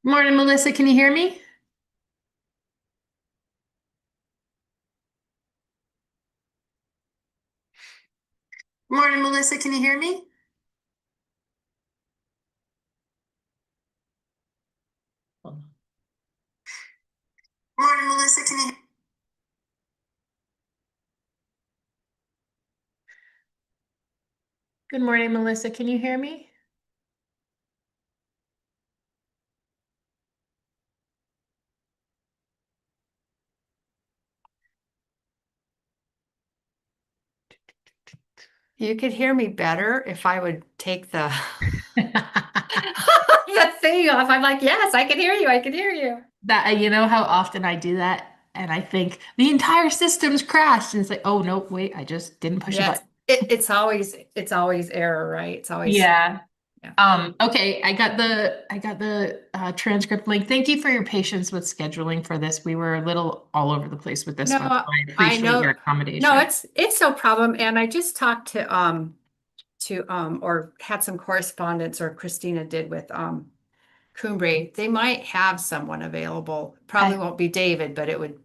Morning, Melissa. Can you hear me? Morning, Melissa. Can you hear me? Morning, Melissa. Can you? Good morning, Melissa. Can you hear me? You could hear me better if I would take the the thing off. I'm like, yes, I can hear you. I can hear you. That you know how often I do that, and I think the entire system's crashed, and it's like, oh no, wait, I just didn't push a Yeah, button. it's always error, right? It's always Yeah. yeah. Okay, I got the transcript link. Thank you for your patience with scheduling for this. We were a little all over the place with this one, so No, I I appreciate your know. No, accommodation. it's no problem. And I just talked to or had some correspondence, or Christina did, with Cumbre. They might have someone available. Probably Okay. won't be David, but it would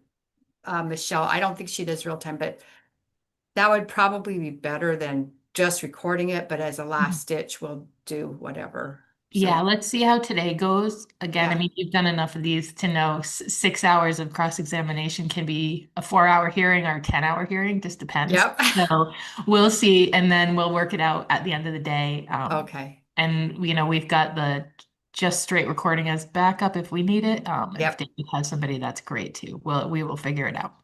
Michelle. I don't think she does real time, but that would probably be better than just recording it, but as a last ditch, we'll do whatever. Yeah, So, let's see how today goes. Again, I yeah. mean, you've done enough of these to know 6 hours of cross-examination can be a 4 hour hearing or a 10 hour hearing, just depends. Yep. So we'll see, and then we'll work it out at the end of the day. Okay. And we've got the just straight recording as backup if we need it. If Yep. David has somebody, that's great too. We will figure it out.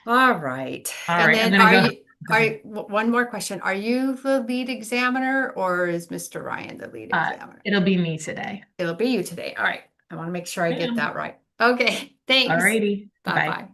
All right. All And right, I'm then gonna go. Go ahead. one more question. Are you the lead examiner, or is Mr. Ryan the lead examiner? It'll be me today. It'll be you today. All right. I want to make sure I get Ma'am. that right. Okay. All Thanks. righty. Bye. Bye-bye.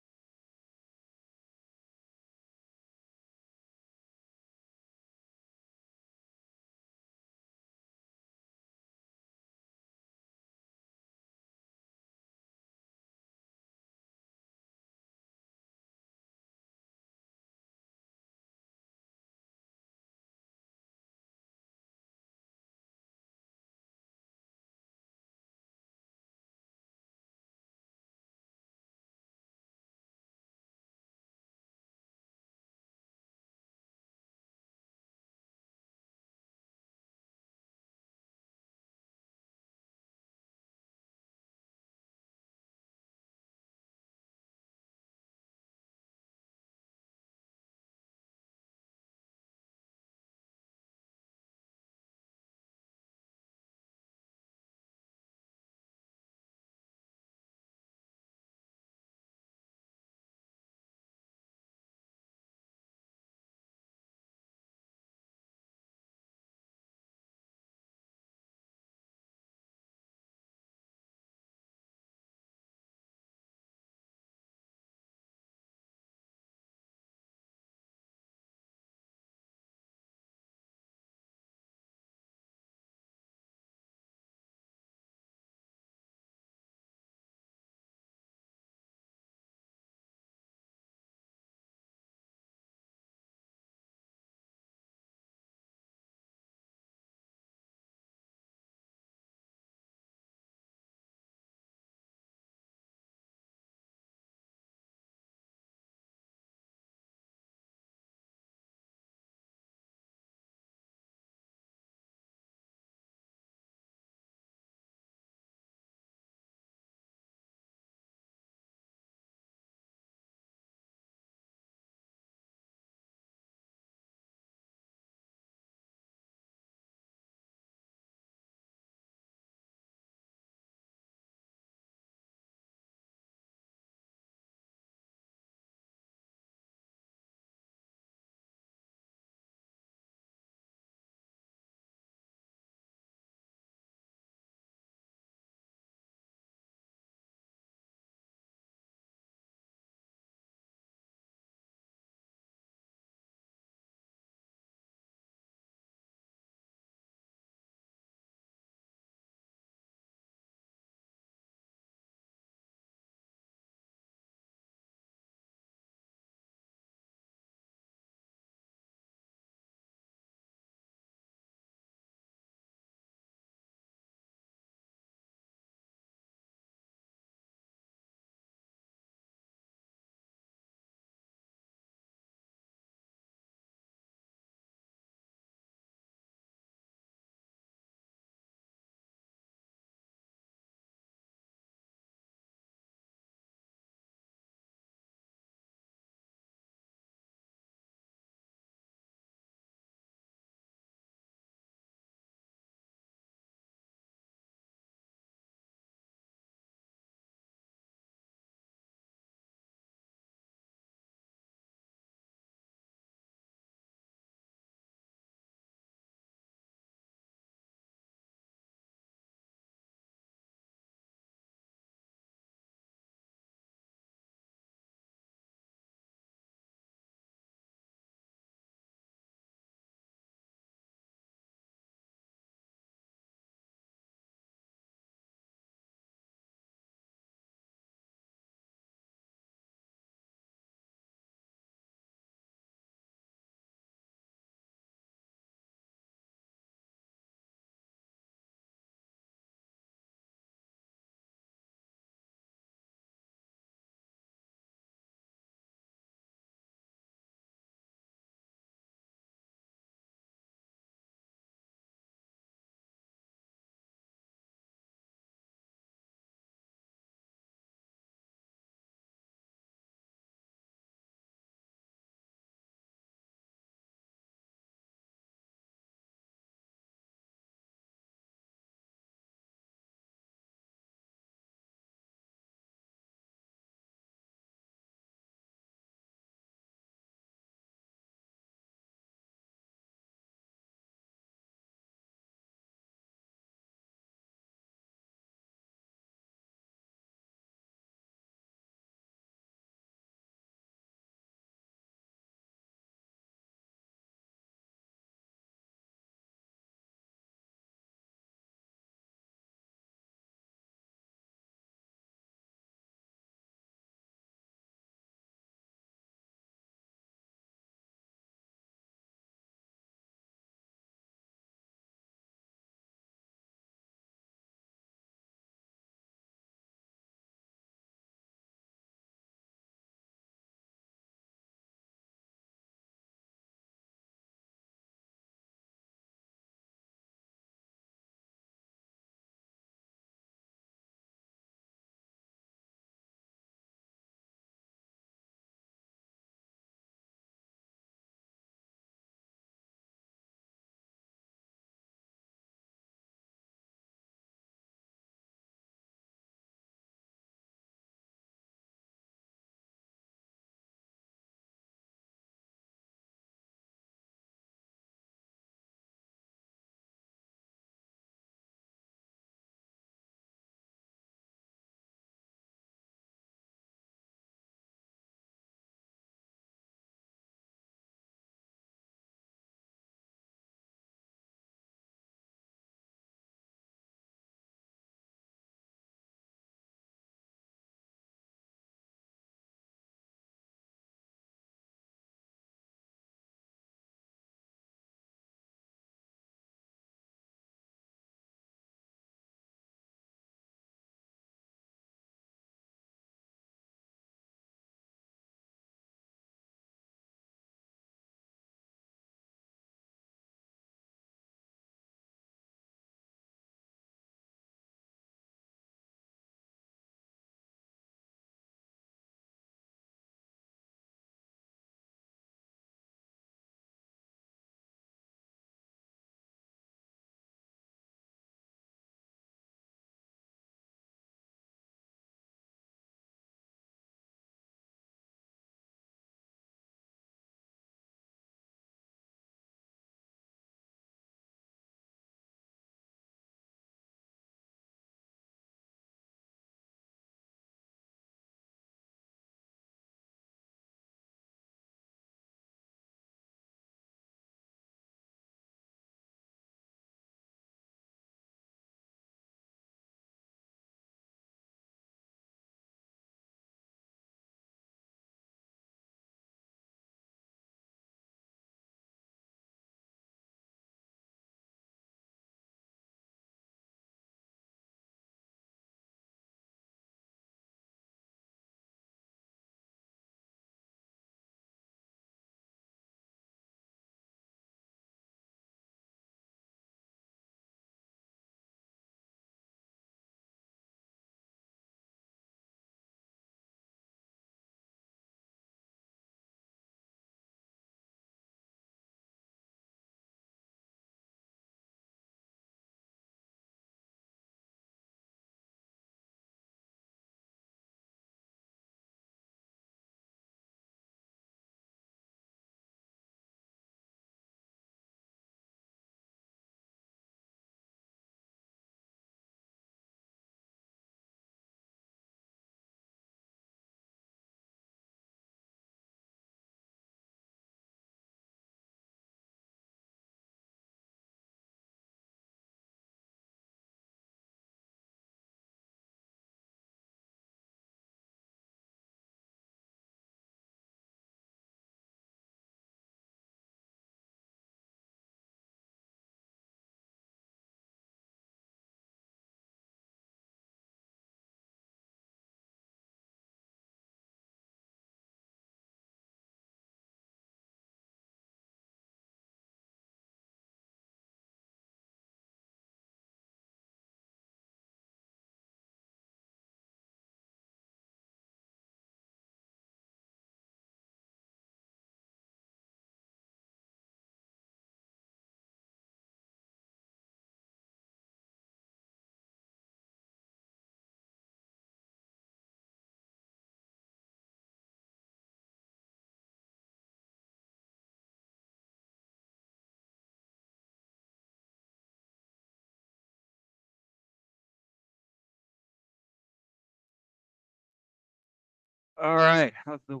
All right, how's the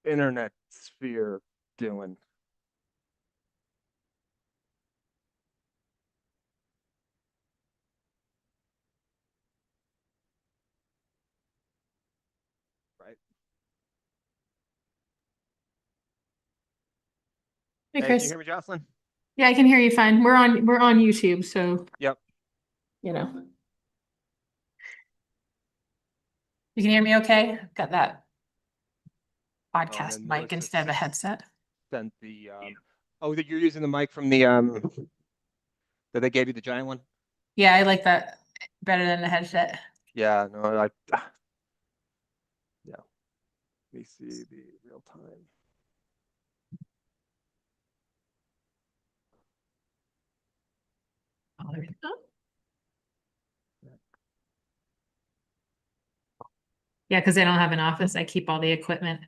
internet sphere doing? Right. Hey, Hey, can you Chris. hear me, Jocelyn? Yeah, I can hear you fine. We're on YouTube, so Yep. you know. You can hear me okay? I've got that Oh, and podcast then mic Melissa instead of a headset. sent the oh, that you're using the mic from the that they gave you, the giant one? Yeah, I like that better than the headset. Yeah, no, yeah. Let me see the real time. Oh, there we go. Yeah, because I don't have an office. I keep all the equipment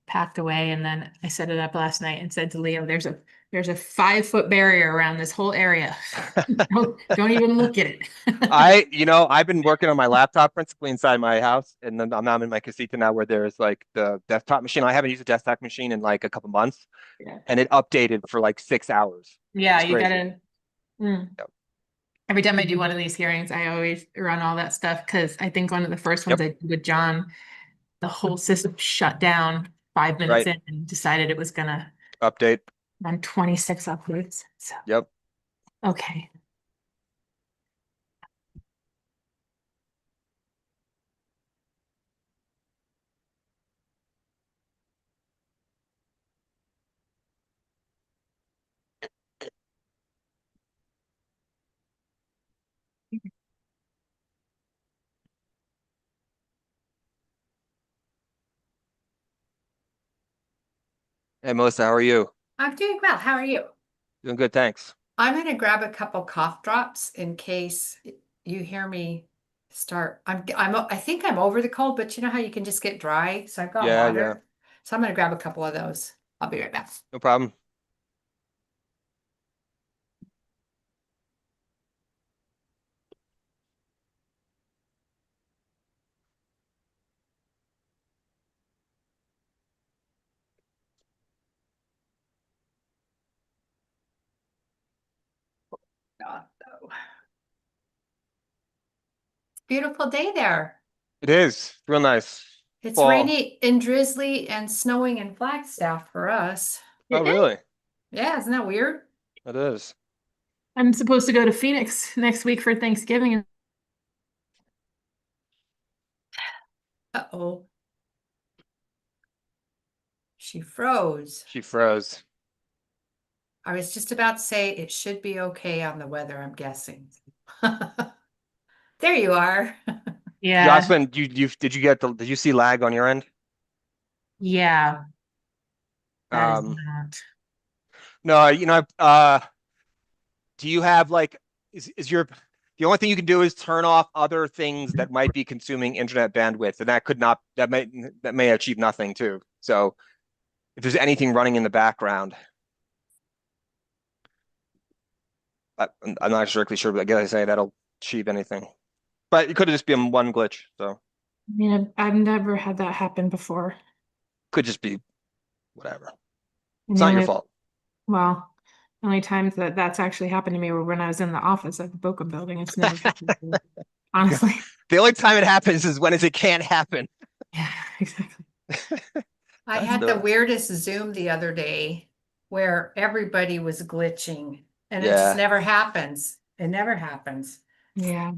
packed away, and then I set it up last night and said to Leo, "There's a 5 foot barrier around this whole area. Don't even look at it." I've been working on my laptop principally inside my house, and then I'm in my casita now where there's like the desktop machine. I haven't used a desktop machine in like a couple months, Yeah, and it updated for like 6 hours. yeah, It's you crazy. gotta. Mm. Yep. Every time I do one of these hearings, I always run all that stuff because I think one of the first ones Yep. I did with John, the whole system shut down 5 minutes Right. in and decided it was gonna Update. run 26 uploads. So, Yep. okay. Hey, Melissa, how are you? I'm doing well. How are you? Doing good, thanks. I'm gonna grab a couple cough drops in case you hear me start. I think I'm over the cold, but you know how you can just get dry? So I've got Yeah, yeah. water. So I'm gonna grab a couple of those. I'll be right back. No problem. Beautiful day there. It is real nice. It's Fall. rainy and drizzly and snowing in Flagstaff for us. Oh, really? Yeah, isn't that weird? It is. I'm supposed to go to Phoenix next week for Thanksgiving. Uh-oh. She froze. She froze. I was just about to say it should be okay on the weather, I'm guessing. There you are. Yeah, Jocelyn, did you see lag on your end? yeah, that is Um, not. no, do you have like is your the only thing you can do is turn off other things that might be consuming internet bandwidth, and that may achieve nothing too. So if there's anything running in the background, I'm not strictly sure, but I guess I say that'll achieve anything. But it could just be one glitch, so I mean, I've never had that happen before. could just be whatever. And It's the not your only, fault. well, the only times that that's actually happened to me were when I was in the office at the Boca building. It's never happened before, honestly. The only time it happens is when it can't happen. Yeah, exactly. I That's had the the weirdest Zoom the other day where everybody was glitching and it just yeah. never happens. It never happens. Yeah.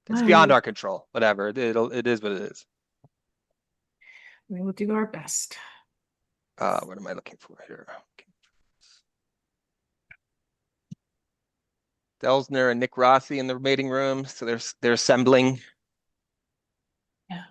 It's beyond Well, our control. Whatever. It is what it is. we will do our best. What am I looking for here? Delsner and Nick Rossi in the mating room. So they're assembling. Yeah.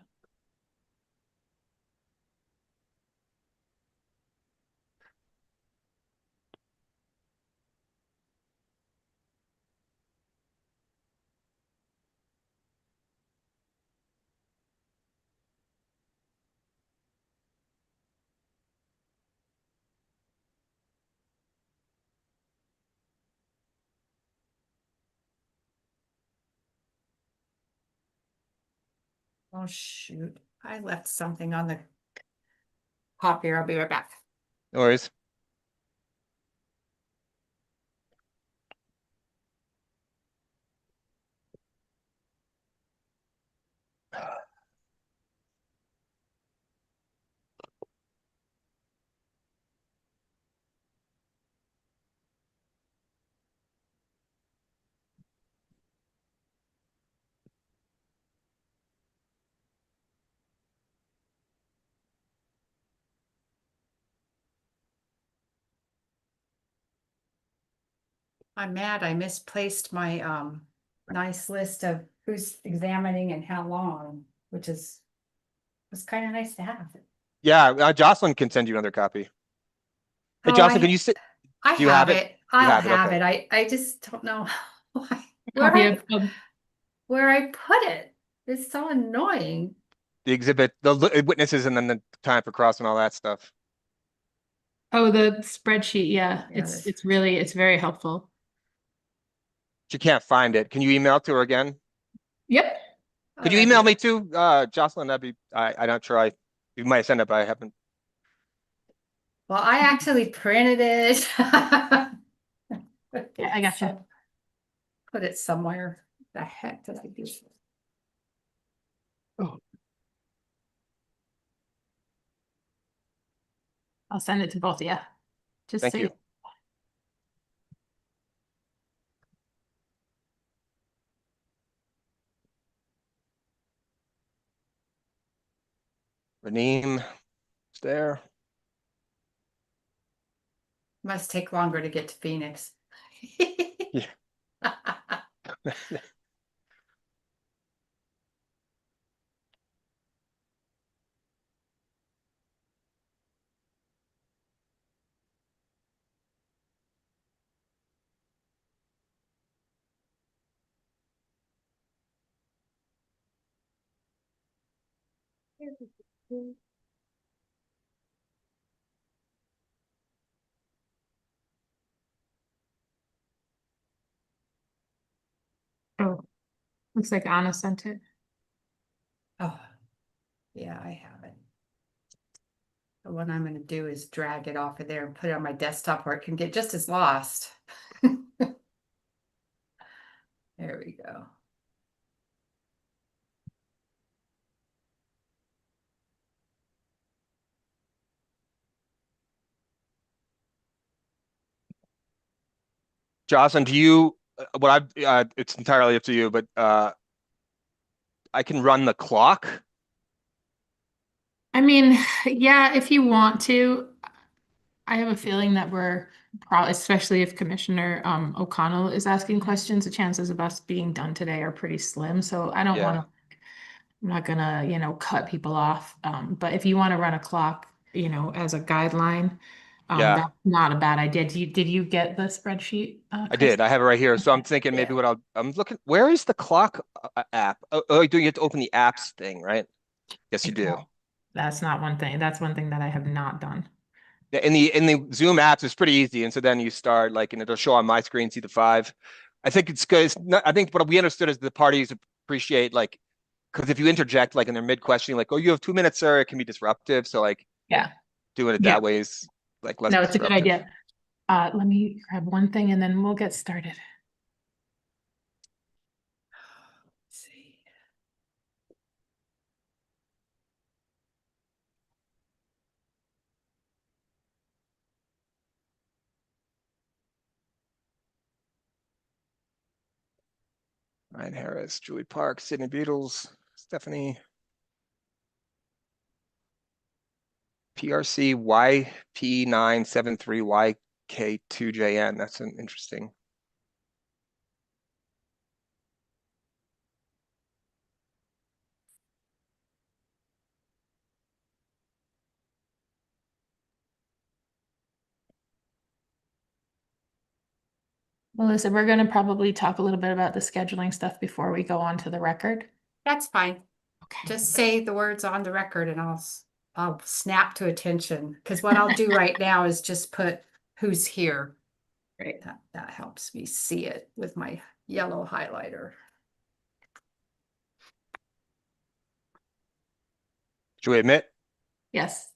Oh, shoot. I left something on the copier. I'll be right back. No worries. I'm mad I misplaced my nice list of who's examining and how long, which was kind of nice to have. Yeah, Jocelyn can send you another copy. Hey, Oh, Jocelyn, can you sit? I Do you have have it? it. I'll have it, have okay. it. I just don't know why Copy of where I put it. It's so annoying. The exhibit, the witnesses, and then the time for cross and all that stuff. oh, the spreadsheet. Yeah, Yeah, it's really, it's very helpful. She can't find it. Can you email it to her again? Yep. Could you email me too, Jocelyn? That'd be, I'm not sure you might have sent it, but I haven't. Well, I actually printed it. Yeah, I gotcha. Put it somewhere. The heck did I do? Oh. I'll send it to both of you. Just Thank so you. Raneem, it's there. Must take longer to get to Phoenix. Yeah. Oh, looks like Anna sent it. Oh, yeah, I have it. But what I'm gonna do is drag it off of there and put it on my desktop where it can get just as lost. There we go. Jocelyn, do you, it's entirely up to you, but I can run the clock. I mean, yeah, if you want to, I have a feeling that we're probably, especially if Commissioner O'Connell is asking questions, the chances of us being done today are pretty slim. So I don't Yeah. want to, I'm not gonna, cut people off. But if you want to run a clock, as a guideline, Yeah. that's not a bad idea. Did you get the spreadsheet, I Chris? did. I have it right here. So I'm Okay. thinking maybe Yeah. I'm looking, where is the clock app? Oh, do you have to open the apps thing, right? Yes, you do. That's not one thing. That's one thing that I have not done. Yeah, in the Zoom apps, it's pretty easy. And so then you start like, and it'll show on my screen, see the 5. I think it's good. I think what we understood is the parties appreciate like, because if you interject like in their mid questioning, like, oh, you have 2 minutes, sir, it can be disruptive. So like Yeah. doing it Yeah. that way is like less No, it's a good disruptive. idea. Let me grab one thing and then we'll get started. Let's see. Ryan Harris, Julie Park, Sydney Beatles, Stephanie. PRC YP973YK2JN. That's an interesting. Melissa, we're going to probably talk a little bit about the scheduling stuff before we go on to the record. That's fine. Okay. Just say the words on the record and I'll snap to attention. Because what I'll do right now is just put who's here. Great. That helps me see it with my yellow highlighter. Should we admit? Yes.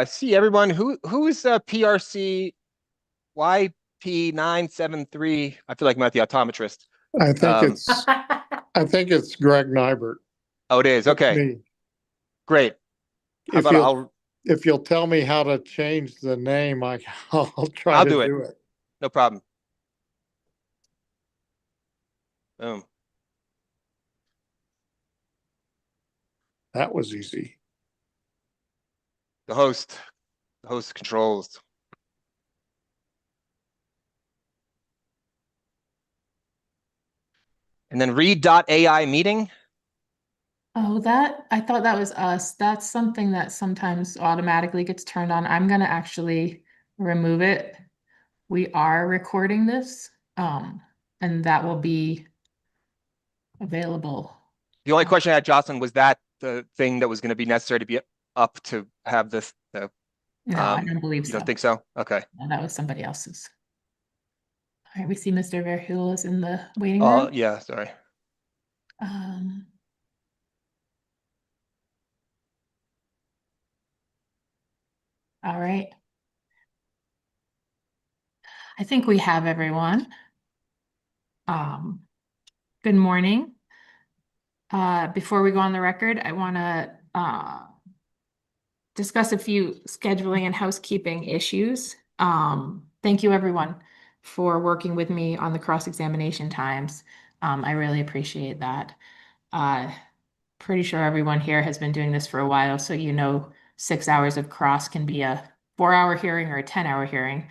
See everyone, who is PRC YP973? I feel like I'm at the optometrist. I think Um, it's Greg Nybert. oh, it is. That's Okay, me. great. How If about you'll if you'll tell me how to change the name, I'll try I'll to do it. do it. No problem. Boom. That was easy. The host controls. And then read.ai meeting. Oh, I thought that was us. That's something that sometimes automatically gets turned on. I'm gonna actually remove it. We are recording this, and that will be available. The only question I had, Jocelyn, was that the thing that was going to be necessary to be up to have this? No, I don't believe You so. don't think so? Okay. No, that was somebody else's. All right, we see Mr. Verhul is in the waiting room. Yeah, sorry. All right. I think we have everyone. Good morning. Before we go on the record, I want to discuss a few scheduling and housekeeping issues. Thank you, everyone, for working with me on the cross-examination times. I really appreciate that. Pretty sure everyone here has been doing this for a while, so 6 hours of cross can be a 4-hour hearing or a 10-hour hearing,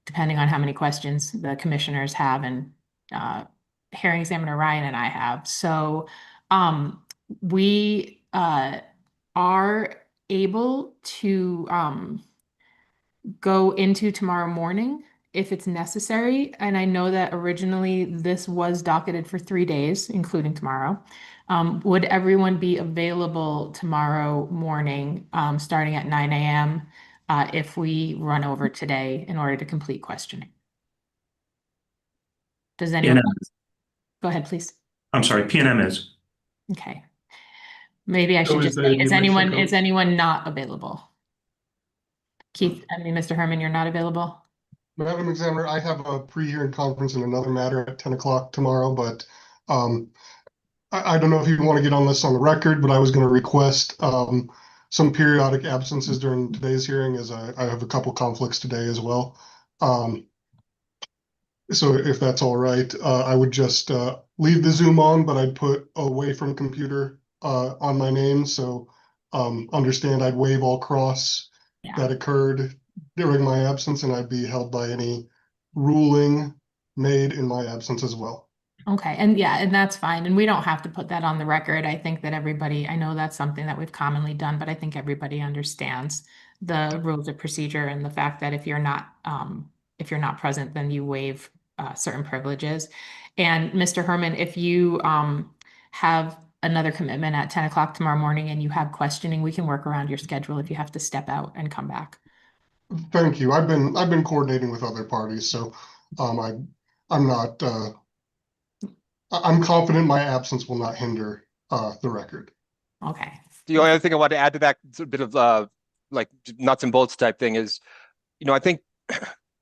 depending on how many questions the commissioners have and hearing examiner Ryan and I have. So we are able to go into tomorrow morning if it's necessary. And I know that originally this was docketed for 3 days, including tomorrow. Would everyone be available tomorrow morning, starting at 9 a.m. If we run over today in order to complete questioning? Does anyone? Go ahead, please. I'm sorry, PNM is. Okay. Maybe I should So just is say, the is New anyone Mexico- not available? Keith, Mr. Herman, you're not available? Madam Examiner, I have a pre-hearing conference in another matter at 10 o'clock tomorrow, but I don't know if you want to get on this on the record, but I was going to request some periodic absences during today's hearing, as I have a couple conflicts today as well. So if that's all right, I would just leave the Zoom on, but I'd put away from computer on my name. So understand I'd waive all cross Yeah. that occurred during my absence, and I'd be held by any ruling made in my absence as well. Okay, and that's fine. And we don't have to put that on the record. I think that I know that's something that we've commonly done, but I think everybody understands the rules of procedure and the fact that if you're not present, then you waive certain privileges. And Mr. Herman, if you have another commitment at 10 o'clock tomorrow morning and you have questioning, we can work around your schedule if you have to step out and come back. Thank you. I've been coordinating with other parties, so I'm not I'm confident my absence will not hinder the record. Okay. The only other thing I want to add to that, it's a bit of like nuts and bolts type thing is, I think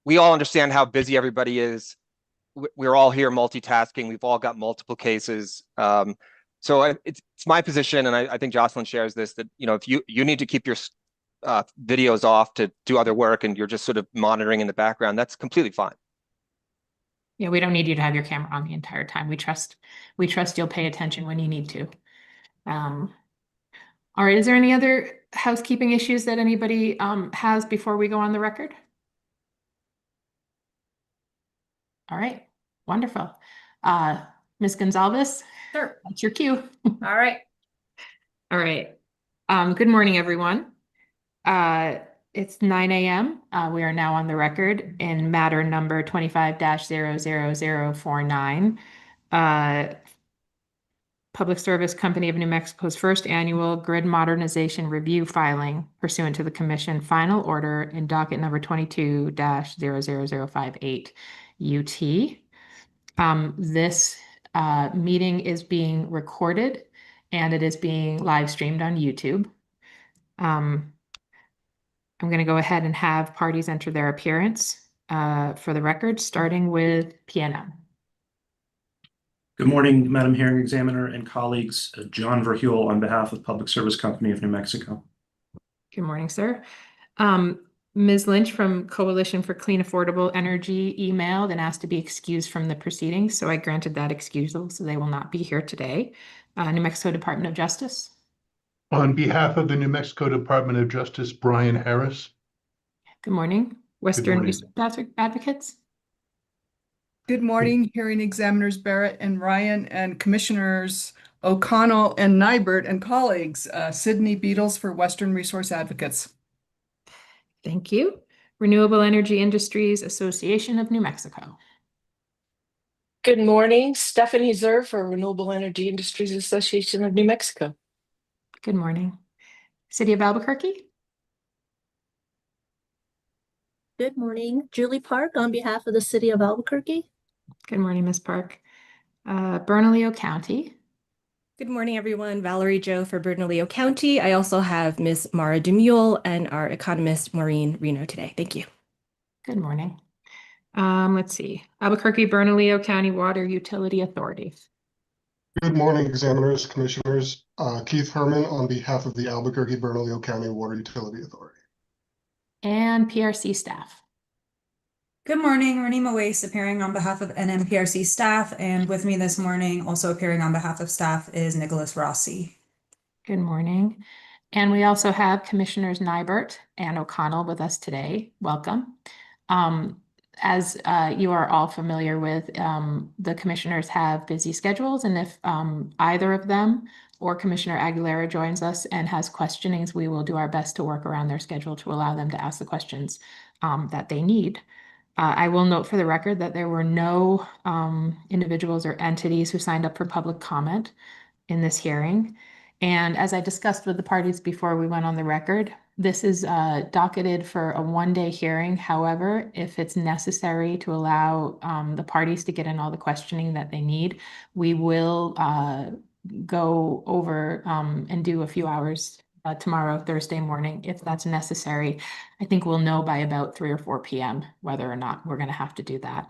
we all understand how busy everybody is. We're all here multitasking. We've all got multiple cases. So it's my position, and I think Jocelyn shares this, that if you need to keep your videos off to do other work and you're just sort of monitoring in the background, that's completely fine. Yeah, we don't need you to have your camera on the entire time. We trust you'll pay attention when you need to. All right, is there any other housekeeping issues that anybody has before we go on the record? All right, wonderful. Ms. Gonzalez, Sure. that's your cue. All right. All right. Good morning, everyone. It's 9 a.m. We are now on the record in matter number 25-00049. Public Service Company of New Mexico's first annual grid modernization review filing pursuant to the commission final order in docket number 22-00058 UT. This meeting is being recorded and it is being live streamed on YouTube. I'm going to go ahead and have parties enter their appearance for the record, starting with PNM. Good morning, Madam Hearing Examiner and colleagues. John Verhule on behalf of Public Service Company of New Mexico. Good morning, sir. Ms. Lynch from Coalition for Clean Affordable Energy emailed and asked to be excused from the proceedings, so I granted that excusal, so they will not be here today. New Mexico Department of Justice. On behalf of the New Mexico Department of Justice, Brian Harris. Good morning. Western morning. Research Advocates. Good morning, hearing examiners Barrett and Ryan and commissioners O'Connell and Nybert and colleagues, Sydney Beatles for Western Resource Advocates. Thank you. Renewable Energy Industries Association of New Mexico. Good morning, Stephanie Zer for Renewable Energy Industries Association of New Mexico. Good morning. City of Albuquerque. Good morning, Julie Park on behalf of the City of Albuquerque. Good morning, Ms. Park. Bernalillo County. Good morning, everyone. Valerie Joe for Bernalillo County. I also have Ms. Mara Demule and our economist Maureen Reno today. Thank you. Good morning. Let's see. Albuquerque Bernalillo County Water Utility Authority. Good morning, examiners, commissioners. Keith Herman on behalf of the Albuquerque Bernalillo County Water Utility Authority. And PRC staff. Good morning, Renima Wace appearing on behalf of NMPRC staff, and with me this morning, also appearing on behalf of staff, is Nicholas Rossi. Good morning. And we also have Commissioners Nybert and O'Connell with us today. Welcome. As you are all familiar with, the commissioners have busy schedules, and if either of them or Commissioner Aguilera joins us and has questionings, we will do our best to work around their schedule to allow them to ask the questions that they need. I will note for the record that there were no individuals or entities who signed up for public comment in this hearing. And as I discussed with the parties before we went on the record, this is docketed for a one-day hearing. However, if it's necessary to allow the parties to get in all the questioning that they need, we will go over and do a few hours tomorrow, Thursday morning, if that's necessary. I think we'll know by about 3 or 4 p.m. whether or not we're going to have to do that.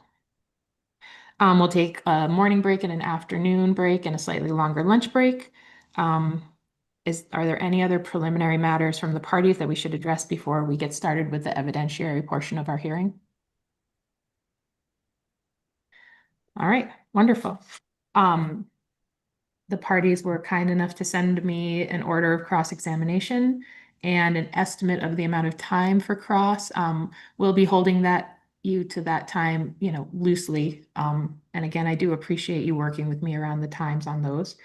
We'll take a morning break and an afternoon break and a slightly longer lunch break. Are there any other preliminary matters from the parties that we should address before we get started with the evidentiary portion of our hearing? All right, wonderful. The parties were kind enough to send me an order of cross-examination and an estimate of the amount of time for cross. We'll be holding you to that time, loosely. And again, I do appreciate you working with me around the times on those.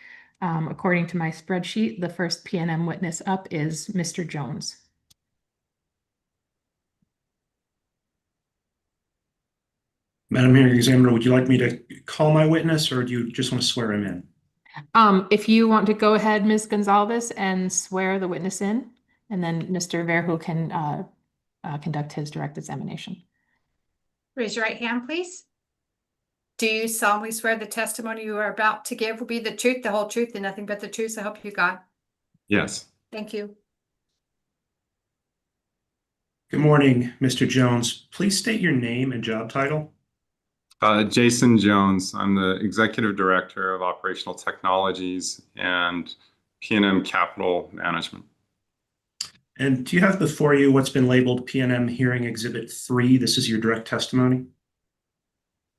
According to my spreadsheet, the first PNM witness up is Mr. Jones. Madam Hearing Examiner, would you like me to call my witness or do you just want to swear him in? If you want to go ahead, Ms. Gonzalez, and swear the witness in, and then Mr. Verhu can conduct his direct examination. Raise your right hand, please. Do you solemnly swear the testimony you are about to give will be the truth, the whole truth, and nothing but the truth? So help you God. Yes. Thank you. Good morning, Mr. Jones. Please state your name and job title. Jason Jones. I'm the Executive Director of Operational Technologies and PNM Capital Management. And do you have before you what's been labeled PNM Hearing Exhibit 3? This is your direct testimony.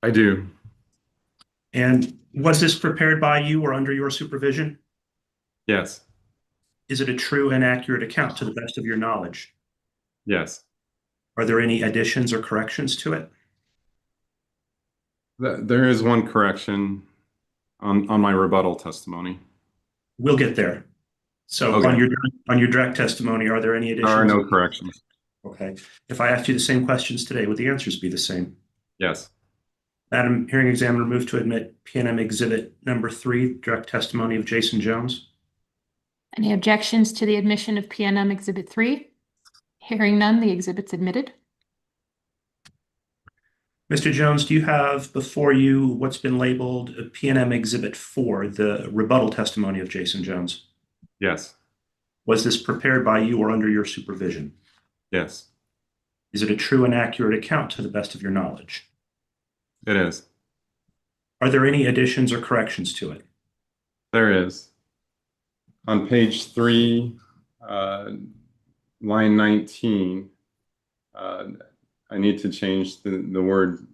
I do. And was this prepared by you or under your supervision? Yes. Is it a true and accurate account to the best of your knowledge? Yes. Are there any additions or corrections to it? There is one correction on my rebuttal testimony. We'll get there. So okay. on your direct testimony, are there any additions? There are no corrections. Okay. If I asked you the same questions today, would the answers be the same? Yes. Madam Hearing Examiner, move to admit PNM Exhibit number 3, direct testimony of Jason Jones. Any objections to the admission of PNM Exhibit 3? Hearing none, the exhibit's admitted. Mr. Jones, do you have before you what's been labeled PNM Exhibit 4, the rebuttal testimony of Jason Jones? Yes. Was this prepared by you or under your supervision? Yes, Is it a true and accurate account to the best of your knowledge? it is. Are there any additions or corrections to it? There is. On page 3, line 19, I need to change the word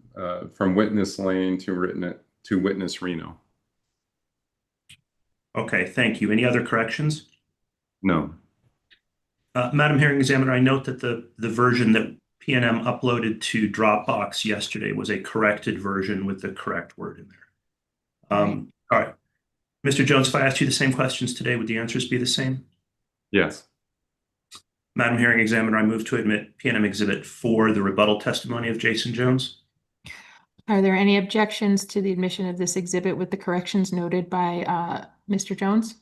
from witness lane to witness Reno. Okay, thank you. Any other corrections? No. Madam Hearing Examiner, I note that the version that PNM uploaded to Dropbox yesterday was a corrected version with the correct word in there. All right. Mr. Jones, if I asked you the same questions today, would the answers be the same? Yes. Madam Hearing Examiner, I move to admit PNM Exhibit 4, the rebuttal testimony of Jason Jones. Are there any objections to the admission of this exhibit with the corrections noted by Mr. Jones?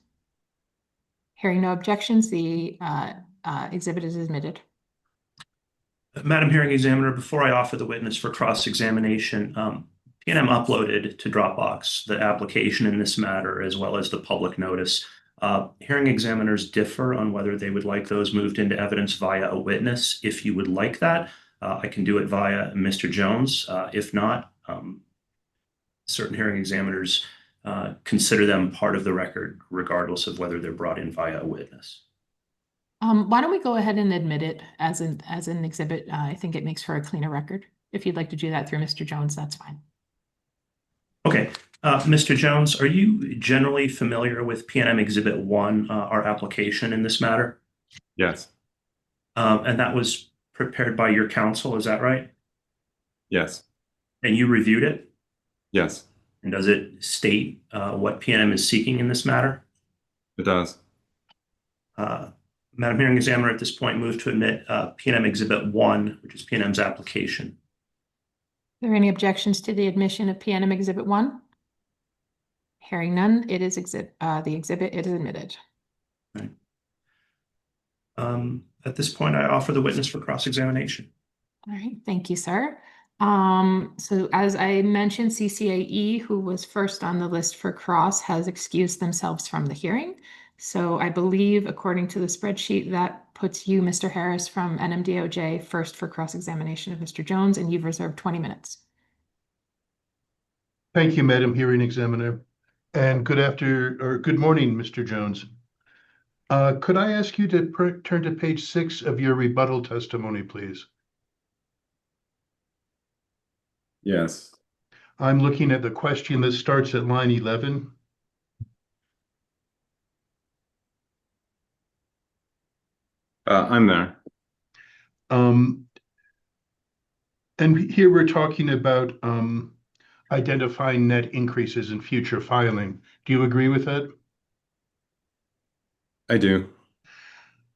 Hearing no objections, the exhibit is admitted. Madam Hearing Examiner, before I offer the witness for cross-examination, PNM uploaded to Dropbox the application in this matter as well as the public notice. Hearing examiners differ on whether they would like those moved into evidence via a witness. If you would like that, I can do it via Mr. Jones. If not, certain hearing examiners consider them part of the record regardless of whether they're brought in via a witness. Why don't we go ahead and admit it as an exhibit? I think it makes for a cleaner record. If you'd like to do that through Mr. Jones, that's fine. Okay. Mr. Jones, are you generally familiar with PNM Exhibit 1, our application in this matter? Yes. And that was prepared by your counsel, is that right? Yes. And you reviewed it? Yes. And does it state what PNM is seeking in this matter? It does. Madam Hearing Examiner, at this point, move to admit PNM Exhibit 1, which is PNM's application. Are there any objections to the admission of PNM Exhibit 1? Hearing none, it is the exhibit is admitted. Right. At this point, I offer the witness for cross-examination. All right, thank you, sir. So as I mentioned, CCAE, who was first on the list for cross, has excused themselves from the hearing. So I believe, according to the spreadsheet, that puts you, Mr. Harris, from NMDOJ first for cross-examination of Mr. Jones, and you've reserved 20 minutes. Thank you, Madam Hearing Examiner. And good morning, Mr. Jones. Could I ask you to turn to page 6 of your rebuttal testimony, please? Yes. I'm looking at the question that starts at line 11. I'm there. And here we're talking about identifying net increases in future filing. Do you agree with that? I do.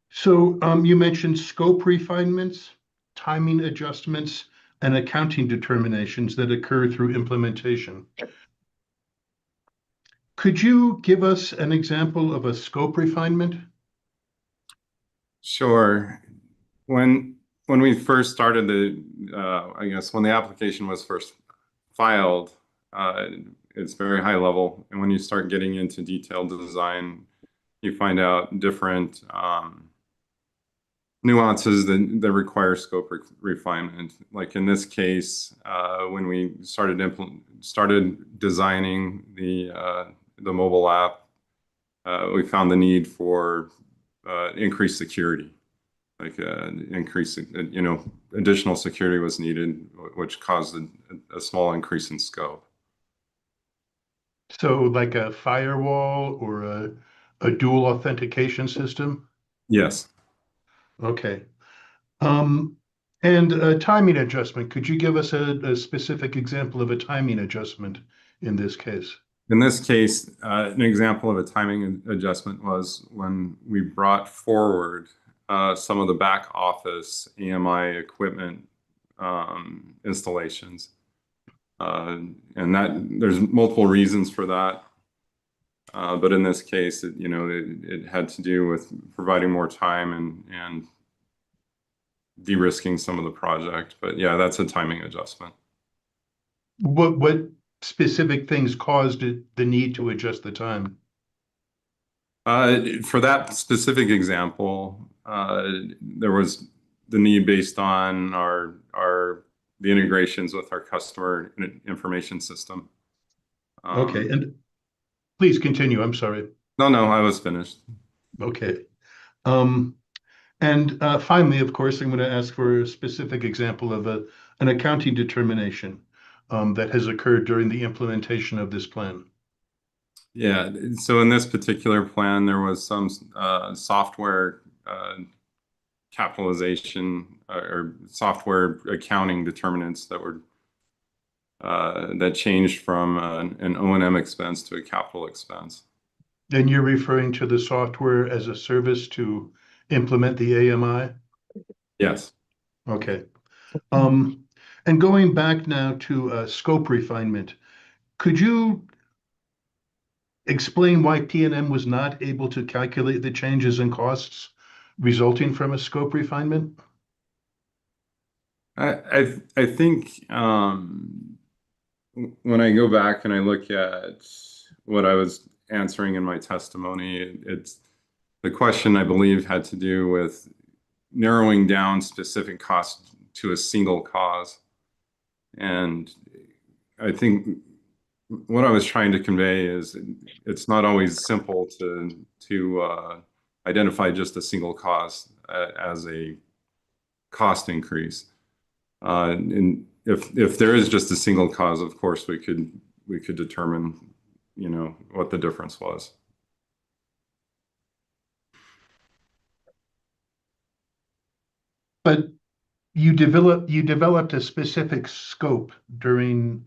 So you mentioned scope refinements, timing adjustments, and accounting determinations that occur through implementation. Could you give us an example of a scope refinement? Sure. When we first started I guess when the application was first filed, it's very high level. And when you start getting into detailed design, you find out different nuances that require scope refinement. Like in this case, when we started designing the mobile app, we found the need for increased security. Like additional security was needed, which caused a small increase in scope. So like a firewall or a dual authentication system? Yes. Okay. And a timing adjustment. Could you give us a specific example of a timing adjustment in this case? In this case, an example of a timing adjustment was when we brought forward some of the back office EMI equipment installations. And there's multiple reasons for that. But in this case, it had to do with providing more time and de-risking some of the project. But yeah, that's a timing adjustment. What specific things caused the need to adjust the time? For that specific example, there was the need based on the integrations with our customer information system. Okay, and please continue. I'm sorry. No, I was finished. Okay. And finally, of course, I'm going to ask for a specific example of an accounting determination that has occurred during the implementation of this plan. Yeah, so in this particular plan, there was some software capitalization or software accounting determinants that were that changed from an O&M expense to a capital expense. And you're referring to the software as a service to implement the AMI? Yes. Okay. And going back now to scope refinement, could you explain why PNM was not able to calculate the changes in costs resulting from a scope refinement? I think when I go back and I look at what I was answering in my testimony, it's the question, I believe, had to do with narrowing down specific costs to a single cause. And I think what I was trying to convey is it's not always simple to identify just a single cause as a cost increase. And if there is just a single cause, of course, we could determine, what the difference was. But you developed a specific scope during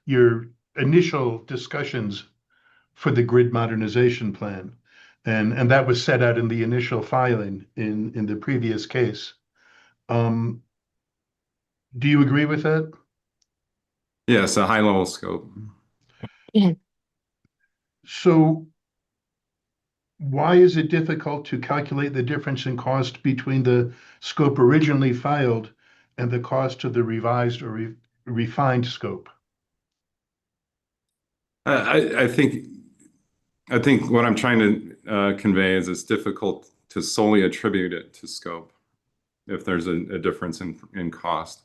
your initial discussions for the grid modernization plan, and that was set out in the initial filing in the previous case. Do you agree with that? Yes, a high-level scope. Yeah. So why is it difficult to calculate the difference in cost between the scope originally filed and the cost of the revised or refined scope? I think what I'm trying to convey is it's difficult to solely attribute it to scope if there's a difference in cost.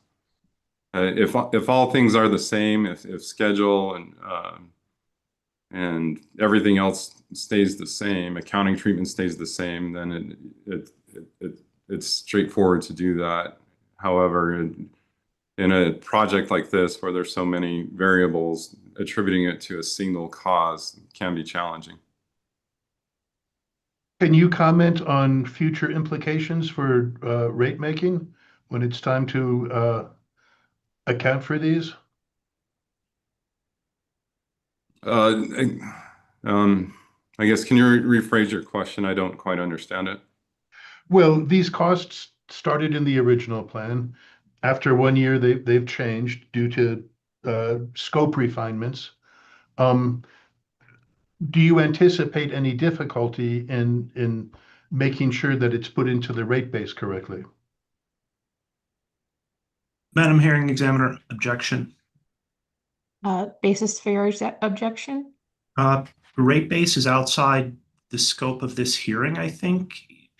If all things are the same, if schedule and everything else stays the same, accounting treatment stays the same, then it's straightforward to do that. However, in a project like this where there's so many variables, attributing it to a single cause can be challenging. Can you comment on future implications for rate making when it's time to account for these? I guess, can you rephrase your question? I don't quite understand it. Well, these costs started in the original plan. After 1 year, they've changed due to scope refinements. Do you anticipate any difficulty in making sure that it's put into the rate base correctly? Madam Hearing Examiner, objection. Basis for your objection? Rate base is outside the scope of this hearing, I think.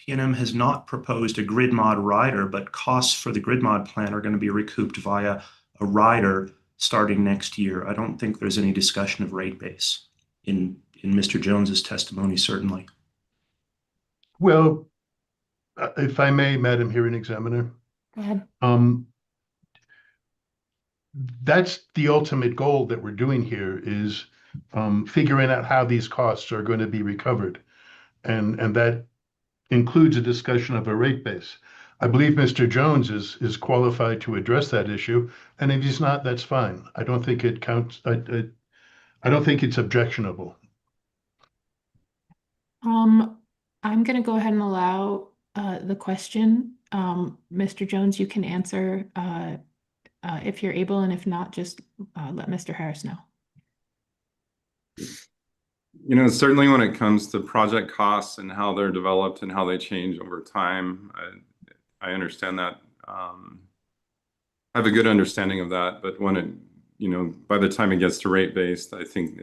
PNM has not proposed a grid mod rider, but costs for the grid mod plan are going to be recouped via a rider starting next year. I don't think there's any discussion of rate base in Mr. Jones's testimony, certainly. Well, if I may, Madam Hearing Examiner. Go ahead. That's the ultimate goal that we're doing here is figuring out how these costs are going to be recovered. And that includes a discussion of a rate base. I believe Mr. Jones is qualified to address that issue. And if he's not, that's fine. I don't think it counts. I don't think it's objectionable. I'm going to go ahead and allow the question. Mr. Jones, you can answer if you're able, and if not, just let Mr. Harris know. Certainly when it comes to project costs and how they're developed and how they change over time, I understand that. I have a good understanding of that, but when it, by the time it gets to rate based, I think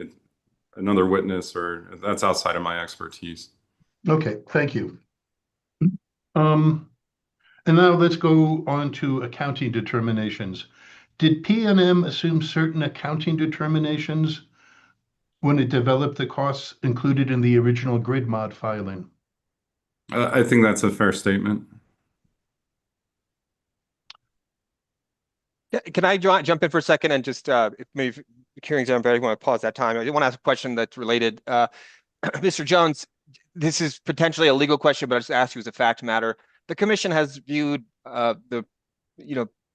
another witness or that's outside of my expertise. Okay, thank you. And now let's go on to accounting determinations. Did PNM assume certain accounting determinations when it developed the costs included in the original grid mod filing? I think that's a fair statement. Yeah, can I jump in for a second and just if maybe the hearing's on, but I want to pause that time. I want to ask a question that's related. Mr. Jones, this is potentially a legal question, but I'll just ask you as a fact matter. The commission has viewed the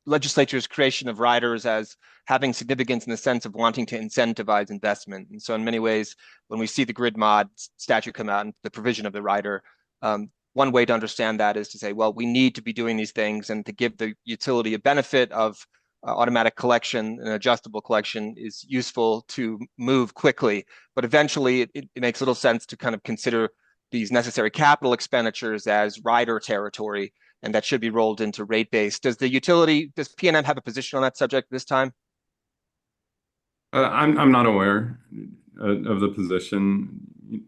legislature's creation of riders as having significance in the sense of wanting to incentivize investment. And so in many ways, when we see the grid mod statute come out and the provision of the rider, one way to understand that is to say, well, we need to be doing these things, and to give the utility a benefit of automatic collection and adjustable collection is useful to move quickly. But eventually it makes little sense to kind of consider these necessary capital expenditures as rider territory, and that should be rolled into rate base. Does PNM have a position on that subject this time? I'm not aware of the position.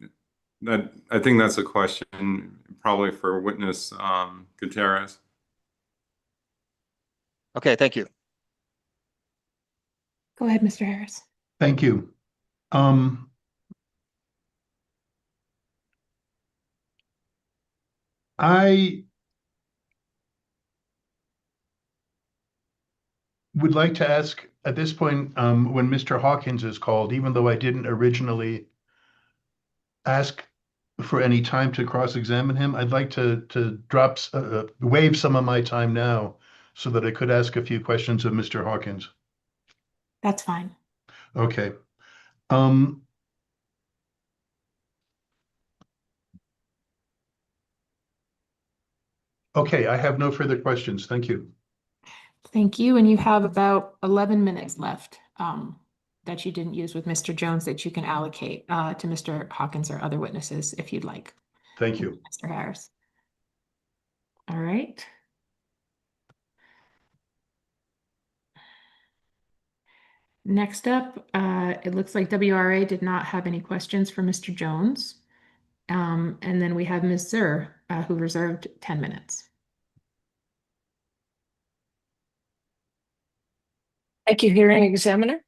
That I think that's a question probably for witness Gutierrez. Okay, thank you. Go ahead, Mr. Harris. Thank you. I would like to ask at this point, when Mr. Hawkins is called, even though I didn't originally ask for any time to cross-examine him, I'd like to waive some of my time now so that I could ask a few questions of Mr. Hawkins. That's fine. Okay. Okay, I have no further questions. Thank you. Thank you. And you have about 11 minutes left that you didn't use with Mr. Jones that you can allocate to Mr. Hawkins or other witnesses if you'd like. Thank you. Mr. Harris. All right. Next up, it looks like WRA did not have any questions for Mr. Jones. And then we have Ms. Zur, who reserved 10 minutes. Thank you, hearing examiner.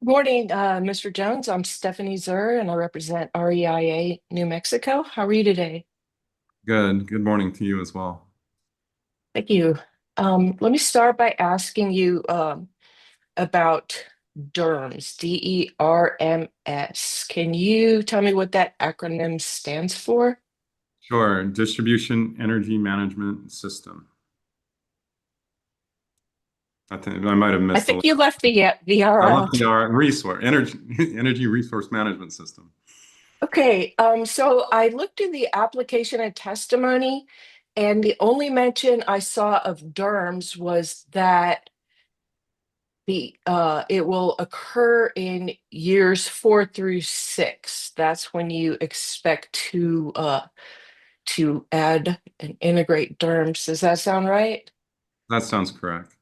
Good morning, Mr. Jones. I'm Stephanie Zur, and I represent REIA New Mexico. How are you today? Good. Good morning to you as well. Thank you. Let me start by asking you about DERMS, DERMS. Can you tell me what that acronym stands for? Sure. Distribution Energy Management System. I think I might have missed. I think you left the R out. Energy Resource Management System. Okay, so I looked in the application and testimony, and the only mention I saw of DERMS was that it will occur in years 4 through 6. That's when you expect to add and integrate DERMS. Does that sound right? That sounds correct.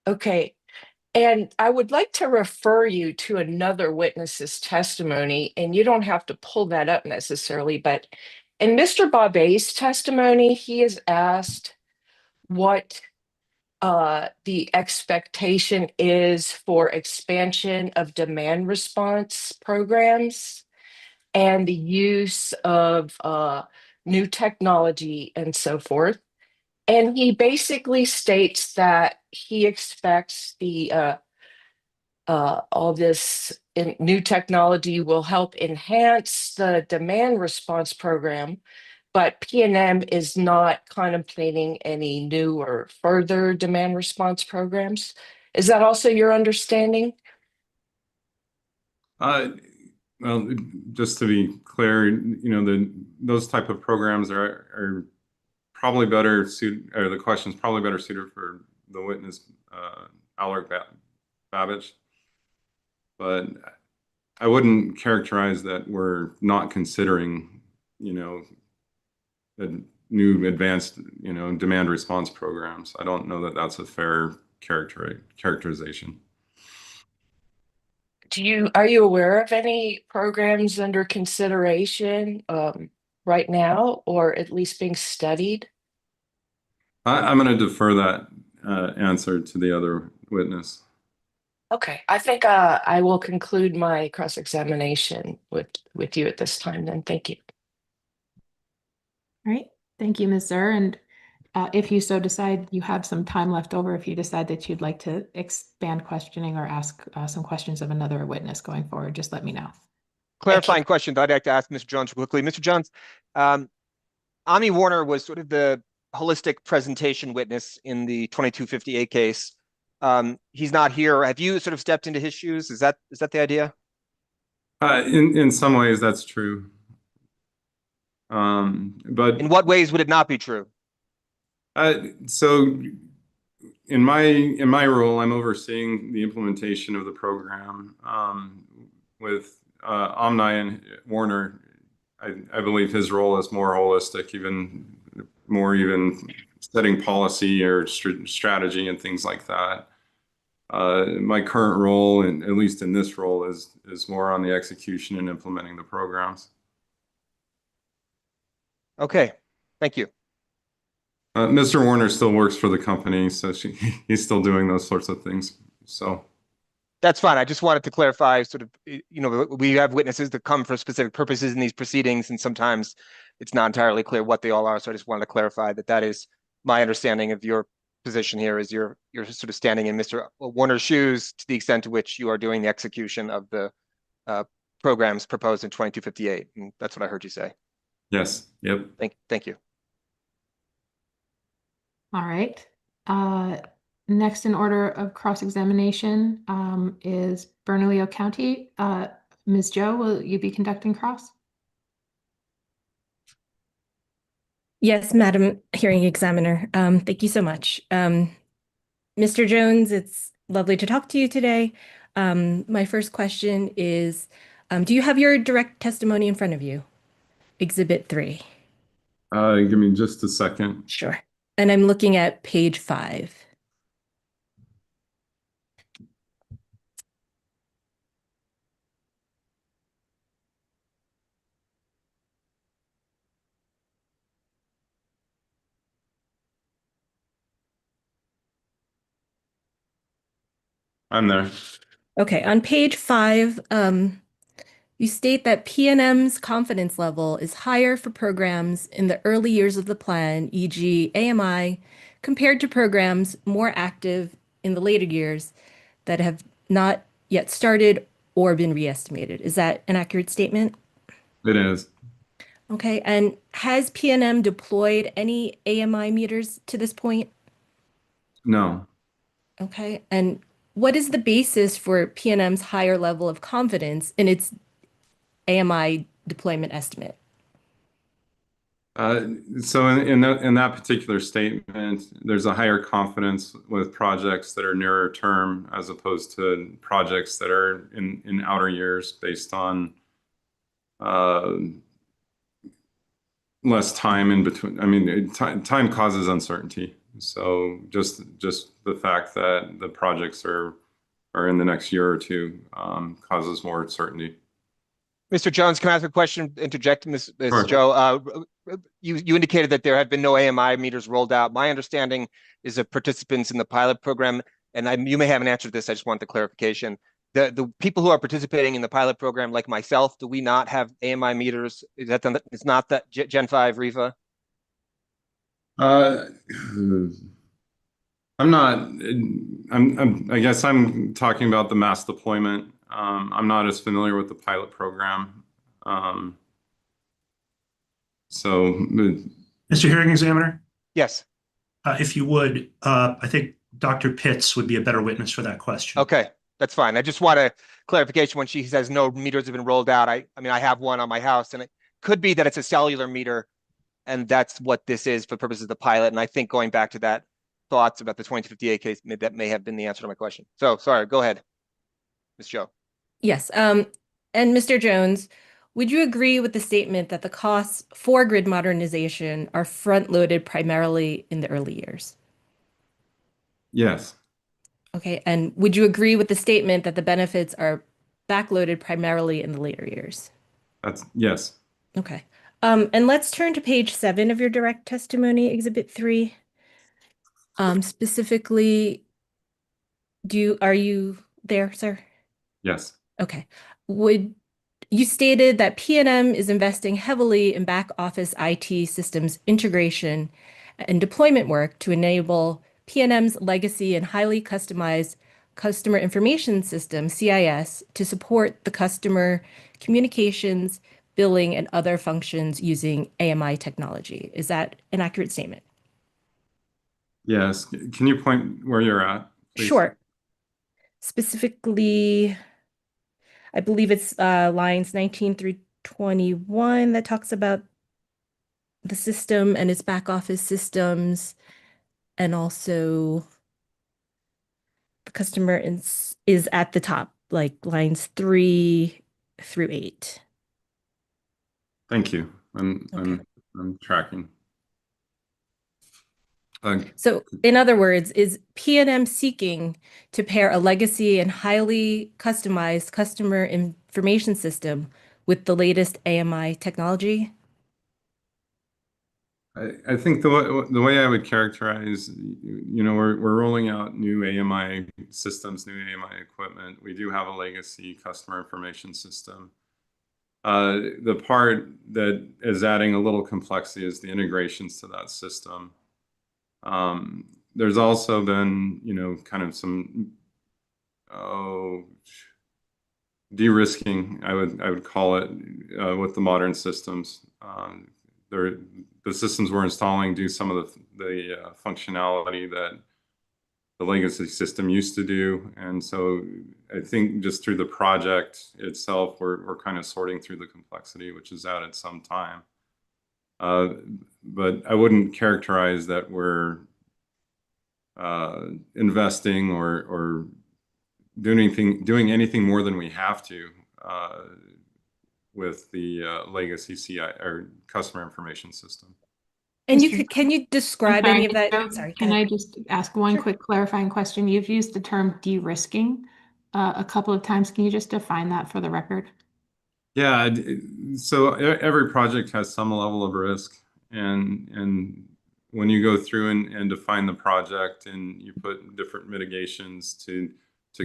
Okay. And I would like to refer you to another witness's testimony, and you don't have to pull that up necessarily, but in Mr. Bobet's testimony, he is asked what the expectation is for expansion of demand response programs and the use of new technology and so forth. And he basically states that he expects all this new technology will help enhance the demand response program, but PNM is not contemplating any new or further demand response programs. Is that also your understanding? Well, just to be clear, those type of programs are probably better suited, or the question's probably better suited for the witness, Alaric Babbage. But I wouldn't characterize that we're not considering, the new advanced, demand response programs. I don't know that that's a fair characterization. Are you aware of any programs under consideration right now, or at least being studied? I'm going to defer that answer to the other witness. Okay, I think I will conclude my cross-examination with you at this time then. Thank you. All right, thank you, Ms. Zur. And if you so decide, you have some time left over if you decide that you'd like to expand questioning or ask some questions of another witness going forward, just let me know. Clarifying question that I'd like to ask Mr. Jones quickly. Mr. Jones, Ami Warner was sort of the holistic presentation witness in the 2258 case. He's not here. Have you sort of stepped into his shoes? Is that the idea? In some ways, that's true. But in what ways would it not be true? So in my role, I'm overseeing the implementation of the program. With Omni and Warner, I believe his role is more holistic, even setting policy or strategy and things like that. My current role, and at least in this role, is more on the execution and implementing the programs. Okay, thank you. Mr. Warner still works for the company, so he's still doing those sorts of things. So that's fine. I just wanted to clarify, sort of, we have witnesses that come for specific purposes in these proceedings, and sometimes it's not entirely clear what they all are. So I just wanted to clarify that is my understanding of your position here, is you're sort of standing in Mr. Warner's shoes to the extent to which you are doing the execution of the programs proposed in 2258. And that's what I heard you say. Yes. Yep. Thank you. All right. Next in order of cross-examination is Bernalillo County. Ms. Joe, will you be conducting cross? Yes, Madam Hearing Examiner. Thank you so much. Mr. Jones, it's lovely to talk to you today. My first question is, do you have your direct testimony in front of you? Exhibit 3. Give me just a second. Sure. And I'm looking at page 5. I'm there. Okay, on page 5, you state that PNM's confidence level is higher for programs in the early years of the plan, e.g. AMI, compared to programs more active in the later years that have not yet started or been re-estimated. Is that an accurate statement? It is. Okay, and has PNM deployed any AMI meters to this point? No. Okay, and what is the basis for PNM's higher level of confidence in its AMI deployment estimate? So in that particular statement, there's a higher confidence with projects that are nearer term as opposed to projects that are in outer years based on less time in between. I mean, time causes uncertainty. So just the fact that the projects are in the next year or two causes more certainty. Mr. Jones, can I ask a question? Interject, Ms. Sure. Joe. You indicated that there had been no AMI meters rolled out. My understanding is that participants in the pilot program, and you may have an answer to this, I just want the clarification. The people who are participating in the pilot program, like myself, do we not have AMI meters? It's not that Gen 5 REFA? I guess I'm talking about the mass deployment. I'm not as familiar with the pilot program. So, Mr. Hearing Examiner? Yes. If you would, I think Dr. Pitts would be a better witness for that question. Okay, that's fine. I just want a clarification when she says no meters have been rolled out. I mean, I have one on my house, and it could be that it's a cellular meter, and that's what this is for purposes of the pilot. And I think going back to that thoughts about the 2058 case, that may have been the answer to my question. So sorry, go ahead, Ms. Joe. Yes, and Mr. Jones, would you agree with the statement that the costs for grid modernization are front-loaded primarily in the early years? Yes. Okay, and would you agree with the statement that the benefits are backloaded primarily in the later years? Yes. Okay, and let's turn to page 7 of your direct testimony, Exhibit 3. Specifically, are you there, sir? Yes. Okay. You stated that PNM is investing heavily in back office IT systems integration and deployment work to enable PNM's legacy and highly customized customer information system, CIS, to support the customer communications, billing, and other functions using AMI technology. Is that an accurate statement? Yes. Can you point where you're at, please? Sure. Specifically, I believe it's lines 19 through 21 that talks about the system and its back office systems, and also the customer is at the top, like lines 3 through 8. Thank you. I'm tracking. So in other words, is PNM seeking to pair a legacy and highly customized customer information system with the latest AMI technology? I think the way I would characterize, we're rolling out new AMI systems, new AMI equipment. We do have a legacy customer information system. The part that is adding a little complexity is the integrations to that system. There's also been, kind of some de-risking, I would call it, with the modern systems. The systems we're installing do some of the functionality that the legacy system used to do, and so I think just through the project itself, we're kind of sorting through the complexity, which is added some time. But I wouldn't characterize that we're investing or doing anything more than we have to with the legacy CI or customer information system. And can you describe any of that? Sorry, can I just ask one quick clarifying question? You've used the term de-risking a couple of times. Can you just define that for the record? Yeah, so every project has some level of risk, and when you go through and define the project and you put different mitigations to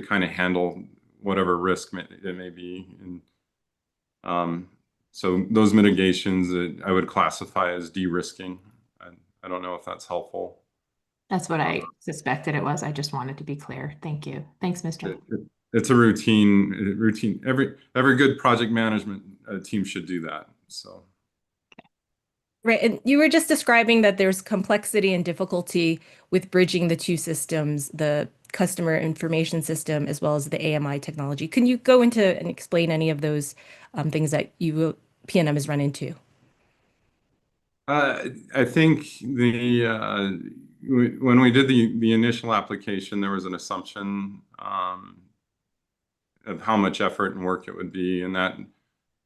kind of handle whatever risk it may be, and so those mitigations that I would classify as de-risking. I don't know if that's helpful. That's what I suspected it was. I just wanted to be clear. Thank you. Thanks, Mr. It's a routine. Every good project management team should do that. So. Right, and you were just describing that there's complexity and difficulty with bridging the two systems, the customer information system as well as the AMI technology. Can you go into and explain any of those things that PNM has run into? I think when we did the initial application, there was an assumption of how much effort and work it would be, and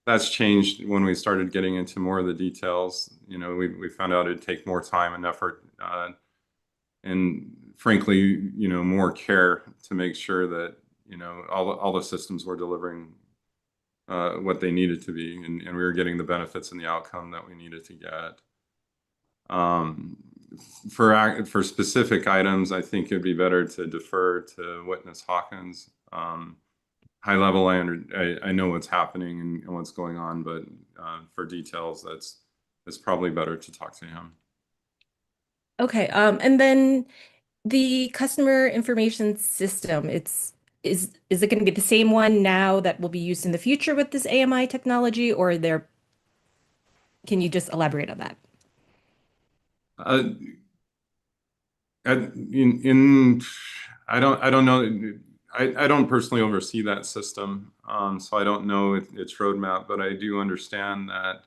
that's changed when we started getting into more of the details. We found out it'd take more time and effort, and frankly, more care to make sure that all the systems were delivering what they needed to be, and we were getting the benefits and the outcome that we needed to get. For specific items, I think it'd be better to defer to Witness Hawkins. High level, I know what's happening and what's going on, but for details, it's probably better to talk to him. Okay, and then the customer information system, is it going to be the same one now that will be used in the future with this AMI technology, or can you just elaborate on that? I don't know. I don't personally oversee that system, so I don't know its roadmap, but I do understand that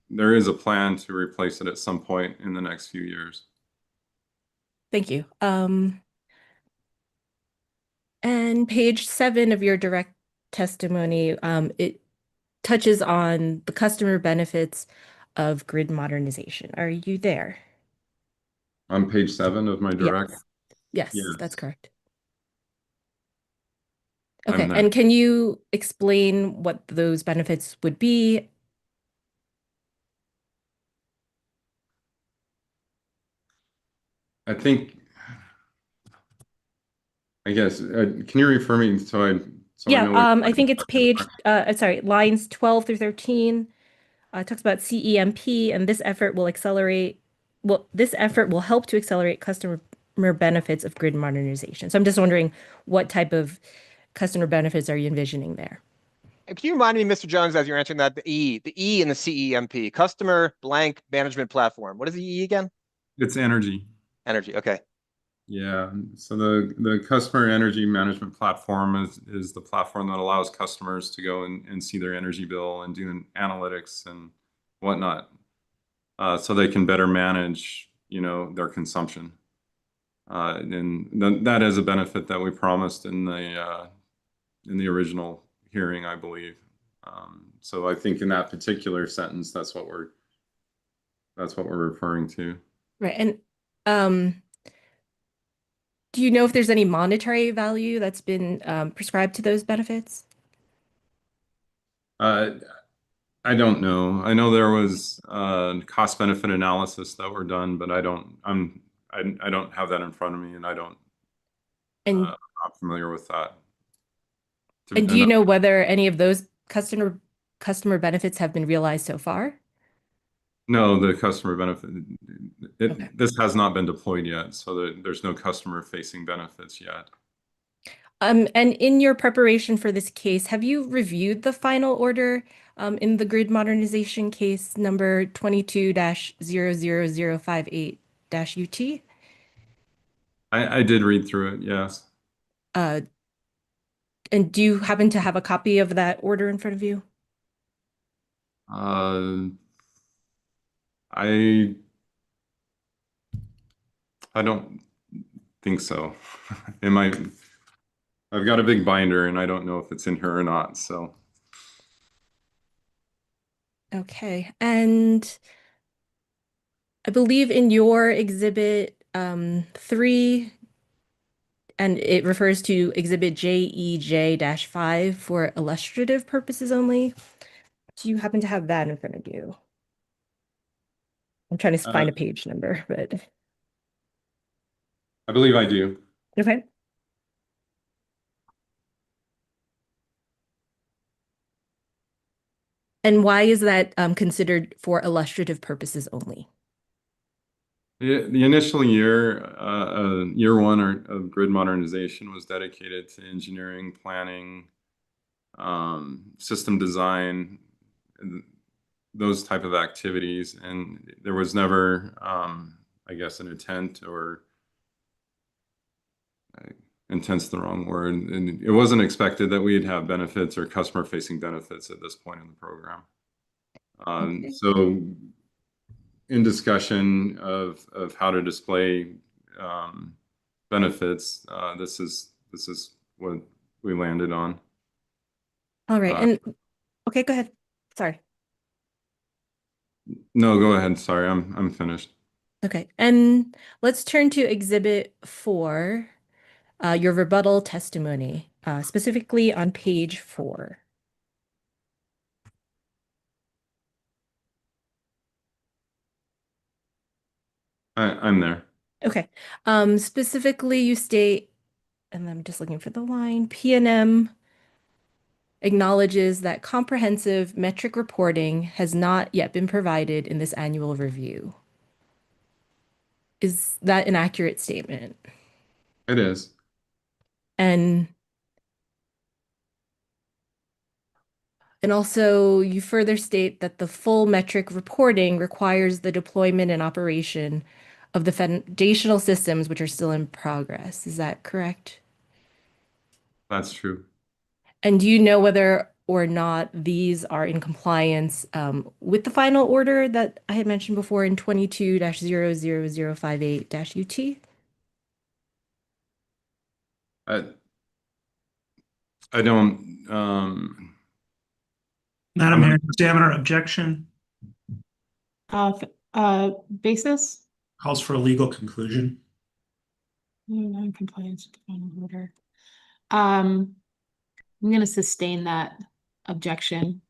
there is a plan to replace it at some point in the next few years. Thank you. And page 7 of your direct testimony, it touches on the customer benefits of grid modernization. Are you there? On page 7 of my direct? Yes, that's correct. I'm Okay, there. and can you explain what those benefits would be? I think, I guess, can you refer me so I Yeah, know what I think it's page, sorry, lines 12 through 13. It talks about CEMP, and this effort will help to accelerate customer benefits of grid modernization. So I'm just wondering what type of customer benefits are you envisioning there? And can you remind me, Mr. Jones, as you're answering that, the E in the CEMP, customer blank management platform. What is the E again? It's energy. Energy. Okay. Yeah, so the customer energy management platform is the platform that allows customers to go and see their energy bill and do analytics and whatnot, so they can better manage, their consumption. And that is a benefit that we promised in the original hearing, I believe. So I think in that particular sentence, that's what we're referring to. Right. And do you know if there's any monetary value that's been prescribed to those benefits? I don't know. I know there was cost benefit analysis that were done, but I don't have that in front of me, and I'm not familiar with that. And do you know whether any of those customer benefits have been realized so far? No, the customer benefit, Okay. this has not been deployed yet, so there's no customer facing benefits yet. And in your preparation for this case, have you reviewed the final order in the grid modernization case number 22-00058-UT? I did read through it, yes. And do you happen to have a copy of that order in front of you? I don't think so. I've got a big binder and I don't know if it's in here or not, so. Okay, and I believe in your exhibit 3, and it refers to exhibit JEJ-5 for illustrative purposes only. Do you happen to have that in front of you? I'm trying to find a page number, but. I believe I do. Okay. And why is that considered for illustrative purposes only? The initial year one of grid modernization was dedicated to engineering, planning, system design, those type of activities. And there was never, I guess, an intent, or intent's the wrong word. And it wasn't expected that we'd have benefits or customer facing benefits at this point in the program. Okay. So in discussion of how to display benefits, this is what we landed on. All right. And okay, go ahead. Sorry. No, go ahead. Sorry, I'm finished. Okay. And let's turn to exhibit 4, your rebuttal testimony, specifically on page 4. I'm there. Okay. Specifically, you state, and I'm just looking for the line, PNM acknowledges that comprehensive metric reporting has not yet been provided in this annual review. Is that an accurate statement? It is. And also, you further state that the full metric reporting requires the deployment and operation of the foundational systems which are still in progress. Is that correct? That's true. And do you know whether or not these are in compliance with the final order that I had mentioned before in 22-00058-UT? I don't. Madam Hearing Examiner, objection. Basis? Calls for a legal conclusion. Non-compliance with the final order. I'm going to sustain that objection.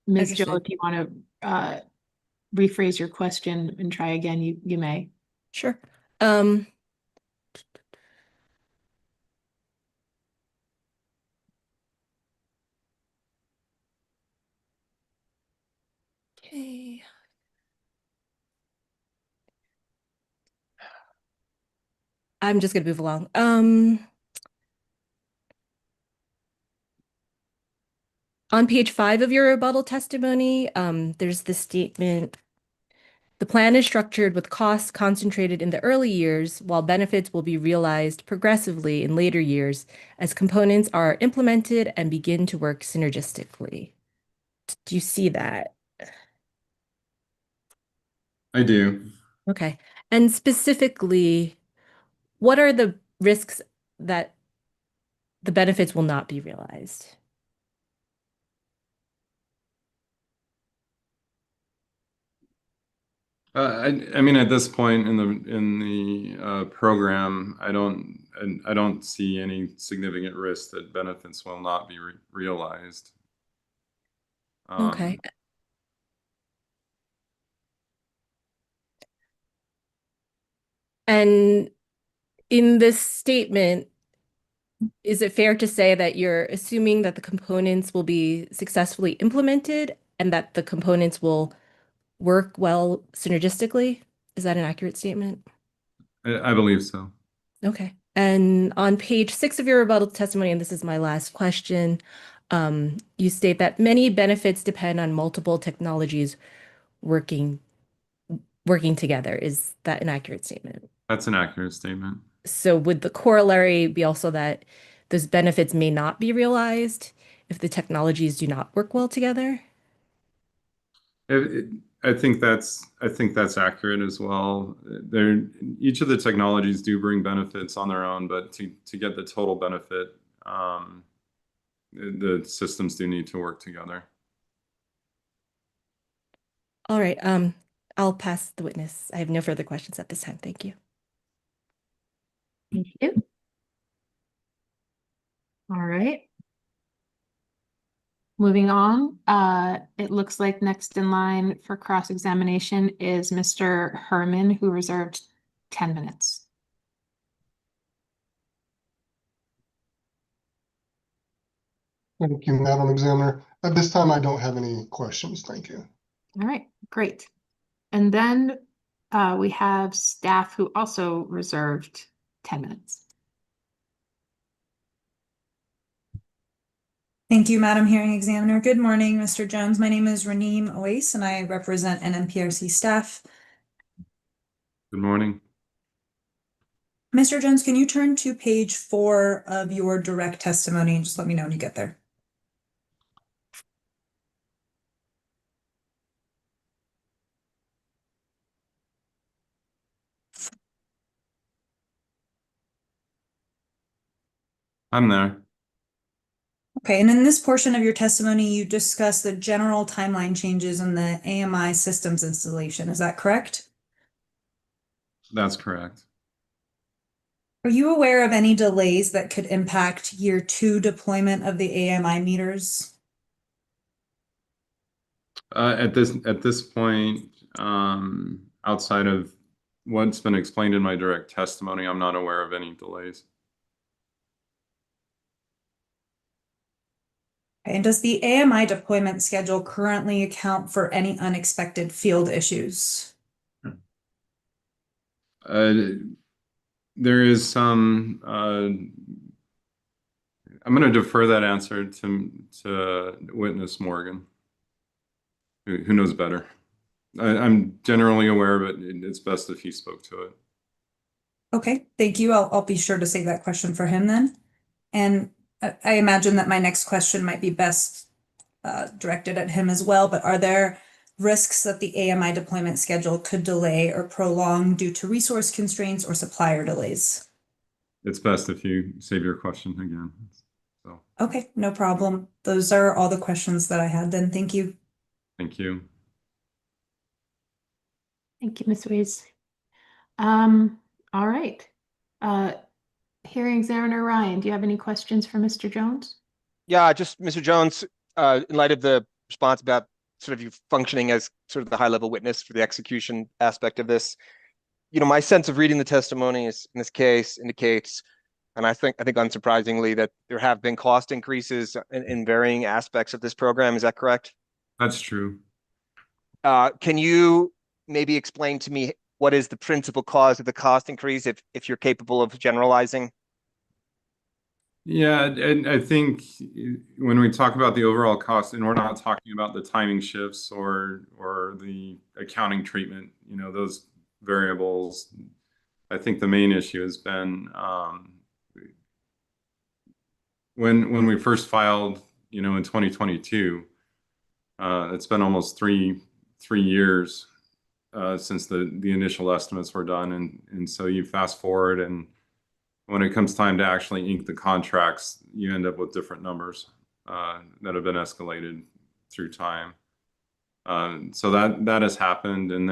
Ms. Jill, Understood. if you want to rephrase your question and try again, you may. Sure. Um, okay. I'm just gonna move along. On page 5 of your rebuttal testimony, there's the statement, the plan is structured with costs concentrated in the early years, while benefits will be realized progressively in later years as components are implemented and begin to work synergistically. Do you see that? I do. Okay. And specifically, what are the risks that the benefits will not be realized? I mean, at this point in the program, I don't see any significant risk that benefits will not be realized. Okay. And in this statement, is it fair to say that you're assuming that the components will be successfully implemented and that the components will work well synergistically? Is that an accurate statement? I believe so. Okay. And on page 6 of your rebuttal testimony, and this is my last question, you state that many benefits depend on multiple technologies working together. Is that an accurate statement? That's an accurate statement. So would the corollary be also that those benefits may not be realized if the technologies do not work well together? I think that's accurate as well. Each of the technologies do bring benefits on their own, but to get the total benefit, the systems do need to work together. All right. I'll pass the witness. I have no further questions at this time. Thank you. Thank you. All right. Moving on, it looks like next in line for cross-examination is Mr. Herman, who reserved 10 minutes. Thank you, Madam Examiner. At this time, I don't have any questions. Thank you. All right, great. And then we have staff who also reserved 10 minutes. Thank you, Madam Hearing Examiner. Good morning, Mr. Jones. My name is Raneem Oais, and I represent NMPRC staff. Good morning. Mr. Jones, can you turn to page 4 of your direct testimony and just let me know when you get there? I'm there. Okay, and in this portion of your testimony, you discuss the general timeline changes in the AMI systems installation. Is that correct? That's correct. Are you aware of any delays that could impact year 2 deployment of the AMI meters? At this point, outside of what's been explained in my direct testimony, I'm not aware of any delays. And does the AMI deployment schedule currently account for any unexpected field issues? There is some. I'm going to defer that answer to witness Morgan, who knows better. I'm generally aware of it. It's best if he spoke to it. Okay, thank you. I'll be sure to save that question for him then. And I imagine that my next question might be best directed at him as well, but are there risks that the AMI deployment schedule could delay or prolong due to resource constraints or supplier delays? It's best if you save your question again. So. Okay, no problem. Those are all the questions that I had then. Thank you. Thank you. Thank you, Ms. Weiss. All right. Hearing Examiner Ryan, do you have any questions for Mr. Jones? Yeah, just Mr. Jones, in light of the response about sort of you functioning as sort of the high-level witness for the execution aspect of this, my sense of reading the testimony is, in this case, indicates, and I think unsurprisingly, that there have been cost increases in varying aspects of this program. Is that correct? That's true. Can you maybe explain to me what is the principal cause of the cost increase, if you're capable of generalizing? Yeah, and I think when we talk about the overall cost, and we're not talking about the timing shifts or the accounting treatment, those variables. I think the main issue has been when we first filed, in 2022. It's been almost three years since the initial estimates were done, and so you fast forward, and when it comes time to actually ink the contracts, you end up with different numbers that have been escalated through time. So that has happened, and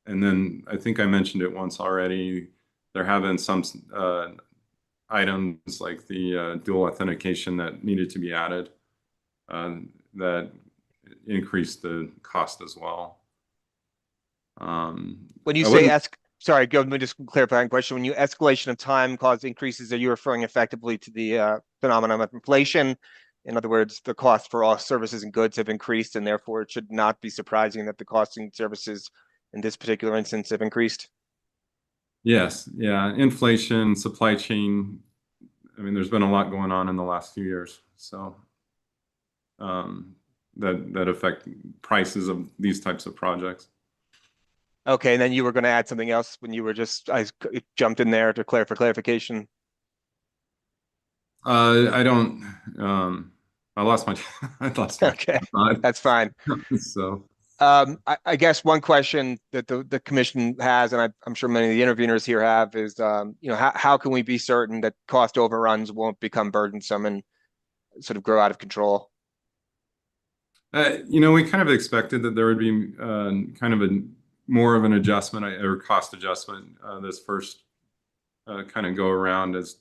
then I think I mentioned it once already. There have been some items like the dual authentication that needed to be added that increased the cost as well. When you say sorry, let me just clarify a question. When you escalation of time cause increases, are you referring effectively to the phenomenon of inflation? In other words, the cost for all services and goods have increased, and therefore it should not be surprising that the cost and services in this particular instance have increased? Yes, yeah, inflation, supply chain. I mean, there's been a lot going on in the last few years, so that affect prices of these types of projects. Okay, and then you were going to add something else when you were I jumped in there to clarification. I don't. I lost my. Okay, that's fine. So. I guess one question that the commission has, and I'm sure many of the interveners here have, is how can we be certain that cost overruns won't become burdensome and sort of grow out of control? We kind of expected that there would be kind of more of an adjustment or cost adjustment this first kind of go around, as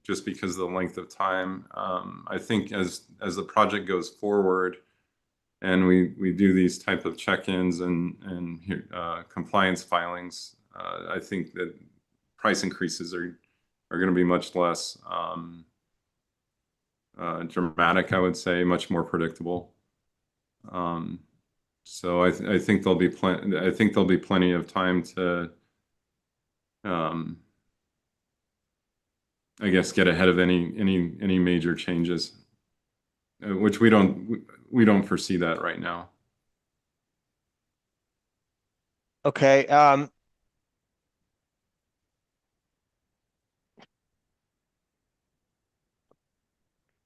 just because of the length of time. I think as the project goes forward and we do these type of check-ins and compliance filings, I think that price increases are going to be much less dramatic, I would say, much more predictable. So I think there'll be plenty of time to, I guess, get ahead of any major changes, which we don't foresee that right now. Okay.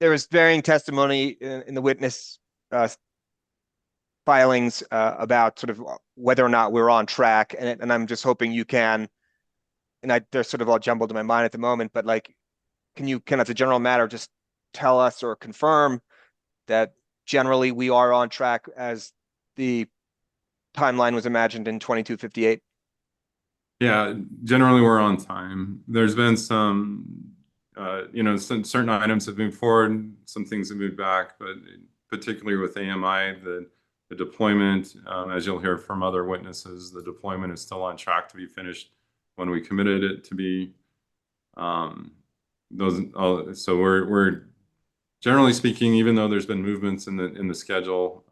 There was varying testimony in the witness filings about sort of whether or not we're on track, and I'm just hoping you can, and they're sort of all jumbled in my mind at the moment, but can you, as a general matter, just tell us or confirm that generally we are on track as the timeline was imagined in 2258? Yeah, generally we're on time. There's been some, some certain items have moved forward, some things have moved back, but particularly with AMI, the deployment, as you'll hear from other witnesses, the deployment is still on track to be finished when we committed it to be. So we're generally speaking, even though there's been movements in the schedule,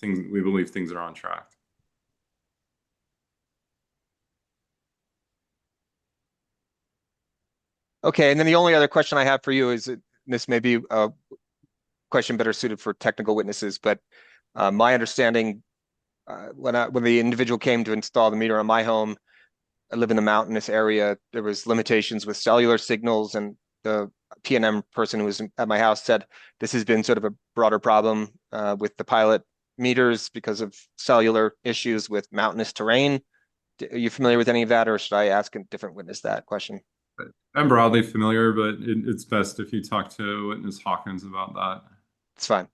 we believe things are on track. Okay, and then the only other question I have for you is, this may be a question better suited for technical witnesses, but my understanding, when the individual came to install the meter on my home, I live in a mountainous area, there was limitations with cellular signals, and the PNM person who was at my house said this has been sort of a broader problem with the pilot meters because of cellular issues with mountainous terrain. Are you familiar with any of that, or should I ask a different witness that question? I'm broadly familiar, but it's best if you talk to witness Hawkins about that. It's fine.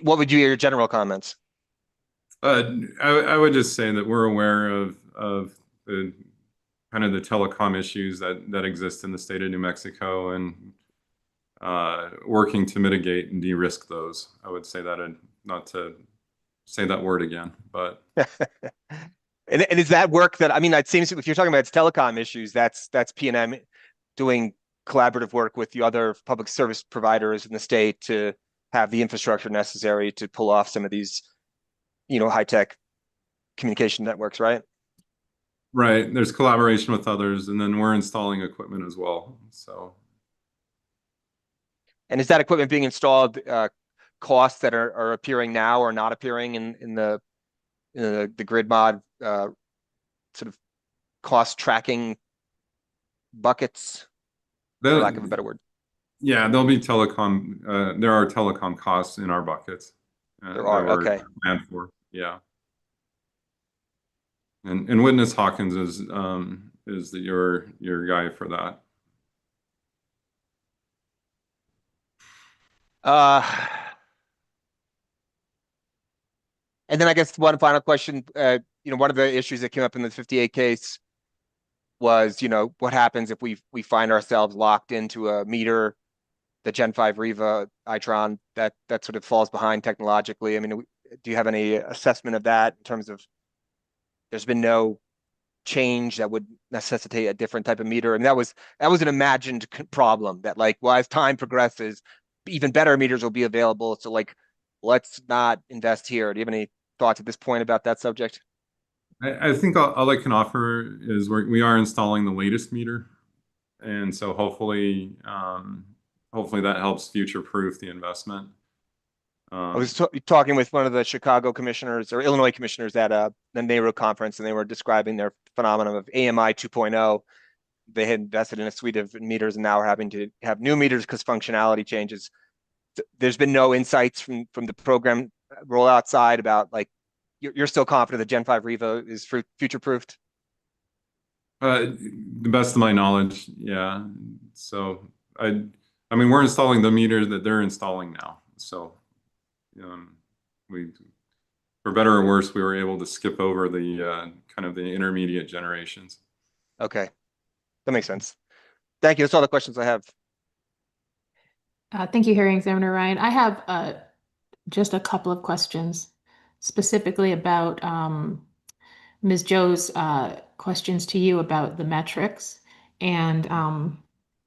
What would you your general comments? I would just say that we're aware of the kind of the telecom issues that exist in the state of New Mexico, and working to mitigate and de-risk those. I would say that, not to say that word again, but And is that work that, I mean, it seems if you're talking about telecom issues, that's PNM doing collaborative work with the other public service providers in the state to have the infrastructure necessary to pull off some of these, high-tech communication networks, right? right, there's collaboration with others, and then we're installing equipment as well. So, And is that equipment being installed, costs that are appearing now or not appearing in the grid mod sort of cost tracking buckets, for lack of a better word? yeah, there'll be telecom. There are telecom costs in our buckets. There are, that were okay. planned for. Yeah. And Witness Hawkins is your guy for that. And then I guess one final question, one of the issues that came up in the 58 case was, what happens if we find ourselves locked into a meter, the Gen 5 Riva Itron that sort of falls behind technologically? I mean, do you have any assessment of that in terms of there's been no change that would necessitate a different type of meter? And that was an imagined problem that, like, well, as time progresses, even better meters will be available. So, like, let's not invest here. Do you have any thoughts at this point about that subject? I think all I can offer is we are installing the latest meter, and so hopefully that helps future-proof the investment. I was talking with one of the Chicago commissioners or Illinois commissioners at the NARU conference, and they were describing their phenomenon of AMI 2.0. They had invested in a suite of meters and now are having to have new meters because functionality changes. There's been no insights from the program rollout side about, like, you're still confident that Gen 5 Riva is future-proofed? The best of my knowledge, yeah. So I mean, we're installing the meter that they're installing now. So for better or worse, we were able to skip over the kind of the intermediate generations. Okay, that makes sense. Thank you. That's all the questions I have. Thank you, Hearing Examiner Ryan. I have just a couple of questions specifically about Ms. Joe's questions to you about the metrics. And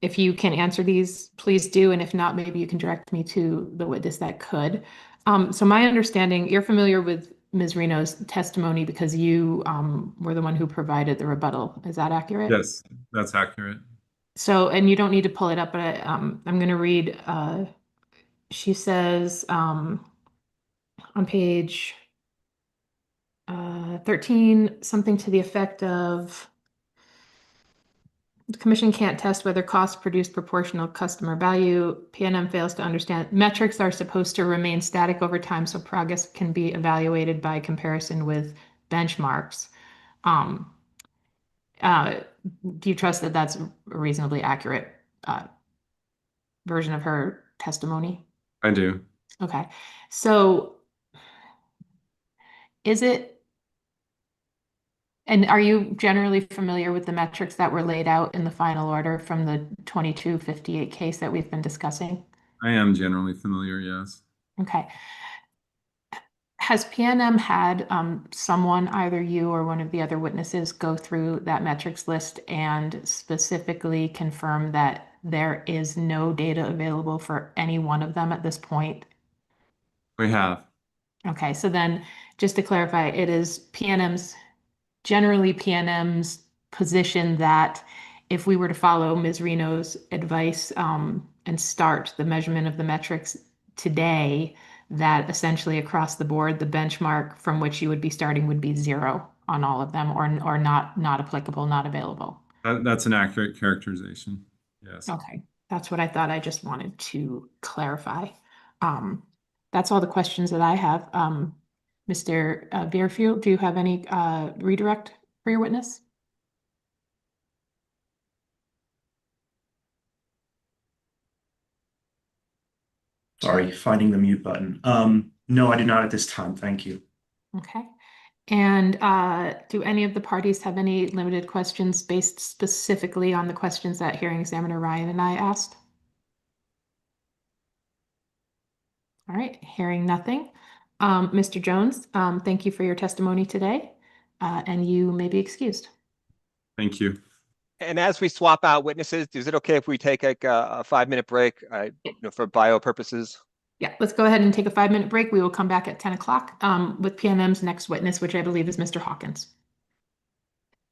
if you can answer these, please do. And if not, maybe you can direct me to the witness that could. So my understanding, you're familiar with Ms. Reno's testimony because you were the one who provided the rebuttal. Is that accurate? Yes, that's accurate. So, and you don't need to pull it up, but I'm going to read. She says on page 13, something to the effect of, the commission can't test whether costs produce proportional customer value. PNM fails to understand metrics are supposed to remain static over time, so progress can be evaluated by comparison with benchmarks. Do you trust that that's a reasonably accurate version of her testimony? I do. Okay. So is it, and are you generally familiar with the metrics that were laid out in the final order from the 2258 case that we've been discussing? I am generally familiar, yes. Okay. Has PNM had someone, either you or one of the other witnesses, go through that metrics list and specifically confirm that there is no data available for any one of them at this point? We have. Okay, so then just to clarify, it is generally PNM's position that if we were to follow Ms. Reno's advice and start the measurement of the metrics today, that essentially across the board, the benchmark from which you would be starting would be 0 on all of them, or not applicable, not available. That's an accurate characterization. Yes. Okay, that's what I thought. I just wanted to clarify. That's all the questions that I have. Mr. Beerfield, do you have any redirect for your witness? Sorry, finding the mute button. No, I do not at this time. Thank you. Okay. And do any of the parties have any limited questions based specifically on the questions that Hearing Examiner Ryan and I asked? All right, hearing nothing. Mr. Jones, thank you for your testimony today, and you may be excused. Thank you. And as we swap out witnesses, is it okay if we take like a 5-minute break, for bio purposes? Yeah, let's go ahead and take a 5-minute break. We will come back at 10 o'clock with PNM's next witness, which I believe is Mr. Hawkins.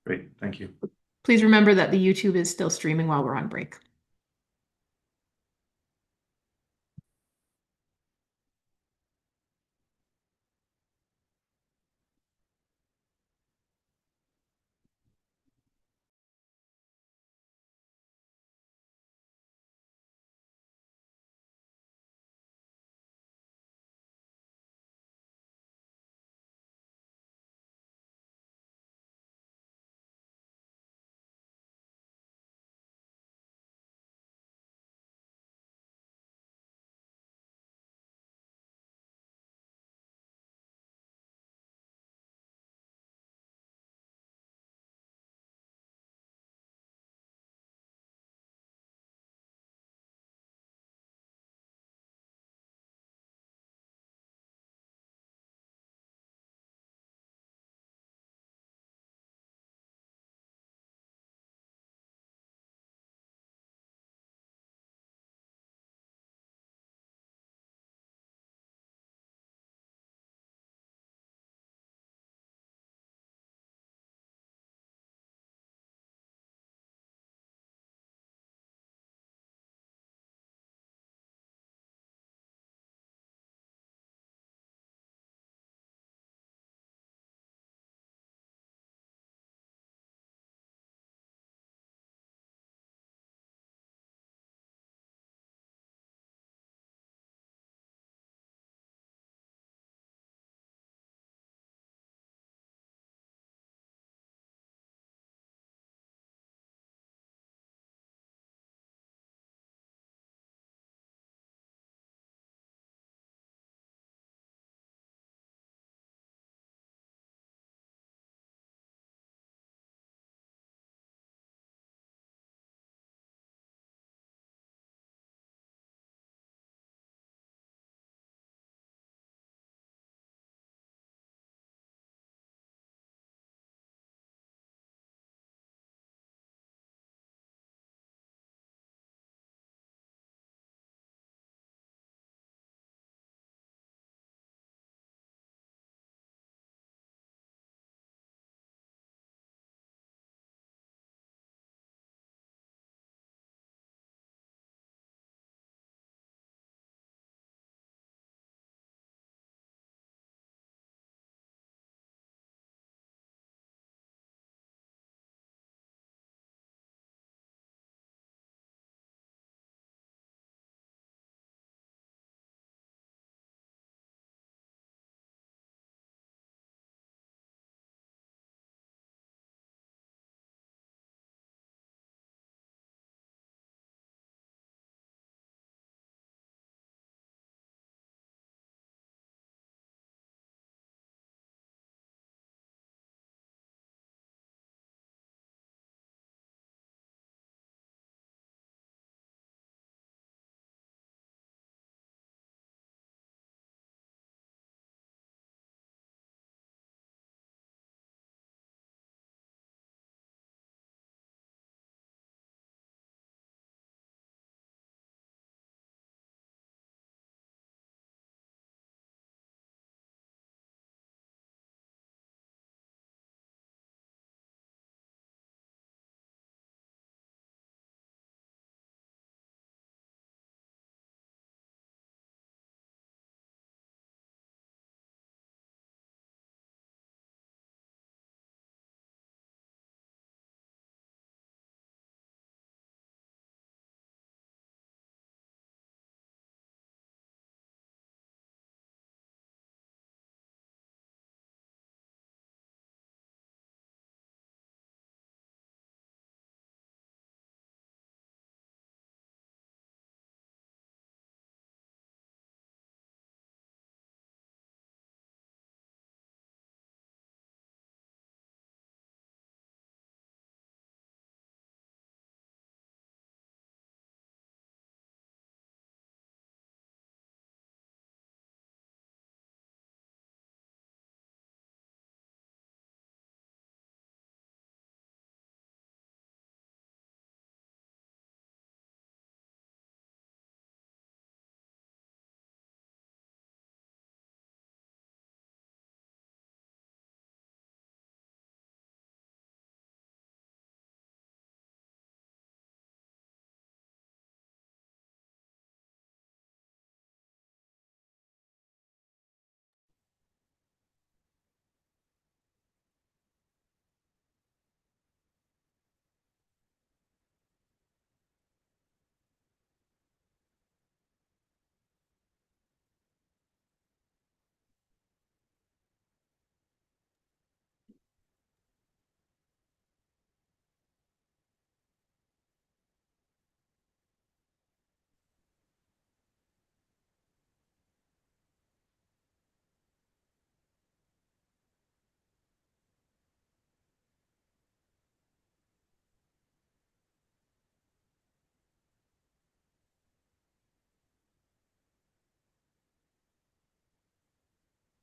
Great, thank you. Please remember that the YouTube is still streaming while we're on break.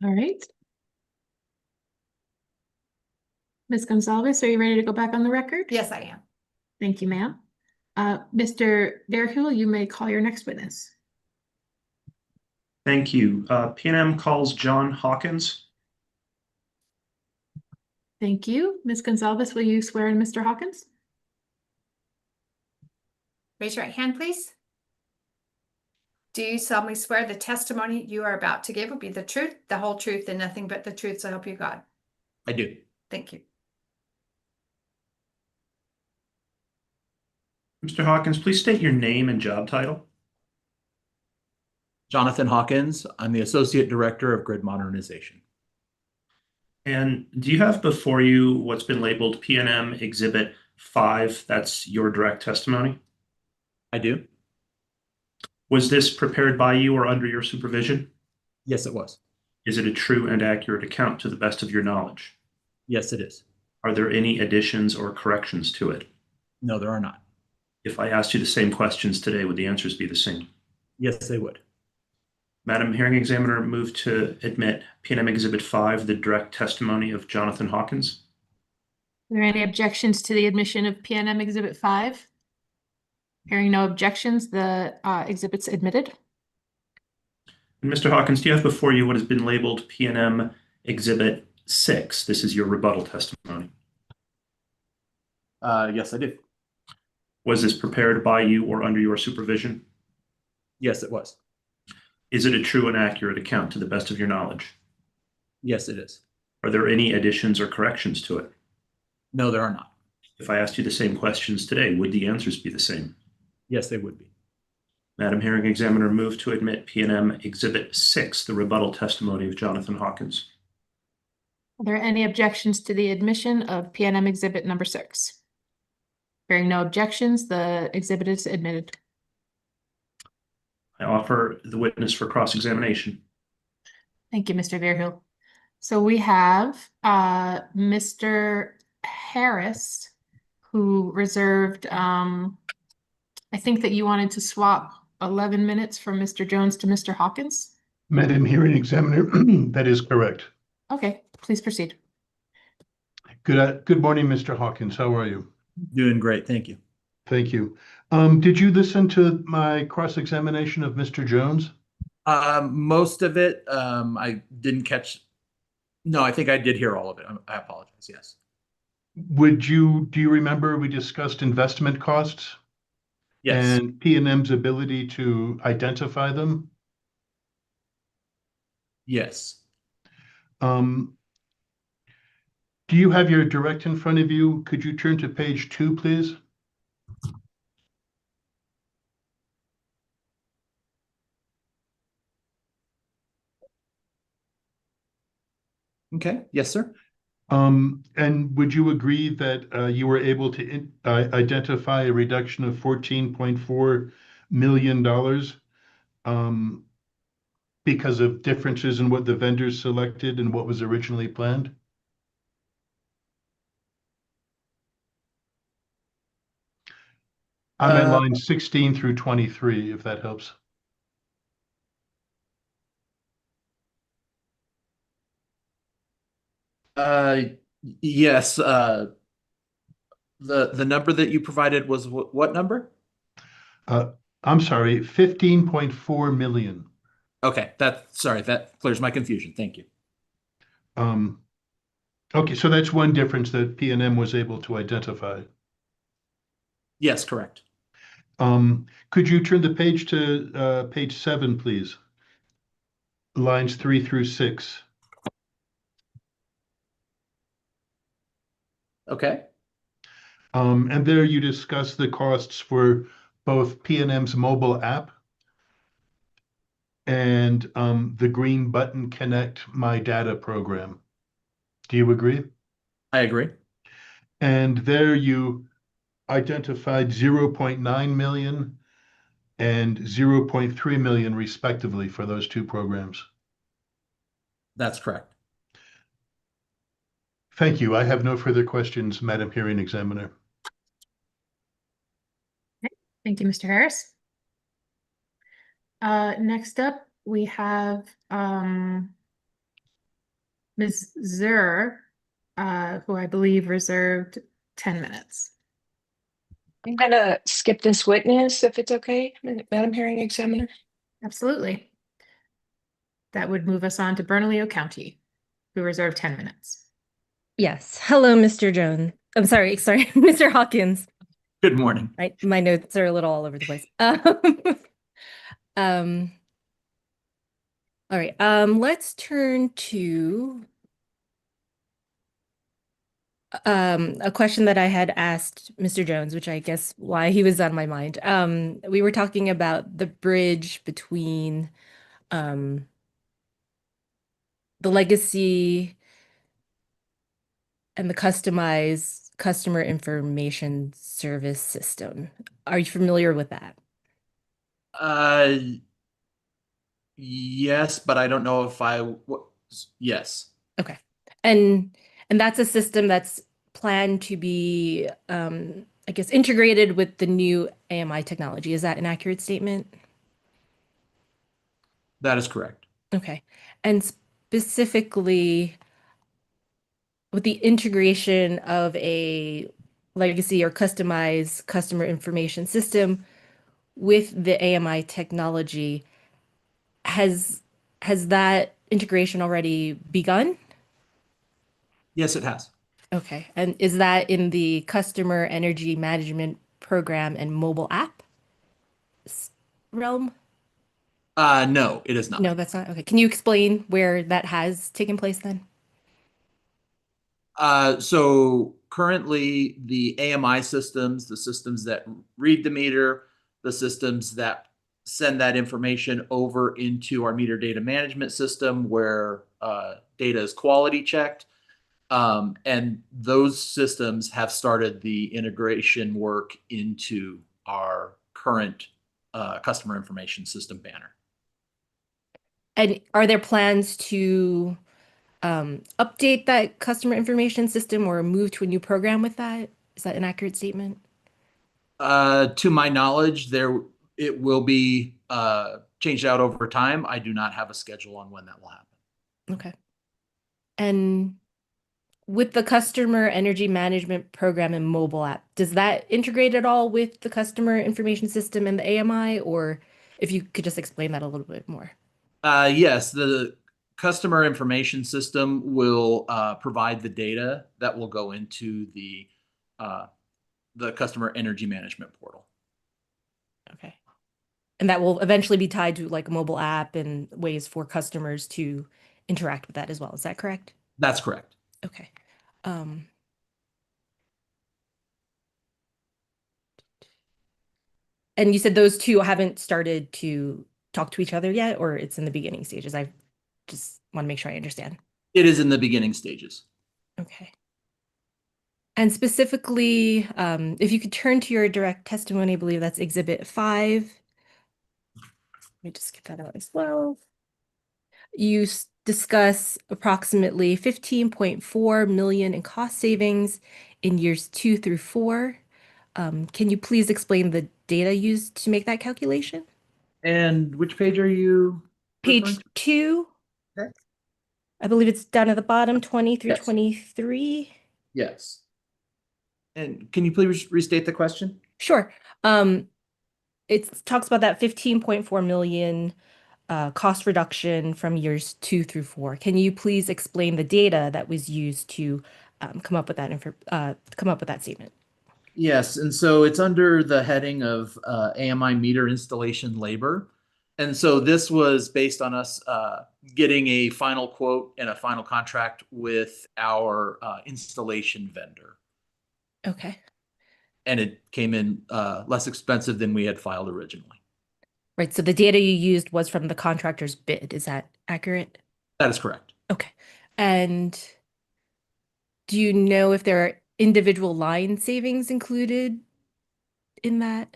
All right. Ms. Gonzalez, are you ready to go back on the record? Yes, I am. Thank you, ma'am. Mr. Verhul, you may call your next witness. Thank you. PNM calls John Hawkins. Thank you. Ms. Gonzalez, will you swear in Mr. Hawkins? Raise your right hand, please. Do you solemnly swear the testimony you are about to give will be the truth, the whole truth, and nothing but the truth, so help you God? I do. Thank you. Mr. Hawkins, please state your name and job title. Jonathan Hawkins. I'm the Associate Director of Grid Modernization. And do you have before you what's been labeled PNM Exhibit 5? That's your direct testimony. I do. Was this prepared by you or under your supervision? Yes, it was. Is it a true and accurate account to the best of your knowledge? Yes, it is. Are there any additions or corrections to it? No, there are not. If I asked you the same questions today, would the answers be the same? Yes, they would. Madam Hearing Examiner, move to admit PNM Exhibit 5, the direct testimony of Jonathan Hawkins. Are there any objections to the admission of PNM Exhibit 5? Hearing no objections, the exhibit's admitted. And Mr. Hawkins, do you have before you what has been labeled PNM Exhibit 6? This is your rebuttal testimony. Yes, I do. Was this prepared by you or under your supervision? Yes, it was. Is it a true and accurate account to the best of your knowledge? Yes, it is. Are there any additions or corrections to it? No, there are not. If I asked you the same questions today, would the answers be the same? Yes, they would be. Madam Hearing Examiner, move to admit PNM Exhibit 6, the rebuttal testimony of Jonathan Hawkins. Are there any objections to the admission of PNM Exhibit number 6? Hearing no objections, the exhibit is admitted. I offer the witness for cross-examination. Thank you, Mr. Verhul. So we have Mr. Harris, who reserved, I think that you wanted to swap 11 minutes from Mr. Jones to Mr. Hawkins. Madam Hearing Examiner, that is correct. Okay, please proceed. Good morning, Mr. Hawkins. How are you? Doing great. Thank you. Thank you. Did you listen to my cross-examination of Mr. Jones? Most of it, I didn't catch. No, I think I did hear all of it. I apologize. Yes. Do you remember we discussed investment costs? Yes. And PNM's ability to identify them? Yes. Do you have your direct in front of you? Could you turn to page 2, please? Okay. Yes, sir. And would you agree that you were able to identify a reduction of $14.4 million because of differences in what the vendors selected and what was originally planned? I'm at line 16 through 23, if that helps. Yes. The number that you provided was what number? I'm sorry, 15.4 million. Okay, sorry, that clears my confusion. Thank you. Okay, so that's one difference that PNM was able to identify. Yes, correct. Could you turn the page to page 7, please? Lines 3 through 6. Okay. And there you discuss the costs for both PNM's mobile app and the Green Button Connect My Data program. Do you agree? I agree. And there you identified 0.9 million and 0.3 million respectively for those two programs. That's correct. Thank you. I have no further questions, Madam Hearing Examiner. Okay. Thank you, Mr. Harris. Next up, we have Ms. Zur, who I believe reserved 10 minutes. I'm gonna skip this witness if it's okay, Madam Hearing Examiner. Absolutely. That would move us on to Bernalillo County, who reserved 10 minutes. Yes. Hello, Mr. Jones. I'm sorry, Mr. Hawkins. Good morning. My notes are a little all over the place. Um, all right. Let's turn to a question that I had asked Mr. Jones, which I guess why he was on my mind. We were talking about the bridge between the legacy and the customized customer information service system. Are you familiar with that? Yes, but I don't know if yes. Okay. And that's a system that's planned to be, I guess, integrated with the new AMI technology. Is that an accurate statement? That is correct. Okay. And specifically, with the integration of a legacy or customized customer information system with the AMI technology, has that integration already begun? Yes, it has. Okay. And is that in the customer energy management program and mobile app realm? No, it is not. No, that's not. Okay. Can you explain where that has taken place then? So currently the AMI systems, the systems that read the meter, the systems that send that information over into our meter data management system where data is quality checked. And those systems have started the integration work into our current customer information system banner. And are there plans to update that customer information system or move to a new program with that? Is that an accurate statement? To my knowledge, it will be changed out over time. I do not have a schedule on when that will happen. Okay. And with the customer energy management program and mobile app, does that integrate at all with the customer information system and the AMI? Or if you could just explain that a little bit more. Yes, the customer information system will provide the data that will go into the customer energy management portal. Okay. And that will eventually be tied to like a mobile app and ways for customers to interact with that as well. Is that correct? That's correct. Okay. And you said those two haven't started to talk to each other yet, or it's in the beginning stages? I just want to make sure I understand. It is in the beginning stages. Okay. And specifically, if you could turn to your direct testimony, I believe that's Exhibit 5. Let me just get that out as well. You discuss approximately 15.4 million in cost savings in years 2 through 4. Can you please explain the data used to make that calculation? And which page are you? Page 2. Okay. I believe it's down at the bottom, 20 through Yes. 23. Yes. And can you please restate the question? Sure. It talks about that 15.4 million cost reduction from years 2 through 4. Can you please explain the data that was used to come up with that statement? Yes, and so it's under the heading of AMI meter installation labor. And so this was based on us getting a final quote and a final contract with our installation vendor. Okay. And it came in less expensive than we had filed originally. Right. So the data you used was from the contractor's bid. Is that accurate? That is correct. Okay. And do you know if there are individual line savings included in that?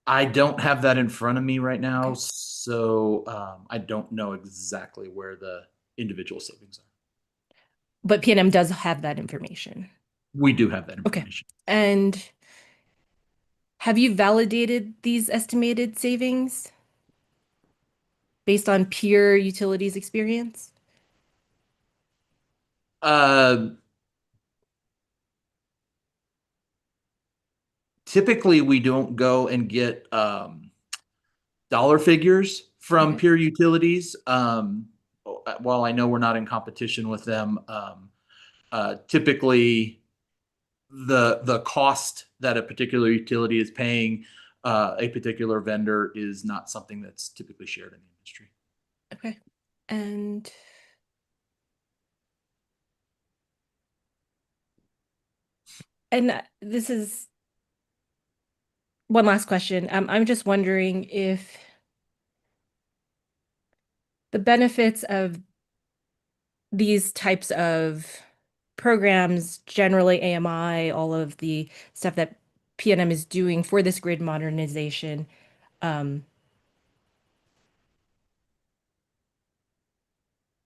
I don't have that in front of me right now, Okay. so I don't know exactly where the individual savings are. But PNM does have that information. We do have that Okay. information. And have you validated these estimated savings based on peer utilities experience? Typically, we don't go and get dollar figures from Okay. peer utilities. While I know we're not in competition with them, typically the cost that a particular utility is paying a particular vendor is not something that's typically shared in the industry. Okay. And this is one last question. I'm just wondering if the benefits of these types of programs, generally AMI, all of the stuff that PNM is doing for this grid modernization,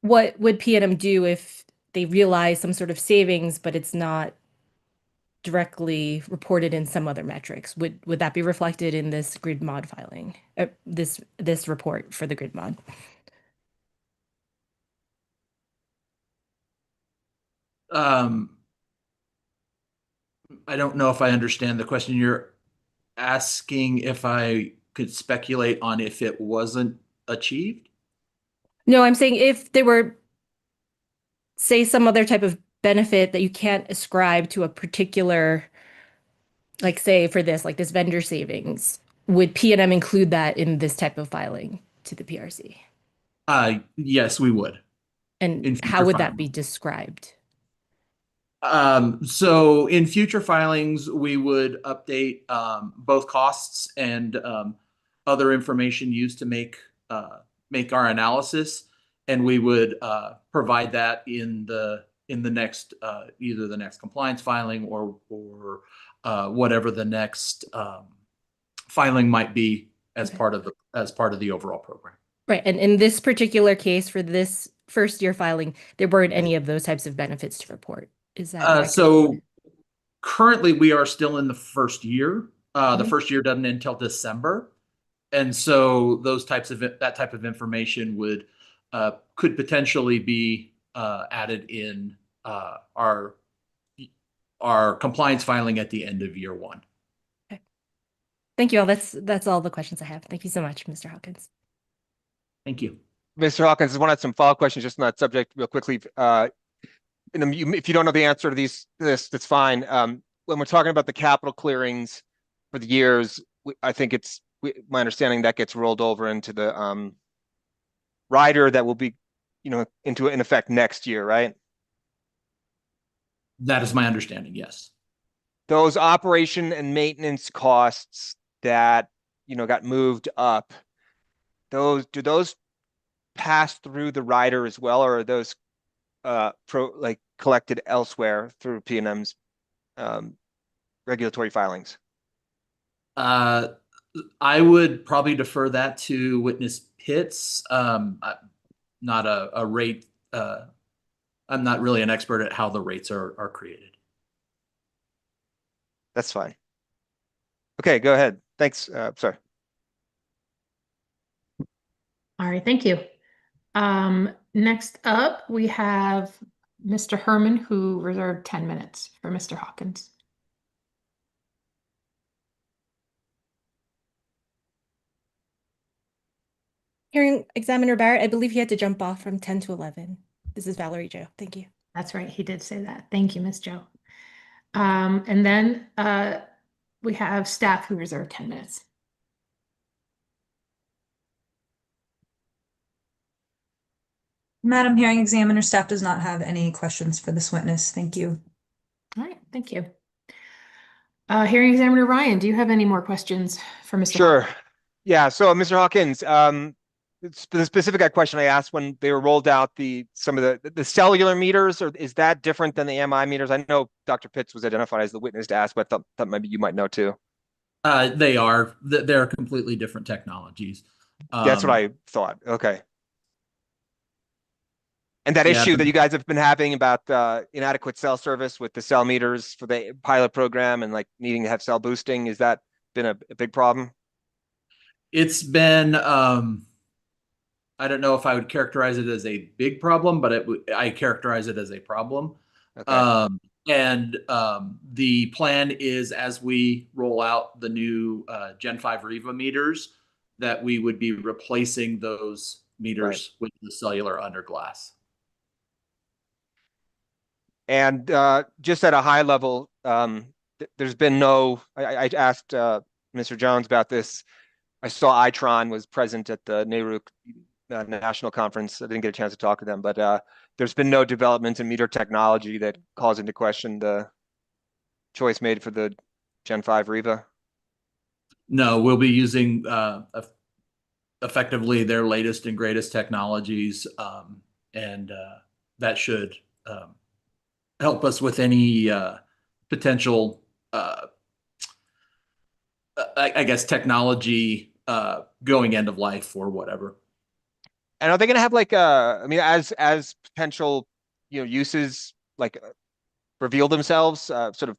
what would PNM do if they realize some sort of savings, but it's not directly reported in some other metrics? Would that be reflected in this grid mod filing, this report for the grid mod? I don't know if I understand the question. You're asking if I could speculate on if it wasn't achieved? No, I'm saying if there were, say, some other type of benefit that you can't ascribe to a particular, like say for this, like this vendor savings, would PNM include that in this type of filing to the PRC? Yes, we would. And how would that be described? So in future filings, we would update both costs and other information used to make our analysis, and we would provide that in the next either the next compliance filing or whatever the next filing might be as part of the overall program. Right. And in this particular case, for this first year filing, there weren't any of those types of benefits to report. Is that accurate? So currently we are still in the first year. The first year doesn't end until December. And so that type of information could potentially be added in our compliance filing at the end of year one. Okay. Thank you all. That's all the questions I have. Thank you so much, Mr. Hawkins. Thank you. Mr. Hawkins, I want to add some follow-up questions just on that subject real quickly. If you don't know the answer to this, that's fine. When we're talking about the capital clearings for the years, I think my understanding that gets rolled over into the rider that will be, in effect next year, right? That is my understanding, yes. Those operation and maintenance costs that, got moved up, do those pass through the rider as well, or are those collected elsewhere through PNM's regulatory filings? I would probably defer that to witness Pitts. Not a rate. I'm not really an expert at how the rates are created. That's fine. Okay, go ahead. Thanks. Sorry. All right, thank you. Next up, we have Mr. Herman, who reserved 10 minutes for Mr. Hawkins. Hearing Examiner Barrett, I believe he had to jump off from 10 to 11. This is Valerie Jo. Thank you. That's right. He did say that. Thank you, Ms. Jo. And then we have staff who reserved 10 minutes. Madam Hearing Examiner, staff does not have any questions for this witness. Thank you. All right, thank you. Hearing Examiner Ryan, do you have any more questions for Mr. Sure. Hawkins? Yeah, so Mr. Hawkins, the specific question I asked when they were rolled out some of the cellular meters, or is that different than the AMI meters? I know Dr. Pitts was identified as the witness to ask, but thought maybe you might know too. They are. They're completely different technologies. That's what I thought. Okay. And that issue that you guys have been having about inadequate cell service with the cell meters for the pilot program and needing to have cell boosting, has that been a big problem? It's been I don't know if I would characterize it as a big problem, but I characterize it as a problem. Okay. The plan is, as we roll out the new Gen 5 Riva meters, that we would be replacing those meters with the cellular under glass. And just at a high level, there's been no, I asked Mr. Jones about this. I saw Itron was present at the NARUC National Conference. I didn't get a chance to talk to them, but there's been no development in meter technology that calls into question the choice made for the Gen 5 Riva. No, we'll be using effectively their latest and greatest technologies, and that should help us with any potential, I guess, technology going end of life or whatever. And are they going to have like I mean, as potential, uses like reveal themselves, sort of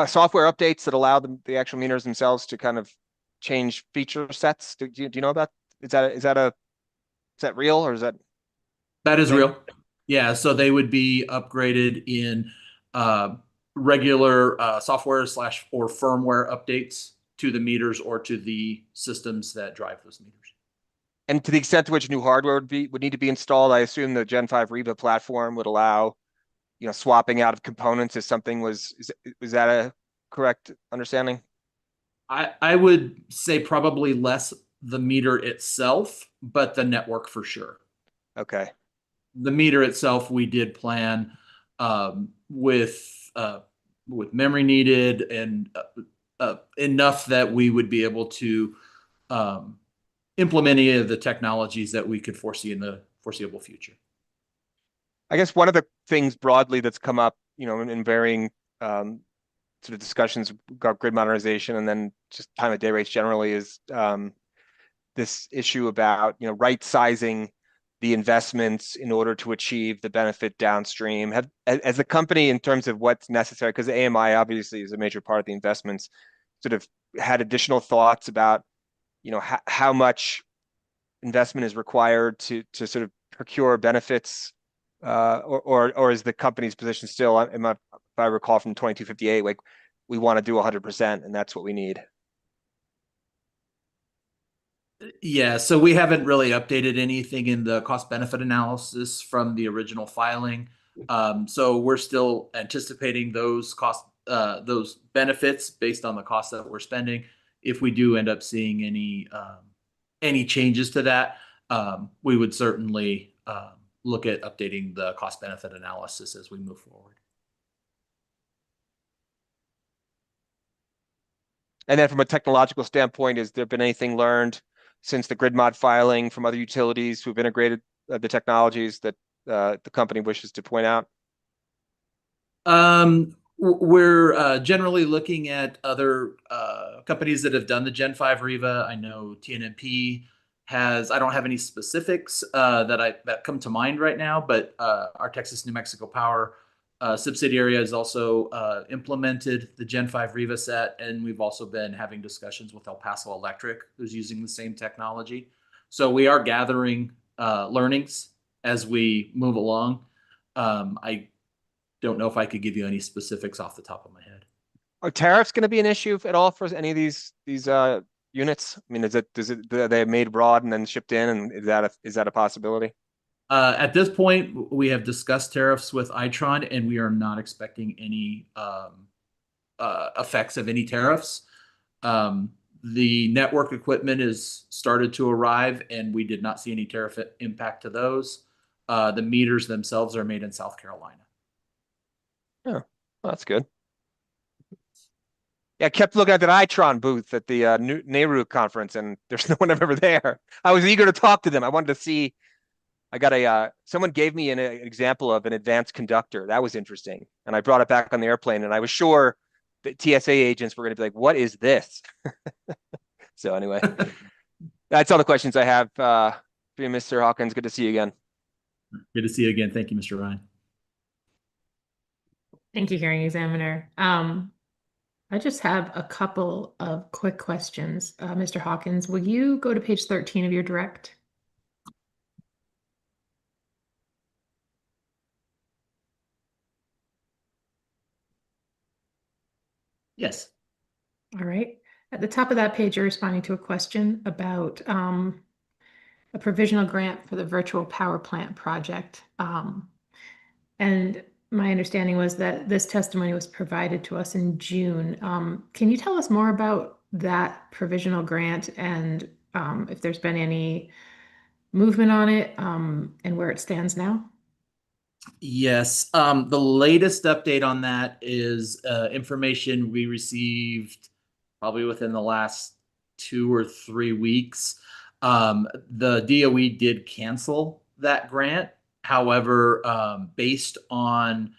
software updates that allow the actual meters themselves to kind of change feature sets? Do you know about? Is that real, or is that? That is real. Yeah, so they would be upgraded in regular software / or firmware updates to the meters or to the systems that drive those meters. And to the extent to which new hardware would need to be installed, I assume the Gen 5 Riva platform would allow, swapping out of components if something was that a correct understanding? I would say probably less the meter itself, but the network for sure. Okay. The meter itself, we did plan with memory needed and enough that we would be able to implement any of the technologies that we could foresee in the foreseeable future. I guess one of the things broadly that's come up, in varying sort of discussions about grid modernization and then just time of day rates generally is this issue about, right sizing the investments in order to achieve the benefit downstream. As the company, in terms of what's necessary, because the AMI obviously is a major part of the investments, sort of had additional thoughts about, how much investment is required to sort of procure benefits, or is the company's position still, if I recall from 2258, like we want to do 100% and that's what we need? Yeah, so we haven't really updated anything in the cost benefit analysis from the original filing. So we're still anticipating those those benefits based on the costs that we're spending. If we do end up seeing any changes to that, we would certainly look at updating the cost benefit analysis as we move forward. And then from a technological standpoint, has there been anything learned since the grid mod filing from other utilities who've integrated the technologies that the company wishes to point out? We're generally looking at other companies that have done the Gen 5 Riva. I know TNMP has, I don't have any specifics that come to mind right now, but our Texas New Mexico Power subsidiary has also implemented the Gen 5 Riva set, and we've also been having discussions with El Paso Electric, who's using the same technology. So we are gathering learnings as we move along. I don't know if I could give you any specifics off the top of my head. Are tariffs going to be an issue at all for any of these units? I mean, are they made abroad and then shipped in, and is that a possibility? At this point, we have discussed tariffs with Itron, and we are not expecting any effects of any tariffs. The network equipment is started to arrive, and we did not see any tariff impact to those. The meters themselves are made in South Carolina. Oh, well, that's good. Yeah, I kept looking at that Itron booth at the NARUC conference, and there's no one ever there. I was eager to talk to them. I wanted to see. I got someone gave me an example of an advanced conductor. That was interesting. And I brought it back on the airplane, and I was sure that TSA agents were going to be like, what is this? So anyway, that's all the questions I have for you, Mr. Hawkins. Good to see you again. Good to see you again. Thank you, Mr. Ryan. Thank you, hearing examiner. I just have a couple of quick questions. Mr. Hawkins, will you go to page 13 of your direct? All right. At the top of that page, you're responding to a question about a provisional grant for the virtual power plant project. And my understanding was that this testimony was provided to us in June. Can you tell us more about that provisional grant and if there's been any movement on it and where it stands now? Yes, the latest update on that is information we received probably within the last 2 or 3 weeks. The DOE did cancel that grant. However, based on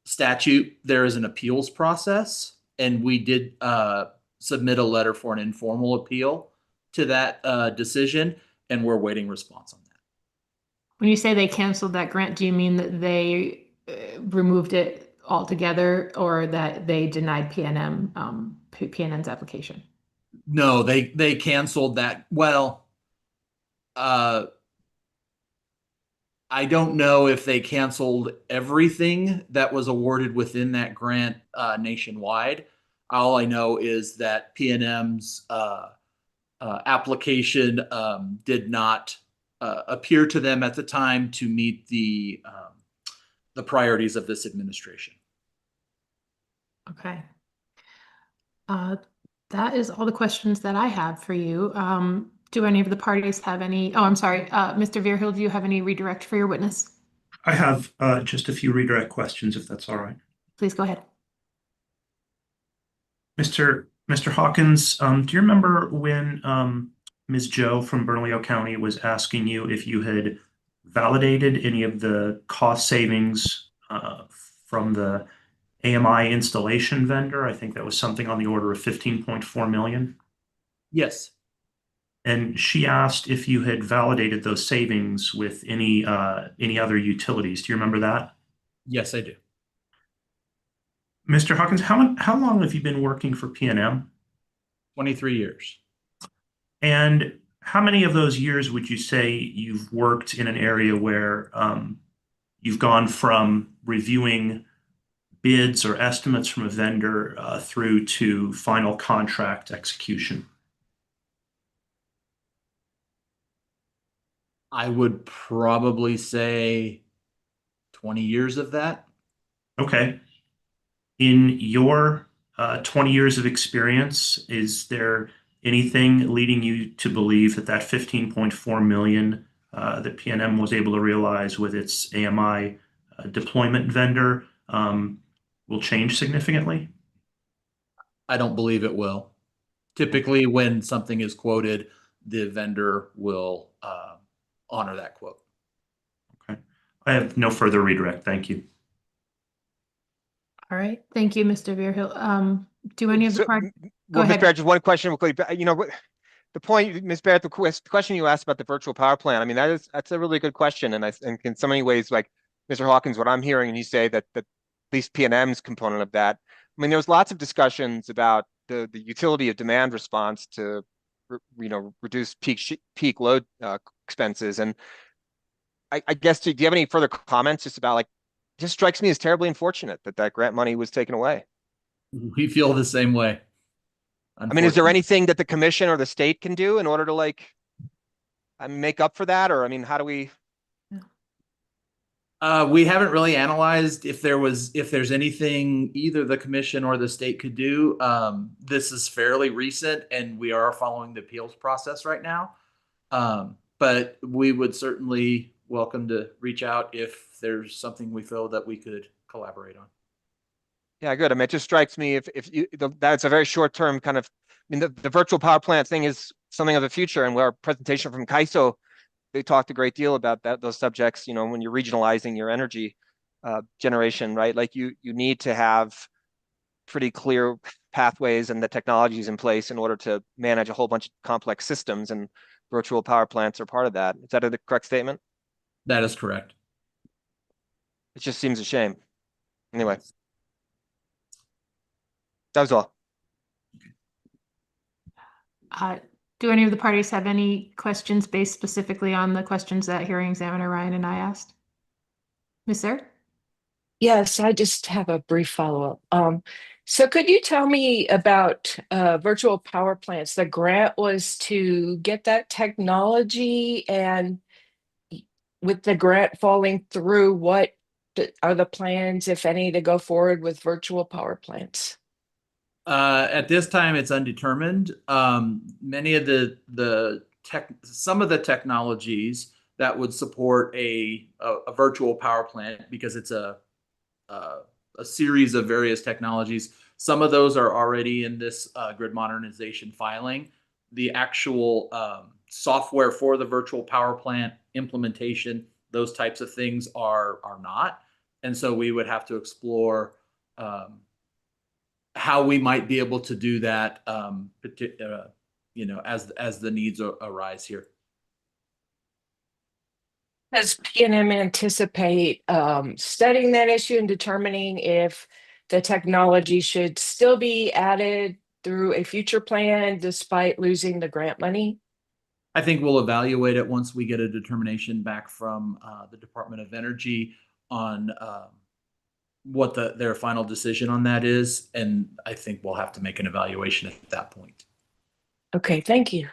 statute, there is an appeals process, and we did submit a letter for an informal appeal to that decision, and we're waiting response on that. When you say they canceled that grant, do you mean that they removed it altogether or that they denied PNM's application? No, they canceled that. Well, I don't know if they canceled everything that was awarded within that grant nationwide. All I know is that PNM's application did not appear to them at the time to meet the priorities of this administration. Okay. That is all the questions that I have for you. Do any of the parties have any? Oh, I'm sorry. Mr. Veerhill, do you have any redirect for your witness? I have just a few redirect questions, if that's all right. Please go ahead. Mr. Hawkins, do you remember when Ms. Joe from Bernalillo County was asking you if you had validated any of the cost savings from the AMI installation vendor? I think that was something on the order of 15.4 million. Yes. And she asked if you had validated those savings with any other utilities. Do you remember that? Yes, I do. Mr. Hawkins, how long have you been working for PNM? 23 years. And how many of those years would you say you've worked in an area where you've gone from reviewing bids or estimates from a vendor through to final contract execution? I would probably say 20 years of that. Okay. In your 20 years of experience, is there anything leading you to believe that 15.4 million that PNM was able to realize with its AMI deployment vendor will change significantly? I don't believe it will. Typically, when something is quoted, the vendor will honor that quote. Okay. I have no further redirect. Thank you. All right. Thank you, Mr. Veerhill. Do any of the parties? Go Well, ahead. Ms. Barrett, just one question real quick. You know, the point, Ms. Barrett, the question you asked about the virtual power plant, I mean, that's a really good question. And in so many ways, like Mr. Hawkins, what I'm hearing, and you say that at least PNM's component of that. I mean, there was lots of discussions about the utility of demand response to, reduce peak load expenses. And I guess, do you have any further comments just about, like, it just strikes me as terribly unfortunate that grant money was taken away. We feel the same way. I mean, is there anything that the commission or the state can do in order to make up for that? Or, I mean, how do we? We haven't really analyzed if there's anything either the commission or the state could do. This is fairly recent, and we are following the appeals process right now. But we would certainly welcome to reach out if there's something we feel that we could collaborate on. Yeah, good. I mean, it just strikes me that's a very short term kind of. I mean, the virtual power plant thing is something of the future, and our presentation from CAISO, they talked a great deal about those subjects. When you're regionalizing your energy generation, right? Like you need to have pretty clear pathways and the technologies in place in order to manage a whole bunch of complex systems, and virtual power plants are part of that. Is that the correct statement? That is correct. It just seems a shame. Anyway, that was all. Do any of the parties have any questions based specifically on the questions that hearing examiner Ryan and I asked? Ms. Sir? Yes, I just have a brief follow-up. So could you tell me about virtual power plants? The grant was to get that technology, and with the grant falling through, what are the plans, if any, to go forward with virtual power plants? At this time, it's undetermined. Many of some of the technologies that would support a virtual power plant, because it's a series of various technologies. Some of those are already in this grid modernization filing. The actual software for the virtual power plant implementation, those types of things are not. And so we would have to explore how we might be able to do that, as the needs arise here. Does PNM anticipate studying that issue and determining if the technology should still be added through a future plan despite losing the grant money? I think we'll evaluate it once we get a determination back from the Department of Energy on what their final decision on that is. And I think we'll have to make an evaluation at that point. Okay, thank you.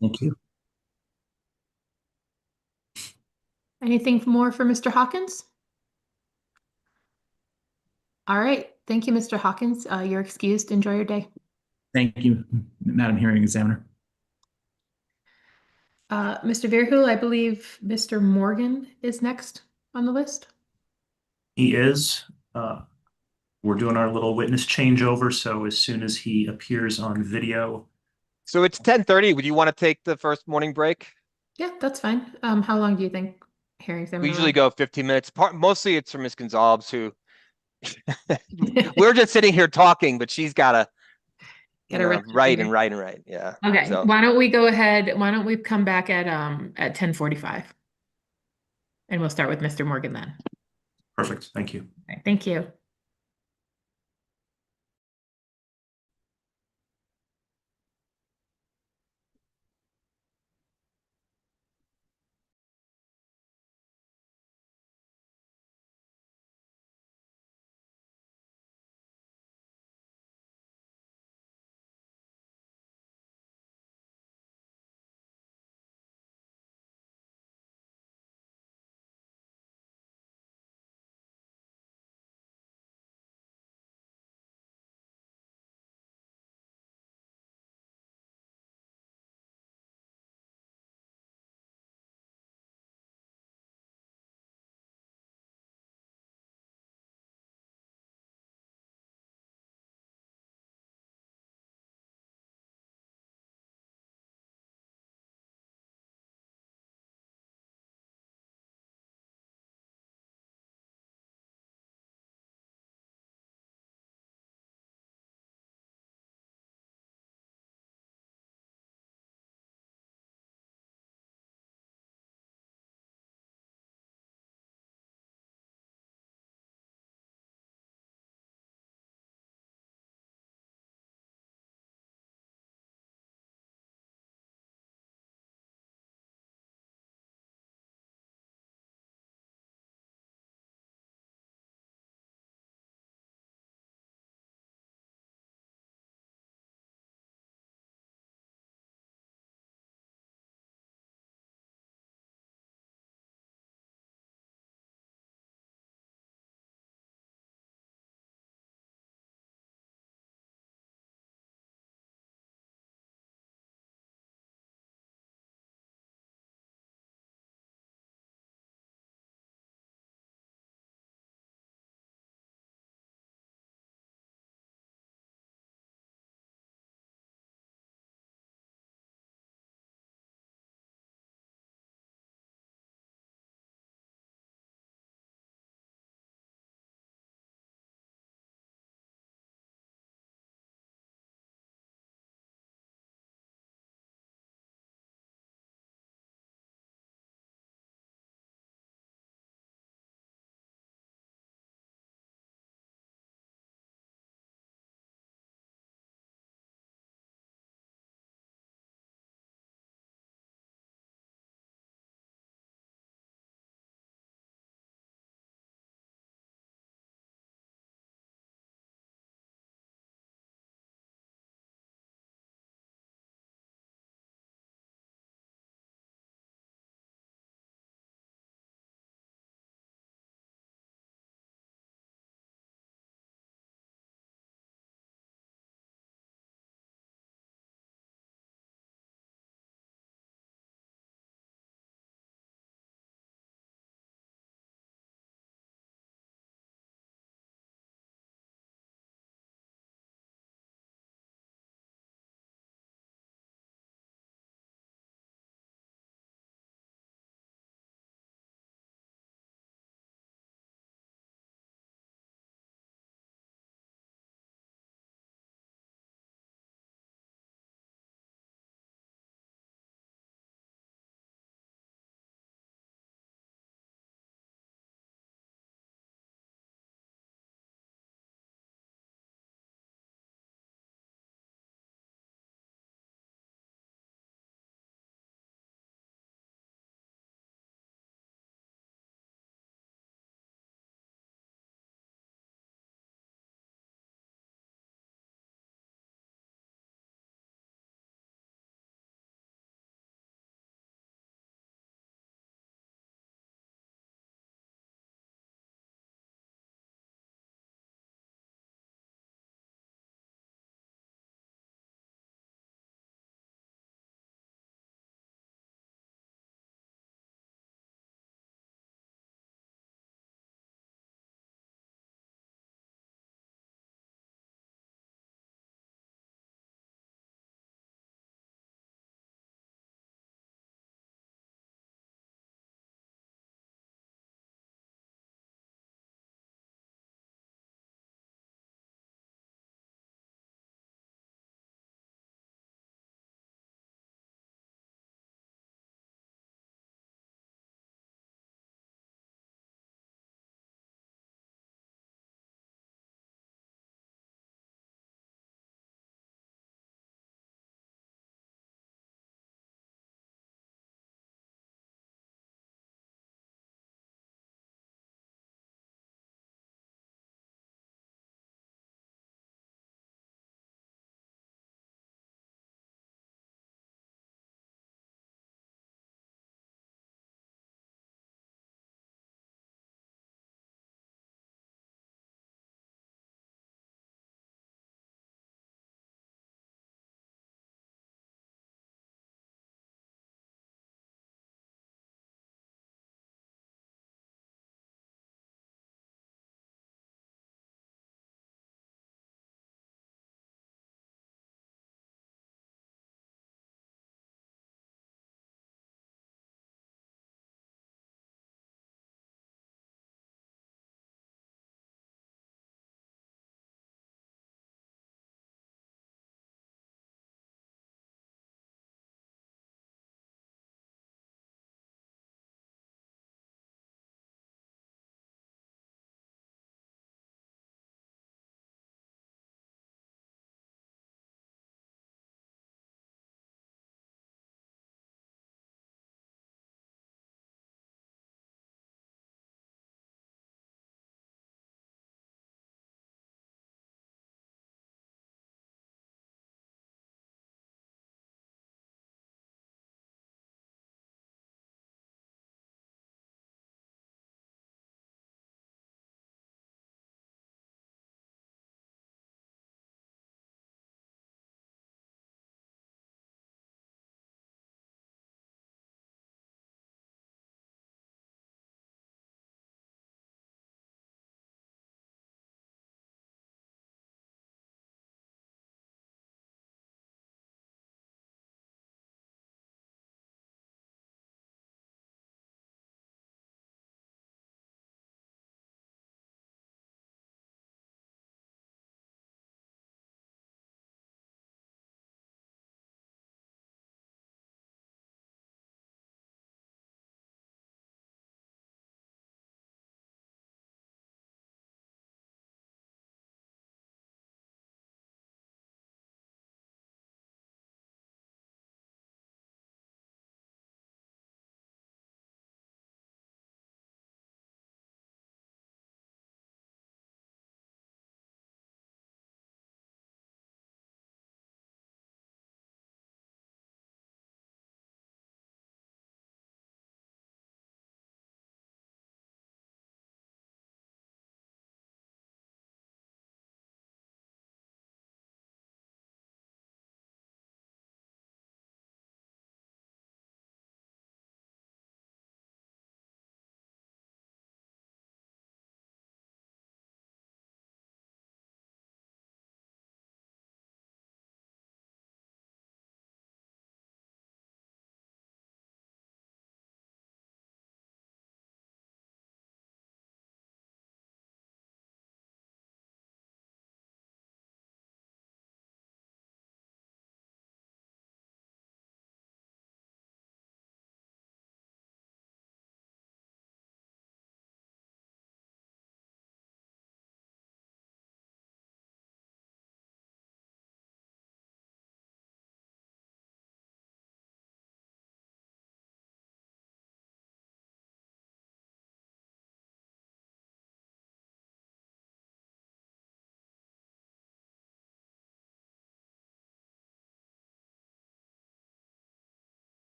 Thank you. Anything more for Mr. Hawkins? All right. Thank you, Mr. Hawkins. You're excused. Enjoy your day. Thank you, Madam Hearing Examiner. Mr. Virhul, I believe Mr. Morgan is next on the list. He is. We're doing our little witness changeover, so as soon as he appears on video. So it's 10:30. Would you want to take the first morning break? Yeah, that's fine. How long do you think hearing examiner? We usually go 15 minutes. Mostly it's for Ms. Gonzalez, who we're just sitting here talking, but she's got to write. Yeah. Okay. So. Why don't we go ahead? Why don't we come back at 10:45? And we'll start with Mr. Morgan then. Perfect. Thank you. Okay, thank you.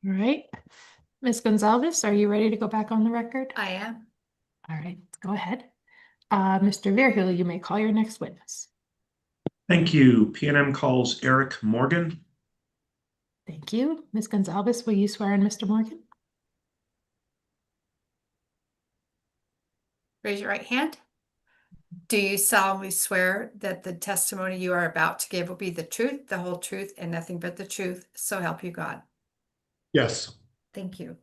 All right. Ms. Gonzalez, are you ready to go back on the record? I am. All right, go ahead. Mr. Verhul, you may call your next witness. Thank you. PNM calls Eric Morgan. Thank you. Ms. Gonzalez, will you swear in Mr. Morgan? Raise your right hand. Do you solemnly swear that the testimony you are about to give will be the truth, the whole truth, and nothing but the truth? So help you God. Yes. Thank you.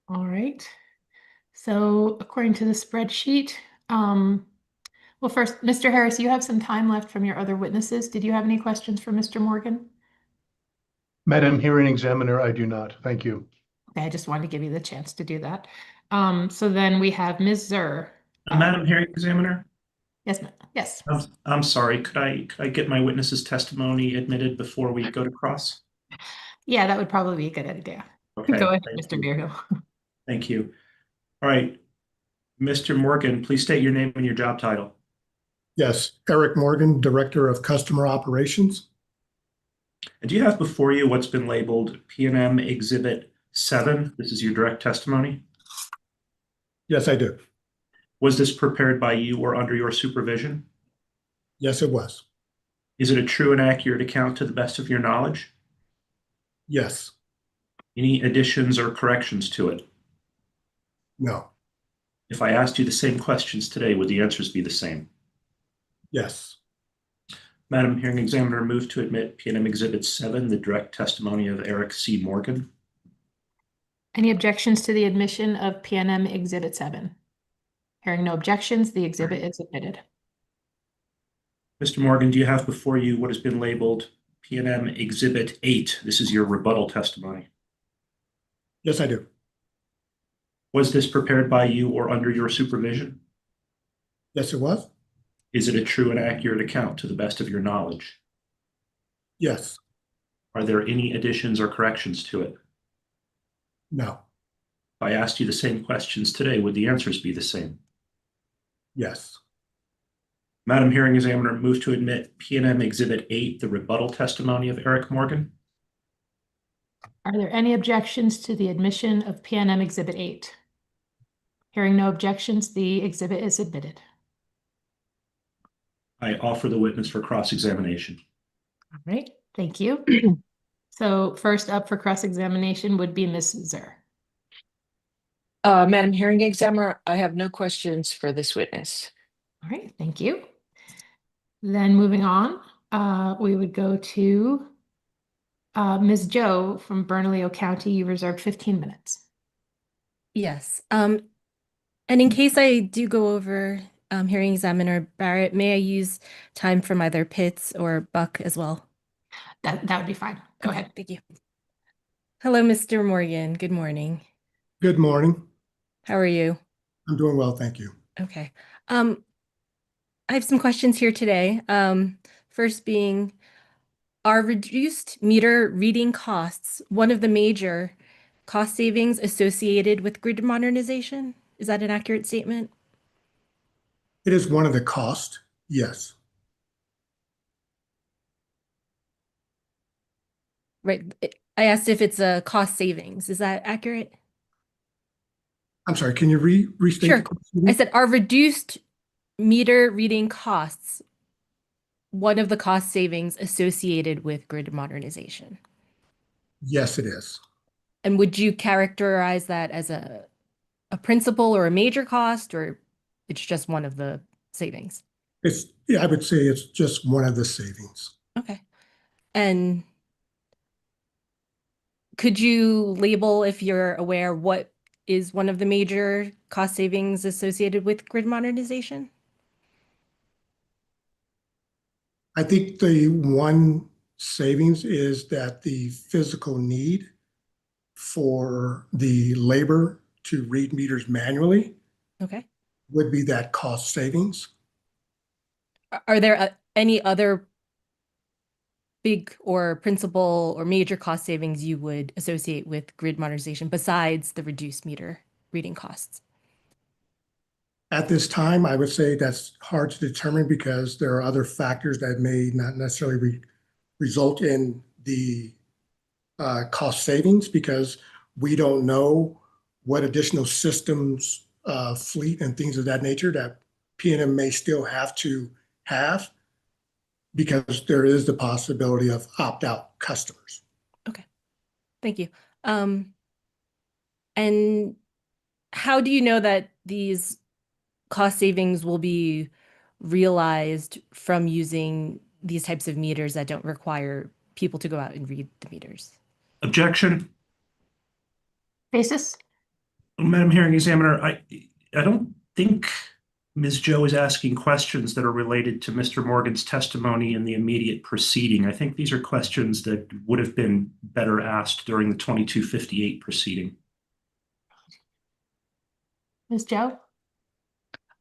All right. So according to the spreadsheet, well, first, Mr. Harris, you have some time left from your other witnesses. Did you have any questions for Mr. Morgan? Madam Hearing Examiner, I do not. Thank you. Okay, I just wanted to give you the chance to do that. So then we have Ms. Zur. Madam Hearing Examiner? Yes, ma'am. Yes. I'm sorry. Could I get my witness's testimony admitted before we go to cross? Yeah, that would probably be a good idea. Okay. Go ahead, Thank Mr. you. Beerhill. Thank you. All right. Mr. Morgan, please state your name and your job title. Yes, Eric Morgan, Director of Customer Operations. And do you have before you what's been labeled PNM Exhibit 7? This is your direct testimony. Yes, I do. Was this prepared by you or under your supervision? Yes, it was. Is it a true and accurate account to the best of your knowledge? Yes. Any additions or corrections to it? No. If I asked you the same questions today, would the answers be the same? Yes. Madam Hearing Examiner, move to admit PNM Exhibit 7, the direct testimony of Eric C. Morgan. Any objections to the admission of PNM Exhibit 7? Hearing no objections, the exhibit is admitted. Mr. Morgan, do you have before you what has been labeled PNM Exhibit 8? This is your rebuttal testimony. Yes, I do. Was this prepared by you or under your supervision? Yes, it was. Is it a true and accurate account to the best of your knowledge? Yes. Are there any additions or corrections to it? No. If I asked you the same questions today, would the answers be the same? Yes. Madam Hearing Examiner, move to admit PNM Exhibit 8, the rebuttal testimony of Eric Morgan. Are there any objections to the admission of PNM Exhibit 8? Hearing no objections, the exhibit is admitted. I offer the witness for cross-examination. All right, thank you. So first up for cross-examination would be Ms. Zur. Madam Hearing Examiner, I have no questions for this witness. All right, thank you. Then moving on, we would go to Ms. Joe from Bernalillo County. You reserved 15 minutes. Yes. And in case I do go over Hearing Examiner Barrett, may I use time from either Pitts or Buck as well? That would be fine. Go ahead. Thank you. Hello, Mr. Morgan. Good morning. Good morning. How are you? I'm doing well, thank you. Okay. I have some questions here today. First being, are reduced meter reading costs one of the major cost savings associated with grid modernization? Is that an accurate statement? It is one of the costs, yes. Right. I asked if it's a cost savings. Is that accurate? I'm sorry, can you restate Sure. the question? I said, are reduced meter reading costs one of the cost savings associated with grid modernization? Yes, it is. And would you characterize that as a principal or a major cost, or it's just one of the savings? Yeah, I would say it's just one of the savings. Okay. And could you label, if you're aware, what is one of the major cost savings associated with grid modernization? I think the one savings is that the physical need for the labor to read meters manually Okay. would be that cost savings. Are there any other big or principal or major cost savings you would associate with grid modernization besides the reduced meter reading costs? At this time, I would say that's hard to determine because there are other factors that may not necessarily result in the cost savings because we don't know what additional systems, fleet and things of that nature that PNM may still have to have because there is the possibility of opt-out customers. Okay, thank you. And how do you know that these cost savings will be realized from using these types of meters that don't require people to go out and read the meters? Objection. Basis? Madam Hearing Examiner, I don't think Ms. Joe is asking questions that are related to Mr. Morgan's testimony in the immediate proceeding. I think these are questions that would have been better asked during the 2258 proceeding. Ms. Joe?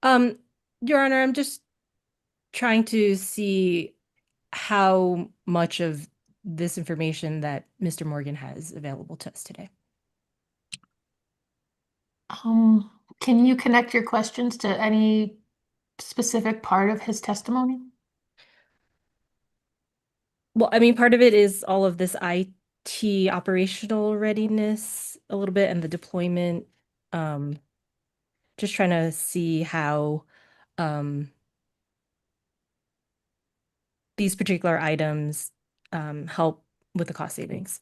Your Honor, I'm just trying to see how much of this information that Mr. Morgan has available to us today. Can you connect your questions to any specific part of his testimony? Well, I mean, part of it is all of this IT operational readiness a little bit and the deployment. Just trying to see how these particular items help with the cost savings.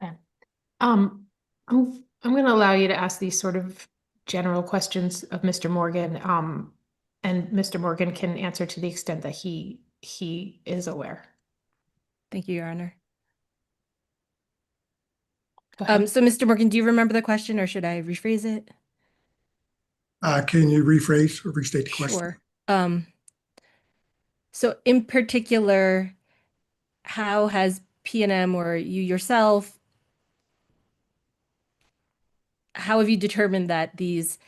Okay. I'm going to allow you to ask these sort of general questions of Mr. Morgan, and Mr. Morgan can answer to the extent that he is aware. Thank you, Your Honor. Go ahead. So Mr. Morgan, do you remember the question or should I rephrase it? Can you rephrase or restate the question? Sure. So in particular, how has PNM or you yourself, how have you determined that these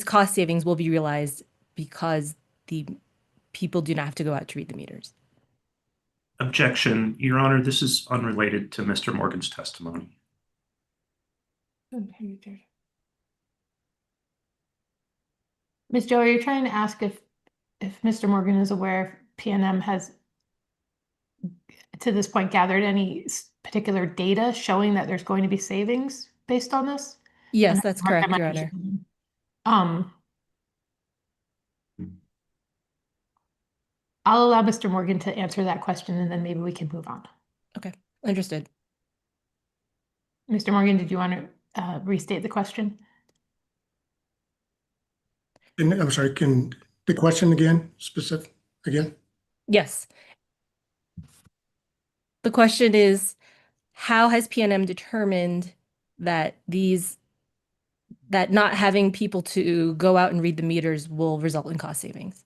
cost savings will be realized because the people do not have to go out to read the meters? Objection. Your Honor, this is unrelated to Mr. Morgan's testimony. Ms. Joe, are you trying to ask if Mr. Morgan is aware if PNM has, to this point, gathered any particular data showing that there's going to be savings based on this? Yes, that's correct, Your Honor. I'll allow Mr. Morgan to answer that question and then maybe we can move on. Okay, understood. Mr. Morgan, did you want to restate the question? I'm sorry, can the question again, specific again? Yes. The question is, how has PNM determined that not having people to go out and read the meters will result in cost savings?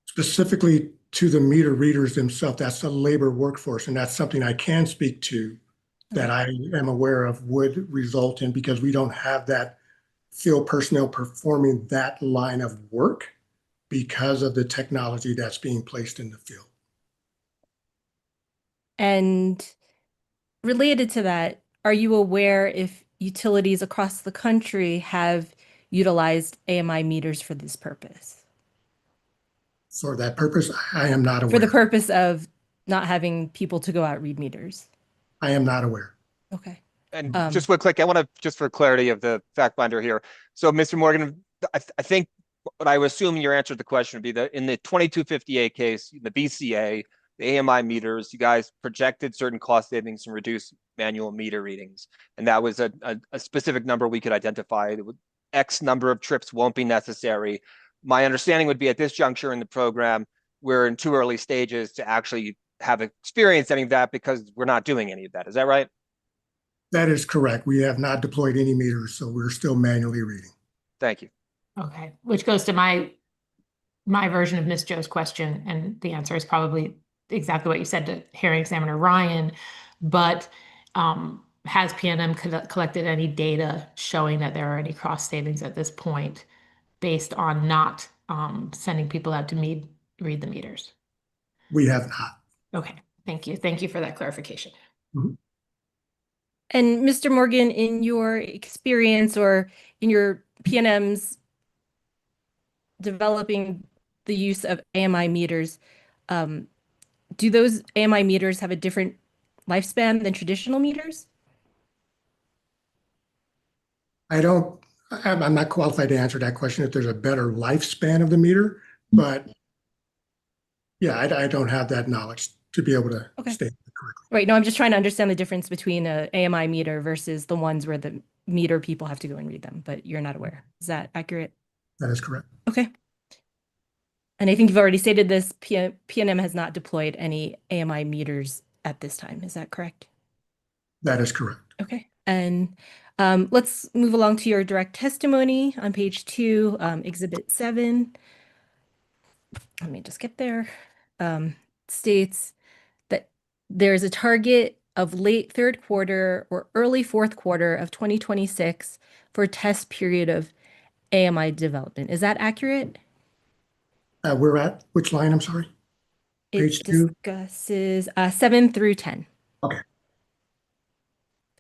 Specifically to the meter readers themselves, that's the labor workforce, and that's something I can speak to that I am aware of would result in, because we don't have that field personnel performing that line of work because of the technology that's being placed in the field. And related to that, are you aware if utilities across the country have utilized AMI meters for this purpose? For that purpose, I am not aware. For the purpose of not having people to go out read meters? I am not aware. Okay. And just real quick, I want to, just for clarity of the fact finder here. So Mr. Morgan, I think what I would assume your answer to the question would be that in the 2258 case, the BCA, the AMI meters, you guys projected certain cost savings and reduced manual meter readings. And that was a specific number we could identify. X number of trips won't be necessary. My understanding would be at this juncture in the program, we're in too early stages to actually have experienced any of that because we're not doing any of that. Is that right? That is correct. We have not deployed any meters, so we're still manually reading. Thank you. Okay, which goes to my version of Ms. Joe's question, and the answer is probably exactly what you said to Hearing Examiner Ryan, but has PNM collected any data showing that there are any cost savings at this point based on not sending people out to read the meters? We have not. Okay, thank you. Thank you for that clarification. Mm-hmm. And Mr. Morgan, in your experience or in your PNM's developing the use of AMI meters, Do those AMI meters have a different lifespan than traditional meters? I'm not qualified to answer that question if there's a better lifespan of the meter, but yeah, I don't have that knowledge to be able to state it correctly. Right. No, I'm just trying to understand the difference between a AMI meter versus the ones where the meter people have to go and read them, but you're not aware. Is that accurate? That is correct. Okay. And I think you've already stated this, PNM has not deployed any AMI meters at this time. Is that correct? That is correct. Okay. And let's move along to your direct testimony on page 2, Exhibit 7. Let me just get there. States that there's a target of late third quarter or early fourth quarter of 2026 for a test period of AMI development. Is that accurate? We're at which line? I'm sorry. Page It 2. discusses 7 through 10. Okay.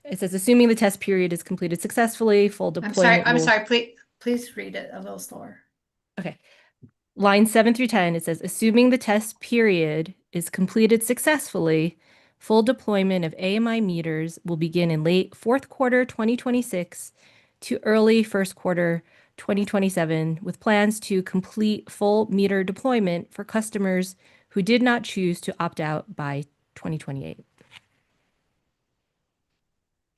It says, assuming the test period is completed successfully, full deployment. I'm sorry, please read it a little slower. Okay. Line 7 through 10, it says, assuming the test period is completed successfully, full deployment of AMI meters will begin in late fourth quarter 2026 to early first quarter 2027, with plans to complete full meter deployment for customers who did not choose to opt out by 2028.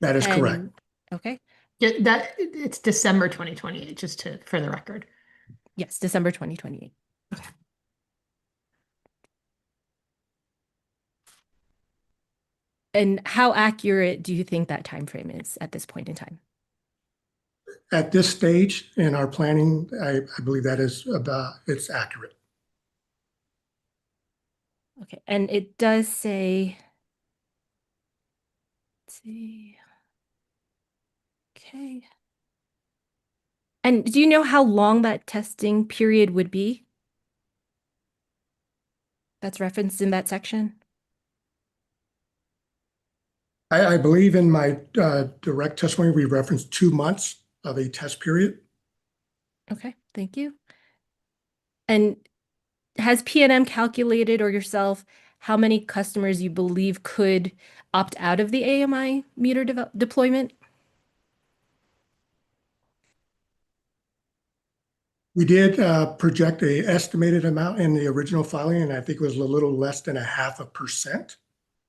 That is correct. Okay. That it's December 2028, just for the record. Yes, December 2028. Okay. And how accurate do you think that time frame is at this point in time? At this stage in our planning, I believe that is it's accurate. Okay, and it does say, let's see. Okay. And do you know how long that testing period would be? That's referenced in that section? I believe in my direct testimony, we referenced 2 months of a test period. Okay, thank you. And has PNM calculated, or yourself, how many customers you believe could opt out of the AMI meter deployment? We did project a estimated amount in the original filing, and I think it was a little less than 0.5%.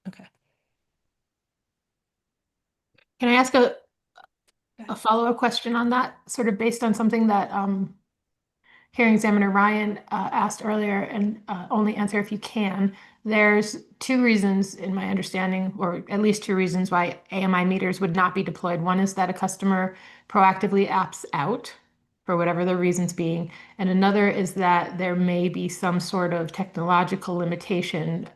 Okay. Can I ask a follow-up question on that, sort of based on something that Hearing Examiner Ryan asked earlier, and only answer if you can. There's 2 reasons in my understanding, or at least 2 reasons why AMI meters would not be deployed. One is that a customer proactively opts out for whatever the reasons being. And another is that there may be some sort of technological limitation.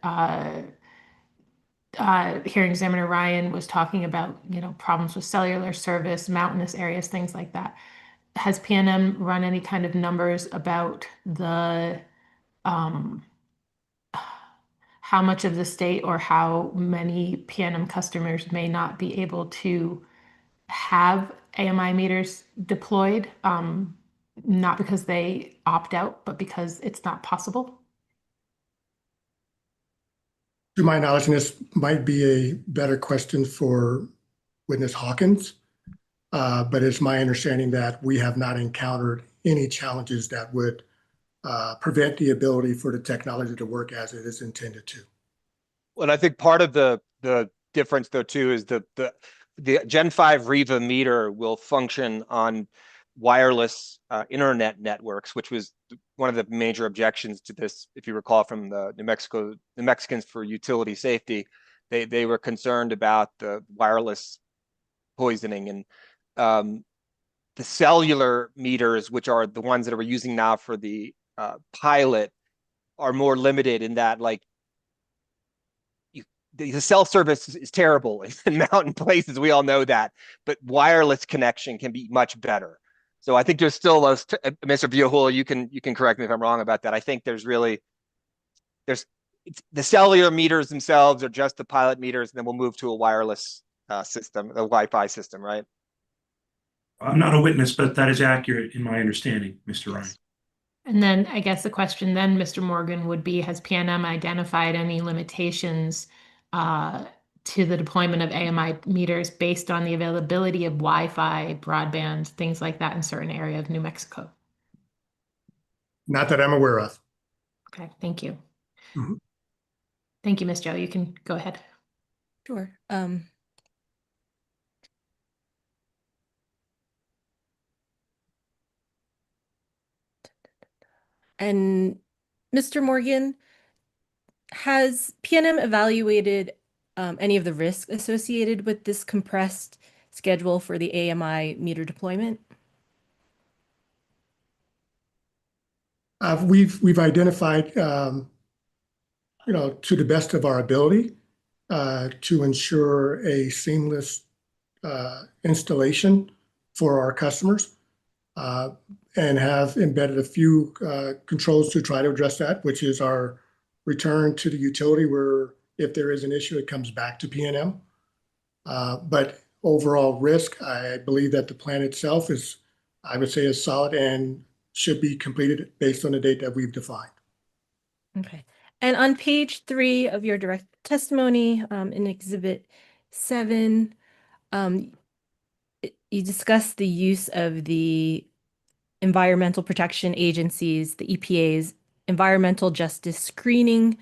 Hearing Examiner Ryan was talking about, problems with cellular service, mountainous areas, things like that. Has PNM run any kind of numbers about the how much of the state or how many PNM customers may not be able to have AMI meters deployed, not because they opt out, but because it's not possible? To my knowledge, and this might be a better question for witness Hawkins, but it's my understanding that we have not encountered any challenges that would prevent the ability for the technology to work as it is intended to. Well, I think part of the difference though too is the Gen 5 Riva meter will function on wireless internet networks, which was one of the major objections to this, if you recall, from the New Mexicans for Utility Safety. They were concerned about the wireless poisoning, and the cellular meters, which are the ones that we're using now for the pilot, are more limited in that, like, the cell service is terrible in mountain places. We all know that, but wireless connection can be much better. So I think there's still those. Mr. Villahul, you can correct me if I'm wrong about that. I think there's the cellular meters themselves are just the pilot meters, and then we'll move to a wireless system, a Wi-Fi system, right? I'm not a witness, but that is accurate in my understanding, Mr. Ryan. And then I guess the question then, Mr. Morgan, would be, has PNM identified any limitations to the deployment of AMI meters based on the availability of Wi-Fi, broadband, things like that in certain area of New Mexico? Not that I'm aware of. Okay, thank you. Mhm. Thank you, Ms. Joe. You can go ahead. Sure. And Mr. Morgan, has PNM evaluated any of the risks associated with this compressed schedule for the AMI meter deployment? We've identified, to the best of our ability, to ensure a seamless installation for our customers, and have embedded a few controls to try to address that, which is our return to the utility where if there is an issue, it comes back to PNM. But overall risk, I believe that the plan itself is, I would say, is solid and should be completed based on the date that we've defined. Okay. And on page 3 of your direct testimony, in Exhibit 7, you discuss the use of the environmental protection agencies, the EPA's environmental justice screening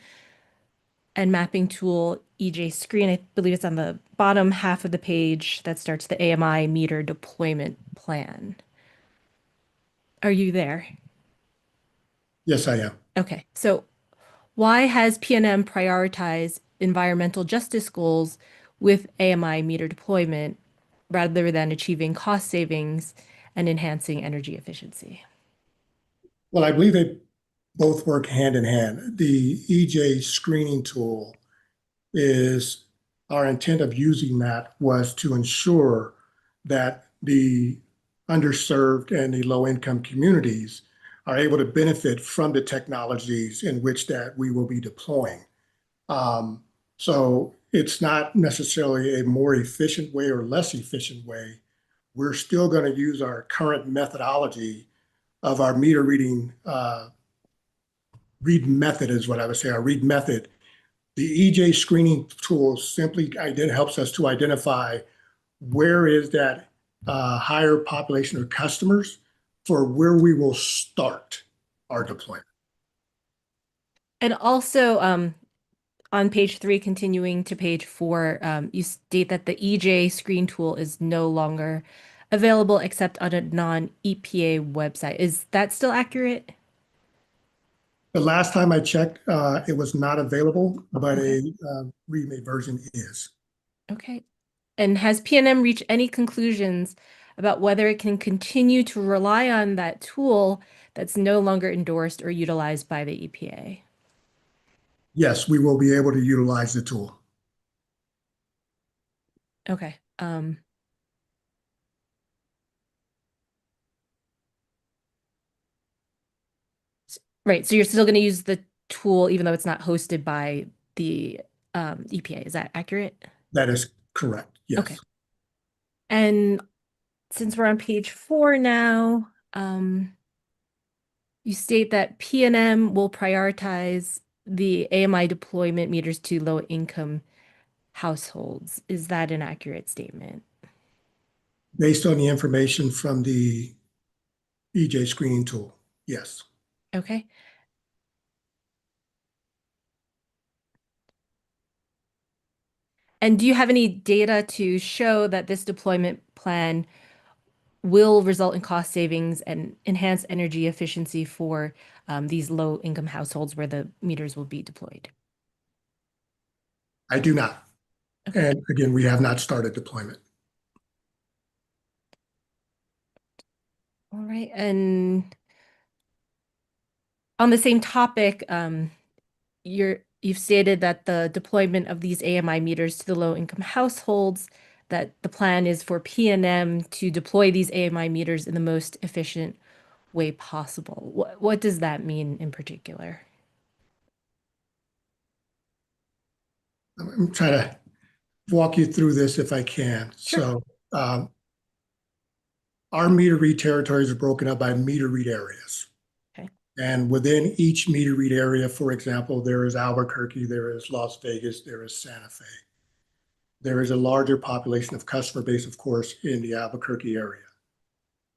and mapping tool, EJ Screen. I believe it's on the bottom half of the page that starts the AMI meter deployment plan. Are you there? Yes, I am. Okay, so why has PNM prioritized environmental justice goals with AMI meter deployment rather than achieving cost savings and enhancing energy efficiency? Well, I believe they both work hand in hand. The EJ screening tool is, our intent of using that was to ensure that the underserved and the low-income communities are able to benefit from the technologies in which that we will be deploying. So it's not necessarily a more efficient way or less efficient way. We're still going to use our current methodology of our meter reading, read method is what I would say, our read method. The EJ screening tool simply helps us to identify where is that higher population of customers for where we will start our deployment. And also, on page 3, continuing to page 4, you state that the EJ screen tool is no longer available except on a non-EPA website. Is that still accurate? The last time I checked, it was not available, but a read-made version is. Okay. And has PNM reached any conclusions about whether it can continue to rely on that tool that's no longer endorsed or utilized by the EPA? Yes, we will be able to utilize the tool. Okay. Right. So you're still going to use the tool even though it's not hosted by the EPA. Is that accurate? That is correct. Yes. Okay. And since we're on page 4 now, you state that PNM will prioritize the AMI deployment meters to low-income households. Is that an accurate statement? Based on the information from the EJ screening tool, yes. Okay. And do you have any data to show that this deployment plan will result in cost savings and enhance energy efficiency for these low-income households where the meters will be deployed? I do not. Okay. And again, we have not started deployment. All right. And on the same topic, you've stated that the deployment of these AMI meters to the low-income households, that the plan is for PNM to deploy these AMI meters in the most efficient way possible. What does that mean in particular? I'm trying to walk you through this if I can. Sure. So our meter read territories are broken up by meter read areas. Okay. And within each meter read area, for example, there is Albuquerque, there is Las Vegas, there is Santa Fe. There is a larger population of customer base, of course, in the Albuquerque area.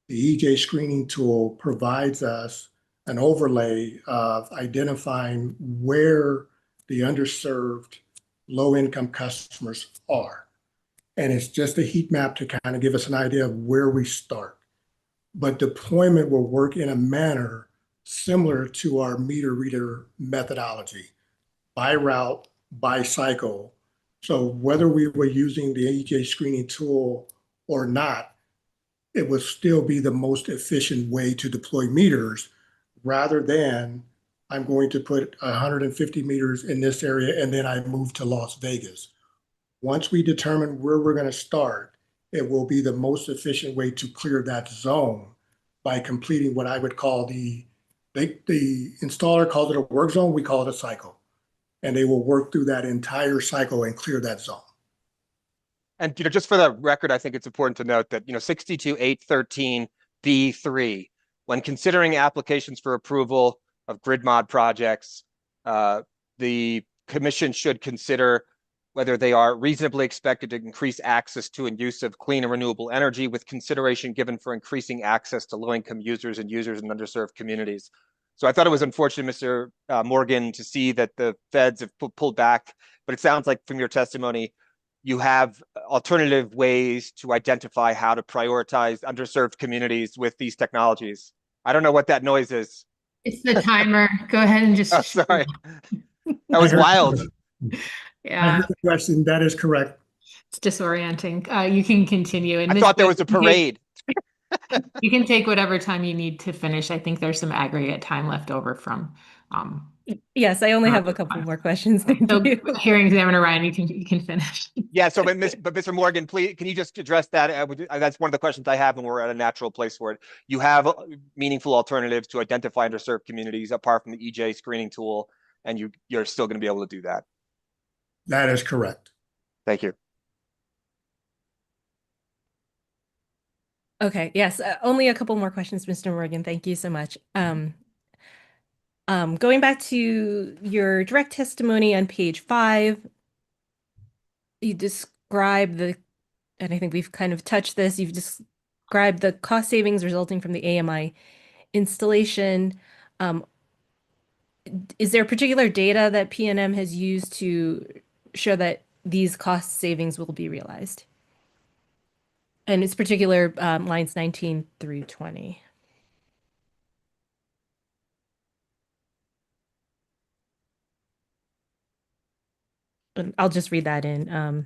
The EJ screening tool provides us an overlay of identifying where the underserved low-income customers are. And it's just a heat map to kind of give us an idea of where we start. But deployment will work in a manner similar to our meter reader methodology, by route, by cycle. So whether we were using the EJ screening tool or not, it would still be the most efficient way to deploy meters, rather than I'm going to put 150 meters in this area and then I move to Las Vegas. Once we determine where we're going to start, it will be the most efficient way to clear that zone by completing what I would call the installer calls it a work zone, we call it a cycle. And they will work through that entire cycle and clear that zone. And just for the record, I think it's important to note that 62813B3, when considering applications for approval of grid mod projects, the commission should consider whether they are reasonably expected to increase access to and use of clean and renewable energy, with consideration given for increasing access to low-income users and users in underserved communities. So I thought it was unfortunate, Mr. Morgan, to see that the feds have pulled back, but it sounds like from your testimony, you have alternative ways to identify how to prioritize underserved communities with these technologies. I don't know what that noise is. It's the timer. Go ahead and just. Oh, sorry. That was wild. Yeah, The question, that is correct. it's disorienting. You can continue. And I thought there was a parade. You can take whatever time you need to finish. I think there's some aggregate time left over from. Yes, I only have a couple more questions. Thank So, you. Hearing Examiner Ryan, you can finish. Yeah. So, but Mr. Morgan, please, can you just address that? That's one of the questions I have, and we're at a natural place for it. You have meaningful alternatives to identify underserved communities apart from the EJ screening tool, and you're still going to be able to do that. That is correct. Thank you. Okay, yes, only a couple more questions, Mr. Morgan. Thank you so much. Going back to your direct testimony on page 5, you describe and I think we've kind of touched this, you've described the cost savings resulting from the AMI installation. Is there particular data that PNM has used to show that these cost savings will be realized? And it's particular lines 19 through 20. And I'll just read that in.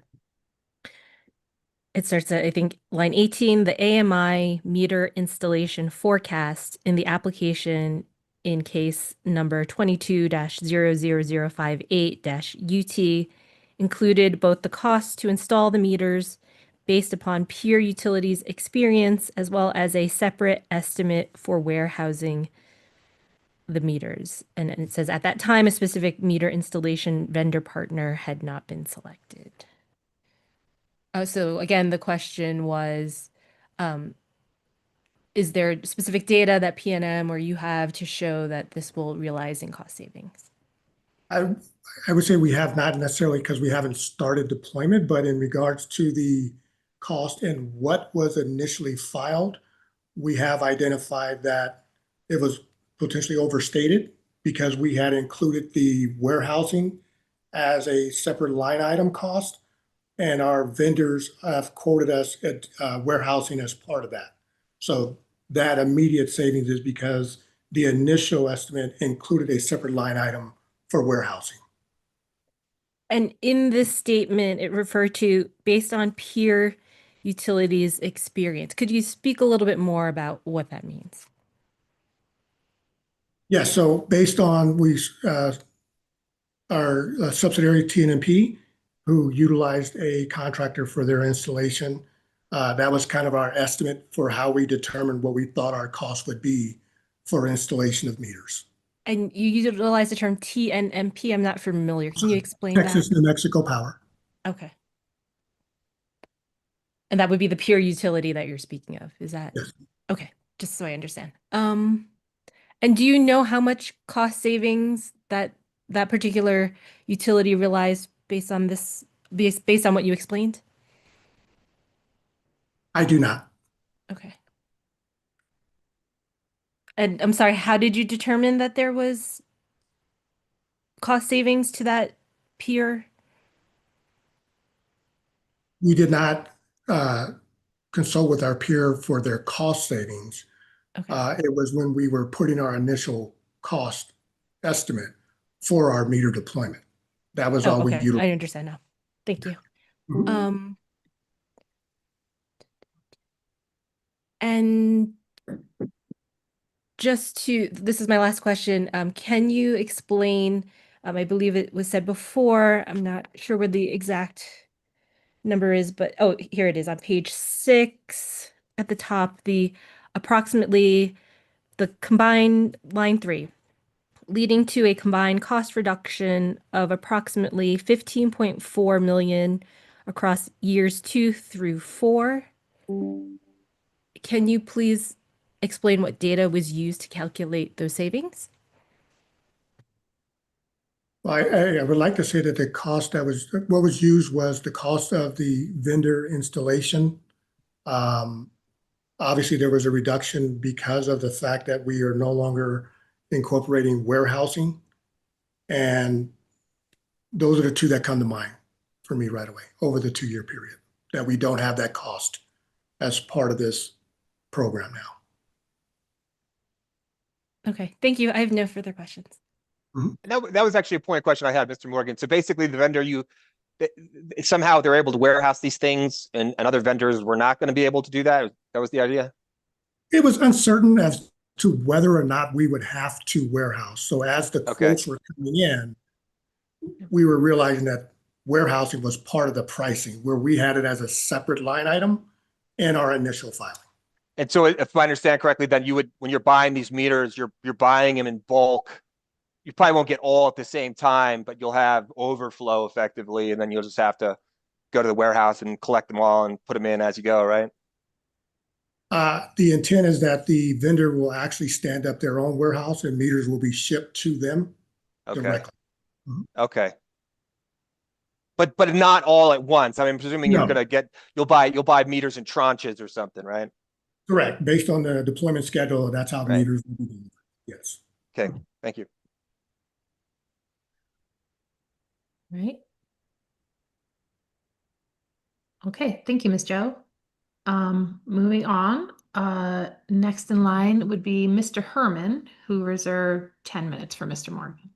It starts at, I think, line 18, the AMI meter installation forecast in the application in case number 22-00058-UT included both the cost to install the meters based upon peer utilities experience, as well as a separate estimate for warehousing the meters. And it says at that time, a specific meter installation vendor partner had not been selected. So again, the question was, is there specific data that PNM or you have to show that this will realize in cost savings? I would say we have not necessarily, because we haven't started deployment, but in regards to the cost and what was initially filed, we have identified that it was potentially overstated because we had included the warehousing as a separate line item cost, and our vendors have quoted us at warehousing as part of that. So that immediate savings is because the initial estimate included a separate line item for warehousing. And in this statement, it referred to based on peer utilities experience. Could you speak a little bit more about what that means? Yeah, so based on our subsidiary TNMP, who utilized a contractor for their installation, that was kind of our estimate for how we determined what we thought our cost would be for installation of meters. And you utilize the term TNMP. I'm not familiar. Can you explain that? Texas, New Mexico Power. Okay. And that would be the peer utility that you're speaking of, is that? Yes. Okay, just so I understand. And do you know how much cost savings that particular utility realized based on this, based on what you explained? I do not. Okay. And I'm sorry, how did you determine that there was cost savings to that peer? We did not consult with our peer for their cost savings. Okay. It was when we were putting our initial cost estimate for our meter deployment. That was Oh, all we okay. utilized. I understand now. Thank you. Mhm. And just to, this is my last question. Can you explain, I believe it was said before, I'm not sure where the exact number is, but oh, here it is on page 6 at the top, the approximately the combined line 3, leading to a combined cost reduction of approximately 15.4 million across years 2 through 4. Can you please explain what data was used to calculate those savings? Well, I would like to say that the cost what was used was the cost of the vendor installation. Obviously, there was a reduction because of the fact that we are no longer incorporating warehousing. And those are the two that come to mind for me right away over the 2-year period, that we don't have that cost as part of this program now. Okay, thank you. I have no further questions. And that was actually a point of question I had, Mr. Morgan. So basically the vendor, somehow they're able to warehouse these things and other vendors were not going to be able to do that. That was the idea? It was uncertain as to whether or not we would have to warehouse. So as the quotes were coming in, we were realizing that warehousing was part of the pricing, where we had it as a separate line item in our initial filing. And so if I understand correctly, then when you're buying these meters, you're buying them in bulk. You probably won't get all at the same time, but you'll have overflow effectively, and then you'll just have to go to the warehouse and collect them all and put them in as you go, right? The intent is that the vendor will actually stand up their own warehouse and meters will be shipped to them directly. Okay. But not all at once. I mean, presuming No. you'll buy meters in tranches or something, right? Correct. Based on the deployment schedule, that's how meters will be delivered. Yes. Okay. Thank you. Right. Okay, thank you, Ms. Joe. Moving on, next in line would be Mr. Herman, who reserved 10 minutes for Mr. Morgan.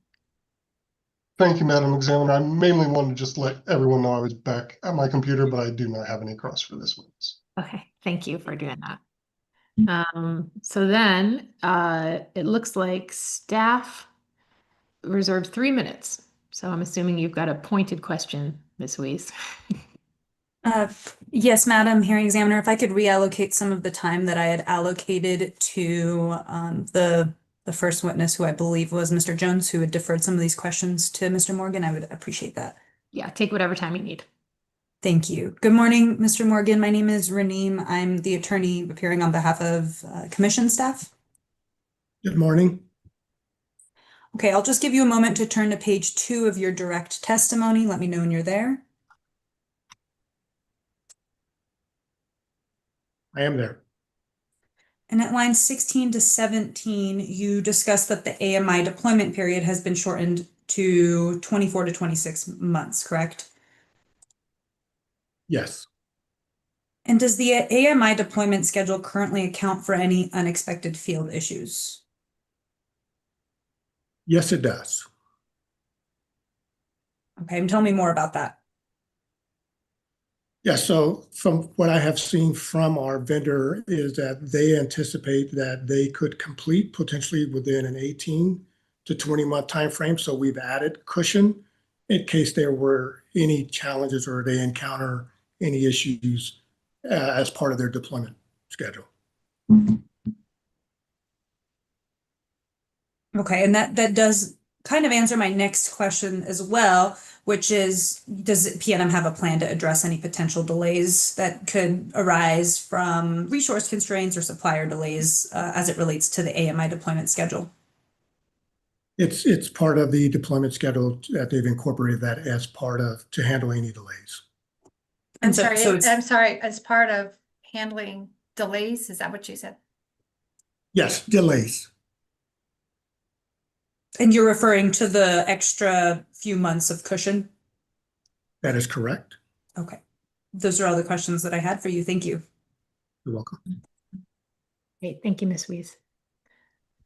Thank you, Madam Examiner. I mainly wanted to just let everyone know I was back at my computer, but I do not have any cross for this witness. Okay, thank you for doing that. So then, it looks like staff reserved 3 minutes. So I'm assuming you've got a pointed question, Ms. Weiss. Yes, Madam Hearing Examiner, if I could reallocate some of the time that I had allocated to the first witness, who I believe was Mr. Jones, who had deferred some of these questions to Mr. Morgan, I would appreciate that. Yeah, take whatever time you need. Thank you. Good morning, Mr. Morgan. My name is Raneem. I'm the attorney appearing on behalf of commission staff. Good morning. Okay, I'll just give you a moment to turn to page 2 of your direct testimony. Let me know when you're there. I am there. And at lines 16 to 17, you discussed that the AMI deployment period has been shortened to 24 to 26 months, correct? Yes. And does the AMI deployment schedule currently account for any unexpected field issues? Yes, it does. Okay, and tell me more about that. Yeah, so from what I have seen from our vendor is that they anticipate that they could complete potentially within an 18 to 20-month timeframe. So we've added cushion in case there were any challenges or they encounter any issues as part of their deployment schedule. Okay, and that does kind of answer my next question as well, which is, does PNM have a plan to address any potential delays that could arise from resource constraints or supplier delays as it relates to the AMI deployment schedule? It's part of the deployment schedule that they've incorporated that as part of to handle any delays. I'm sorry, as part of handling delays, is that what you said? Yes, delays. And you're referring to the extra few months of cushion? That is correct. Okay. Those are all the questions that I had for you. Thank you. You're welcome. Great, thank you, Ms. Weiss.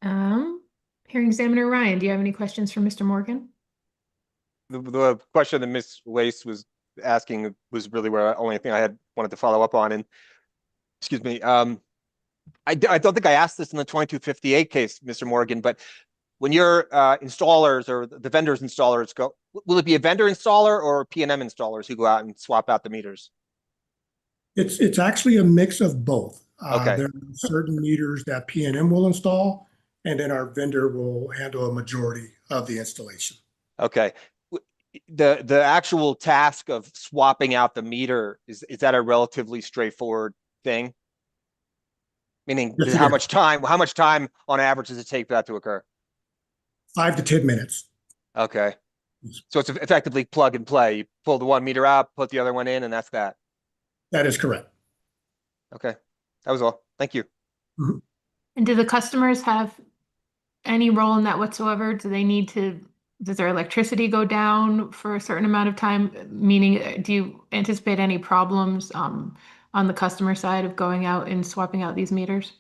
Hearing examiner Ryan, do you have any questions for Mr. Morgan? The question that Ms. Weiss was asking was really where only thing I had wanted to follow up on. And excuse me, I don't think I asked this in the 2258 case, Mr. Morgan, but when your installers or the vendors installers go, will it be a vendor installer or PNM installers who go out and swap out the meters? It's actually a mix of both. Okay. There are certain meters that PNM will install, and then our vendor will handle a majority of the installation. Okay. The actual task of swapping out the meter, is that a relatively straightforward thing? Meaning Yes, how much time on average does it take for that to occur? 5 to 10 minutes. Okay. So it's effectively plug and play. You pull the one meter out, put the other one in, and that's that. That is correct. Okay. That was all. Thank you. Mm-hmm. And do the customers have any role in that whatsoever? Do they need to, does their electricity go down for a certain amount of time? Meaning, do you anticipate any problems on the customer side of going out and swapping out these meters?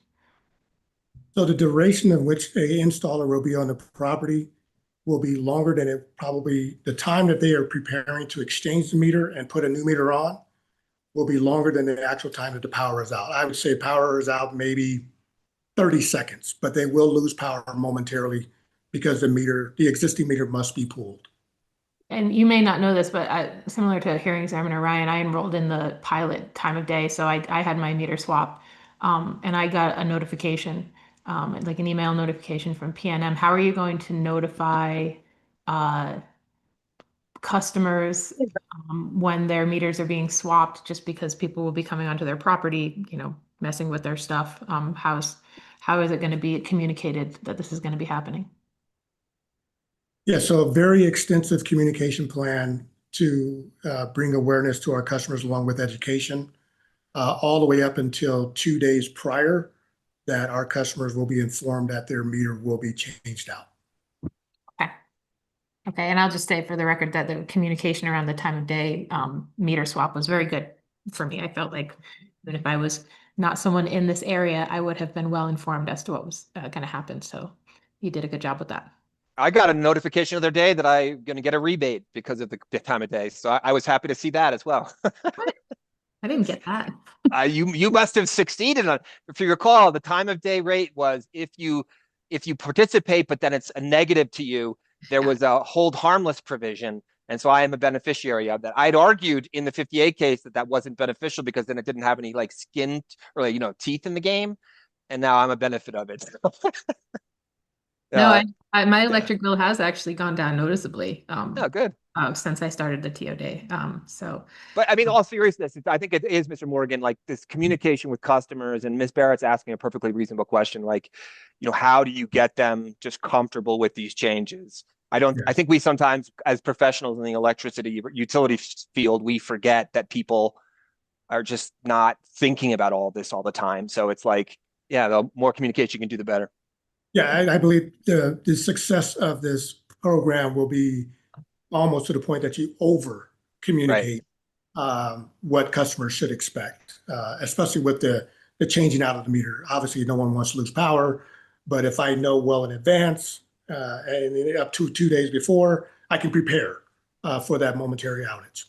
So the duration of which an installer will be on the property will be longer than the time that they are preparing to exchange the meter and put a new meter on will be longer than the actual time that the power is out. I would say power is out maybe 30 seconds, but they will lose power momentarily because the existing meter must be pulled. And you may not know this, but similar to hearing examiner Ryan, I enrolled in the pilot time of day. So I had my meter swap and I got a notification, like an email notification from PNM. How are you going to notify customers when their meters are being swapped just because people will be coming onto their property, messing with their stuff? How is it going to be communicated that this is going to be happening? Yeah, so a very extensive communication plan to bring awareness to our customers along with education, all the way up until 2 days prior that our customers will be informed that their meter will be changed out. Okay, and I'll just say for the record that the communication around the time of day meter swap was very good for me. I felt like that if I was not someone in this area, I would have been well informed as to what was going to happen. So you did a good job with that. I got a notification the other day that I'm going to get a rebate because of the time of day. So I was happy to see that as well. I didn't get that. You must have succeeded on. If you recall, the time of day rate was if you participate, but then it's a negative to you, there was a hold harmless provision. And so I am a beneficiary of that. I'd argued in the 58 case that wasn't beneficial because then it didn't have any like skin or teeth in the game. And now I'm a benefit of it. No, my electric bill has actually gone down noticeably. Oh, good. Since I started the TOD. But I mean, all seriousness, I think it is, Mr. Morgan, like this communication with customers, and Ms. Barrett's asking a perfectly reasonable question, like, how do you get them just comfortable with these changes? I think we sometimes, as professionals in the electricity utility field, we forget that people are just not thinking about all this all the time. So it's like, yeah, the more communication you can do, the better. Yeah, I believe the success of this program will be almost to the point that you over communicate what customers should expect, especially with the changing out of the meter. Obviously, no one wants to lose power, but if I know well in advance and up to 2 days before, I can prepare for that momentary outage.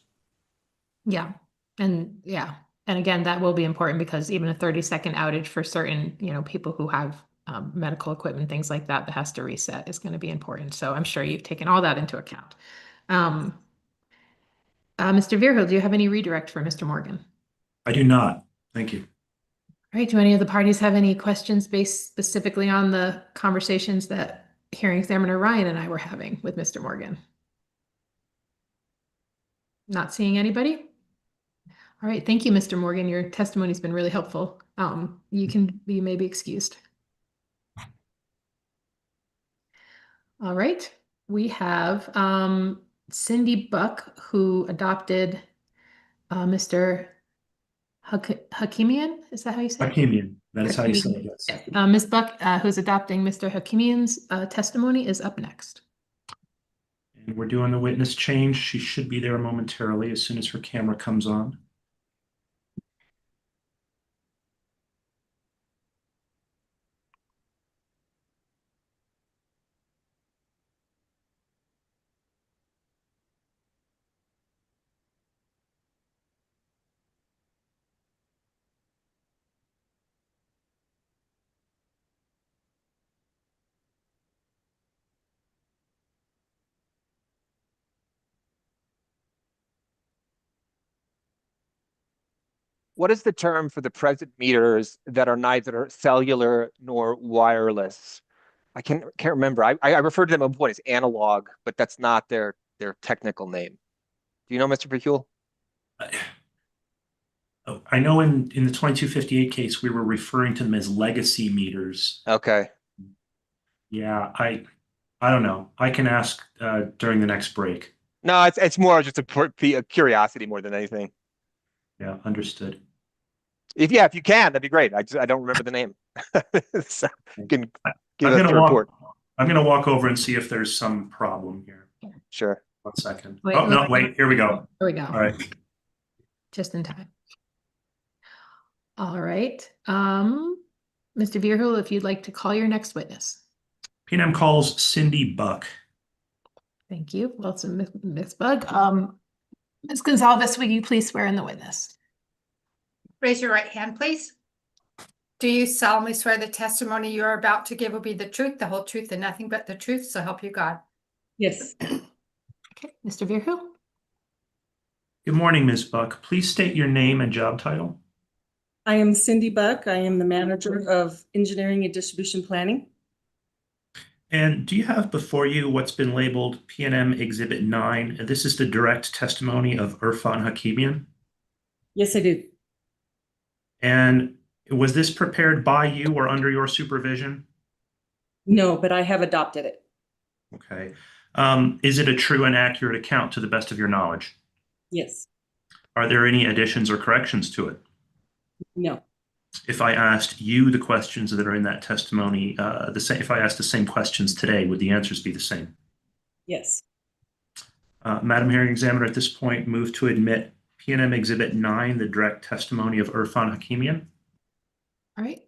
Yeah. And again, that will be important because even a 30-second outage for certain, people who have medical equipment, things like that has to reset is going to be important. So I'm sure you've taken all that into account. Mr. Virhill, do you have any redirect for Mr. Morgan? I do not. Thank you. All right. Do any of the parties have any questions based specifically on the conversations that hearing examiner Ryan and I were having with Mr. Morgan? Not seeing anybody? All right, thank you, Mr. Morgan. Your testimony's been really helpful. You may be excused. All right, we have Cindy Buck, who adopted Mr. Hakimian. Is that how you say it? Hakimian, that is how you say it, yes. Yes. Ms. Buck, who's adopting Mr. Hakimian's testimony, is up next. And we're doing the witness change. She should be there momentarily as soon as her camera comes on. What is the term for the present meters that are neither cellular nor wireless? I can't remember. I referred to them at one point as analog, but that's not their technical name. Do you know, Mr. Pecule? I know in the 2258 case, we were referring to them as legacy meters. Okay. Yeah, I don't know. I can ask during the next break. No, it's more just a curiosity more than anything. Yeah, understood. If you can, that'd be great. I don't remember the name. So you can give us the report. I'm gonna walk over and see if there's some problem here. Sure. 1 second. Wait, oh no, wait, here we go. Here we go. All right. Just in time. All right. Mr. Vierhul, if you'd like to call your next witness. PNM calls Cindy Buck. Thank you. Welcome, Ms. Buck. Ms. Gonzalez, will you please swear in the witness? Raise your right hand, please. Do you solemnly swear the testimony you are about to give will be the truth, the whole truth, and nothing but the truth, so help you God? Yes. Okay, Mr. Vierhul. Good morning, Ms. Buck. Please state your name and job title. I am Cindy Buck. I am the manager of engineering and distribution planning. And do you have before you what's been labeled PNM Exhibit 9? This is the direct testimony of Irfan Hakimian. Yes, I do. And was this prepared by you or under your supervision? No, but I have adopted it. Okay. Is it a true and accurate account to the best of your knowledge? Yes. Are there any additions or corrections to it? No. If I asked you the questions that are in that testimony, if I asked the same questions today, would the answers be the same? Yes. Madam Hearing Examiner, at this point, move to admit PNM Exhibit 9, the direct testimony of Irfan Hakimian. All right.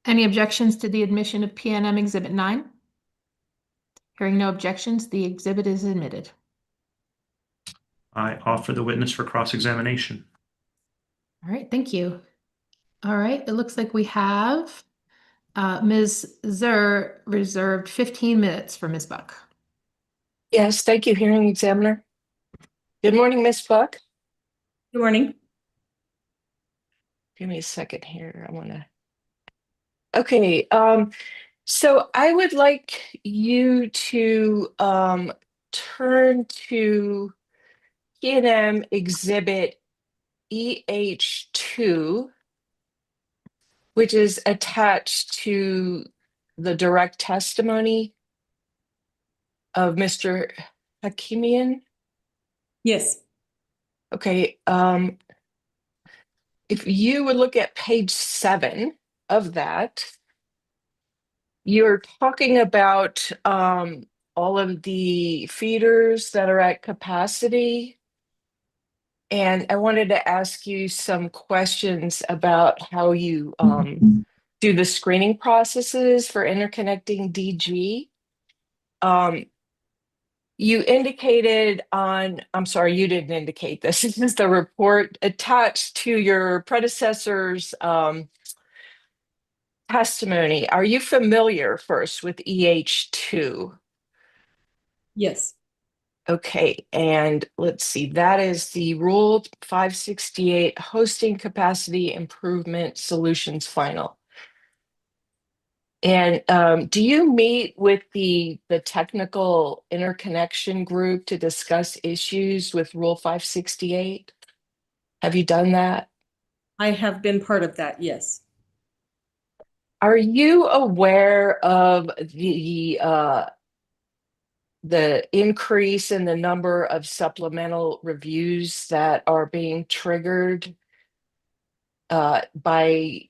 Any objections to the admission of PNM Exhibit 9? Hearing no objections, the exhibit is admitted. I offer the witness for cross-examination. All right, thank you. All right, it looks like we have Ms. Zur reserved 15 minutes for Ms. Buck. Yes, thank you, Hearing Examiner. Good morning, Ms. Buck. Good morning. Give me a second here. I want to. Okay, so I would like you to turn to PNM Exhibit EH2, which is attached to the direct testimony of Mr. Hakimian. Yes. Okay, if you would look at page 7 of that, you're talking about all of the feeders that are at capacity. And I wanted to ask you some questions about how you do the screening processes for interconnecting DG. You indicated I'm sorry, you didn't indicate this. This is the report attached to your predecessor's testimony. Are you familiar first with EH2? Yes. Okay, and let's see, that is the Rule 568 Hosting Capacity Improvement Solutions Final. And do you meet with the technical interconnection group to discuss issues with Rule 568? Have you done that? I have been part of that, yes. Are you aware of the increase in the number of supplemental reviews that are being triggered by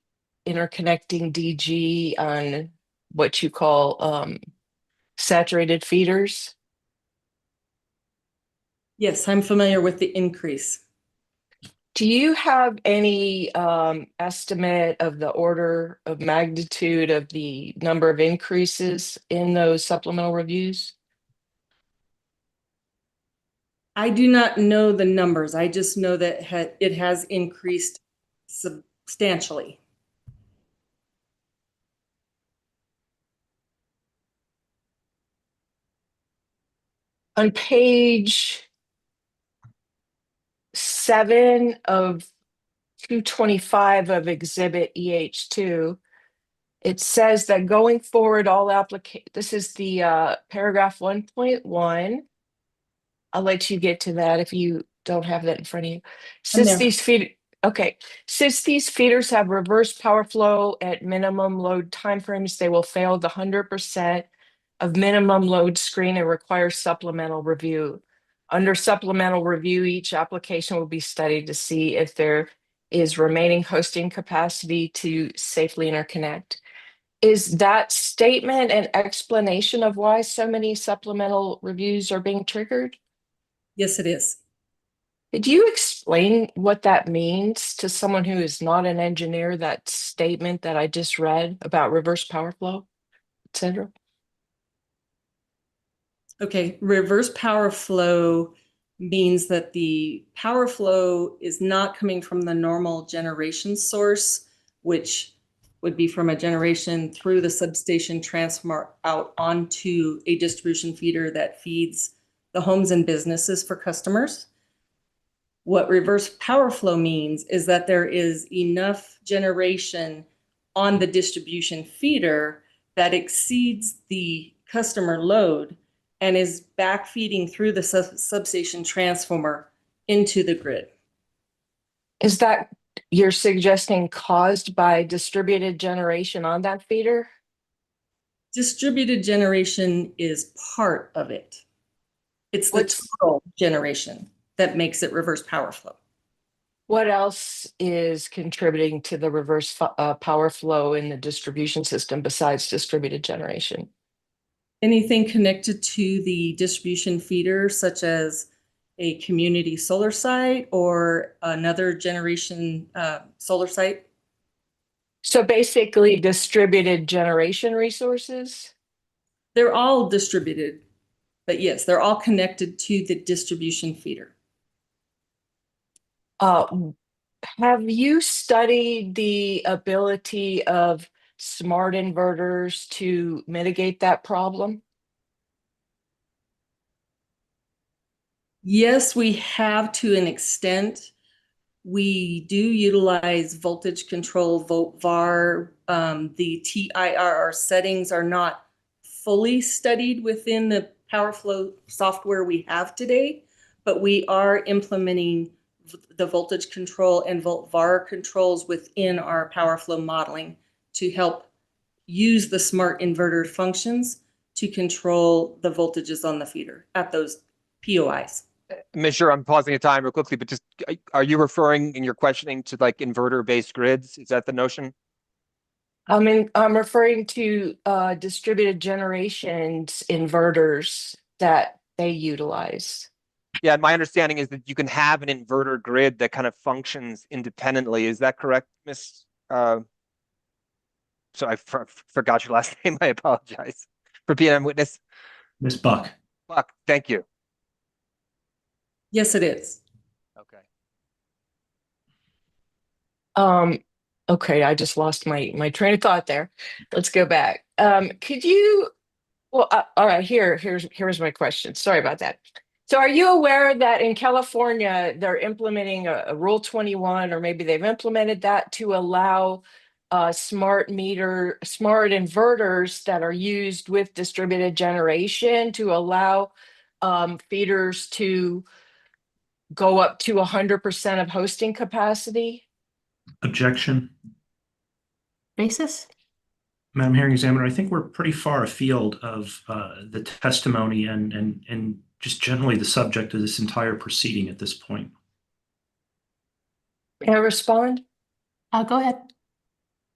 interconnecting DG on what you call saturated feeders? Yes, I'm familiar with the increase. Do you have any estimate of the order of magnitude of the number of increases in those supplemental reviews? I do not know the numbers. I just know that it has increased substantially. On page 7 of 225 of Exhibit EH2, it says that going forward, this is the paragraph 1.1. I'll let you get to that if you don't have that in front of you. Since these feeders have reverse power flow at minimum load timeframes, they will fail the 100% of minimum load screen and require supplemental review. Under supplemental review, each application will be studied to see if there is remaining hosting capacity to safely interconnect. Is that statement an explanation of why so many supplemental reviews are being triggered? Yes, it is. Could you explain what that means to someone who is not an engineer, that statement that I just read about reverse power flow, et cetera? Okay, reverse power flow means that the power flow is not coming from the normal generation source, which would be from a generation through the substation transformer out onto a distribution feeder that feeds the homes and businesses for customers. What reverse power flow means is that there is enough generation on the distribution feeder that exceeds the customer load and is backfeeding through the substation transformer into the grid. Is that you're suggesting caused by distributed generation on that feeder? Distributed generation is part of it. It's the total generation that makes it reverse power flow. What else is contributing to the reverse power flow in the distribution system besides distributed generation? Anything connected to the distribution feeder, such as a community solar site or another generation solar site. So basically distributed generation resources? They're all distributed, but yes, they're all connected to the distribution feeder. Have you studied the ability of smart inverters to mitigate that problem? Yes, we have to an extent. We do utilize voltage control, volt VAR. The TIRR settings are not fully studied within the power flow software we have today, but we are implementing the voltage control and volt VAR controls within our power flow modeling to help use the smart inverter functions to control the voltages on the feeder at those POIs. Measure, I'm pausing the time real quickly, but just, are you referring in your questioning to like inverter-based grids? Is that the notion? I'm referring to distributed generations inverters that they utilize. Yeah, my understanding is that you can have an inverter grid that kind of functions independently. Is that correct, Miss? So I forgot your last name. I apologize. For PNM witness. Miss Buck. Buck, thank you. Yes, it is. Okay. Okay, I just lost my train of thought there. Let's go back. Could you, well, all right, here's my question. Sorry about that. So are you aware that in California, they're implementing a Rule 21, or maybe they've implemented that to allow smart inverters that are used with distributed generation to allow feeders to go up to 100% of hosting capacity? Objection. Basis? Madam Hearing Examiner, I think we're pretty far afield of the testimony and just generally the subject of this entire proceeding at this point. May I respond? Go ahead.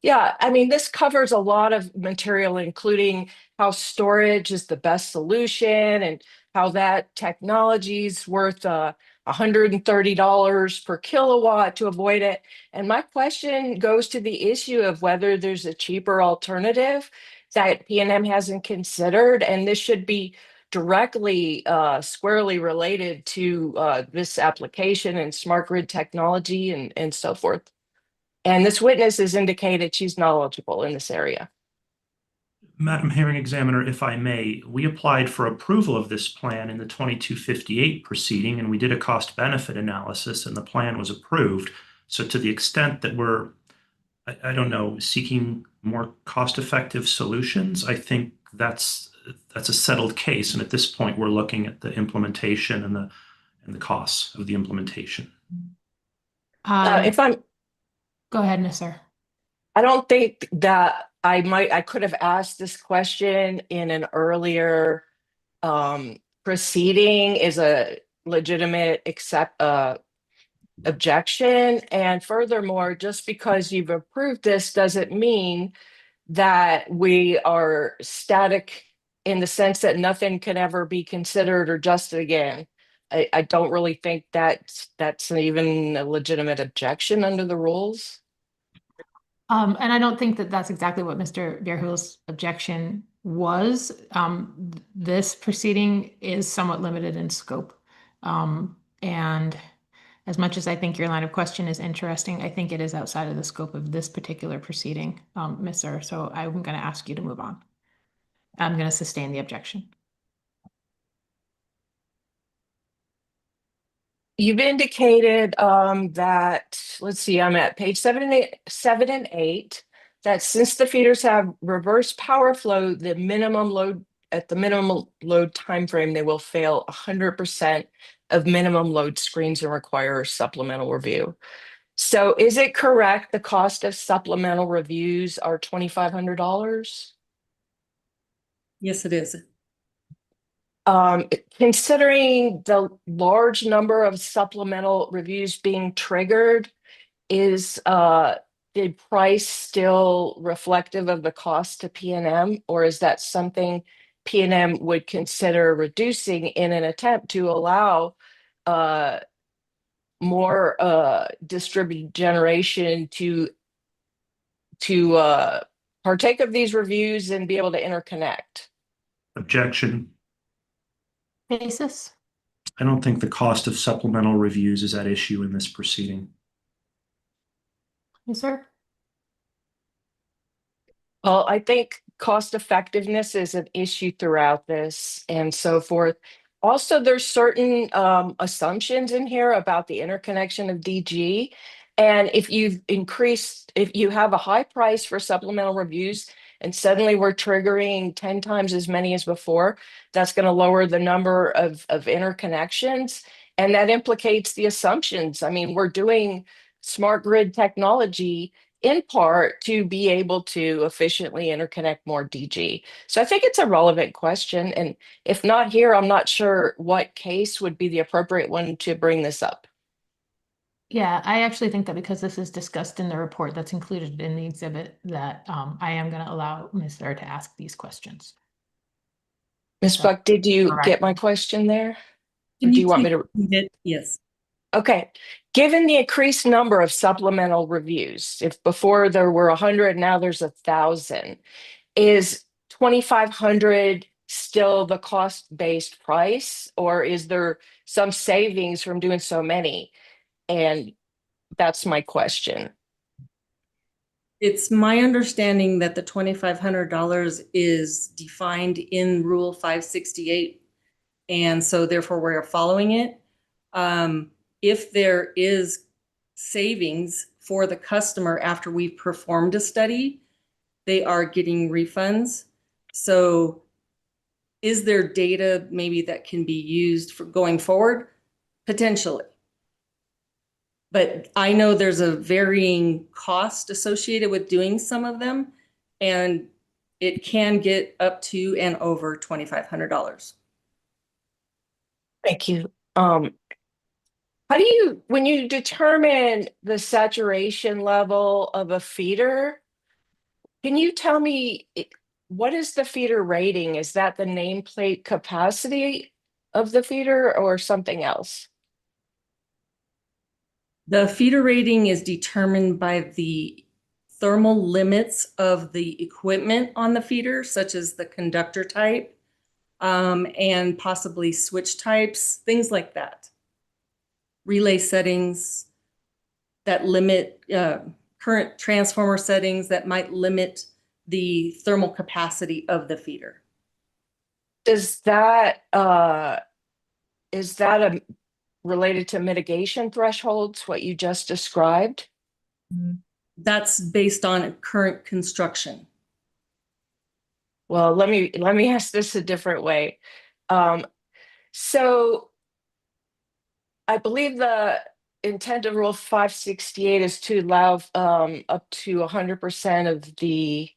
Yeah, I mean, this covers a lot of material, including how storage is the best solution and how that technology is worth $130 per kilowatt to avoid it. And my question goes to the issue of whether there's a cheaper alternative that PNM hasn't considered. And this should be directly, squarely related to this application and smart grid technology and so forth. And this witness has indicated she's knowledgeable in this area. Madam Hearing Examiner, if I may, we applied for approval of this plan in the 2258 proceeding, and we did a cost-benefit analysis, and the plan was approved. So to the extent that we're, I don't know, seeking more cost-effective solutions, I think that's a settled case. And at this point, we're looking at the implementation and the costs of the implementation. If I'm Go ahead, Ms. Sir. I don't think that I could have asked this question in an earlier proceeding is a legitimate objection. And furthermore, just because you've approved this doesn't mean that we are static in the sense that nothing can ever be considered or adjusted again. I don't really think that's even a legitimate objection under the rules. And I don't think that that's exactly what Mr. Bearhill's objection was. This proceeding is somewhat limited in scope. And as much as I think your line of question is interesting, I think it is outside of the scope of this particular proceeding, Ms. Sir. So I'm going to ask you to move on. I'm going to sustain the objection. You've indicated that, let's see, I'm at page 7 and 8, that since the feeders have reverse power flow, the minimum load time frame, they will fail 100% of minimum load screens and require supplemental review. So is it correct the cost of supplemental reviews are $2,500? Yes, it is. Considering the large number of supplemental reviews being triggered, is the price still reflective of the cost to PNM, or is that something PNM would consider reducing in an attempt to allow more distributed generation to partake of these reviews and be able to interconnect? Objection. Basis? I don't think the cost of supplemental reviews is at issue in this proceeding. Yes, sir. Well, I think cost effectiveness is an issue throughout this and so forth. Also, there's certain assumptions in here about the interconnection of DG. And if you have a high price for supplemental reviews and suddenly we're triggering 10 times as many as before, that's going to lower the number of interconnections. And that implicates the assumptions. I mean, we're doing smart grid technology in part to be able to efficiently interconnect more DG. So I think it's a relevant question. And if not here, I'm not sure what case would be the appropriate one to bring this up. Yeah, I actually think that because this is discussed in the report that's included in the exhibit, that I am going to allow Ms. Sir to ask these questions. Ms. Buck, did you get my question there? Or do you want me to? Yes. Okay. Given the increased number of supplemental reviews, if before there were 100, now there's 1,000, is 2,500 still the cost-based price, or is there some savings from doing so many? And that's my question. It's my understanding that the $2,500 is defined in Rule 568, and so therefore we're following it. If there is savings for the customer after we've performed a study, they are getting refunds. So is there data maybe that can be used for going forward? Potentially. But I know there's a varying cost associated with doing some of them, and it can get up to and over $2,500. Thank you. How do you, when you determine the saturation level of a feeder, can you tell me what is the feeder rating? Is that the nameplate capacity of the feeder or something else? The feeder rating is determined by the thermal limits of the equipment on the feeder, such as the conductor type, and possibly switch types, things like that. Relay settings that limit current transformer settings that might limit the thermal capacity of the feeder. Is that related to mitigation thresholds, what you just described? That's based on current construction. Well, let me ask this a different way. So I believe the intent of Rule 568 is to allow up to 100% of the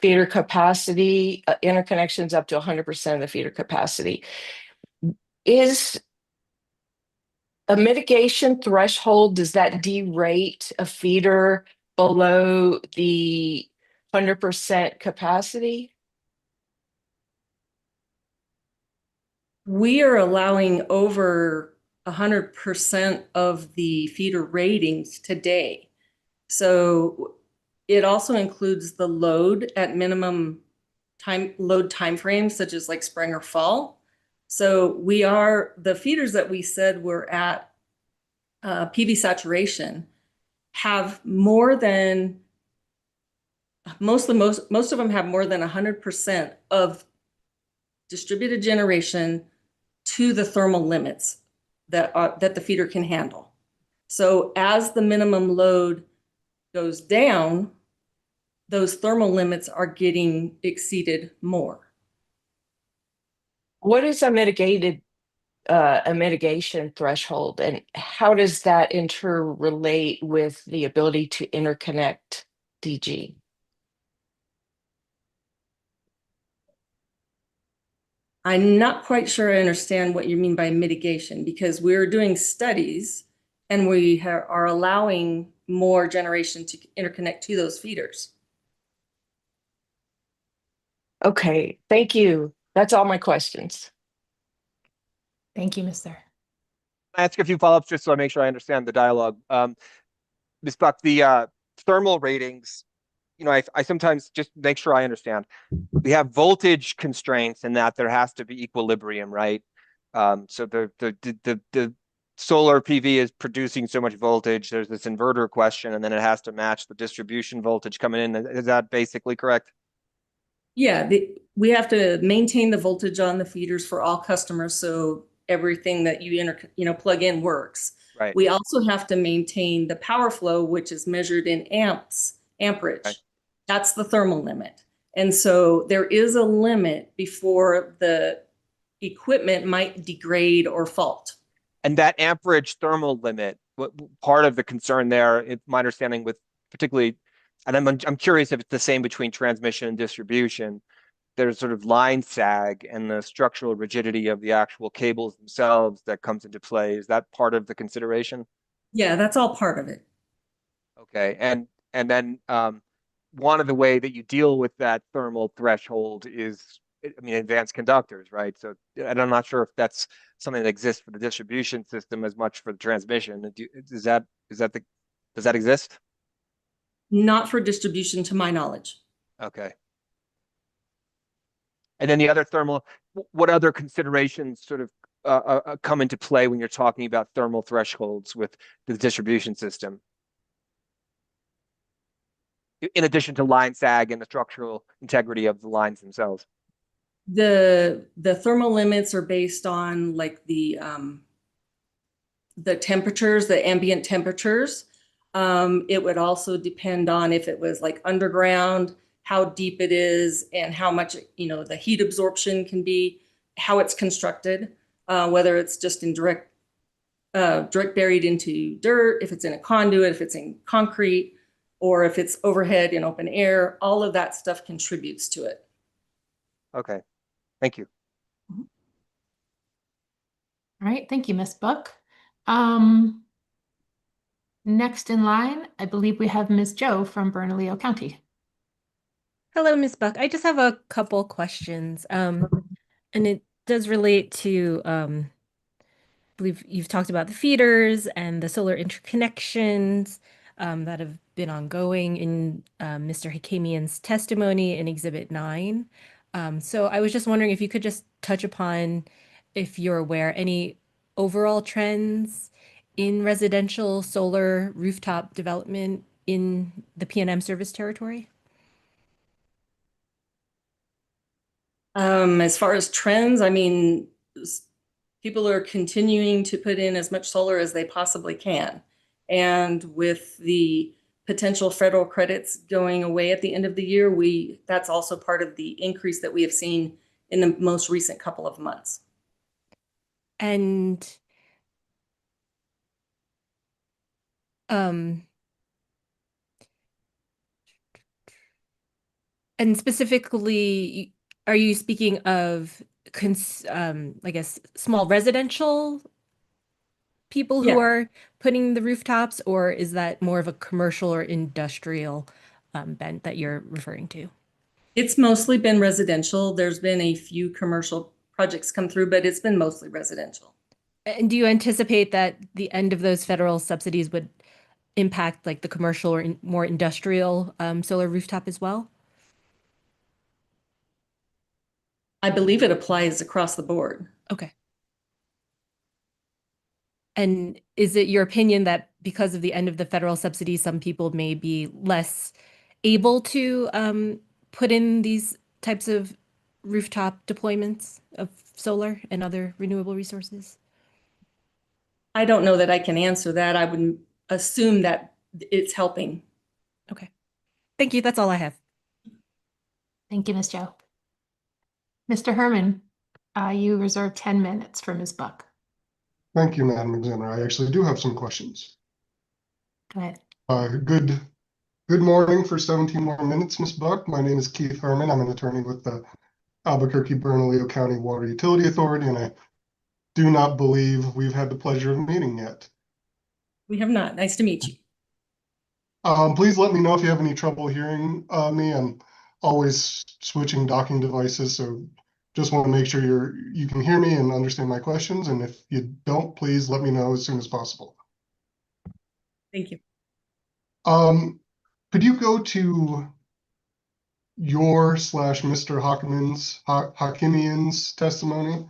feeder capacity, interconnections up to 100% of the feeder capacity. Is a mitigation threshold, does that derate a feeder below the 100% capacity? We are allowing over 100% of the feeder ratings today. So it also includes the load at minimum load timeframes, such as like spring or fall. So the feeders that we said were at PV saturation have more than, most of them have more than 100% of distributed generation to the thermal limits that the feeder can handle. So as the minimum load goes down, those thermal limits are getting exceeded more. What is a mitigation threshold, and how does that interrelate with the ability to interconnect DG? I'm not quite sure I understand what you mean by mitigation, because we're doing studies and we are allowing more generation to interconnect to those feeders. Okay, thank you. That's all my questions. Thank you, Mr. I ask a few follow-ups just so I make sure I understand the dialogue. Ms. Buck, the thermal ratings, I sometimes just make sure I understand. We have voltage constraints in that there has to be equilibrium, right? So the solar PV is producing so much voltage. There's this inverter question, and then it has to match the distribution voltage coming in. Is that basically correct? Yeah, we have to maintain the voltage on the feeders for all customers, so everything that you plug in works. Right. We also have to maintain the power flow, which is measured in amperage. Right. That's the thermal limit. And so there is a limit before the equipment might degrade or fault. And that amperage thermal limit, what part of the concern there, it's my understanding with particularly, and I'm curious if it's the same between transmission and distribution. There's sort of line sag and the structural rigidity of the actual cables themselves that comes into play. Is that part of the consideration? Yeah, that's all part of it. Okay, and then one of the way that you deal with that thermal threshold is, advanced conductors, right? So, and I'm not sure if that's something that exists for the distribution system as much for the transmission. Does that exist? Not for distribution, to my knowledge. Okay. And then the other thermal, what other considerations sort of come into play when you're talking about thermal thresholds with the distribution system? In addition to line sag and the structural integrity of the lines themselves. The thermal limits are based on like the temperatures, the ambient temperatures. It would also depend on if it was like underground, how deep it is, and how much, the heat absorption can be, how it's constructed, whether it's just in direct buried into dirt, if it's in a conduit, if it's in concrete, or if it's overhead in open air. All of that stuff contributes to it. Okay, thank you. All right, thank you, Ms. Buck. Next in line, I believe we have Ms. Joe from Bernalillo County. Hello, Ms. Buck. I just have a couple questions. And it does relate to, I believe you've talked about the feeders and the solar interconnections that have been ongoing in Mr. Hakamian's testimony in Exhibit 9. So I was just wondering if you could just touch upon, if you're aware, any overall trends in residential solar rooftop development in the PNM service territory? As far as trends, I mean, people are continuing to put in as much solar as they possibly can. And with the potential federal credits going away at the end of the year, that's also part of the increase that we have seen in the most recent couple of months. And specifically, are you speaking of I guess small residential people who are putting the rooftops, or is that more of a commercial or industrial bent that you're referring to? It's mostly been residential. There's been a few commercial projects come through, but it's been mostly residential. And do you anticipate that the end of those federal subsidies would impact like the commercial or more industrial solar rooftop as well? I believe it applies across the board. Okay. And is it your opinion that because of the end of the federal subsidy, some people may be less able to put in these types of rooftop deployments of solar and other renewable resources? I don't know that I can answer that. I would assume that it's helping. Okay. Thank you. That's all I have. Thank you, Ms. Joe. Mr. Herman, you reserved 10 minutes for Ms. Buck. Thank you, Madam Examiner. I actually do have some questions. Go ahead. Good morning for 17 more minutes, Ms. Buck. My name is Keith Herman. I'm an attorney with the Albuquerque-Bernalillo County Water Utility Authority, and I do not believe we've had the pleasure of meeting yet. We have not. Nice to meet you. Please let me know if you have any trouble hearing me. I'm always switching docking devices, so just want to make sure you can hear me and understand my questions. And if you don't, please let me know as soon as possible. Thank you. Could you go to your/Mr. Hakamian's testimony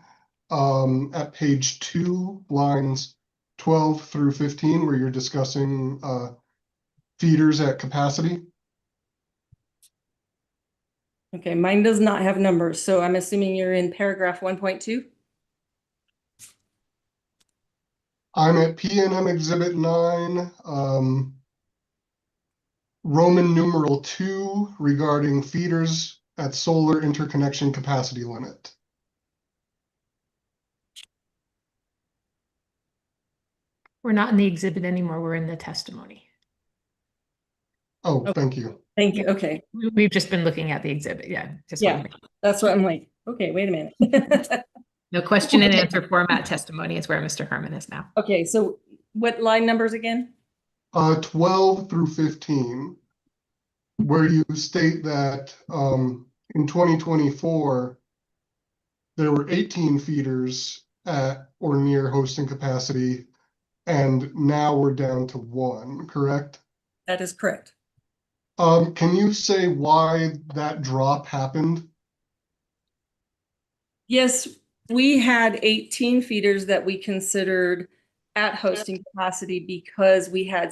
at page 2, lines 12 through 15, where you're discussing feeders at capacity? Okay, mine does not have numbers, so I'm assuming you're in paragraph 1.2. I'm at PNM Exhibit 9, Roman numeral 2, regarding feeders at solar interconnection capacity limit. We're not in the exhibit anymore. We're in the testimony. Oh, thank you. Thank you. Okay. We've just been looking at the exhibit. Yeah. That's what I'm like. Okay, wait a minute. No question and answer format testimony is where Mr. Herman is now. Okay, so what line numbers again? 12 through 15, where you state that in 2024, there were 18 feeders at or near hosting capacity, and now we're down to 1, correct? That is correct. Can you say why that drop happened? Yes, we had 18 feeders that we considered at hosting capacity because we had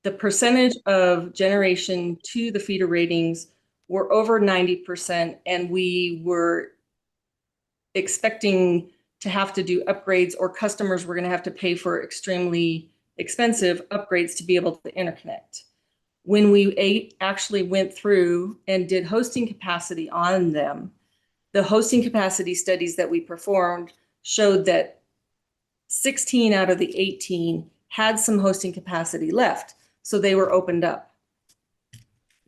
the percentage of generation to the feeder ratings were over 90%, and we were expecting to have to do upgrades, or customers were going to have to pay for extremely expensive upgrades to be able to interconnect. When we actually went through and did hosting capacity on them, the hosting capacity studies that we performed showed that 16 out of the 18 had some hosting capacity left, so they were opened up.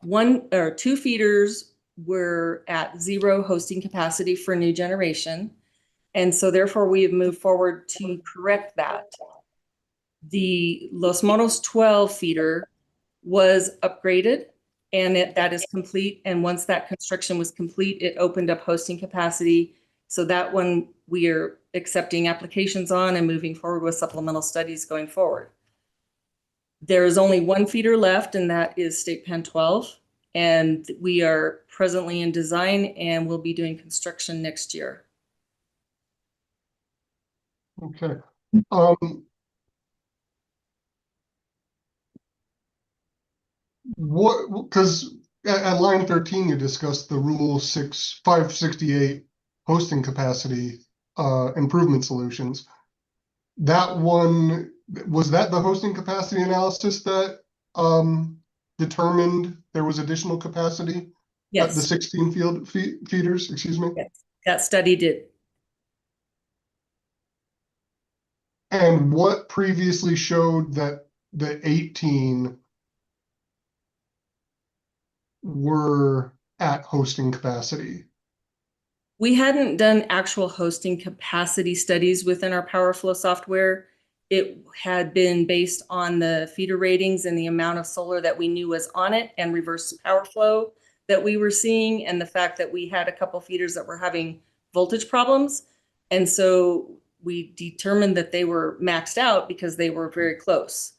1 or 2 feeders were at 0 hosting capacity for new generation, and so therefore we have moved forward to correct that. The Los Monos 12 feeder was upgraded, and that is complete. And once that construction was complete, it opened up hosting capacity. So that one we are accepting applications on and moving forward with supplemental studies going forward. There is only 1 feeder left, and that is State Pen 12. And we are presently in design and will be doing construction next year. Okay. What, because at line 13, you discussed the Rule 568 hosting capacity improvement solutions. That one, was that the hosting capacity analysis that determined there was additional capacity? Yes. At the 16 feeders, excuse me? Yes, that study did. And what previously showed that the 18 were at hosting capacity? We hadn't done actual hosting capacity studies within our PowerFlow software. It had been based on the feeder ratings and the amount of solar that we knew was on it and reverse power flow that we were seeing, and the fact that we had a couple feeders that were having voltage problems. And so we determined that they were maxed out because they were very close.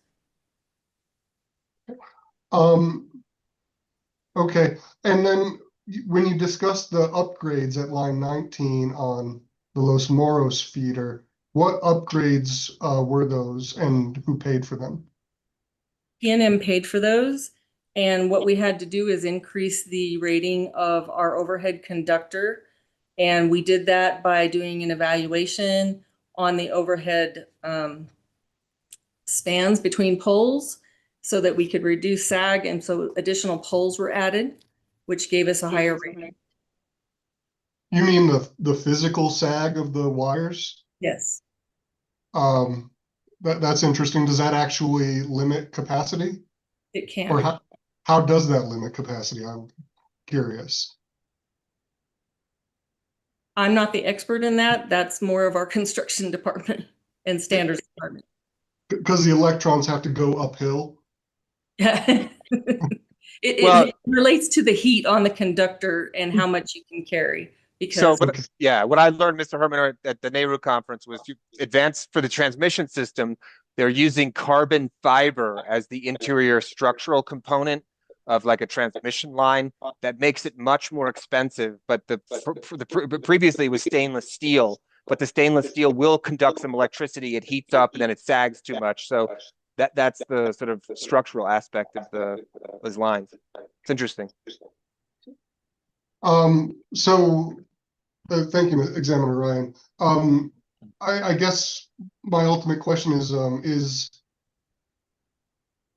Okay, and then when you discussed the upgrades at line 19 on the Los Moros feeder, what upgrades were those and who paid for them? PNM paid for those. And what we had to do is increase the rating of our overhead conductor. And we did that by doing an evaluation on the overhead spans between poles so that we could reduce sag. And so additional poles were added, which gave us a higher rating. You mean the physical sag of the wires? Yes. That's interesting. Does that actually limit capacity? It can. Or how does that limit capacity? I'm curious. I'm not the expert in that. That's more of our construction department and standards department. Because the electrons have to go uphill? Yeah. It relates to the heat on the conductor and how much you can carry. Because what I learned, Mr. Herman, at the NARU conference was to advance for the transmission system. They're using carbon fiber as the interior structural component of like a transmission line. That makes it much more expensive. But previously it was stainless steel, but the stainless steel will conduct some electricity. It heats up and then it sags too much. So that's the sort of structural aspect of those lines. It's interesting. Thank you, Examiner Ryan. I guess my ultimate question is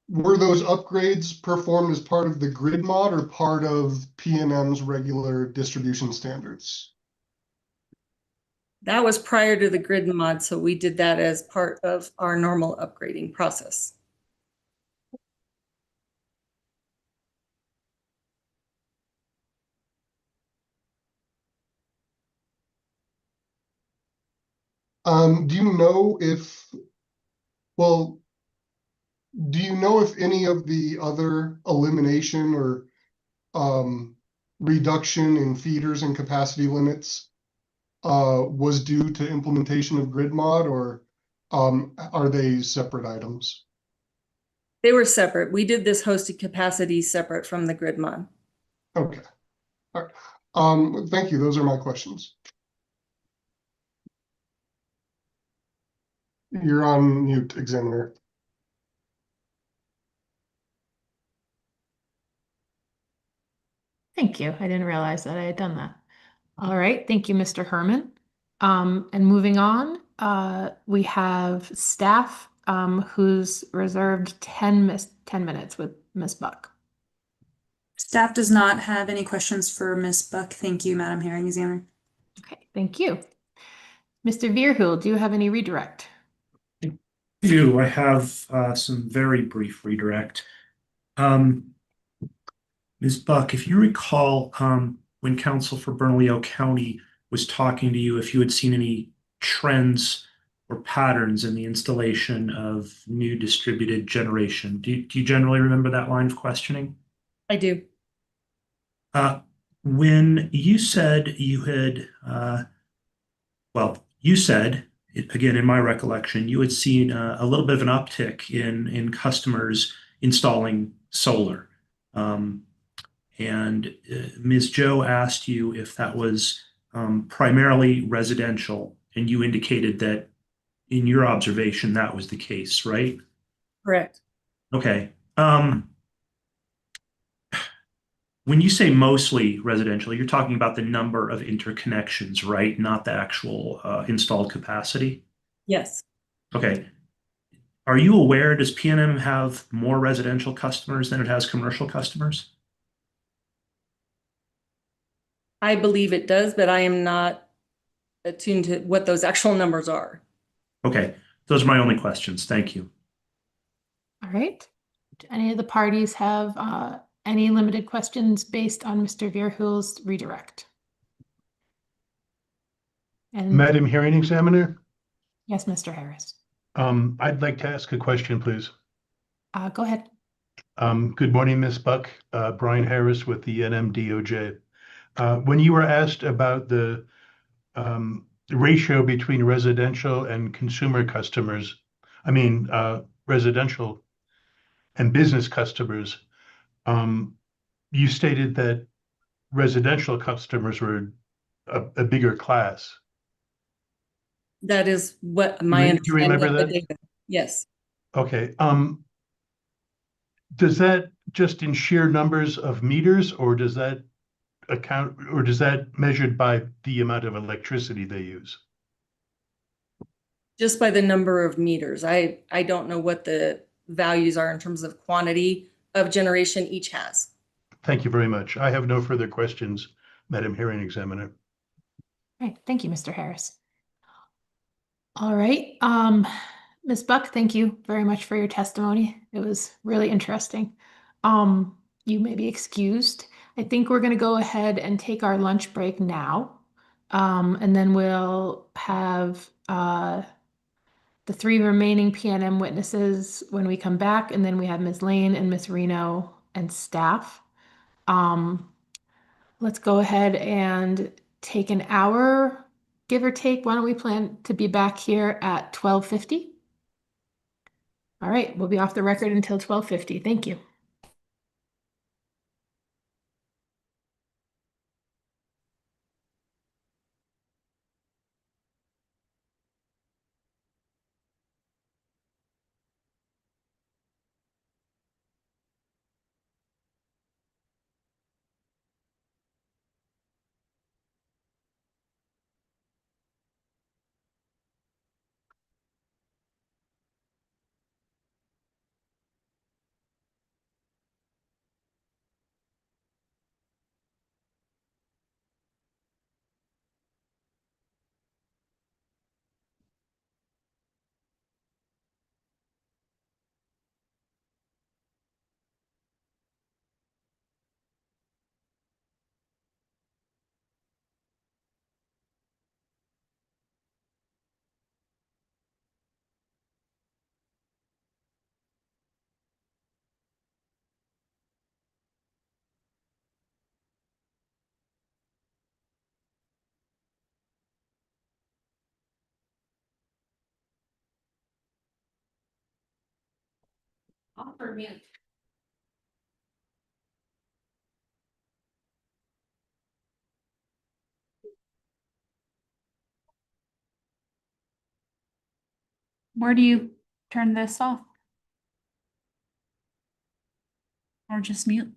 were those upgrades performed as part of the grid mod or part of PNM's regular distribution standards? That was prior to the grid mod, so we did that as part of our normal upgrading process. Do you know if any of the other elimination or reduction in feeders and capacity limits was due to implementation of grid mod, or are they separate items? They were separate. We did this hosted capacity separate from the grid mod. Okay. All right. Thank you. Those are my questions. You're on mute, Examiner. Thank you. I didn't realize that I had done that. All right. Thank you, Mr. Herman. And moving on, we have staff who's reserved 10 minutes with Ms. Buck. Staff does not have any questions for Ms. Buck. Thank you, Madam Hearing Examiner. Okay, thank you. Mr. Vierhul, do you have any redirect? I have some very brief redirect. Ms. Buck, if you recall, when Counsel for Bernalillo County was talking to you, if you had seen any trends or patterns in the installation of new distributed generation. Do you generally remember that line of questioning? I do. When you said you had, you said, again, in my recollection, you had seen a little bit of an uptick in customers installing solar. And Ms. Joe asked you if that was primarily residential, and you indicated that in your observation, that was the case, right? Correct. Okay. When you say mostly residential, you're talking about the number of interconnections, right? Not the actual installed capacity? Yes. Okay. Are you aware, does PNM have more residential customers than it has commercial customers? I believe it does, but I am not attuned to what those actual numbers are. Okay. Those are my only questions. Thank you. All right. Do any of the parties have any limited questions based on Mr. Vierhul's redirect? And Madam Hearing Examiner, yes, Mr. Harris. I'd like to ask a question, please. Go ahead. Good morning, Ms. Buck. Brian Harris with the NMDOJ. When you were asked about the ratio between residential and consumer customers, residential and business customers, you stated that residential customers were a bigger class. That is what my Do you remember understanding of the that? data. Yes. Okay. Does that just in sheer numbers of meters, or does that measured by the amount of electricity they use? Just by the number of meters. I don't know what the values are in terms of quantity of generation each has. Thank you very much. I have no further questions, Madam Hearing Examiner. All right. Thank you, Mr. Harris. All right. Ms. Buck, thank you very much for your testimony. It was really interesting. You may be excused. I think we're going to go ahead and take our lunch break now. And then we'll have the 3 remaining PNM witnesses when we come back. And then we have Ms. Lane and Ms. Reno and staff. Let's go ahead and take an hour, give or take. Why don't we plan to be back here at 12:50? All right, we'll be off the record until 12:50. Thank you. Offer mute. Where do you turn this off? Or just mute?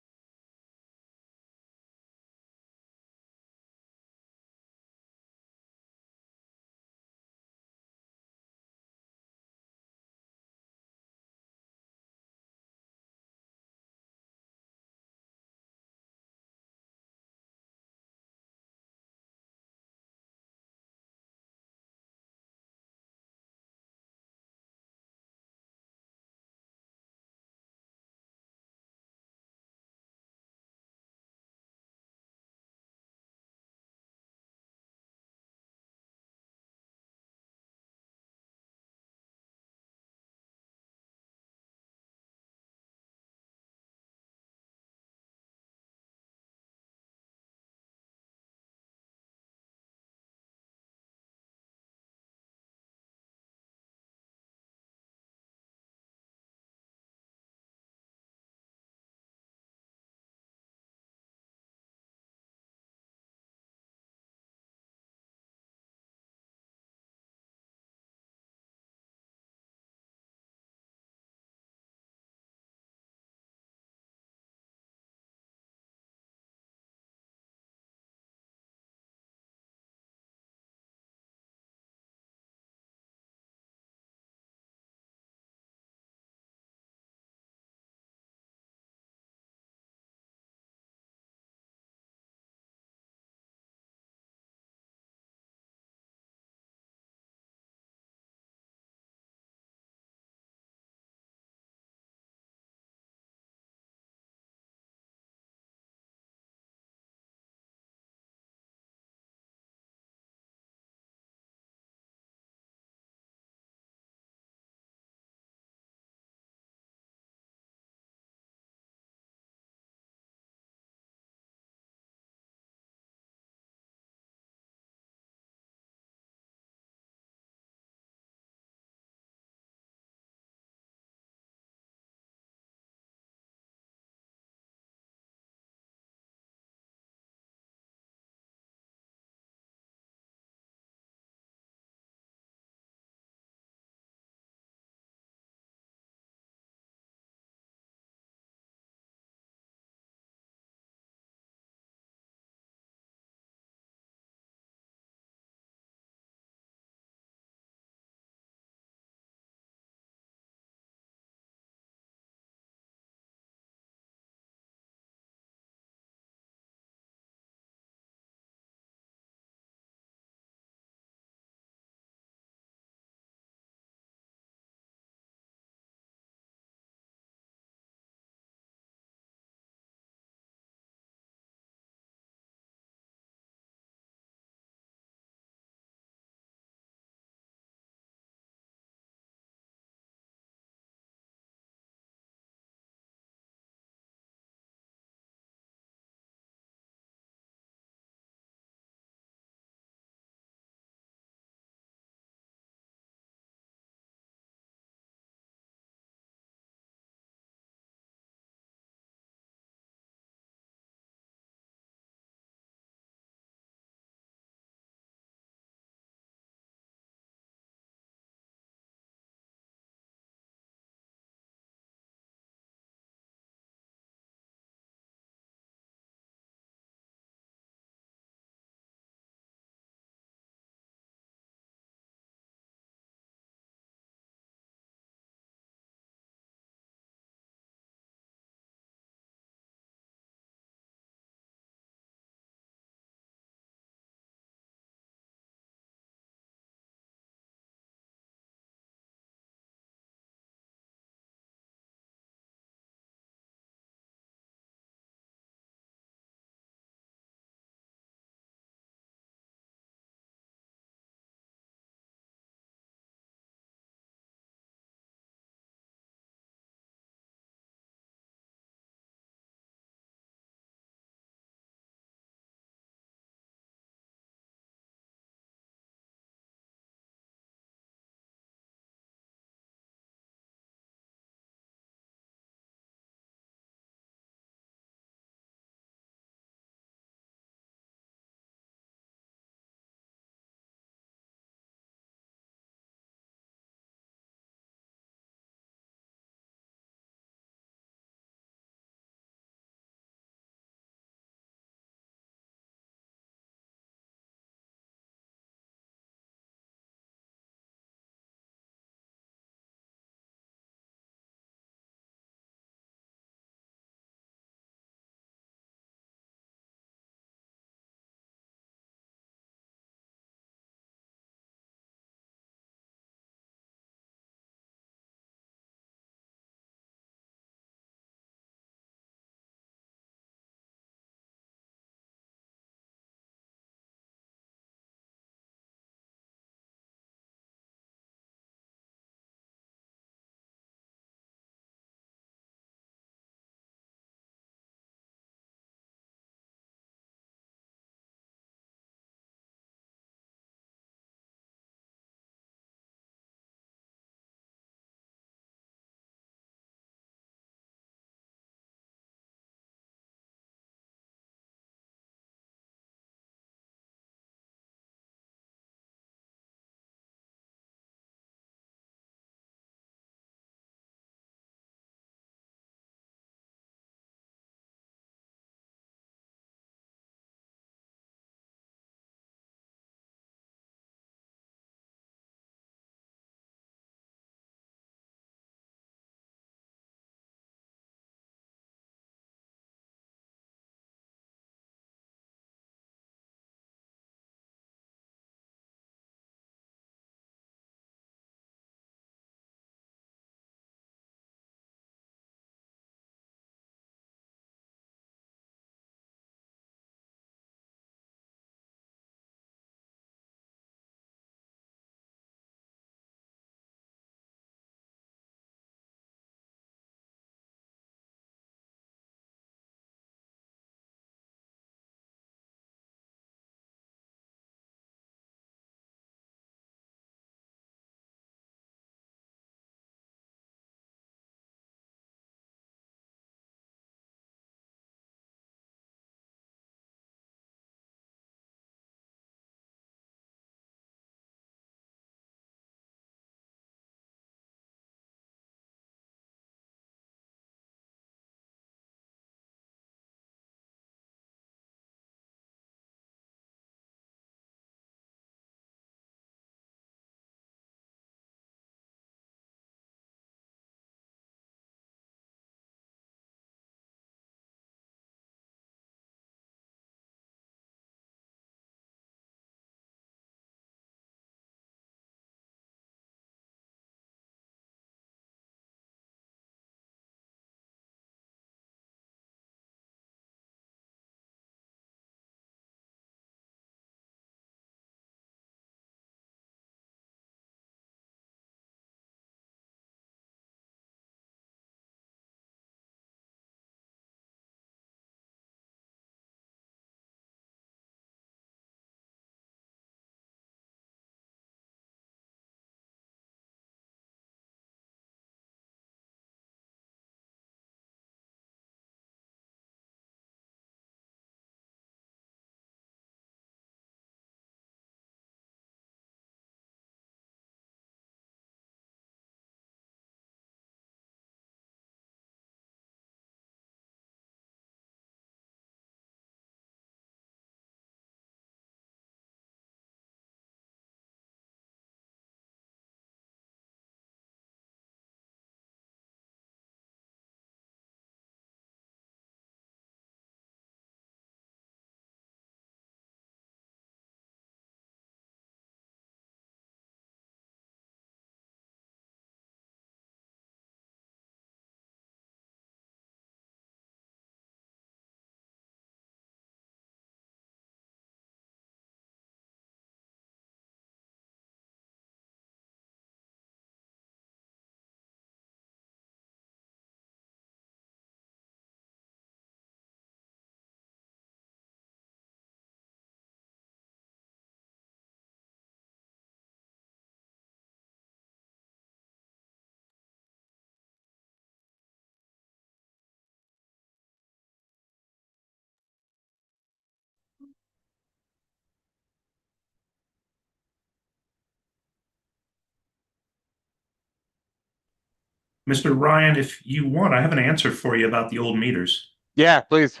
Mr. Ryan, if you want, I have an answer for you about the old meters. Yeah, please.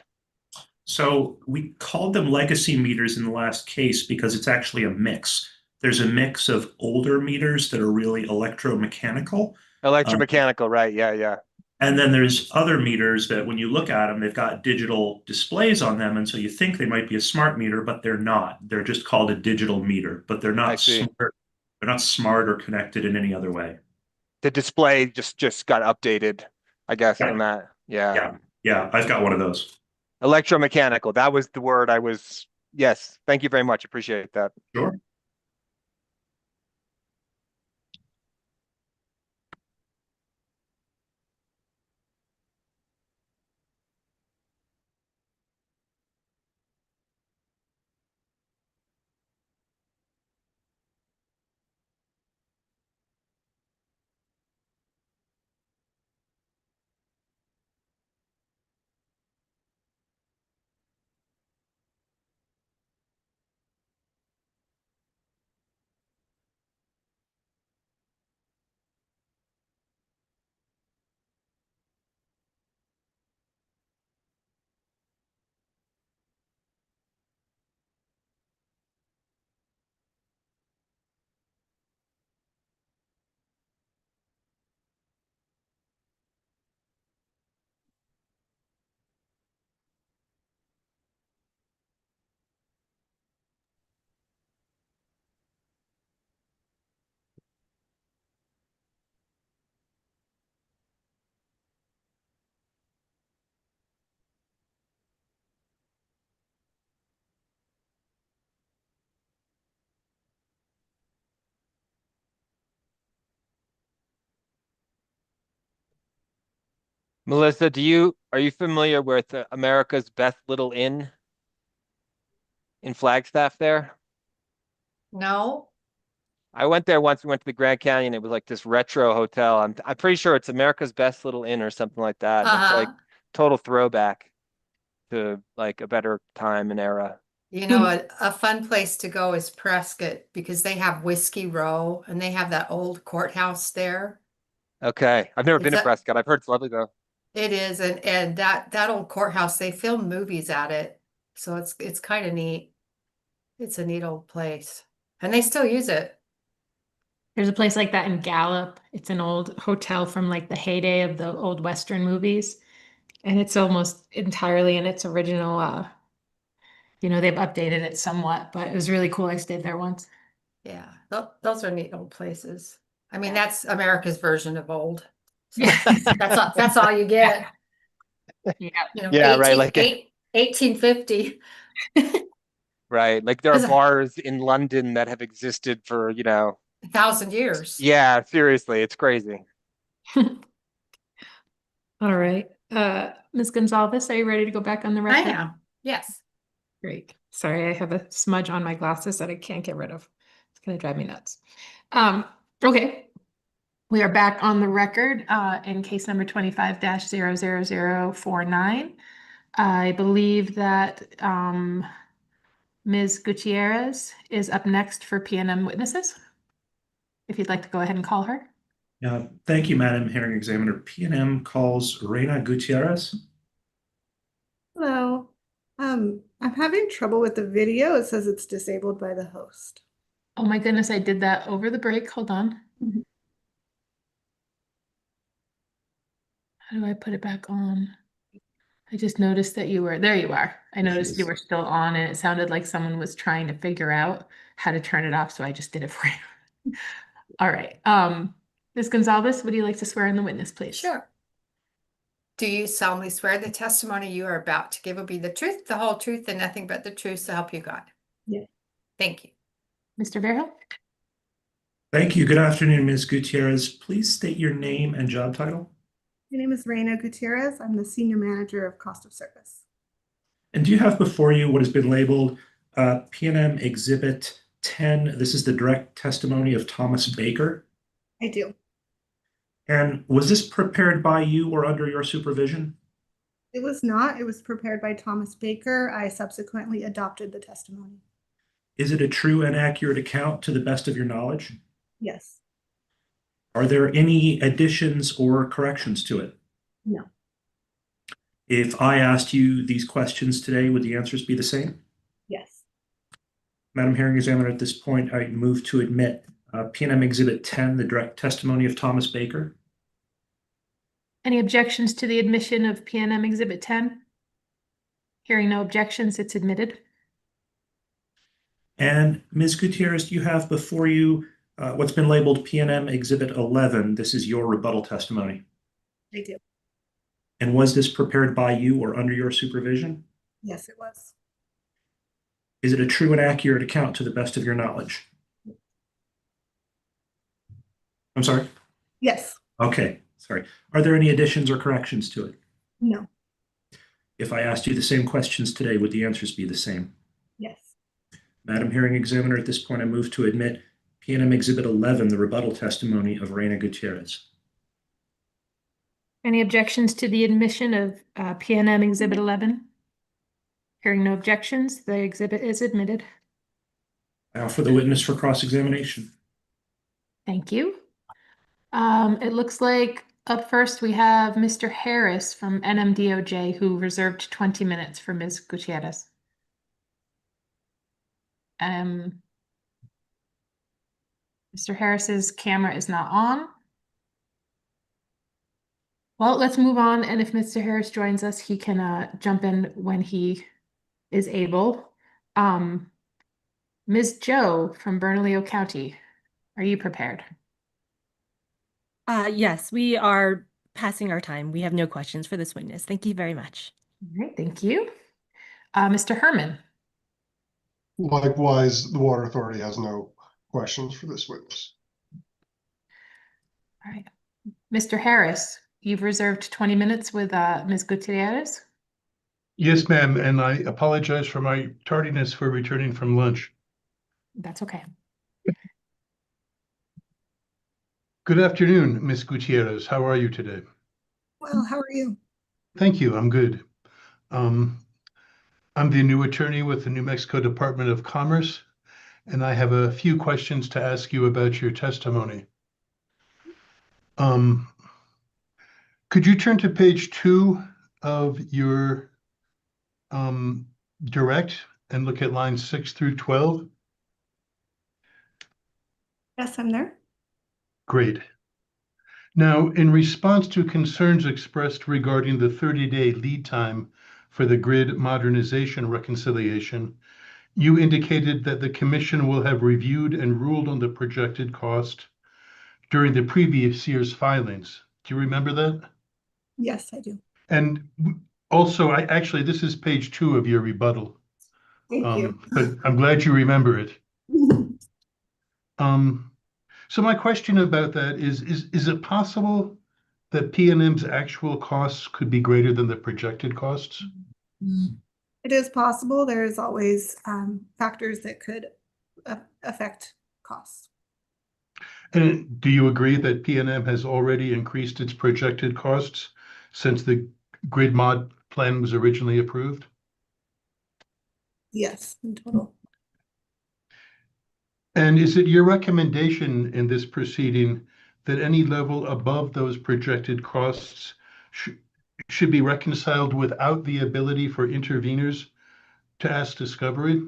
So we called them legacy meters in the last case because it's actually a mix. There's a mix of older meters that are really electromechanical. Electromechanical, right? Yeah, yeah. And then there's other meters that when you look at them, they've got digital displays on them. And so you think they might be a smart meter, but they're not. They're just called a digital meter, but they're I not see. smart. They're not smart or connected in any other way. The display just got updated, I guess, Yeah. on that. Yeah. Yeah. Yeah. I've got one of those. Electromechanical. That was the word I was. Yes. Thank you very much. Appreciate that. Sure. Melissa, are you familiar with America's Best Little Inn in Flagstaff there? No, I went there once. We went to the Grand Canyon. It was like this retro hotel. I'm pretty sure it's America's Best Little Inn or something like that. And it's like total throwback to like a better time and era. you know, a fun place to go is Prescott because they have Whiskey Row and they have that old courthouse there. Okay. I've never been to It's a- Prescott. I've heard it's lovely though. It is, and that old courthouse, they film movies at it, so it's kind of neat. It's a neat old place, and they still use it. There's a place like that in Gallup. It's an old hotel from like the heyday of the old Western movies. And it's almost entirely in its original, they've updated it somewhat, but it was really cool. I stayed there once. Yeah, those are neat old places. I mean, that's America's version of old. So Yeah. that's all you get. Yeah. You know, Yeah, right. Like 1850. right. Like there are Is it- bars in London that have existed for, 1,000 years. yeah, seriously, it's crazy. All right. Ms. Gonzalez, are you ready to go back on the I record? am. Yes. Great. Sorry, I have a smudge on my glasses that I can't get rid of. It's gonna drive me nuts. Okay. We are back on the record in case number 25-00049. I believe that Ms. Gutierrez is up next for PNM witnesses. If you'd like to go ahead and call her. Thank you, Madam Hearing Examiner. PNM calls Reina Gutierrez. Hello. I'm having trouble with the video. It says it's disabled by the host. Oh my goodness, I did that over the break. Hold on. How do I put it back on? I just noticed that there you are. I noticed you were still on and it sounded like someone was trying to figure out how to turn it off, so I just did it for you. All right. Ms. Gonzalez, would you like to swear in the witness, please? Sure. Do you solemnly swear the testimony you are about to give will be the truth, the whole truth, and nothing but the truth, so help you God? Yeah. Thank you. Mr. Verhill? Thank you. Good afternoon, Ms. Gutierrez. Please state your name and job title. My name is Reina Gutierrez. I'm the Senior Manager of Cost of Service. And do you have before you what has been labeled PNM Exhibit 10? This is the direct testimony of Thomas Baker. I do. And was this prepared by you or under your supervision? It was not. It was prepared by Thomas Baker. I subsequently adopted the testimony. Is it a true and accurate account to the best of your knowledge? Yes. Are there any additions or corrections to it? No. If I asked you these questions today, would the answers be the same? Yes. Madam Hearing Examiner, at this point, I move to admit PNM Exhibit 10, the direct testimony of Thomas Baker. Any objections to the admission of PNM Exhibit 10? Hearing no objections, it's admitted. And Ms. Gutierrez, you have before you what's been labeled PNM Exhibit 11. This is your rebuttal testimony. I do. And was this prepared by you or under your supervision? Yes, it was. Is it a true and accurate account to the best of your knowledge? I'm sorry? Yes. Okay, sorry. Are there any additions or corrections to it? No. If I asked you the same questions today, would the answers be the same? Yes. Madam Hearing Examiner, at this point, I move to admit PNM Exhibit 11, the rebuttal testimony of Reina Gutierrez. Any objections to the admission of PNM Exhibit 11? Hearing no objections, the exhibit is admitted. I offer the witness for cross-examination. Thank you. It looks like up first we have Mr. Harris from NMDOJ who reserved 20 minutes for Ms. Gutierrez. Mr. Harris's camera is not on. Well, let's move on, and if Mr. Harris joins us, he can jump in when he is able. Ms. Joe from Bernalillo County, are you prepared? Yes, we are passing our time. We have no questions for this witness. Thank you very much. All right, thank you. Mr. Herman. Likewise, the Water Authority has no questions for this witness. All right. Mr. Harris, you've reserved 20 minutes with Ms. Gutierrez. Yes, ma'am, and I apologize for my tardiness for returning from lunch. That's okay. Good afternoon, Ms. Gutierrez. How are you today? Well, how are you? Thank you. I'm good. I'm the new attorney with the New Mexico Department of Commerce, and I have a few questions to ask you about your testimony. Could you turn to page 2 of your direct and look at lines 6 through 12? Yes, I'm there. Great. Now, in response to concerns expressed regarding the 30-day lead time for the grid modernization reconciliation, you indicated that the commission will have reviewed and ruled on the projected cost during the previous year's filings. Do you remember that? Yes, I do. And also, actually, this is page 2 of your rebuttal. Thank you. But I'm glad you remember it. So my question about that is it possible that PNM's actual costs could be greater than the projected costs? It is possible. There is always factors that could affect costs. And do you agree that PNM has already increased its projected costs since the grid mod plan was originally approved? Yes, in total. And is it your recommendation in this proceeding that any level above those projected costs should be reconciled without the ability for interveners to ask discovery?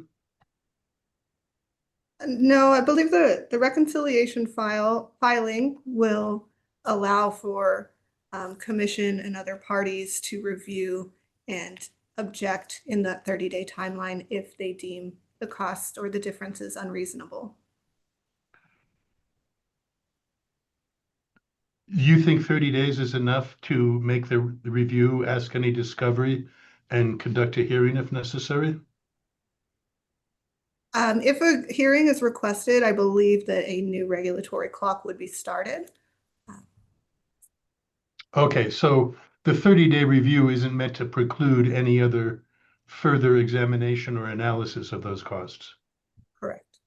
No, I believe the reconciliation filing will allow for commission and other parties to review and object in that 30-day timeline if they deem the cost or the differences unreasonable. You think 30 days is enough to make the review, ask any discovery, and conduct a hearing if necessary? If a hearing is requested, I believe that a new regulatory clock would be started. Okay, so the 30-day review isn't meant to preclude any other further examination or analysis of those costs. Correct.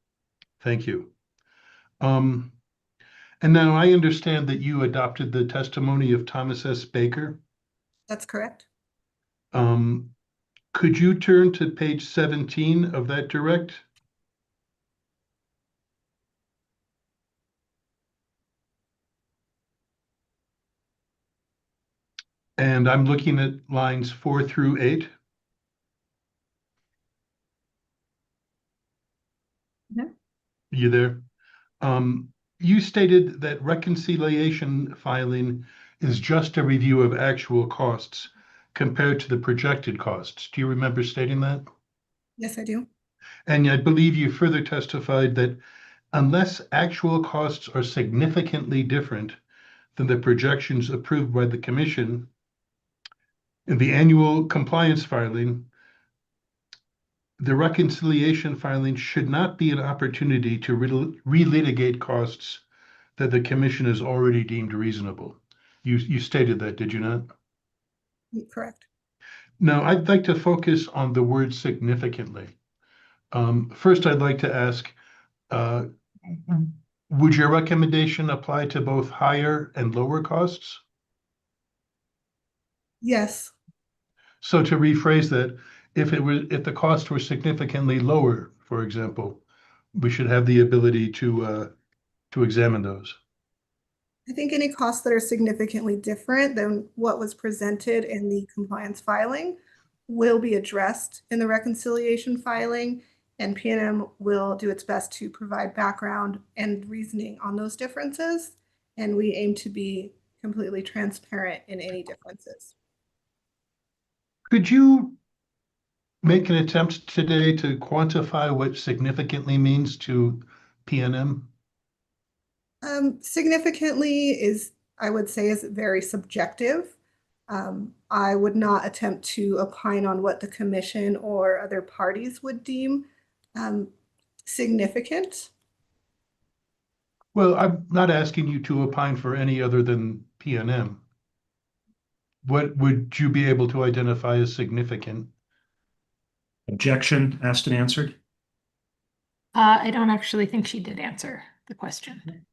Thank you. And now I understand that you adopted the testimony of Thomas S. Baker. That's correct. Could you turn to page 17 of that direct? And I'm looking at lines 4 through 8. Yeah. You there? You stated that reconciliation filing is just a review of actual costs compared to the projected costs. Do you remember stating that? Yes, I do. And I believe you further testified that unless actual costs are significantly different than the projections approved by the commission, in the annual compliance filing, the reconciliation filing should not be an opportunity to relitigate costs that the commission has already deemed reasonable. You stated that, did you not? Correct. Now, I'd like to focus on the word significantly. First, I'd like to ask, uh, would your recommendation apply to both higher and lower costs? Yes. So to rephrase that, if the costs were significantly lower, for example, we should have the ability to examine those. I think any costs that are significantly different than what was presented in the compliance filing will be addressed in the reconciliation filing, and PNM will do its best to provide background and reasoning on those differences. And we aim to be completely transparent in any differences. Could you make an attempt today to quantify what significantly means to PNM? Significantly is, I would say, is very subjective. I would not attempt to opine on what the commission or other parties would deem significant. Well, I'm not asking you to opine for any other than PNM. What would you be able to identify as significant? Objection asked and answered. I don't actually think she did answer the question.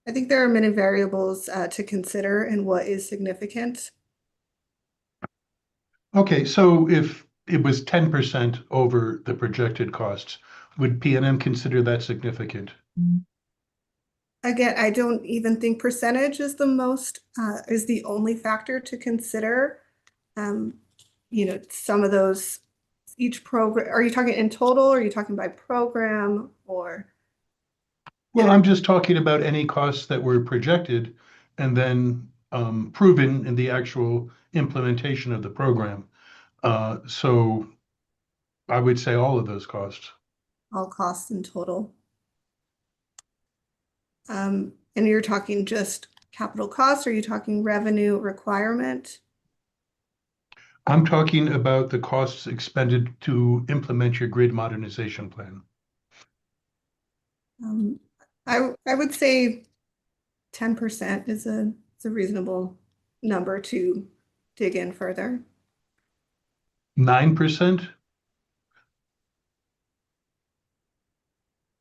I think there are many variables to consider in what is significant. Okay, so if it was 10% over the projected costs, would PNM consider that significant? Again, I don't even think percentage is is the only factor to consider. Some of those, each program, are you talking in total? Or are you talking by program or? Well, I'm just talking about any costs that were projected and then proven in the actual implementation of the program. So I would say all of those costs. All costs in total. And you're talking just capital costs, or are you talking revenue requirement? I'm talking about the costs expended to implement your grid modernization plan. I would say 10% is a reasonable number to dig in further. 9%?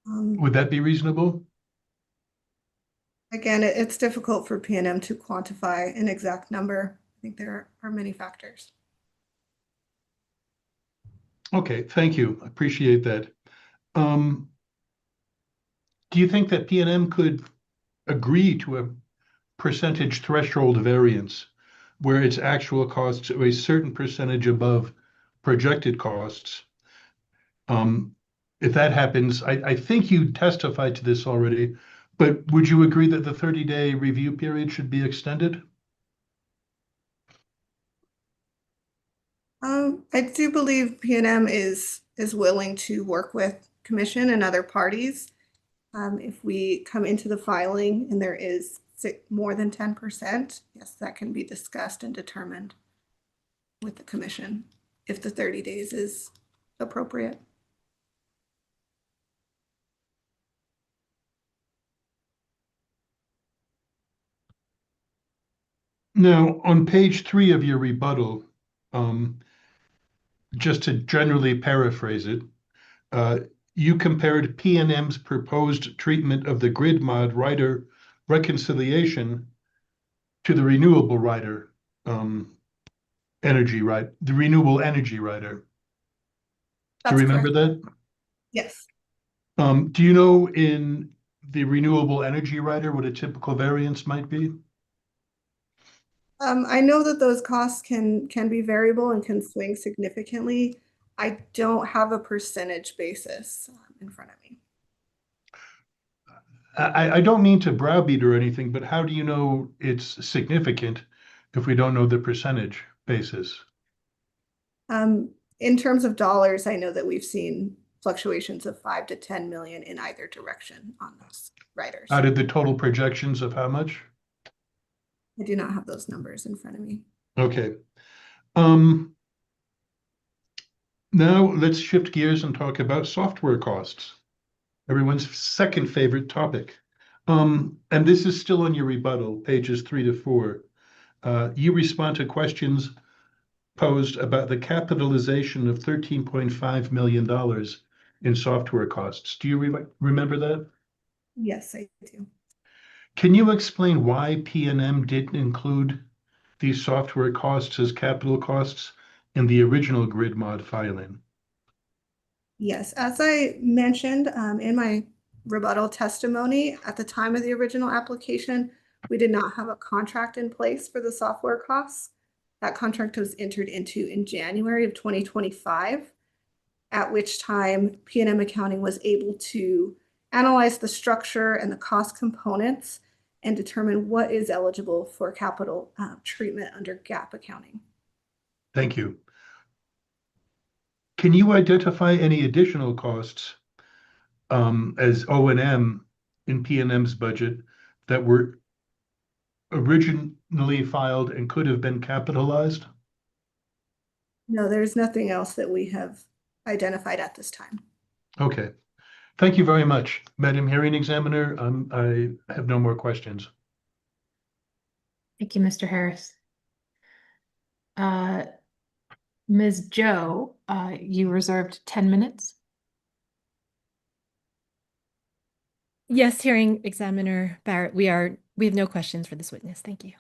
Would that be reasonable? Again, it's difficult for PNM to quantify an exact number. I think there are many factors. Okay, thank you. I appreciate that. Do you think that PNM could agree to a percentage threshold variance where its actual costs are a certain percentage above projected costs? If that happens, I think you testified to this already, but would you agree that the 30-day review period should be extended? I do believe PNM is willing to work with commission and other parties. If we come into the filing and there is more than 10%, yes, that can be discussed and determined with the commission if the 30 days is appropriate. Now, on page 3 of your rebuttal, just to generally paraphrase it, you compared PNM's proposed treatment of the grid mod rider reconciliation to the renewable rider energy, right? The renewable energy rider. Do you remember that? Yes. Do you know in the renewable energy rider what a typical variance might be? I know that those costs can be variable and can swing significantly. I don't have a percentage basis in front of me. I don't mean to browbeat or anything, but how do you know it's significant if we don't know the percentage basis? In terms of dollars, I know that we've seen fluctuations of 5 to 10 million in either direction on those riders. Out of the total projections of how much? I do not have those numbers in front of me. Okay. Now let's shift gears and talk about software costs. Everyone's second favorite topic. And this is still on your rebuttal, pages 3 to 4. You respond to questions posed about the capitalization of $13.5 million in software costs. Do you remember that? Yes, I do. Can you explain why PNM didn't include these software costs as capital costs in the original grid mod filing? Yes, as I mentioned in my rebuttal testimony, at the time of the original application, we did not have a contract in place for the software costs. That contract was entered into in January of 2025, at which time PNM Accounting was able to analyze the structure and the cost components and determine what is eligible for capital treatment under GAAP accounting. Thank you. Can you identify any additional costs as O&M in PNM's budget that were originally filed and could have been capitalized? No, there's nothing else that we have identified at this time. Okay. Thank you very much, Madam Hearing Examiner. I have no more questions. Thank you, Mr. Harris. Ms. Joe, you reserved 10 minutes. Yes, Hearing Examiner Barrett, we have no questions for this witness. Thank you.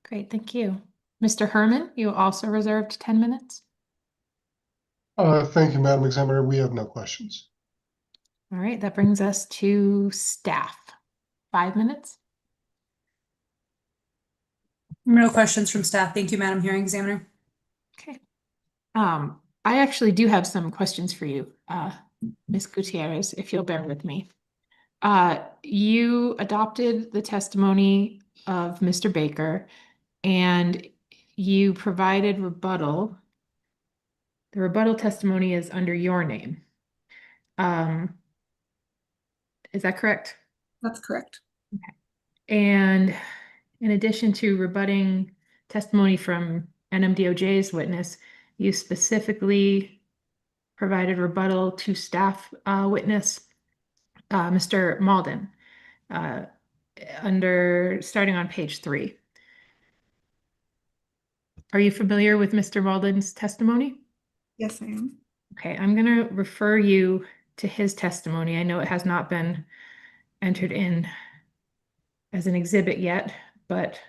Great, thank you. Mr. Herman, you also reserved 10 minutes. Thank you, Madam Examiner. We have no questions. All right, that brings us to staff. 5 minutes. No questions from staff. Thank you, Madam Hearing Examiner. Okay. I actually do have some questions for you, Ms. Gutierrez, if you'll bear with me. You adopted the testimony of Mr. Baker and you provided rebuttal. The rebuttal testimony is under your name. Is that correct? That's correct. Okay. And in addition to rebutting testimony from NMDOJ's witness, you specifically provided rebuttal to staff witness, Mr. Malden, starting on page 3. Are you familiar with Mr. Malden's testimony? Yes, I am. Okay, I'm going to refer you to his testimony. I know it has not been entered in as an exhibit yet, but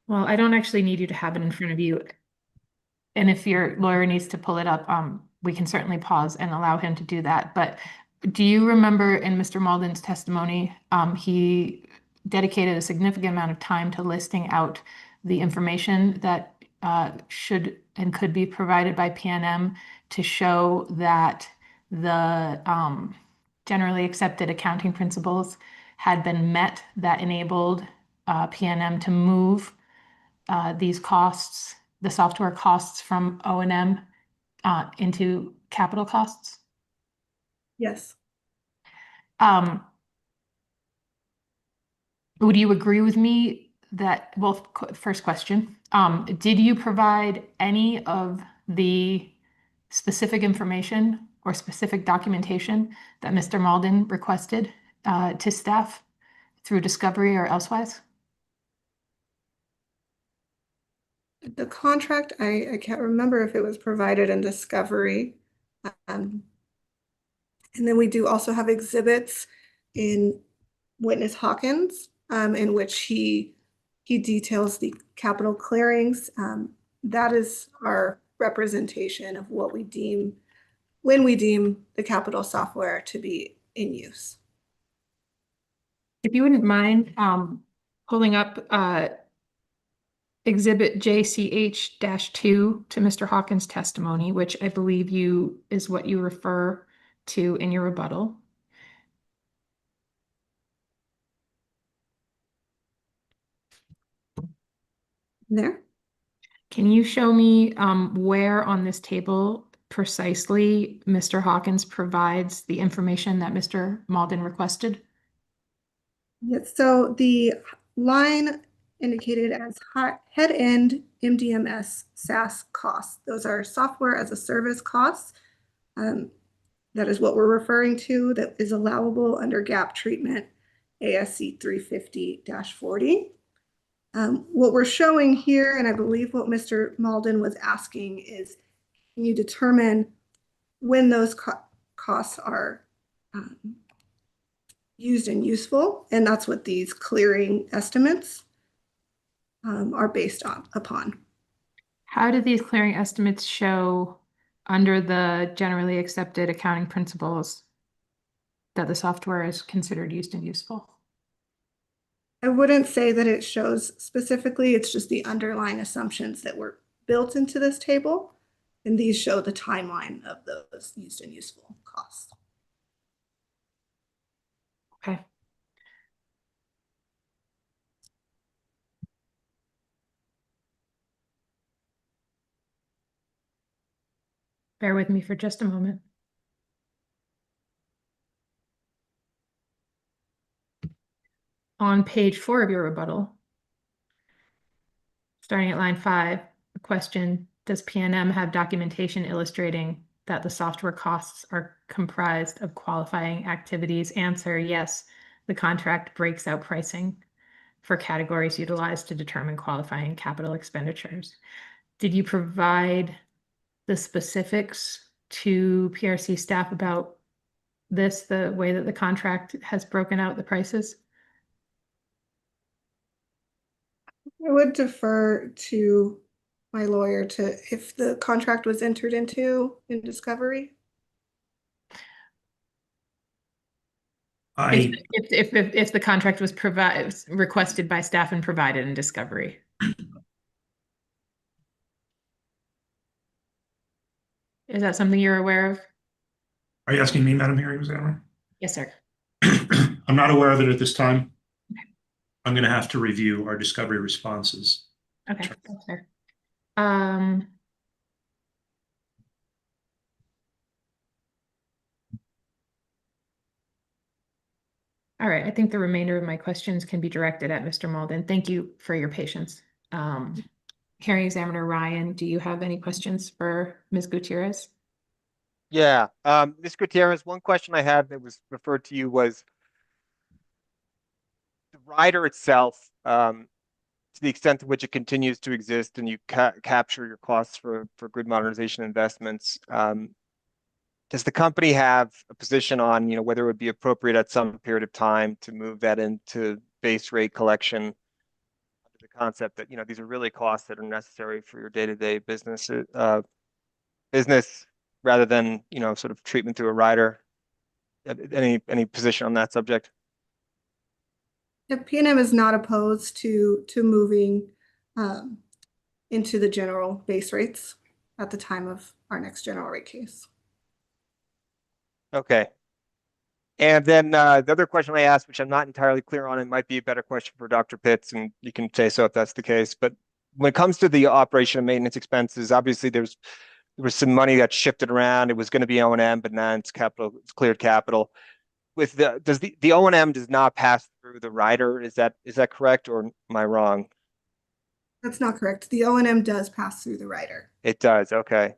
well, I don't actually need you to have it in front of you. And if your lawyer needs to pull it up, we can certainly pause and allow him to do that. But do you remember in Mr. Malden's testimony, he dedicated a significant amount of time to listing out the information that should and could be provided by PNM to show that the generally accepted accounting principles had been met that enabled PNM to move these costs, the software costs from O&M into capital costs? Yes. Would you agree with me that, well, first question, did you provide any of the specific information or specific documentation that Mr. Malden requested to staff through discovery or elsewise? The contract, I can't remember if it was provided in discovery. And then we do also have exhibits in witness Hawkins, in which he details the capital clearings. That is our representation of what we deem, when we deem the capital software to be in use. If you wouldn't mind, pulling up, Exhibit JCH-2 to Mr. Hawkins' testimony, which I believe is what you refer to in your rebuttal. There. Can you show me where on this table precisely Mr. Hawkins provides the information that Mr. Malden requested? Yes, so the line indicated as head-end MDMS SaaS costs. Those are software as a service costs. That is what we're referring to that is allowable under GAAP treatment ASC 350-40. What we're showing here, and I believe what Mr. Malden was asking is, can you determine when those costs are used and useful? And that's what these clearing estimates are based upon. How do these clearing estimates show under the generally accepted accounting principles that the software is considered used and useful? I wouldn't say that it shows specifically, it's just the underlying assumptions that were built into this table. And these show the timeline of those used and useful costs. Okay. Bear with me for just a moment. On page 4 of your rebuttal, starting at line 5, the question, does PNM have documentation illustrating that the software costs are comprised of qualifying activities? Answer, yes. The contract breaks out pricing for categories utilized to determine qualifying capital expenditures. Did you provide the specifics to PRC staff about this, the way that the contract has broken out the prices? I would defer to my lawyer to if the contract was entered into in discovery. If the contract was requested by staff and provided in discovery. Is that something you're aware of? Are you asking me, Madam Hearing Examiner? Yes, sir. I'm not aware of it at this time. Okay. I'm going to have to review our discovery responses. Okay, that's fair. All right, I think the remainder of my questions can be directed at Mr. Malden. Thank you for your patience. Hearing Examiner Ryan, do you have any questions for Ms. Gutierrez? Yeah, Ms. Gutierrez, one question I had that was referred to you was the rider itself, to the extent to which it continues to exist and you capture your costs for grid modernization investments. Does the company have a position on, whether it would be appropriate at some period of time to move that into base rate collection? The concept that, these are really costs that are necessary for your day-to-day business rather than, sort of treatment through a rider. Any position on that subject? The PNM is not opposed to moving into the general base rates at the time of our next general rate case. Okay. And then the other question I asked, which I'm not entirely clear on, it might be a better question for Dr. Pitts, and you can say so if that's the case. But when it comes to the operation and maintenance expenses, obviously there was some money that shifted around. It was going to be O&M, but now it's cleared capital. With the O&M does not pass through the rider? Is that correct, or am I wrong? That's not correct. The O&M does pass through the rider. It does. Okay.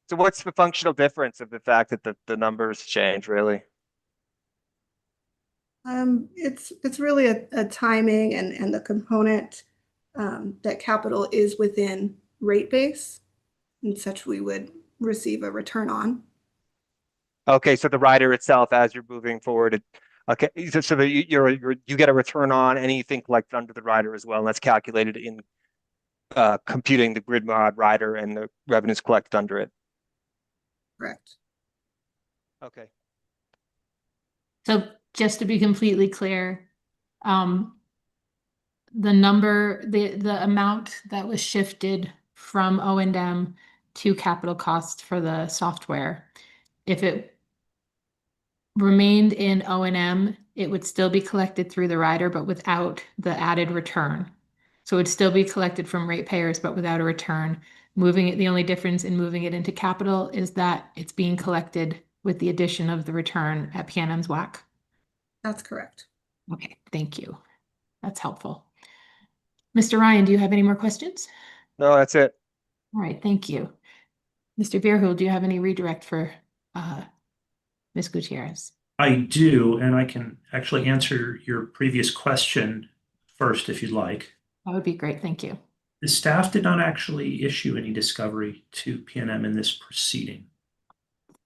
So what's the functional difference of the fact that the numbers change, really? It's really a timing and the component that capital is within rate base, and such we would receive a return on. Okay, so the rider itself, as you're moving forward, okay, so that you get a return on anything collected under the rider as well, and that's calculated in computing the grid mod rider and the revenues collected under it. Correct. Okay. So just to be completely clear, the amount that was shifted from O&M to capital costs for the software, if it remained in O&M, it would still be collected through the rider, but without the added return. So it would still be collected from ratepayers, but without a return. The only difference in moving it into capital is that it's being collected with the addition of the return at PNM's WAC. That's correct. Okay, thank you. That's helpful. Mr. Ryan, do you have any more questions? No, that's it. All right, thank you. Mr. Vierhoel, do you have any redirect for Ms. Gutierrez? I do, and I can actually answer your previous question first if you'd like. That would be great, thank you. The staff did not actually issue any discovery to PNM in this proceeding.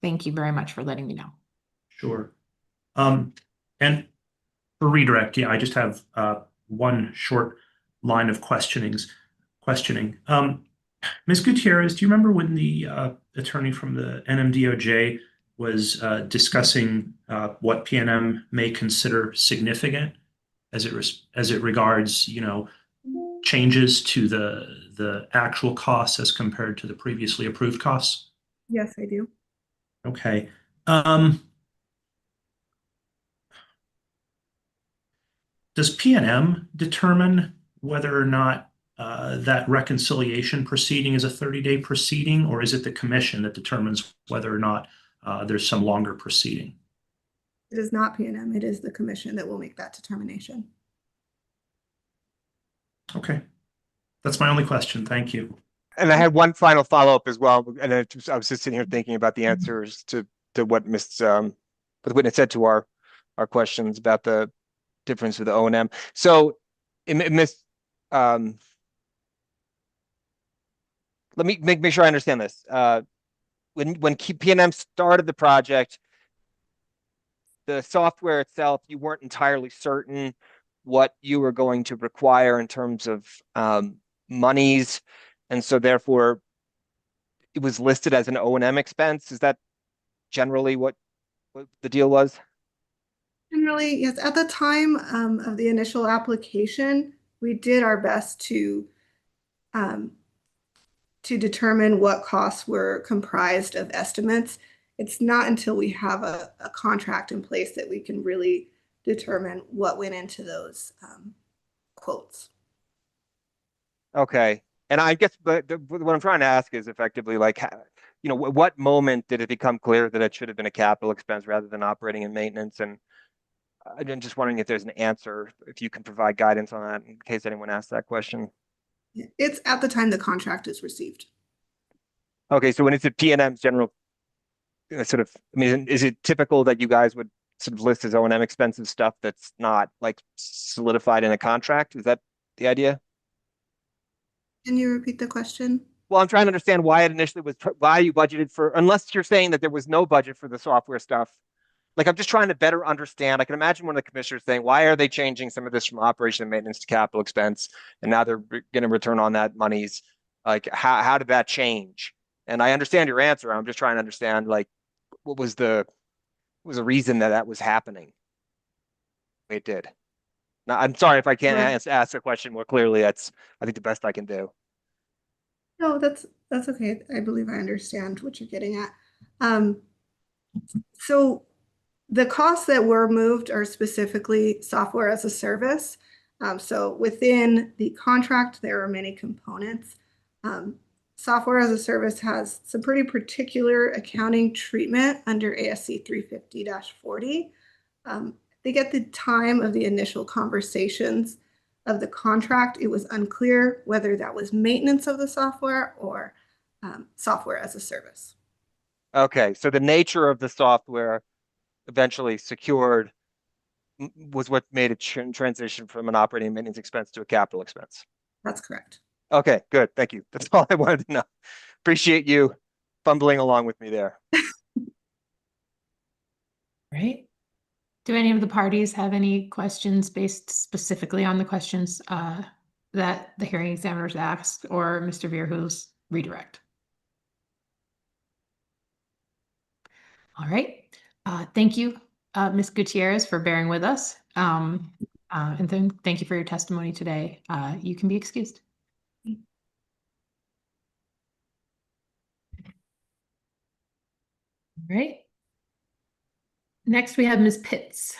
Thank you very much for letting me know. Sure. And for redirect, yeah, I just have one short line of questioning. Ms. Gutierrez, do you remember when the attorney from the NMDOJ was discussing what PNM may consider significant as it regards, changes to the actual costs as compared to the previously approved costs? Yes, I do. Okay. Does PNM determine whether or not that reconciliation proceeding is a 30-day proceeding, or is it the commission that determines whether or not there's some longer proceeding? It is not PNM, it is the commission that will make that determination. Okay. That's my only question. Thank you. And I had one final follow-up as well, and I was just sitting here thinking about the answers to what the witness said to our questions about the difference with the O&M. So, let me make sure I understand this. When PNM started the project, the software itself, you weren't entirely certain what you were going to require in terms of monies, and so therefore it was listed as an O&M expense. Is that generally what the deal was? Generally, yes. At the time of the initial application, we did our best to determine what costs were comprised of estimates. It's not until we have a contract in place that we can really determine what went into those quotes. Okay. And I guess what I'm trying to ask is effectively like, what moment did it become clear that it should have been a capital expense rather than operating and maintenance? And I'm just wondering if there's an answer, if you can provide guidance on that in case anyone asks that question. It's at the time the contract is received. Okay, so when it's a PNM's general is it typical that you guys would sort of list as O&M expensive stuff that's not like solidified in a contract? Is that the idea? Can you repeat the question? Well, I'm trying to understand why it initially was, why you budgeted for, unless you're saying that there was no budget for the software stuff. Like, I'm just trying to better understand. I can imagine one of the commissioners saying, why are they changing some of this from operation and maintenance to capital expense? And now they're going to return on that monies. Like, how did that change? And I understand your answer. I'm just trying to understand, like, what was the reason that was happening? It did. Now, I'm sorry if I can't ask the question more clearly. That's, I think, the best I can do. No, that's okay. I believe I understand what you're getting at. So the costs that were moved are specifically software as a service. So within the contract, there are many components. Software as a service has some pretty particular accounting treatment under ASC 350-40. I think at the time of the initial conversations of the contract, it was unclear whether that was maintenance of the software or software as a service. Okay, so the nature of the software eventually secured was what made it transition from an operating maintenance expense to a capital expense. That's correct. Okay, good. Thank you. That's all I wanted to know. Appreciate you fumbling along with me there. Right. Do any of the parties have any questions based specifically on the questions that the hearing examiners asked, or Mr. Vierhoel's redirect? All right. Thank you Ms. Gutierrez for bearing with us. And then thank you for your testimony today. You can be excused. All right. Next, we have Ms. Pitts.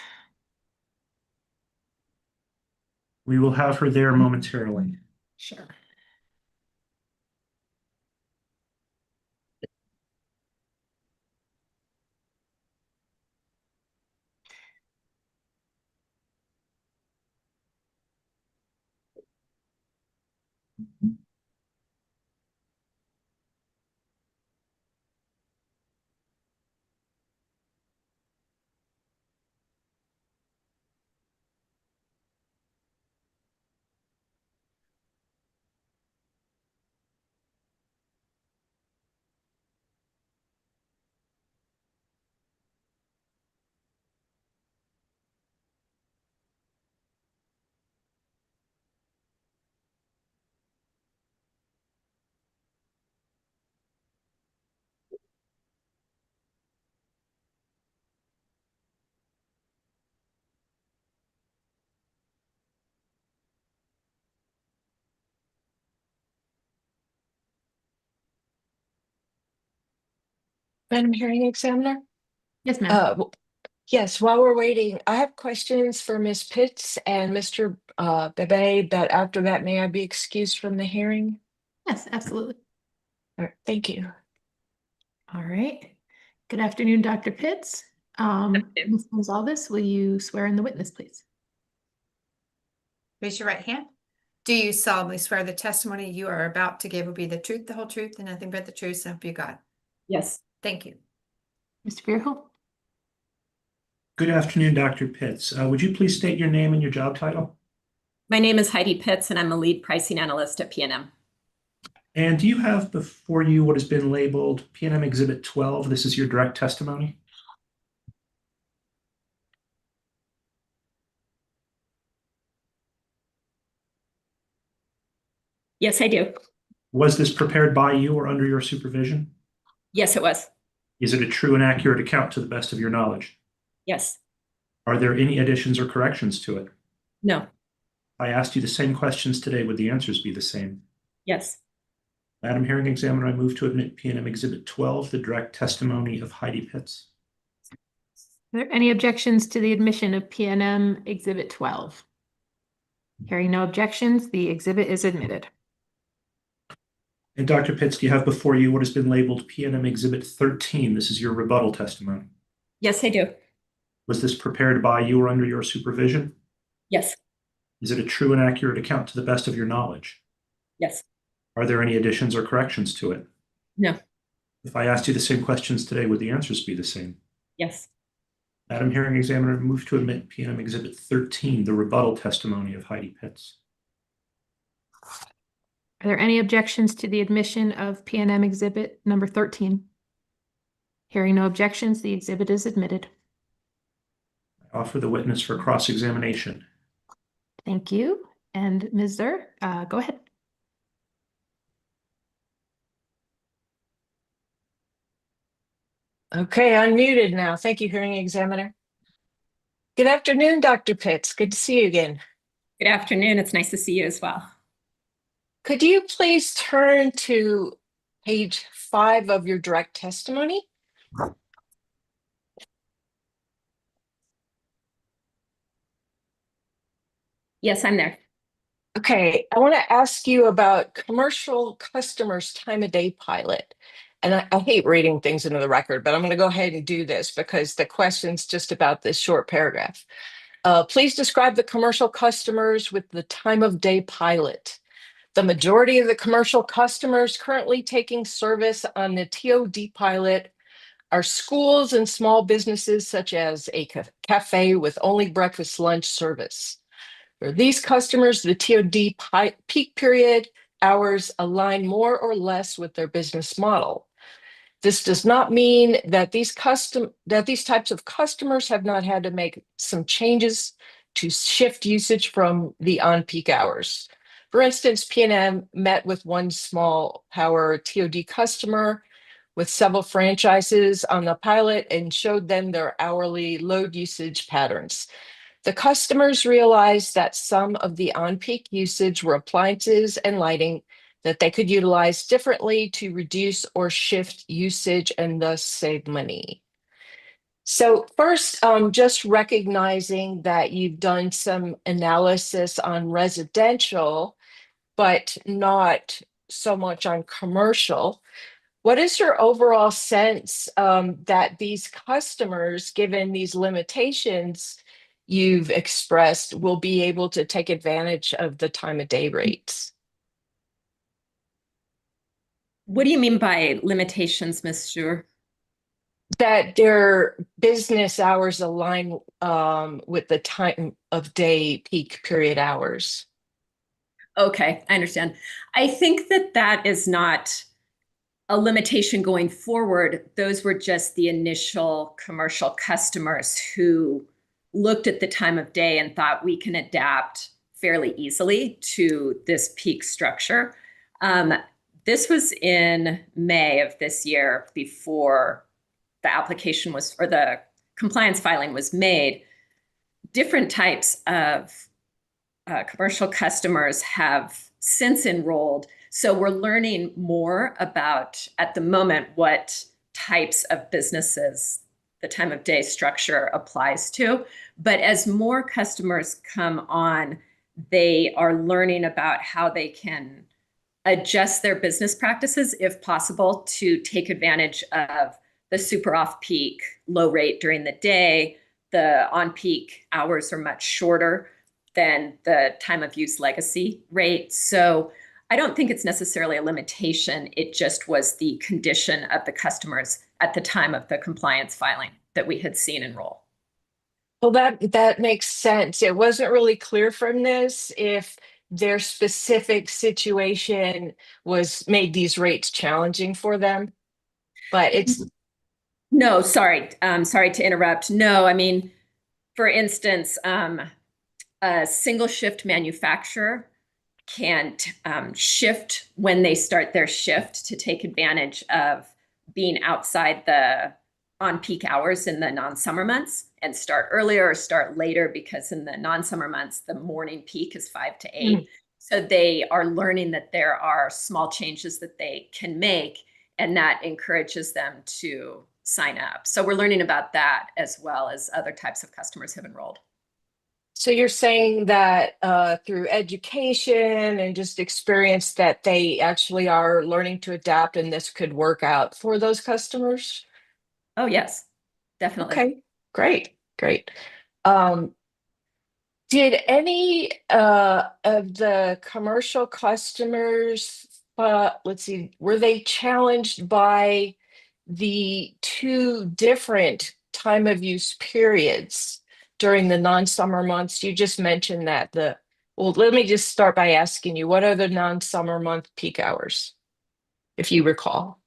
We will have her there momentarily. Sure. Madam Hearing Examiner? Yes, ma'am. Yes, while we're waiting, I have questions for Ms. Pitts and Mr. Bebe, but after that, may I be excused from the hearing? Yes, absolutely. All right, thank you. All right. Good afternoon, Dr. Pitts. Ms. Gonzalez, will you swear in the witness, please? Raise your right hand. Do you solemnly swear the testimony you are about to give will be the truth, the whole truth, and nothing but the truth, so help you God? Yes. Thank you. Mr. Beerholt? Good afternoon, Dr. Pitts. Would you please state your name and your job title? My name is Heidi Pitts, and I'm a lead pricing analyst at PNM. And do you have before you what has been labeled PNM Exhibit 12? This is your direct testimony. Yes, I do. Was this prepared by you or under your supervision? Yes, it was. Is it a true and accurate account to the best of your knowledge? Yes. Are there any additions or corrections to it? No. I asked you the same questions today. Would the answers be the same? Yes. Madam Hearing Examiner, I move to admit PNM Exhibit 12, the direct testimony of Heidi Pitts. Are there any objections to the admission of PNM Exhibit 12? Hearing no objections, the exhibit is admitted. And Dr. Pitts, do you have before you what has been labeled PNM Exhibit 13? This is your rebuttal testimony. Yes, I do. Was this prepared by you or under your supervision? Yes. Is it a true and accurate account to the best of your knowledge? Yes. Are there any additions or corrections to it? No. If I asked you the same questions today, would the answers be the same? Yes. Madam Hearing Examiner, move to admit PNM Exhibit 13, the rebuttal testimony of Heidi Pitts. Are there any objections to the admission of PNM Exhibit number 13? Hearing no objections, the exhibit is admitted. I offer the witness for cross-examination. Thank you. And Ms. Zur, go ahead. Okay, unmuted now. Thank you, Hearing Examiner. Good afternoon, Dr. Pitts. Good to see you again. Good afternoon. It's nice to see you as well. Could you please turn to page 5 of your direct testimony? Yes, I'm there. Okay, I want to ask you about commercial customers time of day pilot. And I hate reading things into the record, but I'm going to go ahead and do this because the question's just about this short paragraph. Please describe the commercial customers with the time of day pilot. The majority of the commercial customers currently taking service on the TOD pilot are schools and small businesses such as a cafe with only breakfast lunch service. For these customers, the TOD peak period hours align more or less with their business model. This does not mean that these types of customers have not had to make some changes to shift usage from the on-peak hours. For instance, PNM met with one small power TOD customer with several franchises on the pilot and showed them their hourly load usage patterns. The customers realized that some of the on-peak usage were appliances and lighting that they could utilize differently to reduce or shift usage and thus save money. So first, just recognizing that you've done some analysis on residential, but not so much on commercial. What is your overall sense that these customers, given these limitations you've expressed, will be able to take advantage of the time of day rates? What do you mean by limitations, Ms. Stewart? That their business hours align with the time of day peak period hours. Okay, I understand. I think that that is not a limitation going forward. Those were just the initial commercial customers who looked at the time of day and thought we can adapt fairly easily to this peak structure. This was in May of this year before the application was, or the compliance filing was made. Different types of commercial customers have since enrolled. So we're learning more about, at the moment, what types of businesses the time of day structure applies to. But as more customers come on, they are learning about how they can adjust their business practices, if possible, to take advantage of the super off-peak low rate during the day. The on-peak hours are much shorter than the time of use legacy rate. So I don't think it's necessarily a limitation. It just was the condition of the customers at the time of the compliance filing that we had seen enroll. Well, that makes sense. It wasn't really clear from this if their specific situation made these rates challenging for them, but it's. No, sorry. Sorry to interrupt. No, I mean, for instance, a single shift manufacturer can shift when they start their shift to take advantage of being outside the on-peak hours in the non-summer months and start earlier or start later, because in the non-summer months, the morning peak is 5 to 8. So they are learning that there are small changes that they can make, and that encourages them to sign up. So we're learning about that as well as other types of customers have enrolled. So you're saying that through education and just experience that they actually are learning to adapt, and this could work out for those customers? Oh, yes, definitely. Okay, great. Did any of the commercial customers, let's see, were they challenged by the two different time of use periods during the non-summer months? You just mentioned that well, let me just start by asking you, what are the non-summer month peak hours, if you recall?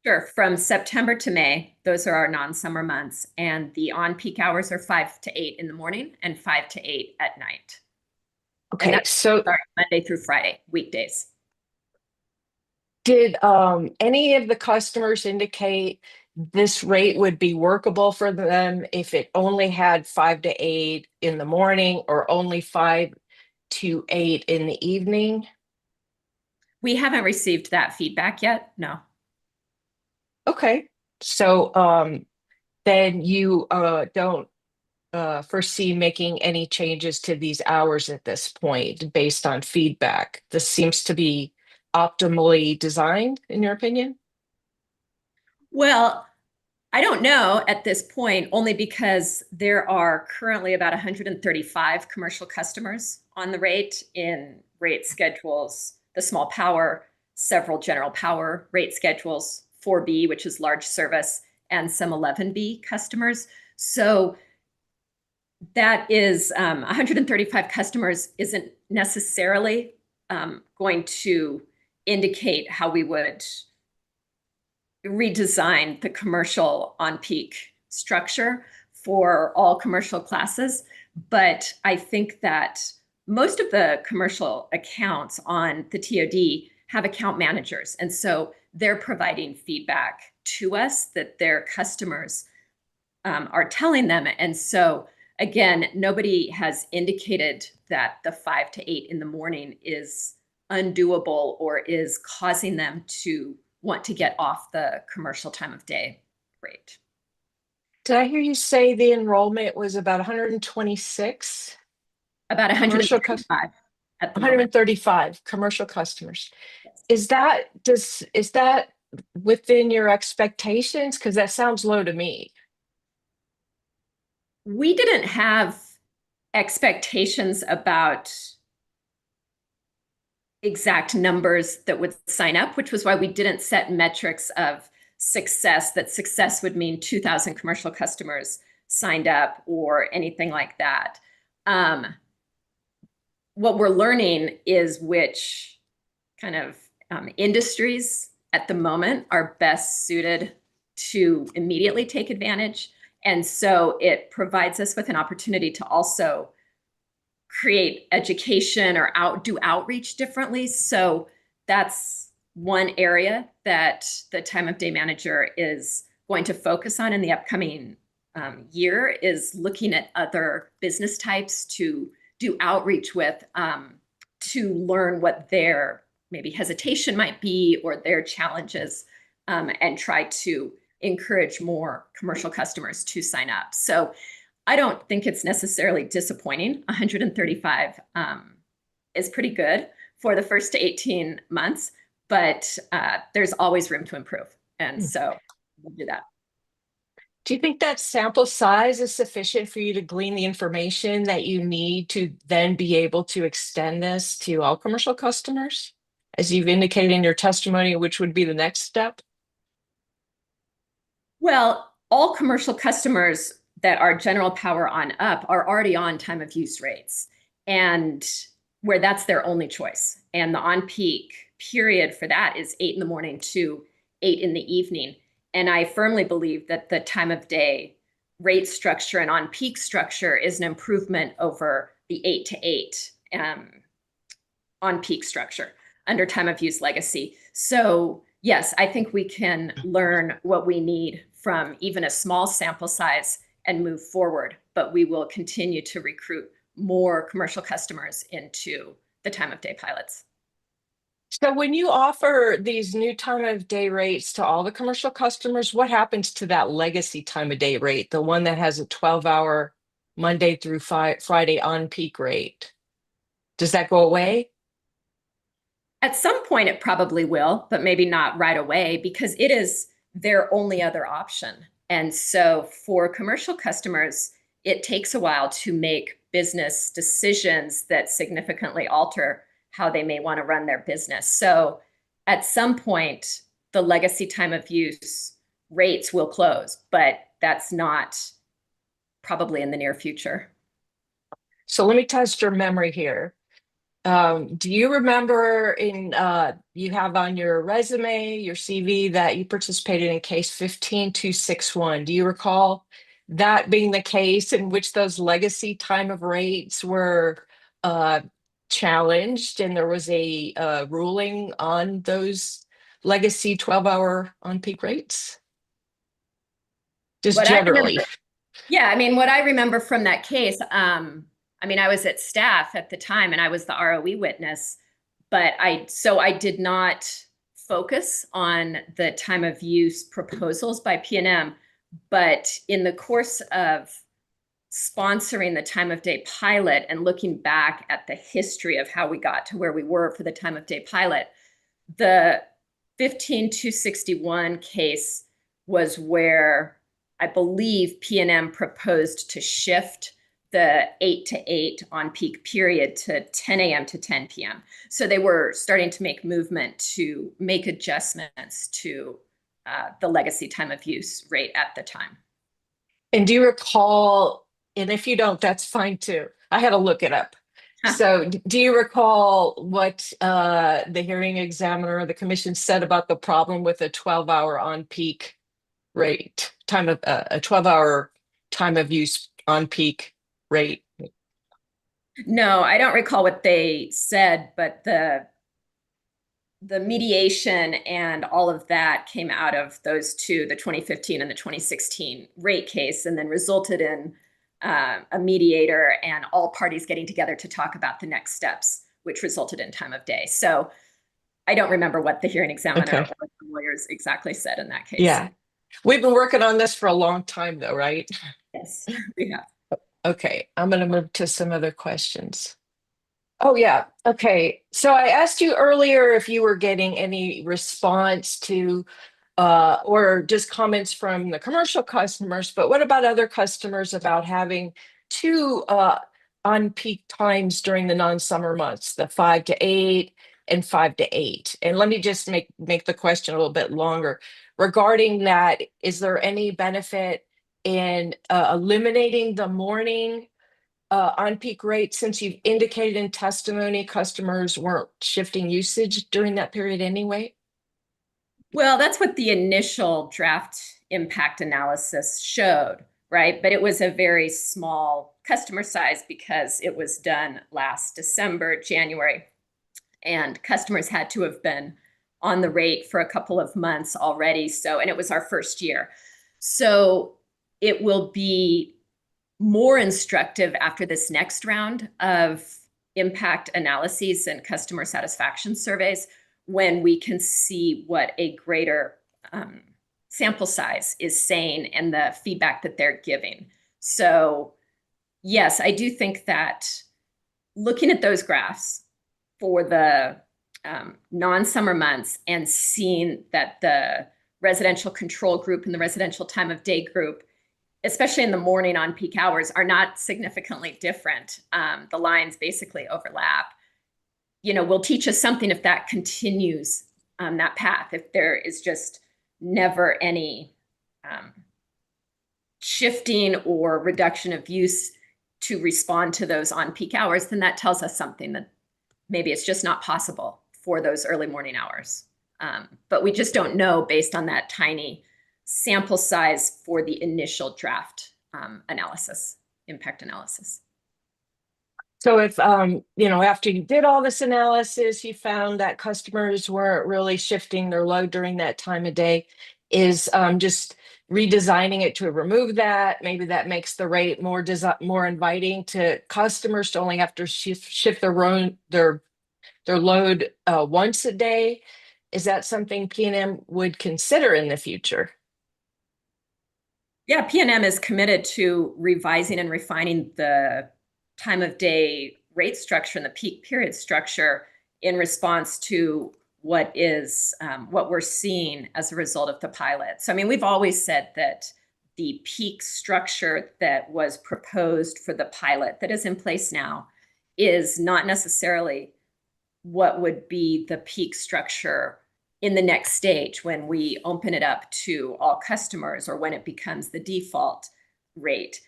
Sure. From September to May, those are our non-summer months, and the on-peak hours are 5 to 8 in the morning and 5 to 8 at night. Okay, so Monday through Friday, weekdays. Did any of the customers indicate this rate would be workable for them if it only had 5 to 8 in the morning or only 5 to 8 in the evening? We haven't received that feedback yet, no. Okay, so then you don't foresee making any changes to these hours at this point based on feedback. This seems to be optimally designed, in your opinion? Well, I don't know at this point, only because there are currently about 135 commercial customers on the rate in rate schedules, the small power, several general power rate schedules, 4B, which is large service, and some 11B customers. So that is 135 customers isn't necessarily going to indicate how we would redesign the commercial on-peak structure for all commercial classes. But I think that most of the commercial accounts on the TOD have account managers. And so they're providing feedback to us that their customers are telling them. And so again, nobody has indicated that the 5 to 8 in the morning is undoable or is causing them to want to get off the commercial time of day rate. Did I hear you say the enrollment was about 126? About Commercial 135 at the moment. 135 commercial customers. Is that within your expectations? Because that sounds low to me. We didn't have expectations about exact numbers that would sign up, which was why we didn't set metrics of success, that success would mean 2,000 commercial customers signed up or anything like that. What we're learning is which kind of industries at the moment are best suited to immediately take advantage. And so it provides us with an opportunity to also create education or do outreach differently. So that's one area that the time of day manager is going to focus on in the upcoming year, is looking at other business types to do outreach with, to learn what their maybe hesitation might be or their challenges, and try to encourage more commercial customers to sign up. So I don't think it's necessarily disappointing. 135 is pretty good for the first 18 months, but there's always room to improve. And so we'll do that. Do you think that sample size is sufficient for you to glean the information that you need to then be able to extend this to all commercial customers, as you've indicated in your testimony, which would be the next step? Well, all commercial customers that are general power on up are already on time of use rates, and where that's their only choice. And the on-peak period for that is 8 in the morning to 8 in the evening. And I firmly believe that the time of day rate structure and on-peak structure is an improvement over the 8 to 8 on-peak structure under time of use legacy. So yes, I think we can learn what we need from even a small sample size and move forward, but we will continue to recruit more commercial customers into the time of day pilots. So when you offer these new time of day rates to all the commercial customers, what happens to that legacy time of day rate, the one that has a 12-hour Monday through Friday on peak rate? Does that go away? At some point it probably will, but maybe not right away, because it is their only other option. And so for commercial customers, it takes a while to make business decisions that significantly alter how they may want to run their business. So at some point, the legacy time of use rates will close, but that's not probably in the near future. So let me test your memory here. Do you remember you have on your resume, your CV, that you participated in case 15261? Do you recall that being the case in which those legacy time of rates were challenged, and there was a ruling on those legacy 12-hour on-peak rates? Just generally. Yeah, I mean, what I remember from that case, I mean, I was at staff at the time and I was the ROE witness, but I did not focus on the time of use proposals by PNM, but in the course of sponsoring the time of day pilot and looking back at the history of how we got to where we were for the time of day pilot, the 15261 case was where I believe PNM proposed to shift the 8 to 8 on peak period to 10 a.m. to 10 p.m. So they were starting to make movement to make adjustments to the legacy time of use rate at the time. And do you recall, and if you don't, that's fine too. I had to look it up. So do you recall what the hearing examiner or the commission said about the problem with a 12-hour on peak rate, a 12-hour time of use on peak rate? No, I don't recall what they said, but the mediation and all of that came out of those two, the 2015 and the 2016 rate case, and then resulted in a mediator and all parties getting together to talk about the next steps, which resulted in time of day. So I don't remember what the hearing examiner or the lawyers exactly said in that case. Yeah. We've been working on this for a long time though, right? Yes, we have. Okay, I'm going to move to some other questions. Oh, yeah. Okay. So I asked you earlier if you were getting any response to or just comments from the commercial customers, but what about other customers about having two on-peak times during the non-summer months, the 5 to 8 and 5 to 8? And let me just make the question a little bit longer. Regarding that, is there any benefit in eliminating the morning on-peak rate, since you've indicated in testimony customers weren't shifting usage during that period anyway? Well, that's what the initial draft impact analysis showed, right? But it was a very small customer size because it was done last December, January, and customers had to have been on the rate for a couple of months already. So, and it was our first year. So it will be more instructive after this next round of impact analyses and customer satisfaction surveys when we can see what a greater sample size is saying and the feedback that they're giving. So yes, I do think that looking at those graphs for the non-summer months and seeing that the residential control group and the residential time of day group, especially in the morning on peak hours, are not significantly different. The lines basically overlap. Will teach us something if that continues that path, if there is just never any shifting or reduction of use to respond to those on peak hours, then that tells us something that maybe it's just not possible for those early morning hours. But we just don't know based on that tiny sample size for the initial draft analysis, impact analysis. So if, after you did all this analysis, you found that customers weren't really shifting their load during that time of day, is just redesigning it to remove that. Maybe that makes the rate more inviting to customers to only have to shift their load once a day. Is that something PNM would consider in the future? Yeah, PNM is committed to revising and refining the time of day rate structure and the peak period structure in response to what we're seeing as a result of the pilot. So, I mean, we've always said that the peak structure that was proposed for the pilot that is in place now is not necessarily what would be the peak structure in the next stage when we open it up to all customers or when it becomes the default rate.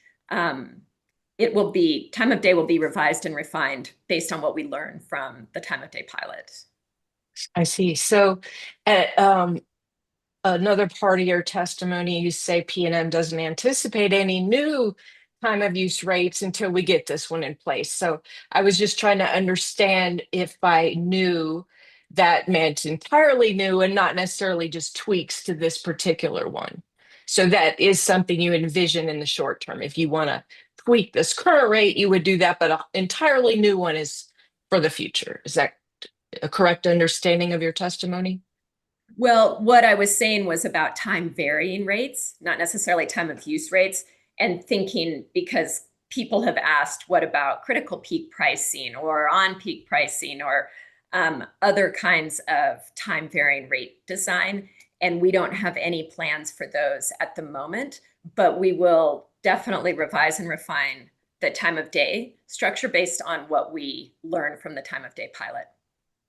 It will be, time of day will be revised and refined based on what we learn from the time of day pilot. I see. So another part of your testimony, you say PNM doesn't anticipate any new time of use rates until we get this one in place. So I was just trying to understand if by new, that meant entirely new and not necessarily just tweaks to this particular one. So that is something you envision in the short term. If you want to tweak this current rate, you would do that, but an entirely new one is for the future. Is that a correct understanding of your testimony? Well, what I was saying was about time varying rates, not necessarily time of use rates, and thinking, because people have asked, what about critical peak pricing or on peak pricing or other kinds of time varying rate design? And we don't have any plans for those at the moment, but we will definitely revise and refine the time of day structure based on what we learn from the time of day pilot.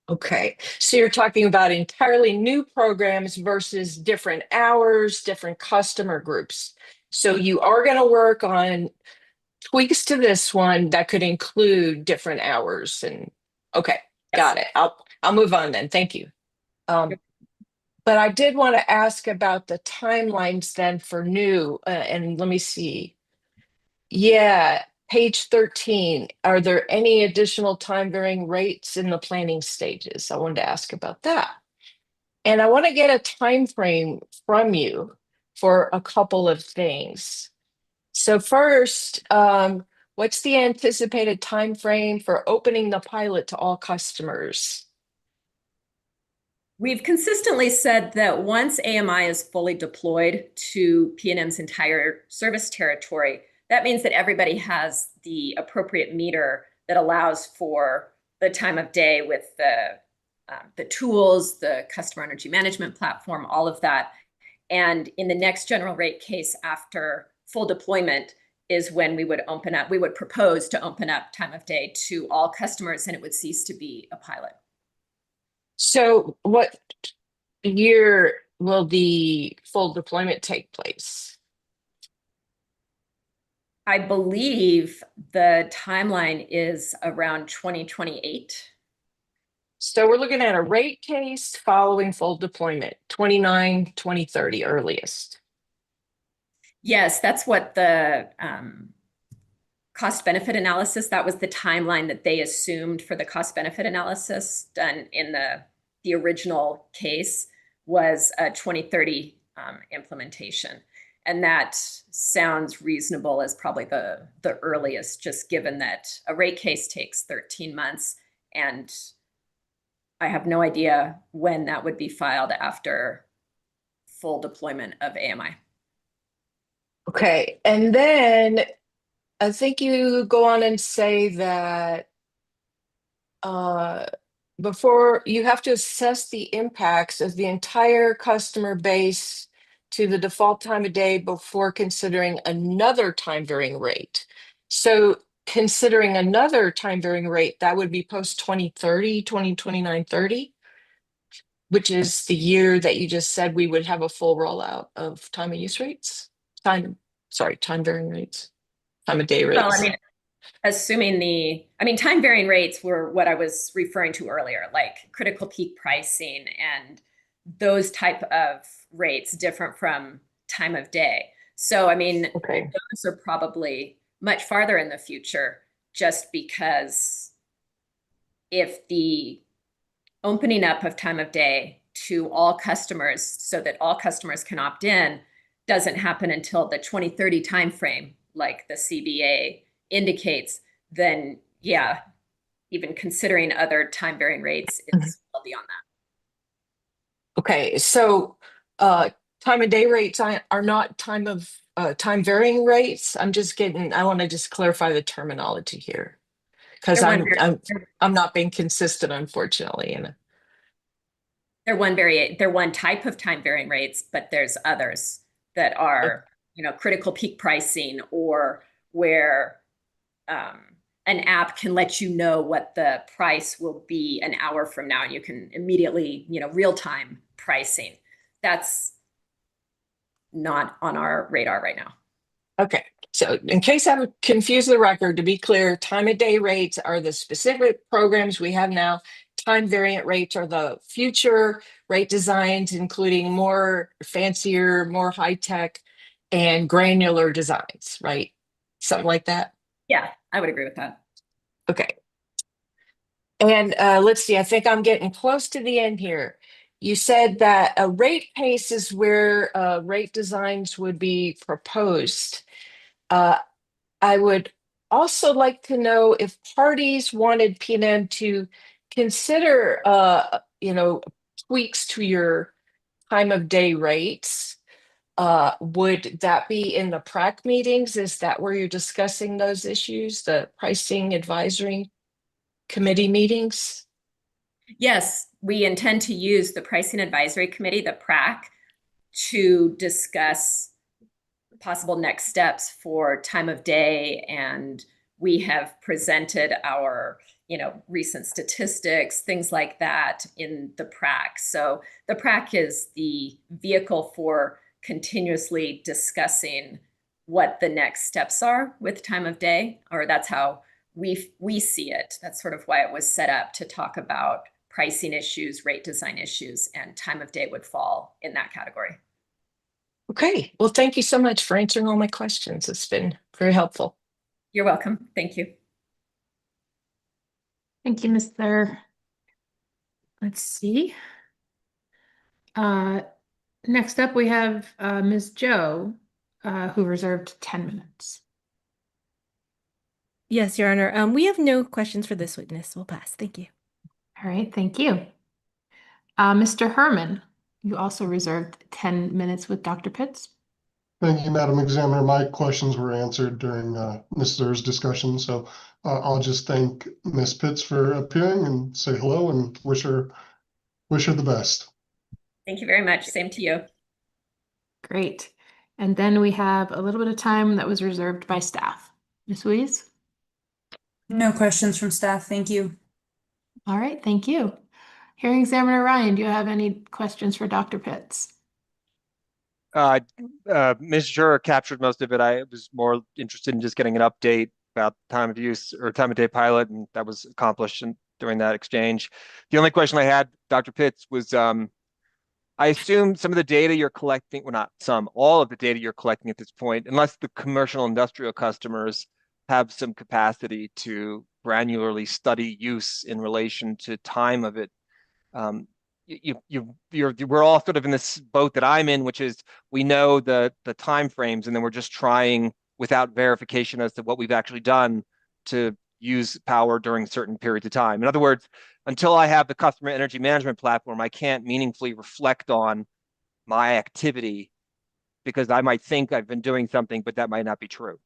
Okay, so you're talking about entirely new programs versus different hours, different customer groups. So you are going to work on tweaks to this one that could include different hours. And okay, got it. I'll move on then. Thank you. But I did want to ask about the timelines then for new, and let me see. Yeah, page 13, are there any additional time varying rates in the planning stages? I wanted to ask about that. And I want to get a time frame from you for a couple of things. So first, what's the anticipated time frame for opening the pilot to all customers? We've consistently said that once AMI is fully deployed to PNM's entire service territory, that means that everybody has the appropriate meter that allows for the time of day with the tools, the customer energy management platform, all of that. And in the next general rate case after full deployment is when we would propose to open up time of day to all customers, and it would cease to be a pilot. So what year will the full deployment take place? I believe the timeline is around 2028. So we're looking at a rate case following full deployment, 29, 2030 earliest. Yes, that's what the cost benefit analysis, that was the timeline that they assumed for the cost benefit analysis done in the original case, was a 2030 implementation. And that sounds reasonable as probably the earliest, just given that a rate case takes 13 months. And I have no idea when that would be filed after full deployment of AMI. Okay, and then I think you go on and say that before you have to assess the impacts of the entire customer base to the default time of day before considering another time varying rate. So considering another time varying rate, that would be post 2030, 2029, 30, which is the year that you just said we would have a full rollout of time of use rates, time varying rates, time of day rates. Well, I mean, assuming time varying rates were what I was referring to earlier, like critical peak pricing and those type of rates different from time of day. So, I mean, those are probably much farther in the future, just because if the opening up of time of day to all customers so that all customers can opt in doesn't happen until the 2030 timeframe, like the CBA indicates, then yeah, even considering other time varying rates, it's well beyond that. Okay, so time of day rates are not time varying rates. I want to just clarify the terminology here, because I'm not being consistent, unfortunately. They're one type of time varying rates, but there's others that are, critical peak pricing, or where an app can let you know what the price will be an hour from now, and you can immediately, real-time pricing. That's not on our radar right now. Okay, so in case I would confuse the record, to be clear, time of day rates are the specific programs we have now. Time variant rates are the future rate designs, including more fancier, more high-tech and granular designs, right? Something like that? Yeah, I would agree with that. Okay. And let's see, I think I'm getting close to the end here. You said that a rate case is where rate designs would be proposed. I would also like to know if parties wanted PNM to consider, tweaks to your time of day rates. Would that be in the PRAC meetings? Is that where you're discussing those issues, the pricing advisory committee meetings? Yes, we intend to use the pricing advisory committee, the PRAC, to discuss possible next steps for time of day. And we have presented our, recent statistics, things like that in the PRAC. So the PRAC is the vehicle for continuously discussing what the next steps are with time of day, or that's how we see it. That's sort of why it was set up, to talk about pricing issues, rate design issues, and time of day would fall in that category. Okay, well, thank you so much for answering all my questions. It's been very helpful. You're welcome. Thank you. Thank you, Mr. Let's see. Next up, we have Ms. Joe, who reserved 10 minutes. Yes, Your Honor. We have no questions for this witness. We'll pass. Thank you. All right, thank you. Mr. Herman, you also reserved 10 minutes with Dr. Pitts. Thank you, Madam Examiner. My questions were answered during Ms. Zer's discussion, so I'll just thank Ms. Pitts for appearing and say hello and wish her the best. Thank you very much. Same to you. Great. And then we have a little bit of time that was reserved by staff. Ms. Weiss? No questions from staff. Thank you. All right, thank you. Hearing Examiner Ryan, do you have any questions for Dr. Pitts? Ms. Jura captured most of it. I was more interested in just getting an update about time of use or time of day pilot, and that was accomplished during that exchange. The only question I had, Dr. Pitts, was I assume some of the data you're collecting, well, not some, all of the data you're collecting at this point, unless the commercial industrial customers have some capacity to granularly study use in relation to time of it. We're all sort of in this boat that I'm in, which is we know the time frames, and then we're just trying without verification as to what we've actually done to use power during certain periods of time. In other words, until I have the customer energy management platform, I can't meaningfully reflect on my activity because I might think I've been doing something, but that might not be true.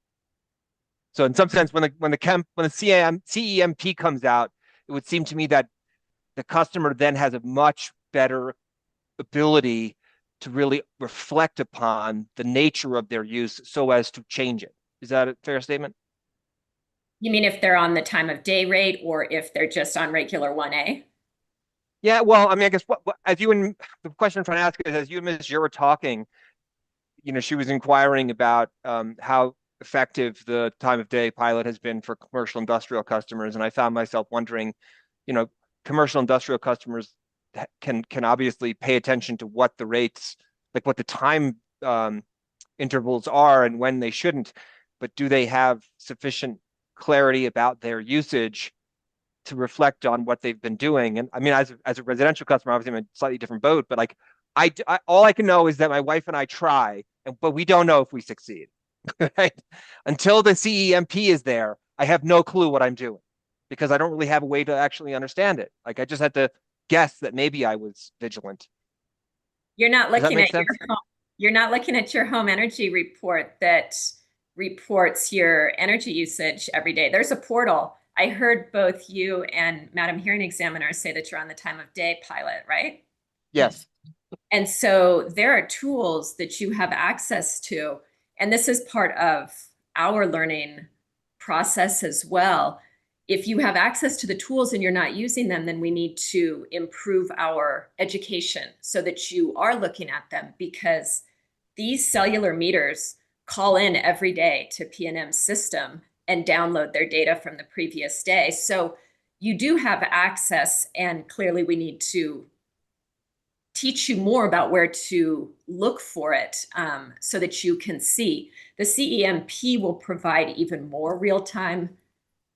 So in some sense, when the CEMP comes out, it would seem to me that the customer then has a much better ability to really reflect upon the nature of their use so as to change it. Is that a fair statement? You mean if they're on the time of day rate or if they're just on regular 1A? Yeah, well, I mean, I guess as you and the question I'm trying to ask is, as you and Ms. Jura were talking, she was inquiring about how effective the time of day pilot has been for commercial industrial customers. And I found myself wondering, commercial industrial customers can obviously pay attention to what the rates, like what the time intervals are and when they shouldn't, but do they have sufficient clarity about their usage to reflect on what they've been doing? And I mean, as a residential customer, obviously I'm in a slightly different boat, but like all I can know is that my wife and I try, but we don't know if we succeed. Right? Until the CEMP is there, I have no clue what I'm doing because I don't really have a way to actually understand it. Like I just had to guess that maybe I was vigilant. You're not looking at sense? you're not looking at your home energy report that reports your energy usage every day. There's a portal. I heard both you and Madam Hearing Examiner say that you're on the time of day pilot, right? Yes. And so there are tools that you have access to, and this is part of our learning process as well. If you have access to the tools and you're not using them, then we need to improve our education so that you are looking at them, because these cellular meters call in every day to PNM's system and download their data from the previous day. So you do have access, and clearly we need to teach you more about where to look for it so that you can see. The CEMP will provide even more real-time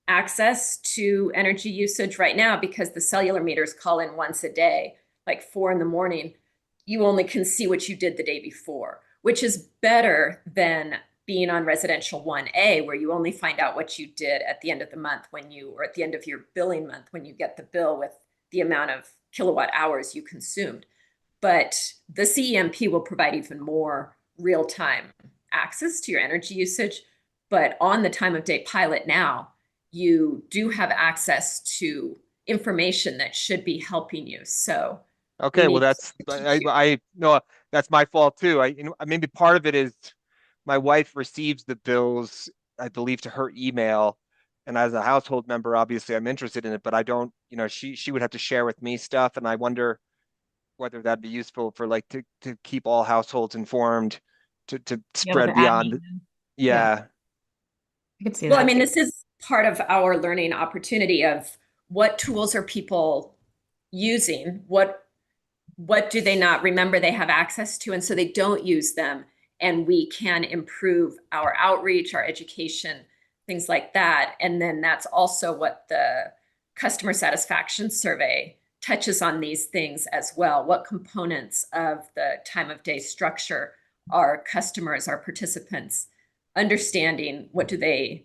access to energy usage right now, because the cellular meters call in once a day, like 4 a.m. You only can see what you did the day before, which is better than being on residential 1A, where you only find out what you did at the end of the month or at the end of your billing month when you get the bill with the amount of kilowatt hours you consumed. But the CEMP will provide even more real-time access to your energy usage. But on the time of day pilot now, you do have access to information that should be helping you. So okay, well, that's I know that's my fault too. Maybe part of it is my wife receives the bills, I believe, to her email, and as a household member, obviously I'm interested in it, but I don't. She would have to share with me stuff, and I wonder whether that'd be useful for like to keep all households informed, to spread beyond. Yeah. I can see well, that. I mean, this is part of our learning opportunity of what tools are people using, what do they not remember they have access to, and so they don't use them, and we can improve our outreach, our education things like that. And then that's also what the customer satisfaction survey touches on, these things as well. What components of the time of day structure are customers, our participants understanding? What do they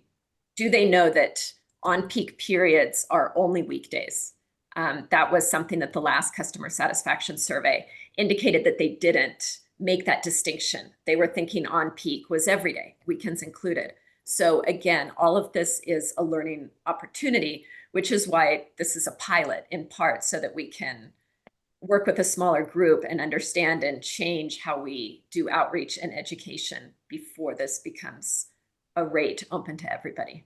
know that on-peak periods are only weekdays? That was something that the last customer satisfaction survey indicated that they didn't make that distinction. They were thinking on-peak was every day, weekends included. So again, all of this is a learning opportunity, which is why this is a pilot in part, so that we can work with a smaller group and understand and change how we do outreach and education before this becomes a rate open to everybody.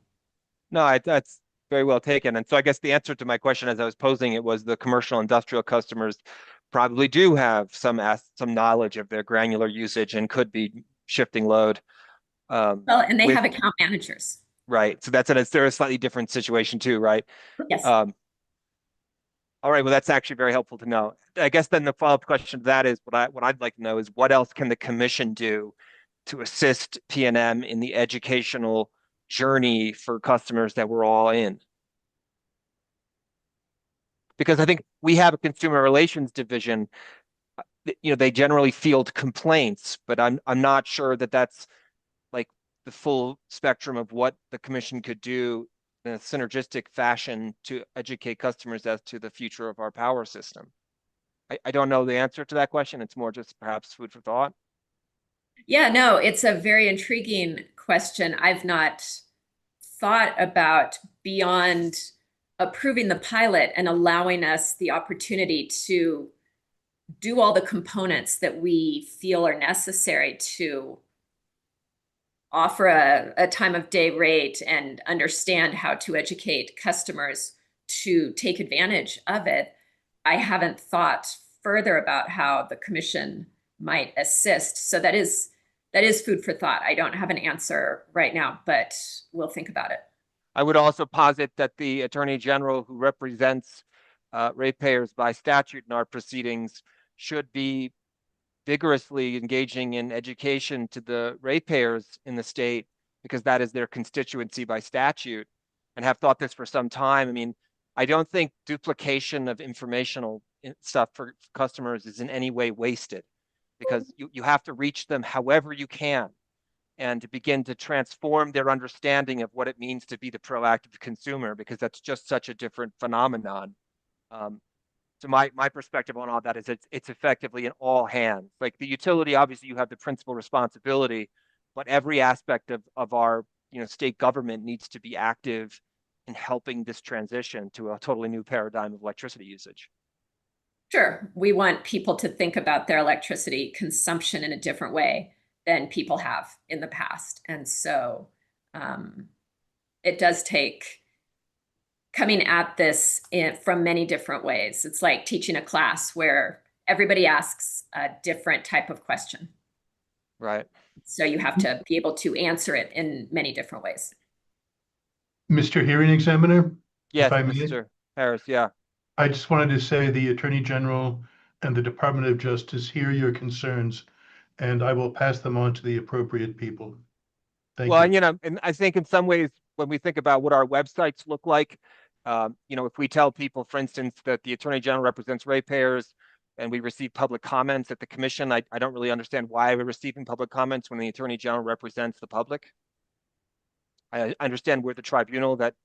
No, that's very well taken. And so I guess the answer to my question as I was posing it was the commercial industrial customers probably do have some knowledge of their granular usage and could be shifting load. Well, and they have account managers. Right. So they're a slightly different situation too, right? Yes. All right. Well, that's actually very helpful to know. I guess then the follow-up question to that is what I'd like to know is what else can the commission do to assist PNM in the educational journey for customers that we're all in? Because I think we have a consumer relations division, they generally field complaints, but I'm not sure that that's like the full spectrum of what the commission could do in a synergistic fashion to educate customers as to the future of our power system. I don't know the answer to that question. It's more just perhaps food for thought. Yeah, no, it's a very intriguing question. I've not thought about beyond approving the pilot and allowing us the opportunity to do all the components that we feel are necessary to offer a time of day rate and understand how to educate customers to take advantage of it. I haven't thought further about how the commission might assist. So that is food for thought. I don't have an answer right now, but we'll think about it. I would also posit that the Attorney General who represents ratepayers by statute in our proceedings should be vigorously engaging in education to the ratepayers in the state, because that is their constituency by statute, and have thought this for some time. I mean, I don't think duplication of informational stuff for customers is in any way wasted, because you have to reach them however you can and to begin to transform their understanding of what it means to be the proactive consumer, because that's just such a different phenomenon. So my perspective on all that is it's effectively in all hands. Like the utility, obviously you have the principal responsibility, but every aspect of our state government needs to be active in helping this transition to a totally new paradigm of electricity usage. Sure, we want people to think about their electricity consumption in a different way than people have in the past. And so it does take coming at this from many different ways. It's like teaching a class where everybody asks a different type of question. Right. So you have to be able to answer it in many different ways. Mr. Hearing Examiner? Yes, Mr. Harris, yeah. I just wanted to say the Attorney General and the Department of Justice hear your concerns, and I will pass them on to the appropriate people. Thank you. Well, and I think in some ways, when we think about what our websites look like, if we tell people, for instance, that the Attorney General represents ratepayers and we receive public comments at the commission, I don't really understand why we're receiving public comments when the Attorney General represents the public. I understand we're the tribunal that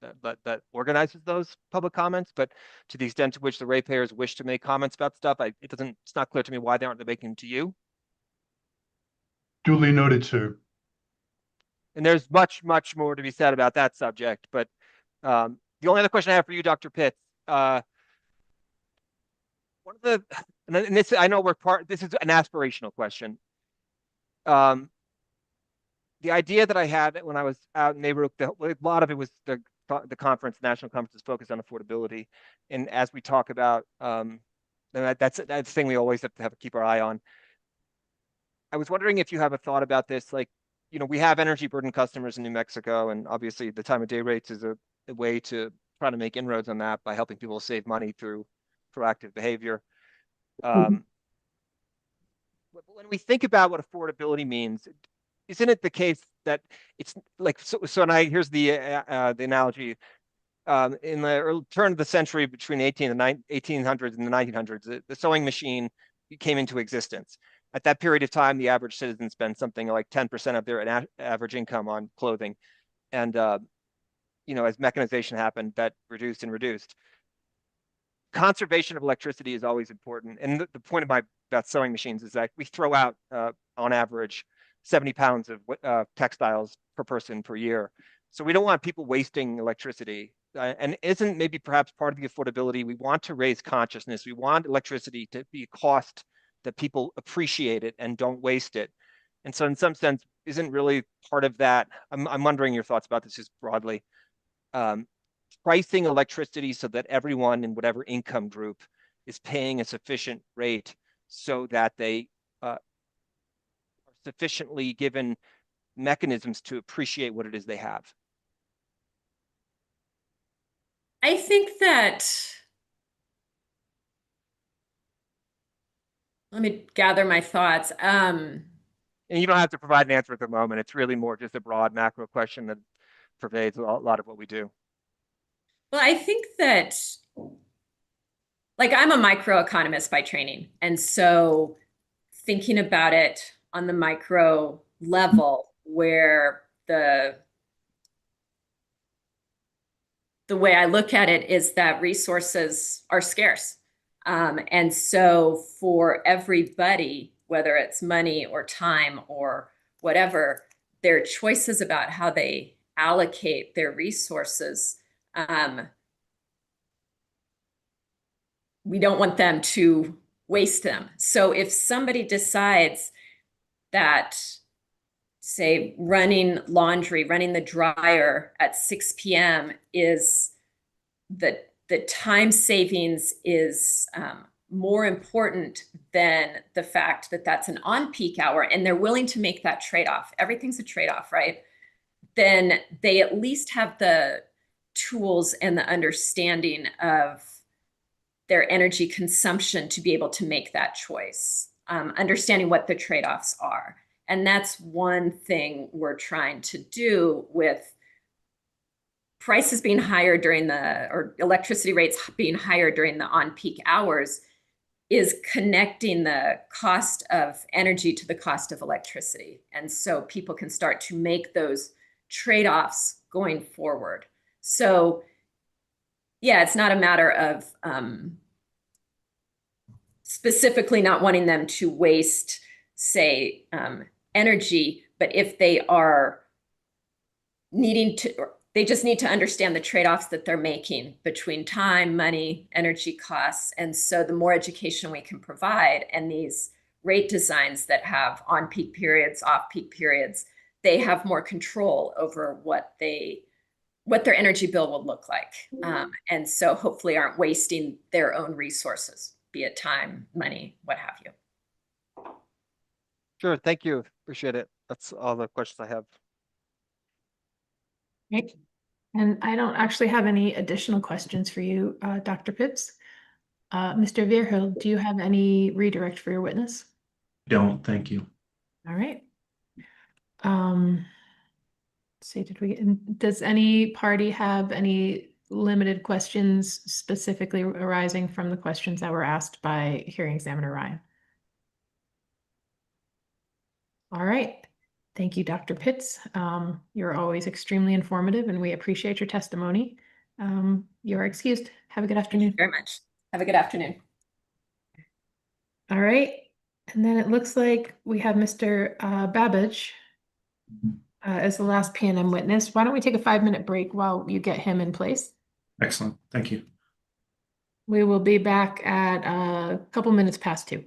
organizes those public comments, but to the extent to which the ratepayers wish to make comments about stuff, it's not clear to me why they aren't making them to you. Duly noted, sir. And there's much, much more to be said about that subject. But the only other question I have for you, Dr. Pitts, one of the, and this, I know this is an aspirational question. The idea that I had when I was out in neighborhood, a lot of it was the national conference is focused on affordability. And as we talk about, that's the thing we always have to keep our eye on. I was wondering if you have a thought about this, like, we have energy burden customers in New Mexico, and obviously the time of day rates is a way to try to make inroads on that by helping people save money through proactive behavior. When we think about what affordability means, isn't it the case that it's like, here's the analogy. In the early turn of the century between 1800s and the 1900s, the sewing machine came into existence. At that period of time, the average citizen spent something like 10% of their average income on clothing. And, as mechanization happened, that reduced and reduced. Conservation of electricity is always important. And the point about sewing machines is that we throw out, on average, 70 pounds of textiles per person per year. So we don't want people wasting electricity. And isn't maybe perhaps part of the affordability? We want to raise consciousness. We want electricity to be a cost that people appreciate it and don't waste it. And so in some sense, isn't really part of that. I'm wondering your thoughts about this just broadly. Pricing electricity so that everyone in whatever income group is paying a sufficient rate so that they are sufficiently given mechanisms to appreciate what it is they have. I think that, let me gather my thoughts. And you don't have to provide an answer at the moment. It's really more just a broad macro question that pervades a lot of what we do. Well, I think that, like, I'm a microeconomist by training. And so thinking about it on the micro level, where the way I look at it is that resources are scarce. And so for everybody, whether it's money or time or whatever, their choices about how they allocate their resources, we don't want them to waste them. So if somebody decides that, say, running laundry, running the dryer at 6 p.m. is the time savings is more important than the fact that that's an on-peak hour, and they're willing to make that trade-off. Everything's a trade-off, right? Then they at least have the tools and the understanding of their energy consumption to be able to make that choice, understanding what the trade-offs are. And that's one thing we're trying to do with prices being higher or electricity rates being higher during the on-peak hours, is connecting the cost of energy to the cost of electricity. And so people can start to make those trade-offs going forward. So yeah, it's not a matter of specifically not wanting them to waste, say, energy, but if they are needing to, they just need to understand the trade-offs that they're making between time, money, energy costs. And so the more education we can provide, and these rate designs that have on-peak periods, off-peak periods, they have more control over what their energy bill will look like. And so hopefully aren't wasting their own resources, be it time, money, what have you. Sure, thank you. Appreciate it. That's all the questions I have. Great. And I don't actually have any additional questions for you, Dr. Pitts. Mr. Vierhill, do you have any redirect for your witness? Don't, thank you. All right. Let's see, does any party have any limited questions specifically arising from the questions that were asked by hearing examiner Ryan? All right. Thank you, Dr. Pitts. You're always extremely informative and we appreciate your testimony. You are excused. Have a good afternoon. Thank you very much. Have a good afternoon. All right. And then it looks like we have Mr. Babbage as the last PNM witness. Why don't we take a 5-minute break while you get him in place? Excellent. Thank you. We will be back at a couple minutes past 2.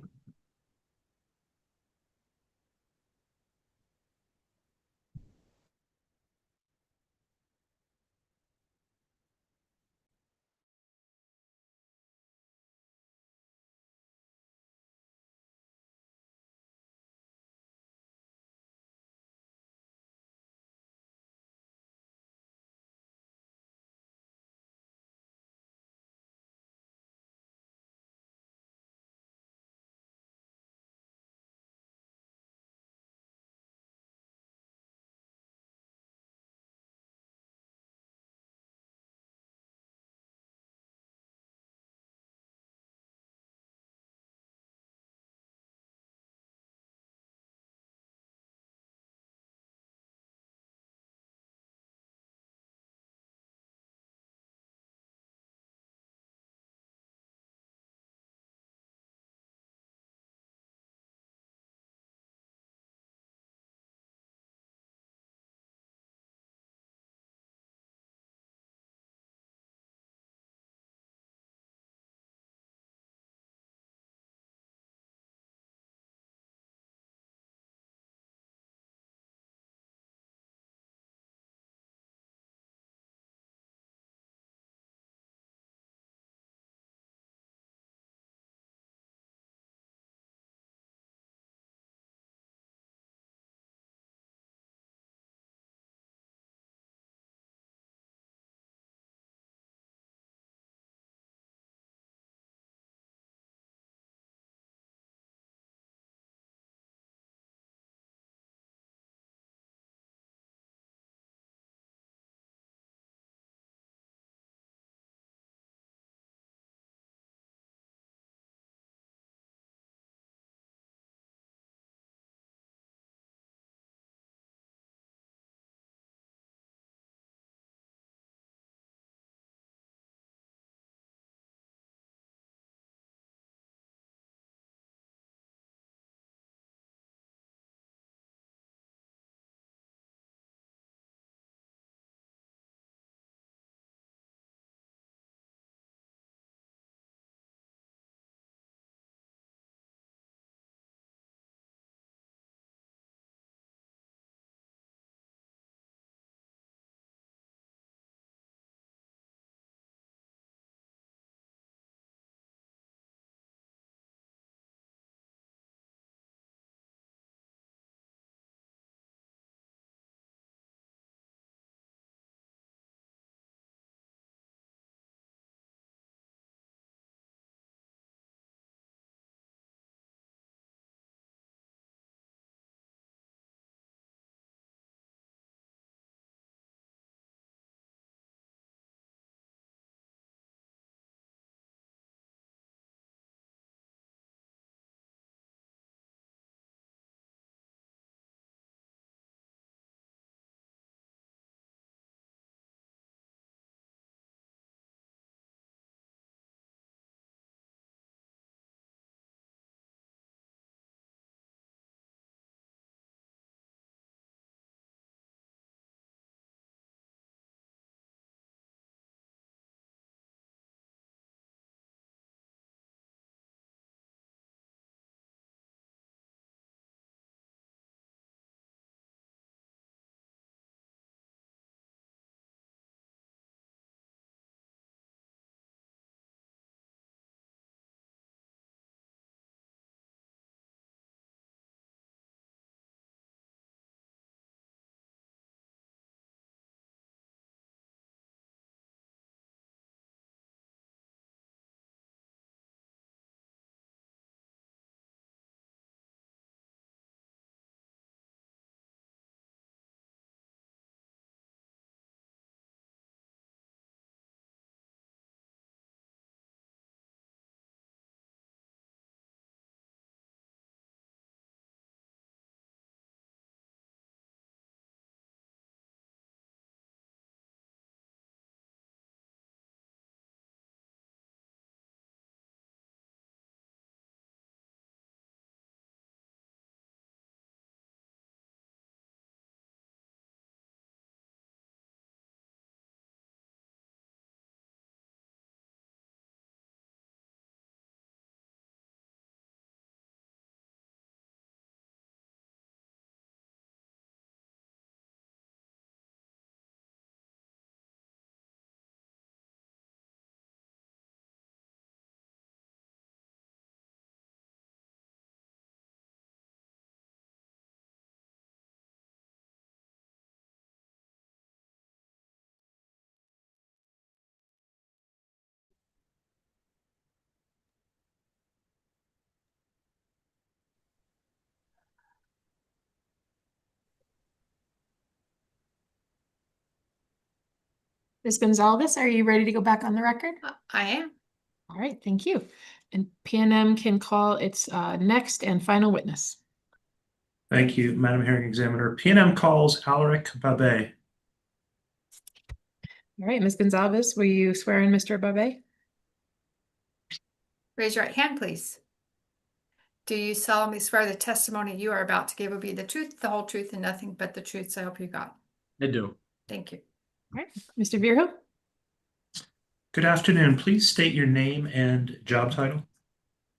Ms. Gonzalez, are you ready to go back on the record? I am. All right, thank you. And PNM can call its next and final witness. Thank you, Madam Hearing Examiner. PNM calls Alaric Babe. All right, Ms. Gonzalez, will you swear in Mr. Babe? Raise your right hand, please. Do you solemnly swear the testimony you are about to give will be the truth, the whole truth, and nothing but the truth? So I hope you got. I do. Thank you. All right, Mr. Virho? Good afternoon. Please state your name and job title.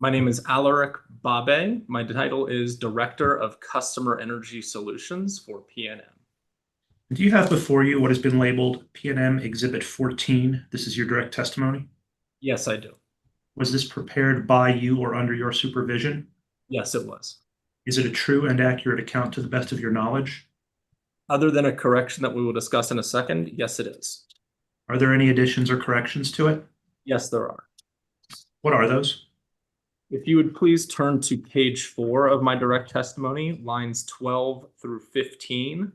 My name is Alaric Babe. My title is Director of Customer Energy Solutions for PNM. Do you have before you what has been labeled PNM Exhibit 14? This is your direct testimony. Yes, I do. Was this prepared by you or under your supervision? Yes, it was. Is it a true and accurate account to the best of your knowledge? Other than a correction that we will discuss in a second, yes, it is. Are there any additions or corrections to it? Yes, there are. What are those? If you would please turn to page 4 of my direct testimony, lines 12 through 15.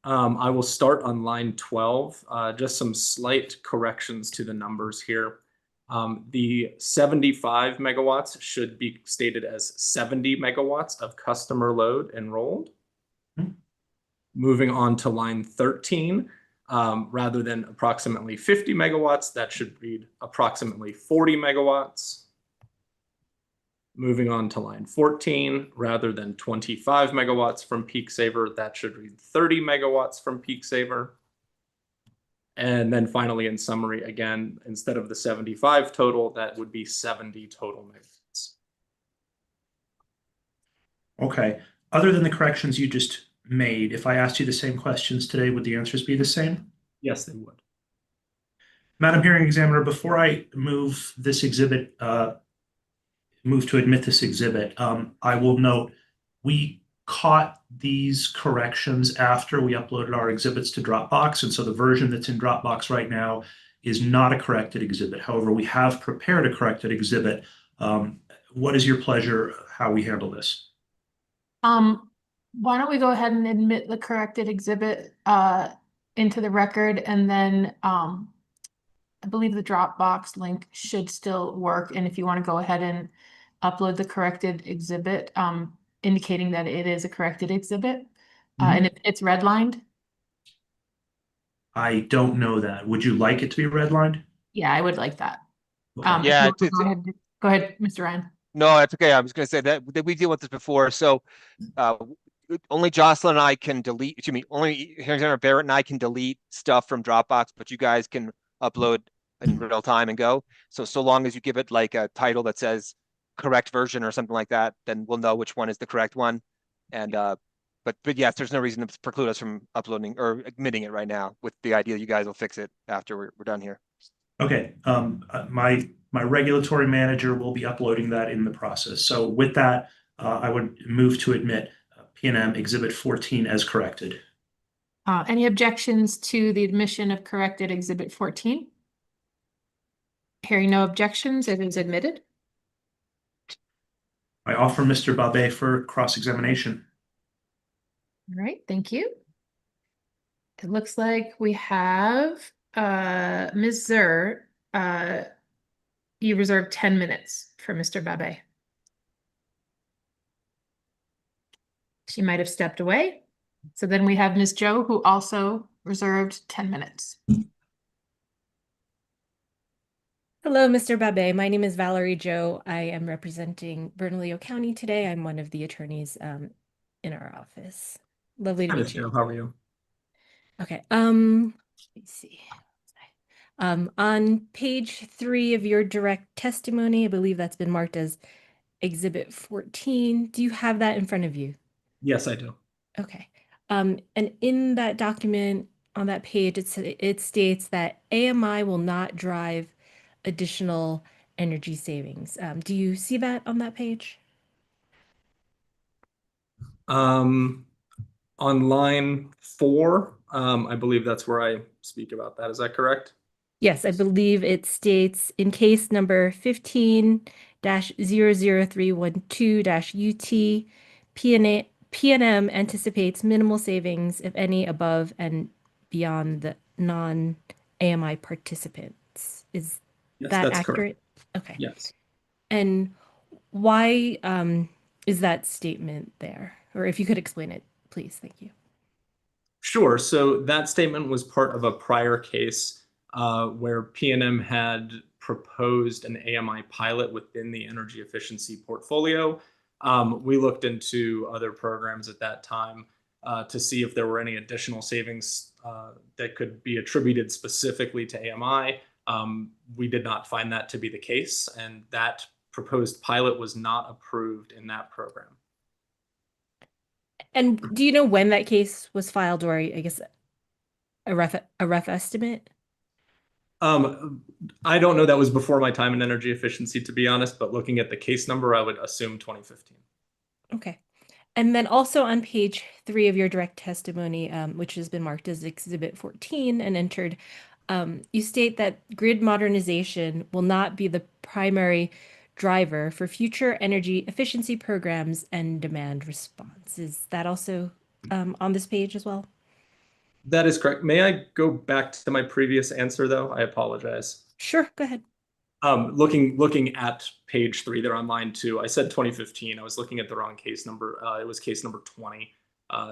I will start on line 12, just some slight corrections to the numbers here. The 75 megawatts should be stated as 70 megawatts of customer load enrolled. Moving on to line 13, rather than approximately 50 megawatts, that should read approximately 40 megawatts. Moving on to line 14, rather than 25 megawatts from peak saver, that should read 30 megawatts from peak saver. And then finally, in summary, again, instead of the 75 total, that would be 70 total megawatts. Okay. Other than the corrections you just made, if I asked you the same questions today, would the answers be the same? Yes, they would. Madam Hearing Examiner, before I move this exhibit, move to admit this exhibit, I will note we caught these corrections after we uploaded our exhibits to Dropbox. And so the version that's in Dropbox right now is not a corrected exhibit. However, we have prepared a corrected exhibit. What is your pleasure how we handle this? Why don't we go ahead and admit the corrected exhibit into the record, and then I believe the Dropbox link should still work. And if you want to go ahead and upload the corrected exhibit, indicating that it is a corrected exhibit, and it's redlined. I don't know that. Would you like it to be redlined? Yeah, I would like that. Okay. Yeah, go ahead, Mr. Ryan. No, that's okay. I was going to say that we deal with this before. So only Jocelyn and I can delete, excuse me, only Hearing Examiner Barrett and I can delete stuff from Dropbox, but you guys can upload in real time and go. So long as you give it like a title that says correct version or something like that, then we'll know which one is the correct one. And but yes, there's no reason to preclude us from uploading or admitting it right now, with the idea you guys will fix it after we're done here. Okay. My regulatory manager will be uploading that in the process. So with that, I would move to admit PNM Exhibit 14 as corrected. Any objections to the admission of corrected Exhibit 14? Hearing no objections, it is admitted. I offer Mr. Babe for cross-examination. All right, thank you. It looks like we have Ms. Zur. You reserved 10 minutes for Mr. Babe. She might have stepped away. So then we have Ms. Joe, who also reserved 10 minutes. Hello, Mr. Babe. My name is Valerie Joe. I am representing Bernalillo County today. I'm one of the attorneys in our office. Lovely to meet you. How are you? Okay. Let's see. On page 3 of your direct testimony, I believe that's been marked as Exhibit 14. Do you have that in front of you? Yes, I do. Okay. And in that document, on that page, it states that AMI will not drive additional energy savings. Do you see that on that page? On line 4, I believe that's where I speak about that. Is that correct? Yes, I believe it states in case number 15-00312-UT, PNM anticipates minimal savings, if any, above and beyond the non AMI participants. Is Yes, that that's correct. accurate? Okay. Yes. And why is that statement there? Or if you could explain it, please. Thank you. Sure. So that statement was part of a prior case where PNM had proposed an AMI pilot within the energy efficiency portfolio. We looked into other programs at that time to see if there were any additional savings that could be attributed specifically to AMI. We did not find that to be the case, and that proposed pilot was not approved in that program. And do you know when that case was filed, or I guess a rough estimate? I don't know. That was before my time in energy efficiency, to be honest, but looking at the case number, I would assume 2015. Okay. And then also on page 3 of your direct testimony, which has been marked as Exhibit 14 and entered, you state that grid modernization will not be the primary driver for future energy efficiency programs and demand response. Is that also on this page as well? That is correct. May I go back to my previous answer, though? I apologize. Sure, go ahead. Looking at page 3 there on line 2, I said 2015. I was looking at the wrong case number. It was case number 20,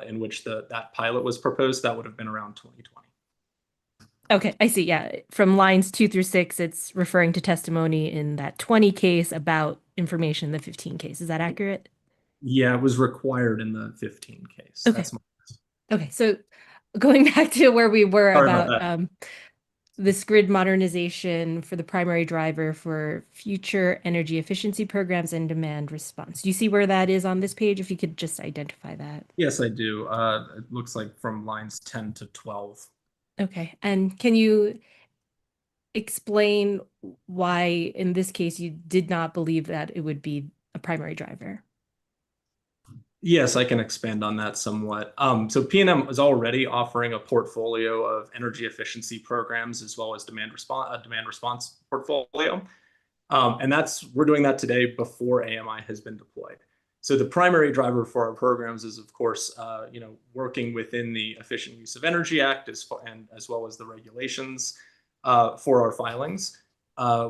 in which that pilot was proposed. That would have been around 2020. Okay, I see. Yeah, from lines 2 through 6, it's referring to testimony in that 20 case about information in the 15 case. Is that accurate? Yeah, it was required in the 15 case. Okay. That's my Okay, so going back to where we were Sorry about that. this grid modernization for the primary driver for future energy efficiency programs and demand response. Do you see where that is on this page? If you could just identify that. Yes, I do. It looks like from lines 10 to 12. Okay, and can you explain why in this case you did not believe that it would be a primary driver? Yes, I can expand on that somewhat. So PNM is already offering a portfolio of energy efficiency programs as well as demand response portfolio. And we're doing that today before AMI has been deployed. So the primary driver for our programs is, of course, working within the Efficient Use of Energy Act as well as the regulations for our filings.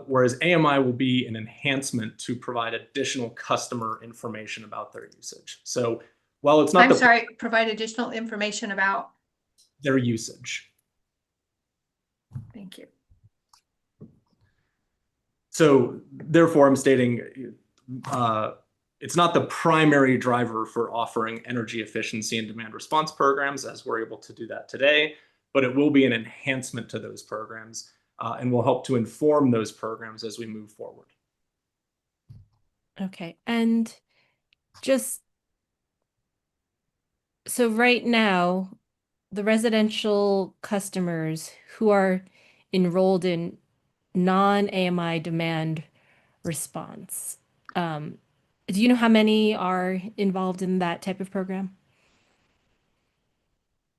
Whereas AMI will be an enhancement to provide additional customer information about their usage. So while it's not provide additional information about their usage. Thank you. So therefore, I'm stating it's not the primary driver for offering energy efficiency and demand response programs, as we're able to do that today, but it will be an enhancement to those programs and will help to inform those programs as we move forward. Okay, and just so right now, the residential customers who are enrolled in non-AMI demand response, do you know how many are involved in that type of program?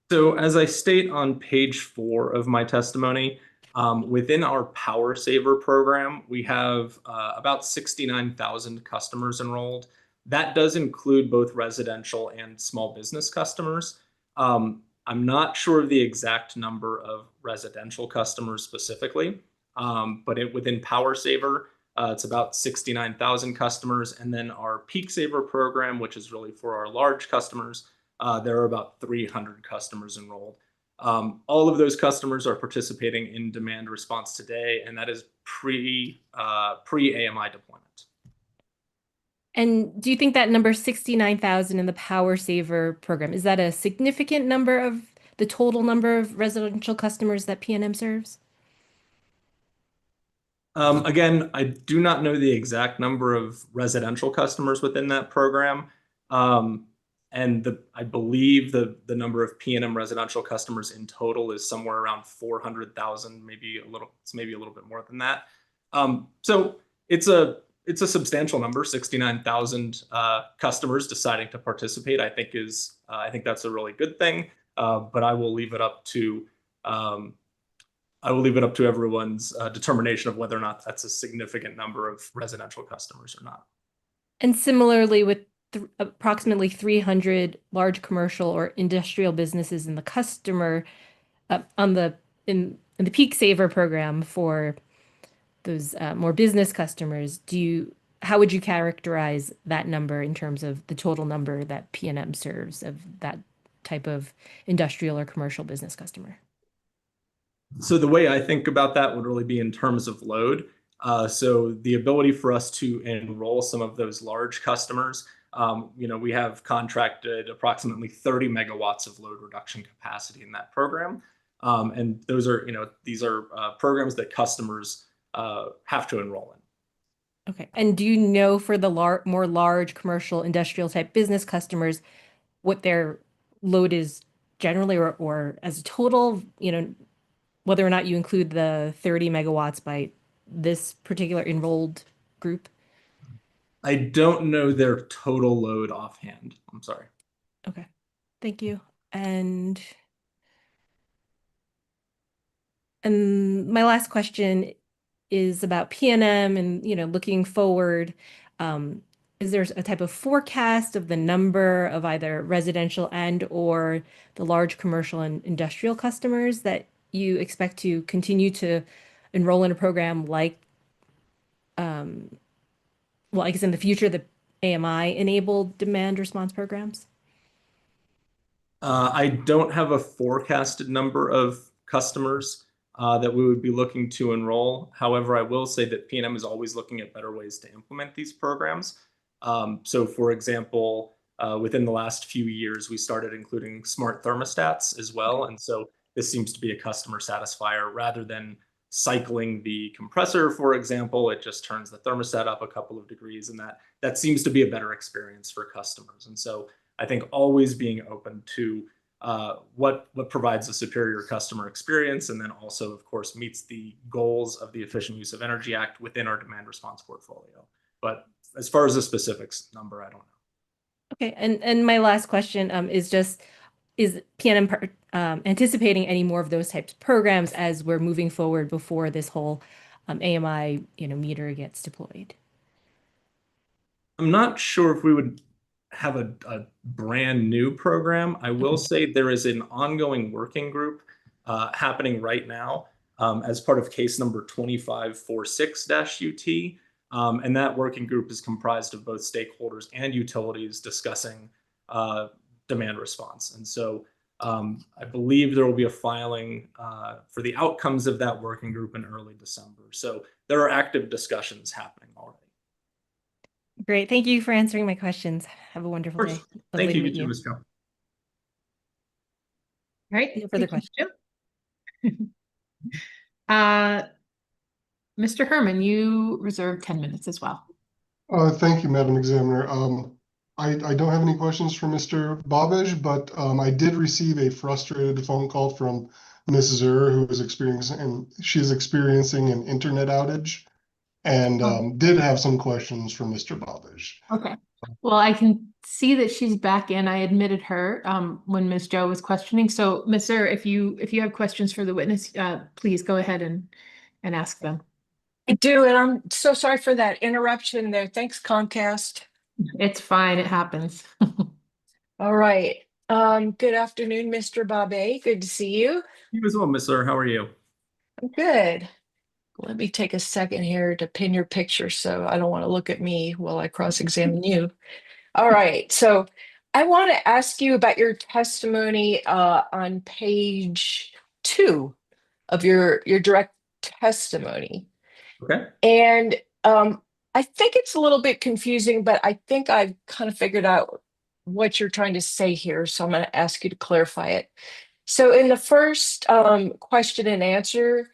So as I state on page 4 of my testimony, within our Power Saver program, we have about 69,000 customers enrolled. That does include both residential and small business customers. I'm not sure of the exact number of residential customers specifically, but within Power Saver, it's about 69,000 customers. And then our Peak Saver program, which is really for our large customers, there are about 300 customers enrolled. All of those customers are participating in demand response today, and that is pre-AMI deployment. And do you think that number 69,000 in the Power Saver program, is that a significant number of the total number of residential customers that PNM serves? Again, I do not know the exact number of residential customers within that program. And I believe the number of PNM residential customers in total is somewhere around 400,000, maybe a little bit more than that. So it's a substantial number, 69,000 customers deciding to participate. I think that's a really good thing. But I will leave it up to everyone's determination of whether or not that's a significant number of residential customers or not. And similarly, with approximately 300 large commercial or industrial businesses in the customer in in the Peak Saver program for those more business customers, how would you characterize that number in terms of the total number that PNM serves of that type of industrial or commercial business customer? So the way I think about that would really be in terms of load. So the ability for us to enroll some of those large customers, we have contracted approximately 30 megawatts of load reduction capacity in that program. And those are, these are programs that customers have to enroll in. Okay. And do you know for the more large commercial industrial type business customers, what their load is generally or as a total, whether or not you include the 30 megawatts by this particular enrolled group? I don't know their total load offhand. I'm sorry. Okay. Thank you. And my last question is about PNM and, looking forward. Is there a type of forecast of the number of either residential and or the large commercial and industrial customers that you expect to continue to enroll in a program like, I guess in the future, the AMI-enabled demand response programs? I don't have a forecasted number of customers that we would be looking to enroll. However, I will say that PNM is always looking at better ways to implement these programs. So for example, within the last few years, we started including smart thermostats as well. And so this seems to be a customer satisfier rather than cycling the compressor, for example. It just turns the thermostat up a couple of degrees, and that seems to be a better experience for customers. And so I think always being open to what provides a superior customer experience, and then also, of course, meets the goals of the Efficient Use of Energy Act within our demand response portfolio. But as far as the specifics number, I don't know. Okay, and my last question is PNM anticipating any more of those types of programs as we're moving forward before this whole AMI meter gets deployed? I'm not sure if we would have a brand new program. I will say there is an ongoing working group happening right now as part of case number 2546-UT. And that working group is comprised of both stakeholders and utilities discussing demand response. And so I believe there will be a filing for the outcomes of that working group in early December. So there are active discussions happening already. Great. Thank you for answering my questions. Have a wonderful day. Thank you, too, Ms. Joe. All right. No further questions. Mr. Herman, you reserved 10 minutes as well. Thank you, Madam Examiner. I don't have any questions for Mr. Babij, but I did receive a frustrated phone call from Ms. Zur, who is experiencing an internet outage, and did have some questions for Mr. Babij. Okay. Well, I can see that she's back in. I admitted her when Ms. Joe was questioning. So, Ms. Zur, if you have questions for the witness, please go ahead and ask them. I do, and I'm so sorry for that interruption there. Thanks, Comcast. It's fine. It happens. All right. Good afternoon, Mr. Babij. Good to see you. You as well, Ms. Zur. How are you? I'm good. Let me take a second here to pin your picture so I don't want to look at me while I cross-examine you. All right. So I want to ask you about your testimony on page 2 of your direct testimony. Okay. And I think it's a little bit confusing, but I think I've kind of figured out what you're trying to say here. So I'm going to ask you to clarify it. So in the first question and answer,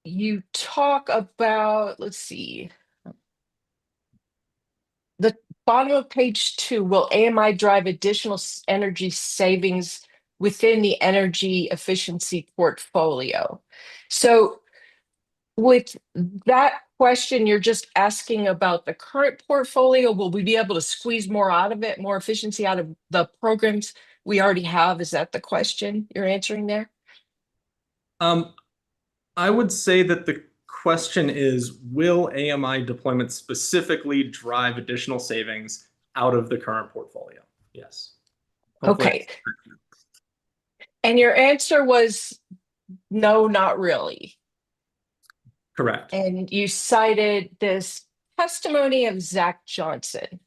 you talk about, let's see, the bottom of page 2, will AMI drive additional energy savings within the energy efficiency portfolio? So with that question, you're just asking about the current portfolio. Will we be able to squeeze more out of it, more efficiency out of the programs we already have? Is that the question you're answering there? I would say that the question is, will AMI deployment specifically drive additional savings out of the current portfolio? Yes. Hopefully. Okay. And your answer was no, not really. Correct. And you cited this testimony of Zach Johnson.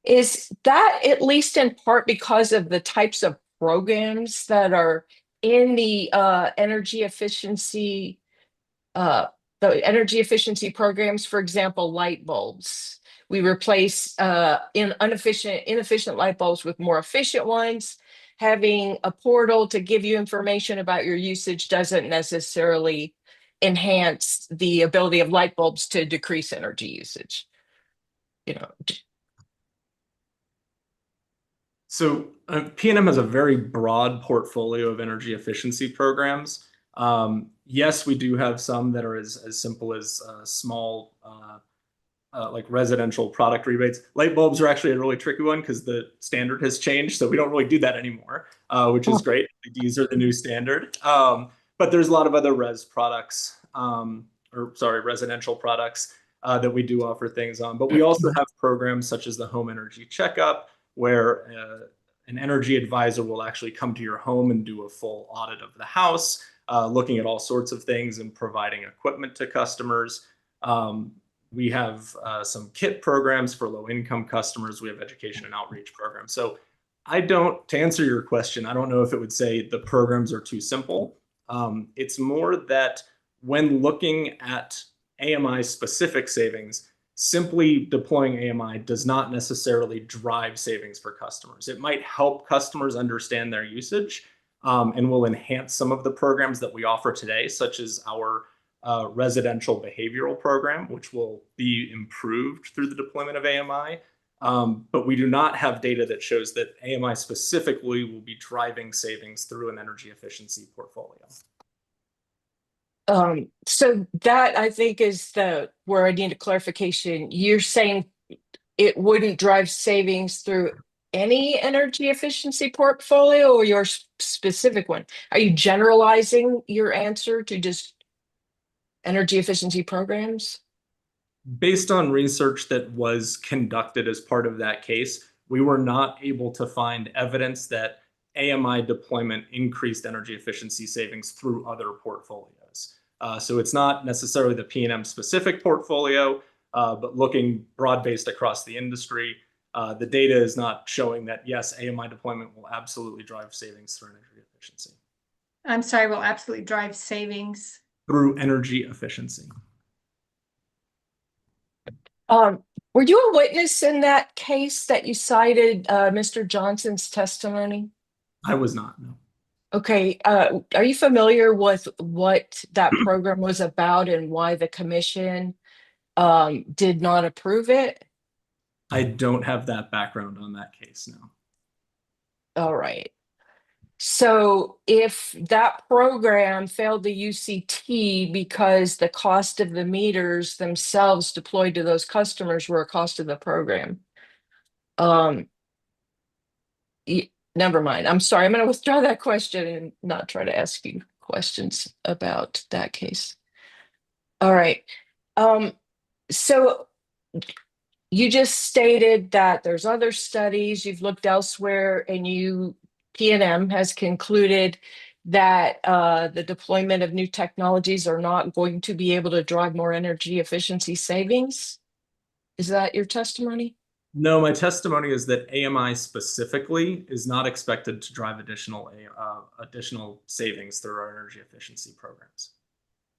Is that at least in part because of the types of programs that are in the energy efficiency programs? For example, light bulbs. We replace inefficient light bulbs with more efficient ones. Having a portal to give you information about your usage doesn't necessarily enhance the ability of light bulbs to decrease energy usage. You know. So PNM has a very broad portfolio of energy efficiency programs. Yes, we do have some that are as simple as small, like residential product rebates. Light bulbs are actually a really tricky one because the standard has changed, so we don't really do that anymore, which is great. LEDs are the new standard. But there's a lot of other residential products that we do offer things on. But we also have programs such as the home energy checkup, where an energy advisor will actually come to your home and do a full audit of the house, looking at all sorts of things and providing equipment to customers. We have some kit programs for low-income customers. We have education and outreach programs. So to answer your question, I don't know if it would say the programs are too simple. It's more that when looking at AMI-specific savings, simply deploying AMI does not necessarily drive savings for customers. It might help customers understand their usage and will enhance some of the programs that we offer today, such as our residential behavioral program, which will be improved through the deployment of AMI. But we do not have data that shows that AMI specifically will be driving savings through an energy efficiency portfolio. So that, I think, is where I need a clarification. You're saying it wouldn't drive savings through any energy efficiency portfolio, or your specific one? Are you generalizing your answer to just energy efficiency programs? Based on research that was conducted as part of that case, we were not able to find evidence that AMI deployment increased energy efficiency savings through other portfolios. So it's not necessarily the PNM specific portfolio, but looking broad-based across the industry, the data is not showing that, yes, AMI deployment will absolutely drive savings through energy efficiency. I'm sorry, will absolutely drive savings? Through energy efficiency. Were you a witness in that case that you cited Mr. Johnson's testimony? I was not, no. Okay, are you familiar with what that program was about and why the commission did not approve it? I don't have that background on that case, no. All right. So if that program failed the UCT because the cost of the meters themselves deployed to those customers were a cost of the program, never mind. I'm sorry. I'm going to withdraw that question and not try to ask you questions about that case. All right. So you just stated that there's other studies, you've looked elsewhere, and PNM has concluded that the deployment of new technologies are not going to be able to drive more energy efficiency savings. Is that your testimony? No, my testimony is that AMI specifically is not expected to drive additional savings through our energy efficiency programs.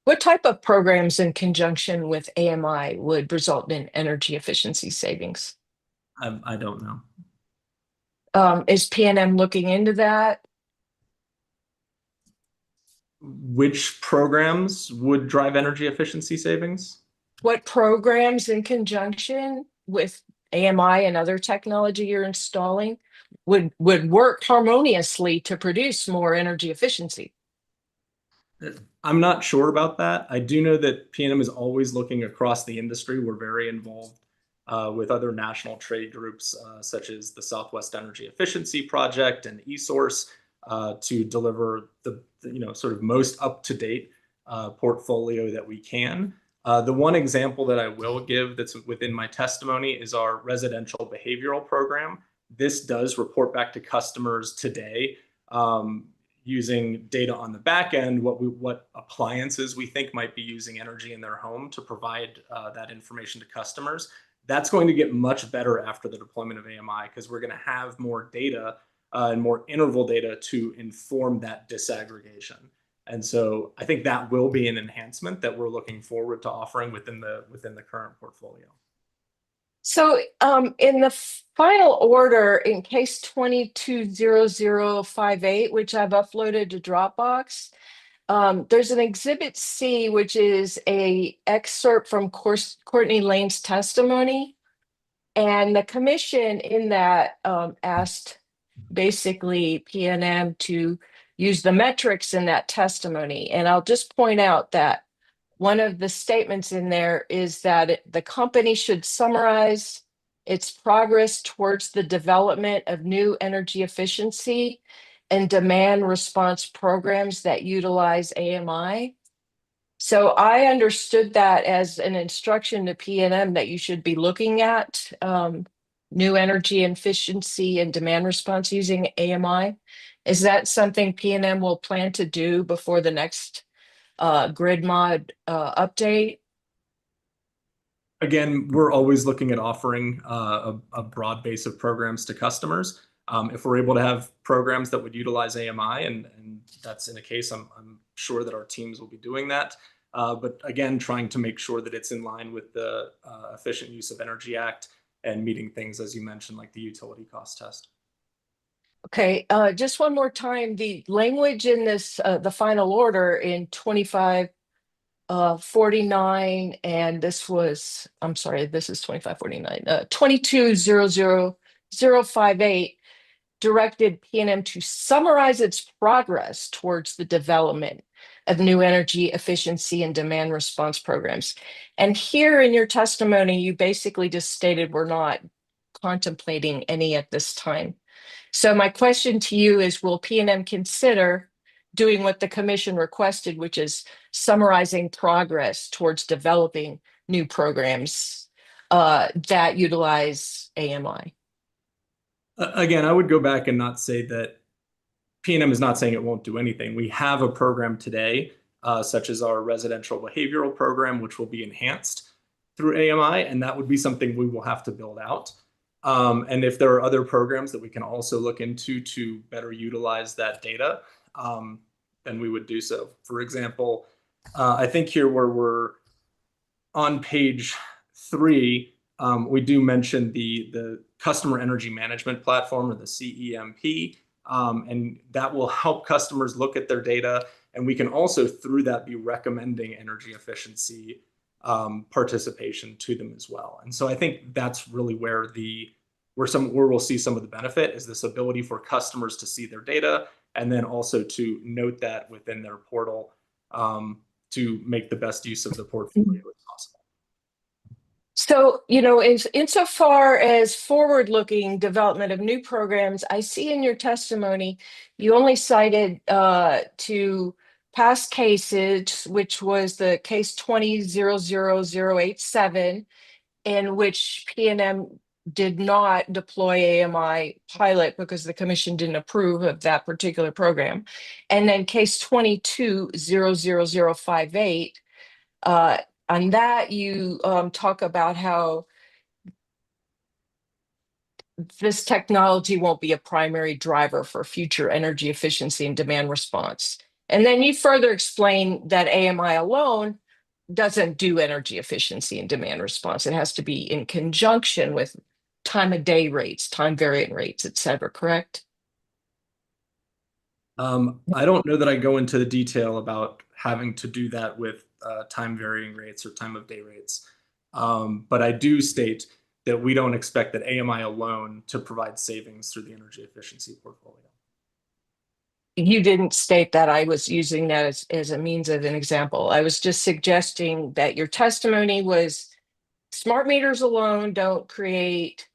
What type of programs in conjunction with AMI would result in energy efficiency savings? I don't know. Is PNM looking into that? Which programs would drive energy efficiency savings? What programs in conjunction with AMI and other technology you're installing would work harmoniously to produce more energy efficiency? I'm not sure about that. I do know that PNM is always looking across the industry. We're very involved with other national trade groups, such as the Southwest Energy Efficiency Project and eSource, to deliver the sort of most up-to-date portfolio that we can. The one example that I will give that's within my testimony is our residential behavioral program. This does report back to customers today using data on the back end, what appliances we think might be using energy in their home to provide that information to customers. That's going to get much better after the deployment of AMI because we're going to have more data and more interval data to inform that disaggregation. And so I think that will be an enhancement that we're looking forward to offering within the current portfolio. So in the final order, in case 220058, which I've uploaded to Dropbox, there's an Exhibit C, which is a excerpt from Courtney Lane's testimony. And the commission in that asked basically PNM to use the metrics in that testimony. And I'll just point out that one of the statements in there is that the company should summarize its progress towards the development of new energy efficiency and demand response programs that utilize AMI. So I understood that as an instruction to PNM that you should be looking at new energy efficiency and demand response using AMI. Is that something PNM will plan to do before the next grid mod update? Again, we're always looking at offering a broad base of programs to customers. If we're able to have programs that would utilize AMI, and that's in a case, I'm sure that our teams will be doing that. But again, trying to make sure that it's in line with the Efficient Use of Energy Act and meeting things, as you mentioned, like the utility cost test. Okay, just one more time, the language in this, the final order in 2549, and this was, I'm sorry, this is 2549, 220058 directed PNM to summarize its progress towards the development of new energy efficiency and demand response programs. And here in your testimony, you basically just stated we're not contemplating any at this time. So my question to you is, will PNM consider doing what the commission requested, which is summarizing progress towards developing new programs that utilize AMI? Again, I would go back and not say that PNM is not saying it won't do anything. We have a program today, such as our residential behavioral program, which will be enhanced through AMI, and that would be something we will have to build out. And if there are other programs that we can also look into to better utilize that data, then we would do so. For example, I think here where we're on page 3, we do mention the Customer Energy Management Platform, or the CEMP, and that will help customers look at their data. And we can also, through that, be recommending energy efficiency participation to them as well. And so I think that's really where we'll see some of the benefit, is this ability for customers to see their data and then also to note that within their portal to make the best use of the portfolio as possible. So, insofar as forward-looking development of new programs, I see in your testimony, you only cited to past cases, which was the case 20-00087, in which PNM did not deploy AMI pilot because the commission didn't approve of that particular program. And then case 22-00058, on that, you talk about how this technology won't be a primary driver for future energy efficiency and demand response. And then you further explain that AMI alone doesn't do energy efficiency and demand response. It has to be in conjunction with time of day rates, time variant rates, et cetera, correct? I don't know that I go into the detail about having to do that with time varying rates or time of day rates. But I do state that we don't expect that AMI alone to provide savings through the energy efficiency portfolio. You didn't state that. I was using that as a means of an example. I was just suggesting that your testimony was smart meters alone don't create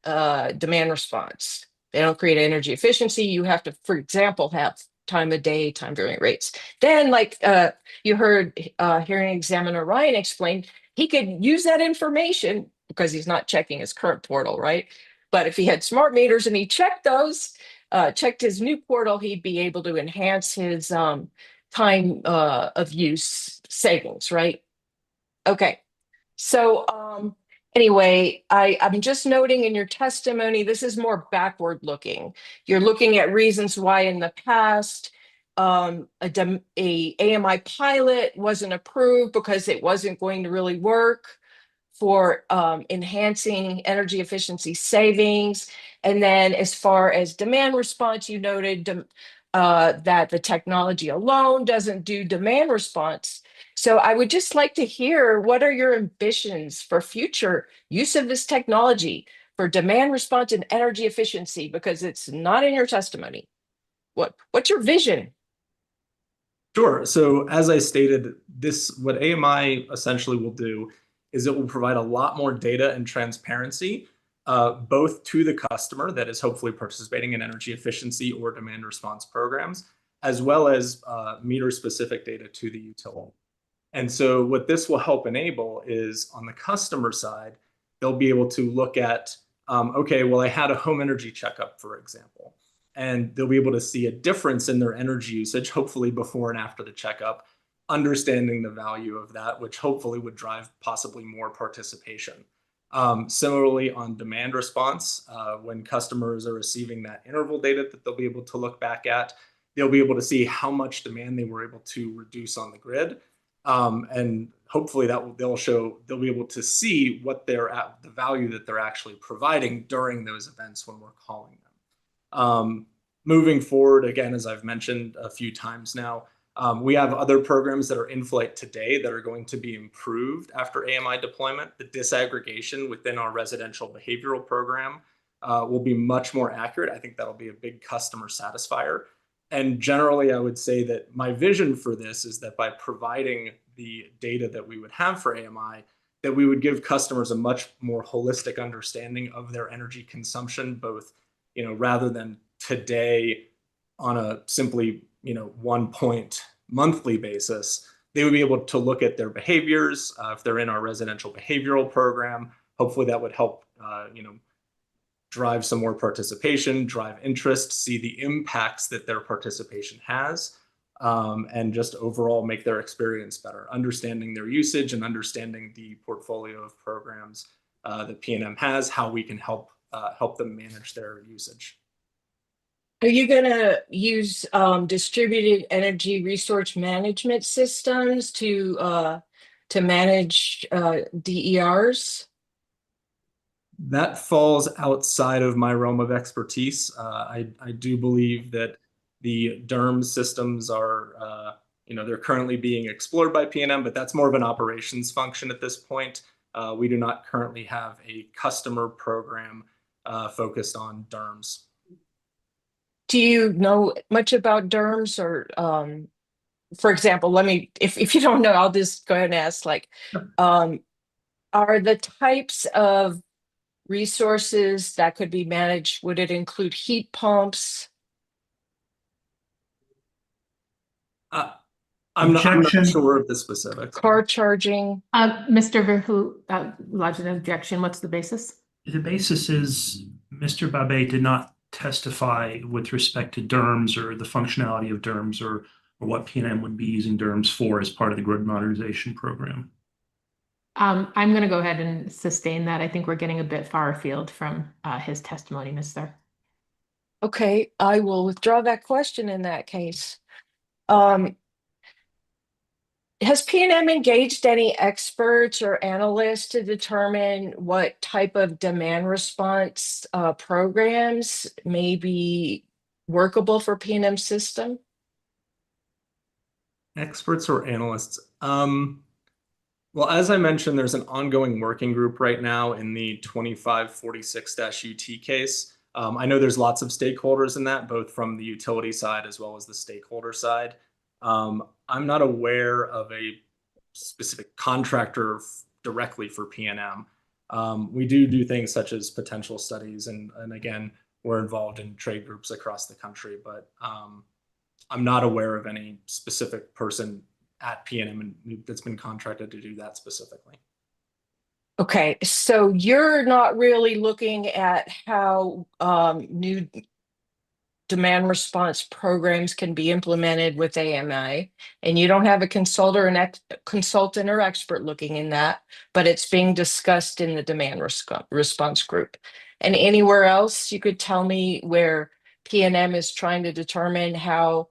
demand response. They don't create energy efficiency. You have to, for example, have time of day, time variant rates. Then, like you heard hearing examiner Ryan explain, he could use that information because he's not checking his current portal, right? But if he had smart meters and he checked those, checked his new portal, he'd be able to enhance his time of use savings, right? Okay. So anyway, I'm just noting in your testimony, this is more backward looking. You're looking at reasons why in the past a AMI pilot wasn't approved because it wasn't going to really work for enhancing energy efficiency savings. And then as far as demand response, you noted that the technology alone doesn't do demand response. So I would just like to hear, what are your ambitions for future use of this technology for demand response and energy efficiency? Because it's not in your testimony. What's your vision? Sure. So as I stated, what AMI essentially will do is it will provide a lot more data and transparency, both to the customer that is hopefully participating in energy efficiency or demand response programs, as well as meter-specific data to the utility. And so what this will help enable is on the customer side, they'll be able to look at, okay, well, I had a home energy checkup, for example, and they'll be able to see a difference in their energy usage, hopefully before and after the checkup, understanding the value of that, which hopefully would drive possibly more participation. Similarly, on demand response, when customers are receiving that interval data that they'll be able to look back at, they'll be able to see how much demand they were able to reduce on the grid. And hopefully they'll be able to see what they're at, the value that they're actually providing during those events when we're calling them. Moving forward, again, as I've mentioned a few times now, we have other programs that are in flight today that are going to be improved after AMI deployment. The disaggregation within our residential behavioral program will be much more accurate. I think that'll be a big customer satisfier. And generally, I would say that my vision for this is that by providing the data that we would have for AMI, that we would give customers a much more holistic understanding of their energy consumption, both, rather than today on a simply, 1 point monthly basis. They would be able to look at their behaviors if they're in our residential behavioral program. Hopefully that would help, drive some more participation, drive interest, see the impacts that their participation has, and just overall make their experience better, understanding their usage and understanding the portfolio of programs that PNM has, how we can help them manage their usage. Are you going to use distributed energy resource management systems to manage DERs? That falls outside of my realm of expertise. I do believe that the DERMS systems are, they're currently being explored by PNM, but that's more of an operations function at this point. We do not currently have a customer program focused on DERMS. Do you know much about DERMS, or, for example, if you don't know, I'll just go ahead and ask, are the types of resources that could be managed, would it include heat pumps? I'm not sure of the specifics. Car charging? Mr. Verhoot, lodged an objection. What's the basis? The basis is Mr. Babet did not testify with respect to DERMS or the functionality of DERMS or what PNM would be using DERMS for as part of the grid modernization program. I'm going to go ahead and sustain that. I think we're getting a bit far afield from his testimony, Ms. Sir. Okay, I will withdraw that question in that case. Has PNM engaged any experts or analysts to determine what type of demand response programs may be workable for PNM system? Experts or analysts? Well, as I mentioned, there's an ongoing working group right now in the 2546-UT case. I know there's lots of stakeholders in that, both from the utility side as well as the stakeholder side. I'm not aware of a specific contractor directly for PNM. We do things such as potential studies, and again, we're involved in trade groups across the country, but I'm not aware of any specific person at PNM that's been contracted to do that specifically. Okay, so you're not really looking at how new demand response programs can be implemented with AMI, and you don't have a consultant or expert looking in that, but it's being discussed in the demand response group. And anywhere else you could tell me where PNM is trying to determine how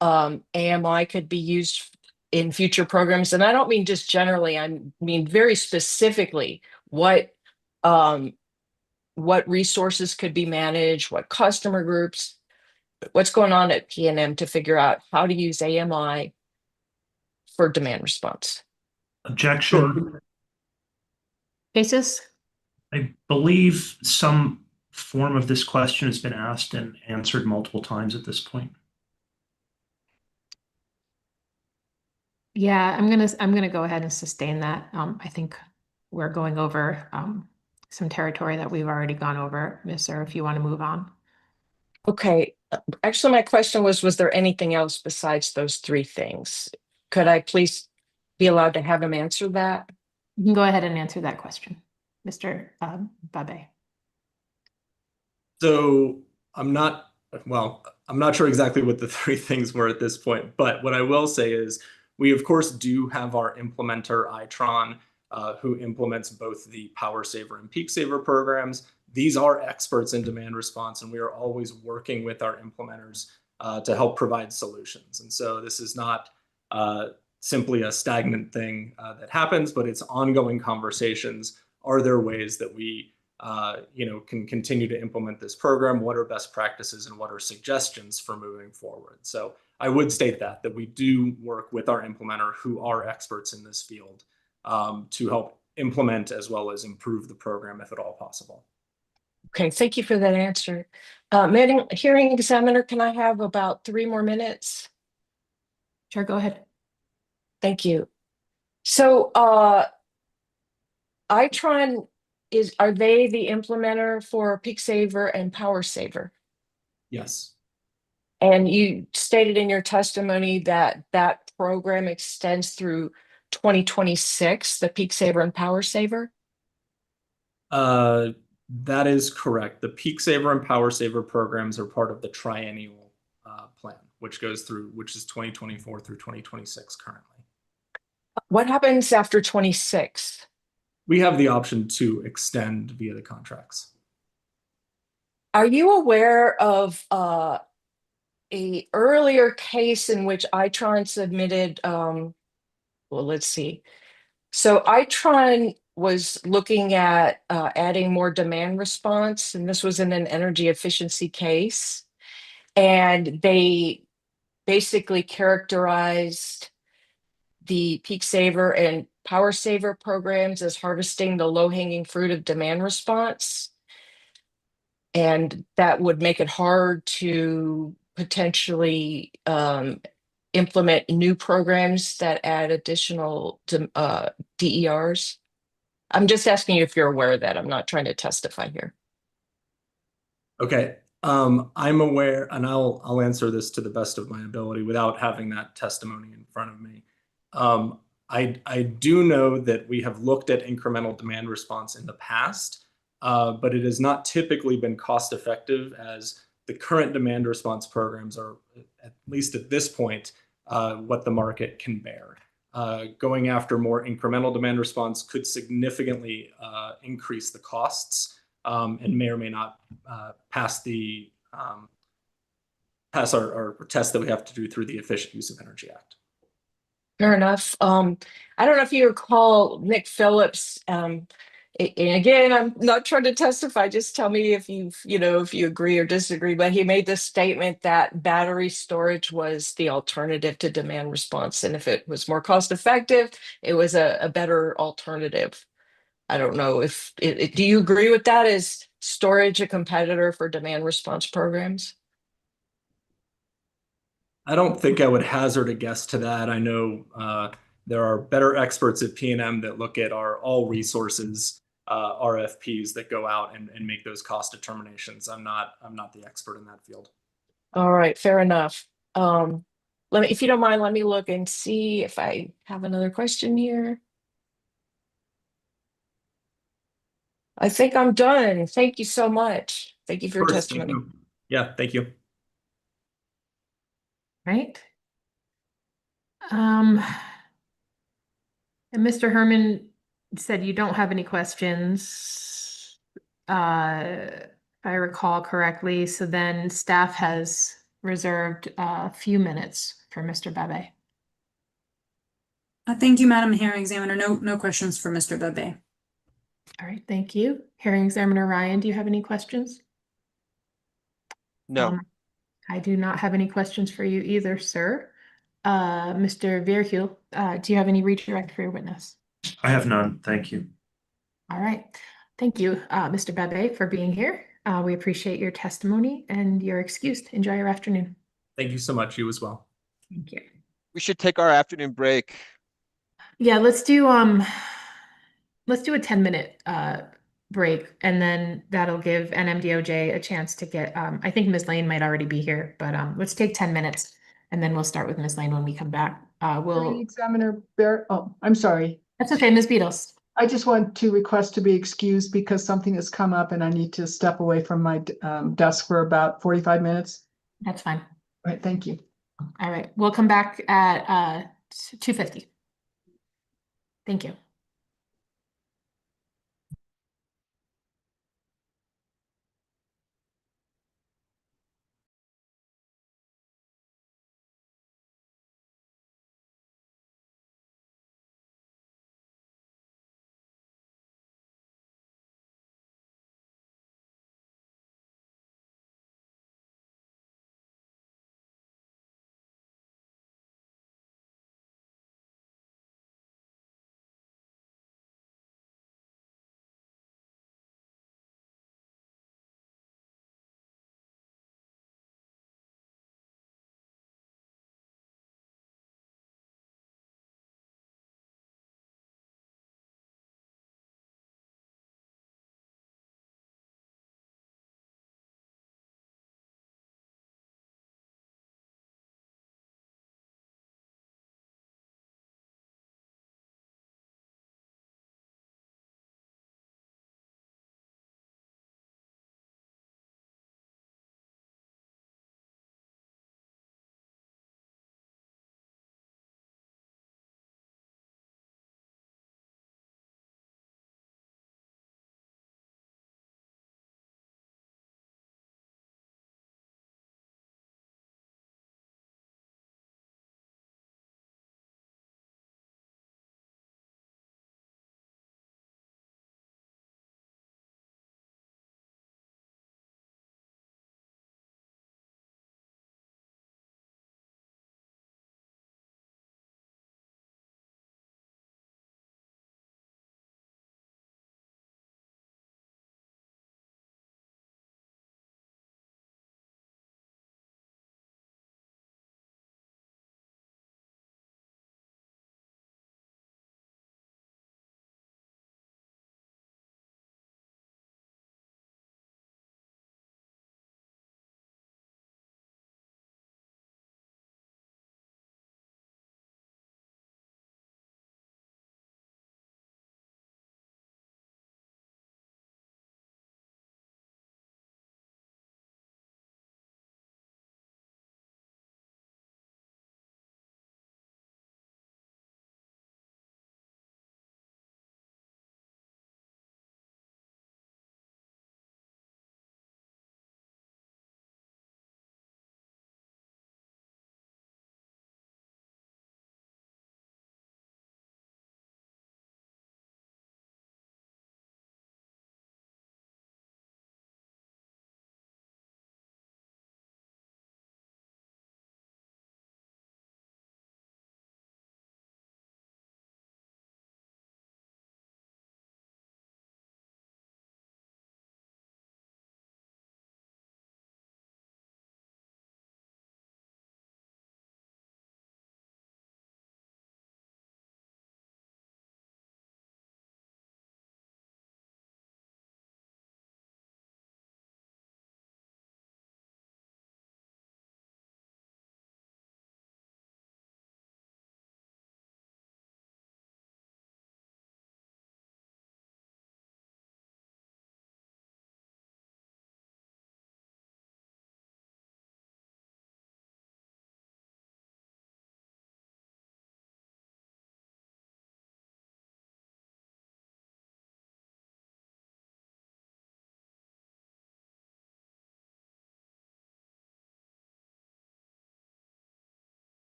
AMI could be used in future programs. And I don't mean just generally, I mean very specifically what resources could be managed, what customer groups, what's going on at PNM to figure out how to use AMI for demand response. Objection. Basis? I believe some form of this question has been asked and answered multiple times at this point. Yeah, I'm gonna go ahead and sustain that. I think we're going over some territory that we've already gone over, Ms. Sir, if you want to move on. Okay. Actually, my question was there anything else besides those three things? Could I please be allowed to have him answer that? You can go ahead and answer that question, Mr. Babe. So I'm not sure exactly what the three things were at this point, but what I will say is we of course do have our implementer Itron, who implements both the Power Saver and Peak Saver programs. These are experts in demand response, and we are always working with our implementers to help provide solutions. And so this is not simply a stagnant thing that happens, but it's ongoing conversations. Are there ways that we can continue to implement this program? What are best practices and what are suggestions for moving forward? So I would state that we do work with our implementer who are experts in this field to help implement as well as improve the program if at all possible. Okay, thank you for that answer. Hearing examiner, can I have about 3 more minutes? Sure, go ahead. Thank you. So Itron, are they the implementer for Peak Saver and Power Saver? Yes. And you stated in your testimony that that program extends through 2026, the Peak Saver and Power Saver? That is correct. The Peak Saver and Power Saver programs are part of the triennial plan, which is 2024 through 2026 currently. What happens after 26? We have the option to extend via the contracts. Are you aware of a earlier case in which Itron submitted, well, let's see. So Itron was looking at adding more demand response, and this was in an energy efficiency case. And they basically characterized the Peak Saver and Power Saver programs as harvesting the low-hanging fruit of demand response. And that would make it hard to potentially implement new programs that add additional DERs. I'm just asking you if you're aware of that. I'm not trying to testify here. Okay. I'm aware, and I'll answer this to the best of my ability without having that testimony in front of me. I do know that we have looked at incremental demand response in the past, but it has not typically been cost effective, as the current demand response programs are, at least at this point, what the market can bear. Going after more incremental demand response could significantly increase the costs and may or may not pass our test that we have to do through the Efficient Use of Energy Act. Fair enough. I don't know if you recall Nick Phillips. And again, I'm not trying to testify. Just tell me if you agree or disagree. But he made this statement that battery storage was the alternative to demand response, and if it was more cost effective, it was a better alternative. I don't know if do you agree with that? Is storage a competitor for demand response programs? I don't think I would hazard a guess to that. I know there are better experts at PNM that look at our all resources RFPs that go out and make those cost determinations. I'm not the expert in that field. All right, fair enough. If you don't mind, let me look and see if I have another question here. I think I'm done. Thank you so much. Thank you for your testimony. Yeah, thank you. right? And Mr. Herman said you don't have any questions, if I recall correctly. So then staff has reserved a few minutes for Mr. Babe. Thank you, Madam Hearing Examiner. No questions for Mr. Bebe. All right, thank you. Hearing Examiner Ryan, do you have any questions? No. I do not have any questions for you either, sir. Mr. Verhul, do you have any redirect for your witness? I have none. Thank you. All right. Thank you, Mr. Babe, for being here. We appreciate your testimony and you're excused. Enjoy your afternoon. Thank you so much. You as well. Thank you. We should take our afternoon break. Yeah, let's do a 10-minute break, and then that'll give NMDOJ a chance to get I think Ms. Lane might already be here, but let's take 10 minutes and then we'll start with Ms. Lane when we come back. Hearing Examiner Barrett, oh, I'm sorry. That's okay, Ms. Beatles. I just want to request to be excused because something has come up and I need to step away from my desk for about 45 minutes. That's fine. All right, thank you. All right, we'll come back at 2:50. Thank you.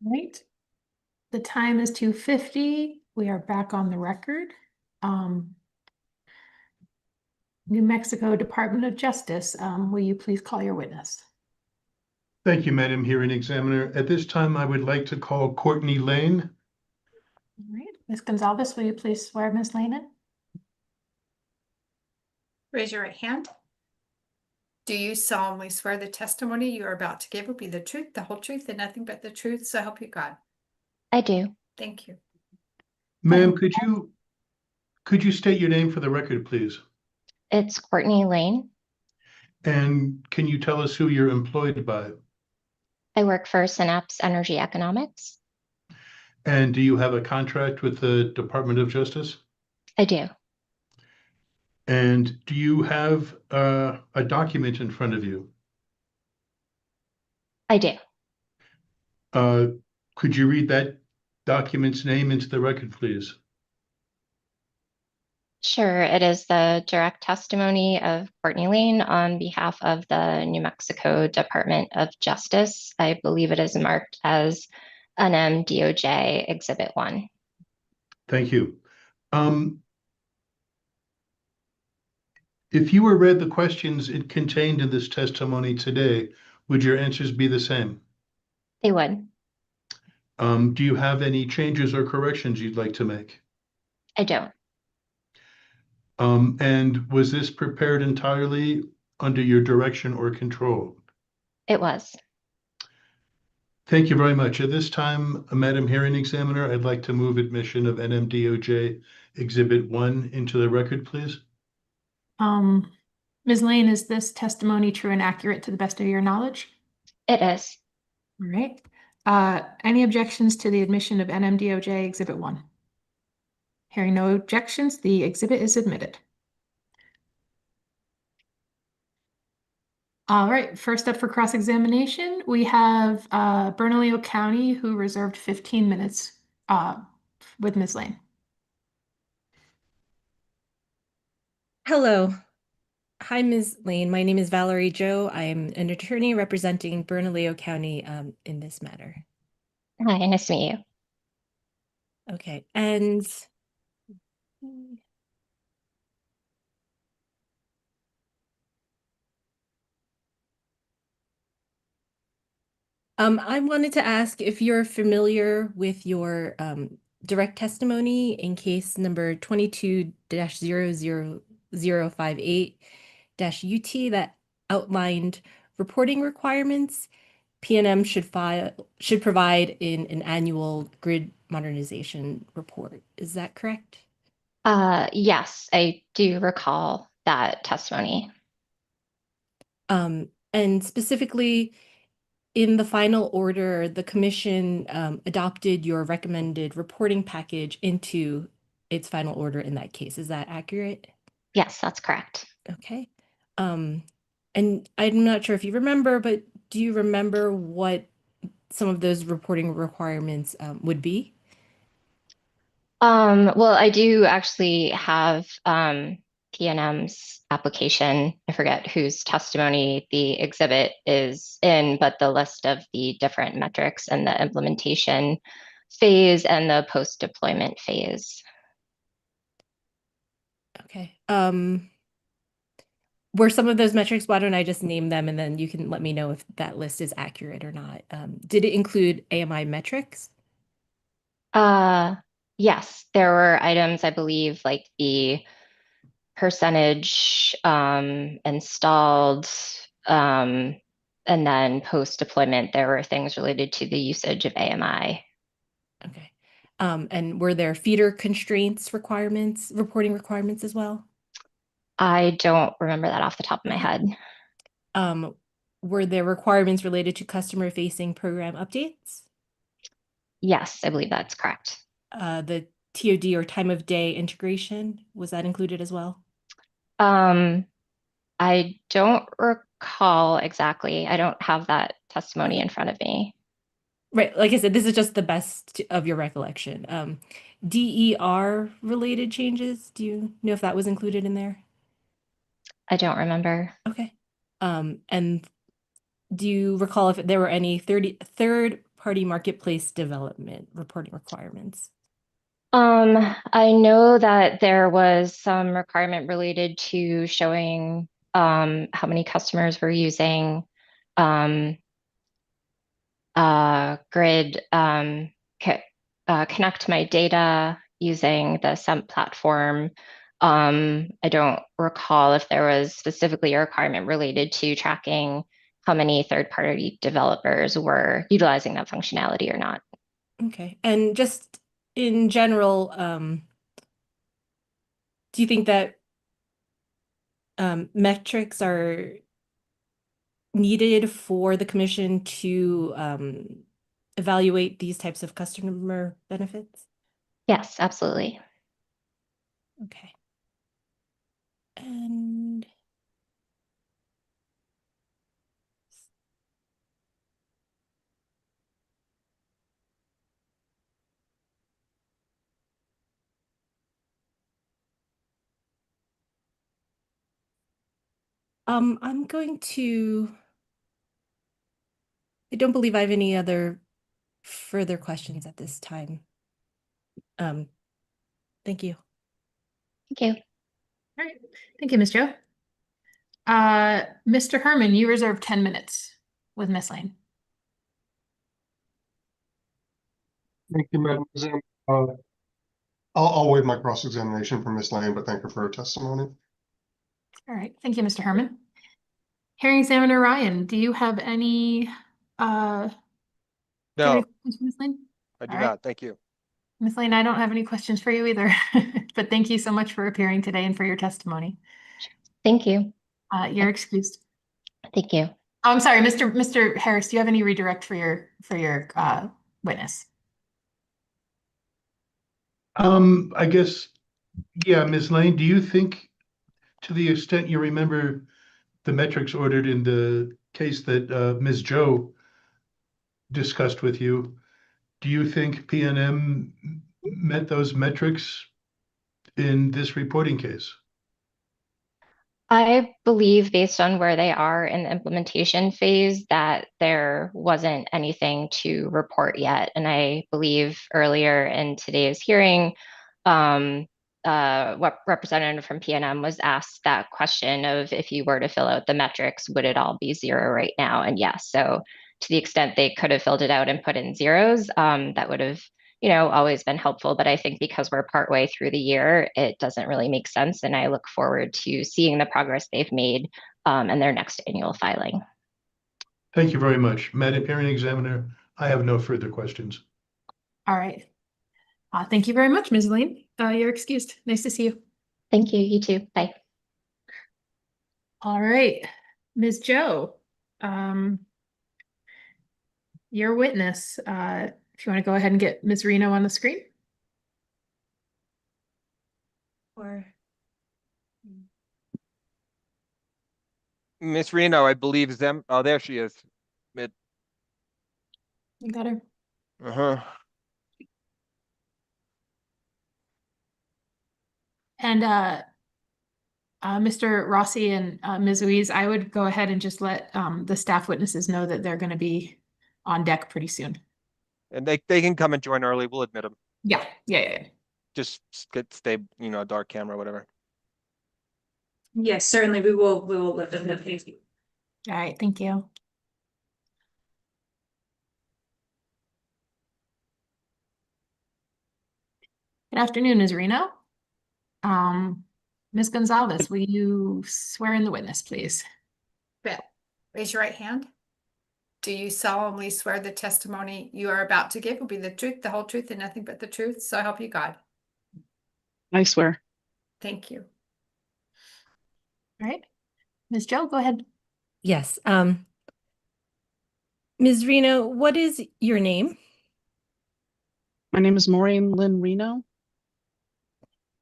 Right. The time is 2:50. We are back on the record. New Mexico Department of Justice, will you please call your witness? Thank you, Madam Hearing Examiner. At this time, I would like to call Courtney Lane. All right, Ms. Gonzalez, will you please swear Ms. Lane in? Raise your right hand. Do you solemnly swear the testimony you are about to give will be the truth, the whole truth, and nothing but the truth, so help you God? I do. Thank you. Ma'am, could you state your name for the record, please? It's Courtney Lane. And can you tell us who you're employed by? I work for Synapse Energy Economics. And do you have a contract with the Department of Justice? I do. And do you have a document in front of you? I do. Could you read that document's name into the record, please? Sure. It is the direct testimony of Courtney Lane on behalf of the New Mexico Department of Justice. I believe it is marked as NMDOJ Exhibit 1. Thank you. If you were read the questions contained in this testimony today, would your answers be the same? They would. Do you have any changes or corrections you'd like to make? I don't. And was this prepared entirely under your direction or control? It was. Thank you very much. At this time, Madam Hearing Examiner, I'd like to move admission of NMDOJ Exhibit 1 into the record, please. Ms. Lane, is this testimony true and accurate to the best of your knowledge? It is. All right. Any objections to the admission of NMDOJ Exhibit 1? Hearing no objections, the exhibit is admitted. All right, first up for cross-examination, we have Bernalillo County, who reserved 15 minutes with Ms. Lane. Hello. Hi, Ms. Lane. My name is Valerie Joe. I am an attorney representing Bernalillo County in this matter. Hi, nice to meet you. Okay, and I wanted to ask if you're familiar with your direct testimony in case number 22-00058-UT that outlined reporting requirements PNM should provide in an annual grid modernization report. Is that correct? Yes, I do recall that testimony. And specifically, in the final order, the commission adopted your recommended reporting package into its final order in that case. Is that accurate? Yes, that's correct. Okay. And I'm not sure if you remember, but do you remember what some of those reporting requirements would be? Well, I do actually have PNM's application. I forget whose testimony the exhibit is in, but the list of the different metrics and the implementation phase and the post-deployment phase. Okay. Were some of those metrics, why don't I just name them and then you can let me know if that list is accurate or not. Did it include AMI metrics? Yes, there were items, I believe, like the percentage installed, and then post-deployment, there were things related to the usage of AMI. Okay. And were there feeder constraints requirements, reporting requirements as well? I don't remember that off the top of my head. Were there requirements related to customer-facing program updates? Yes, I believe that's correct. The TOD or time of day integration, was that included as well? I don't recall exactly. I don't have that testimony in front of me. Right, like I said, this is just the best of your recollection. DER related changes, do you know if that was included in there? I don't remember. Okay. And do you recall if there were any third third-party marketplace development reporting requirements? I know that there was some requirement related to showing how many customers were using grid connect my data using the SEMP platform. I don't recall if there was specifically a requirement related to tracking how many third-party developers were utilizing that functionality or not. Okay, and just in general, do you think that metrics are needed for the commission to evaluate these types of customer benefits? Yes, absolutely. Okay. And I'm going to, I don't believe I have any other further questions at this time. Thank you. Thank you. All right. Thank you, Ms. Joe. Mr. Herman, you reserve 10 minutes with Ms. Lane. Thank you, Madam President. I'll waive my cross-examination for Ms. Lane, but thank her for her testimony. All right. Thank you, Mr. Herman. Hearing examiner Ryan, do you have any No, questions for Ms. Lane? I do All right. not. Thank you. Ms. Lane, I don't have any questions for you either, but thank you so much for appearing today and for your testimony. Thank you. You're excused. Thank you. Oh, I'm sorry, Mr. Harris, do you have any redirect for your witness? I guess, yeah, Ms. Lane, do you think, to the extent you remember the metrics ordered in the case that Ms. Joe discussed with you, do you think PNM met those metrics in this reporting case? I believe, based on where they are in the implementation phase, that there wasn't anything to report yet. And I believe earlier in today's hearing, what representative from PNM was asked that question of, if you were to fill out the metrics, would it all be 0 right now? And yes, so to the extent they could have filled it out and put in zeros, that would have always been helpful. But I think because we're partway through the year, it doesn't really make sense. And I look forward to seeing the progress they've made in their next annual filing. Thank you very much. Madam Hearing Examiner, I have no further questions. All right. Thank you very much, Ms. Lane. You're excused. Nice to see you. Thank you. You too. Bye. All right. Ms. Joe, your witness, if you want to go ahead and get Ms. Reno on the screen. Or Miss Reno, I believe is them. Oh, there she is. You got her. Uh-huh. And Mr. Rossi and Ms. Louise, I would go ahead and just let the staff witnesses know that they're going to be on deck pretty soon. And they can come and join early. We'll admit them. Yeah. Just stay, dark camera, whatever. Yes, certainly. We will let them know. Thank you. All right, thank you. Good afternoon, Ms. Reno. Ms. Gonzalez, will you swear in the witness, please? Raise your right hand. Do you solemnly swear the testimony you are about to give will be the truth, the whole truth, and nothing but the truth? So help you God. I swear. Thank you. All right. Ms. Joe, go ahead. yes. Ms. Reno, what is your name? My name is Maureen Lynn Reno.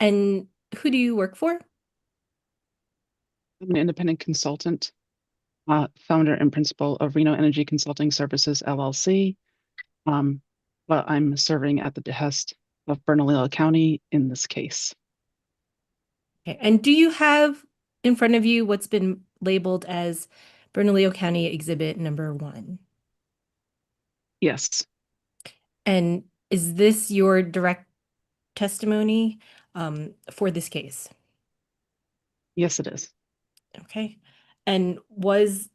And who do you work for? I'm an independent consultant, founder and principal of Reno Energy Consulting Services, LLC. But I'm serving at the behest of Bernalillo County in this case. Okay. And do you have in front of you what's been labeled as Bernalillo County Exhibit number 1? Yes. And is this your direct testimony for this case? Yes, it is. Okay. And was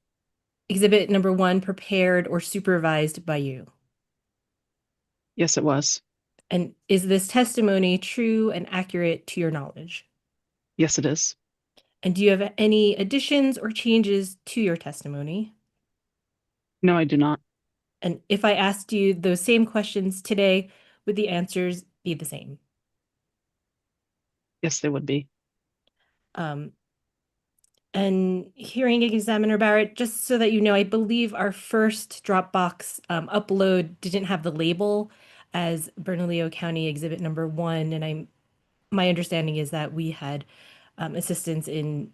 exhibit number 1 prepared or supervised by you? Yes, it was. And is this testimony true and accurate to your knowledge? Yes, it is. And do you have any additions or changes to your testimony? No, I do not. And if I asked you those same questions today, would the answers be the same? Yes, they would be. And hearing examiner Barrett, just so that you know, I believe our first Dropbox upload didn't have the label as Bernalillo County exhibit number 1. And my understanding is that we had assistance in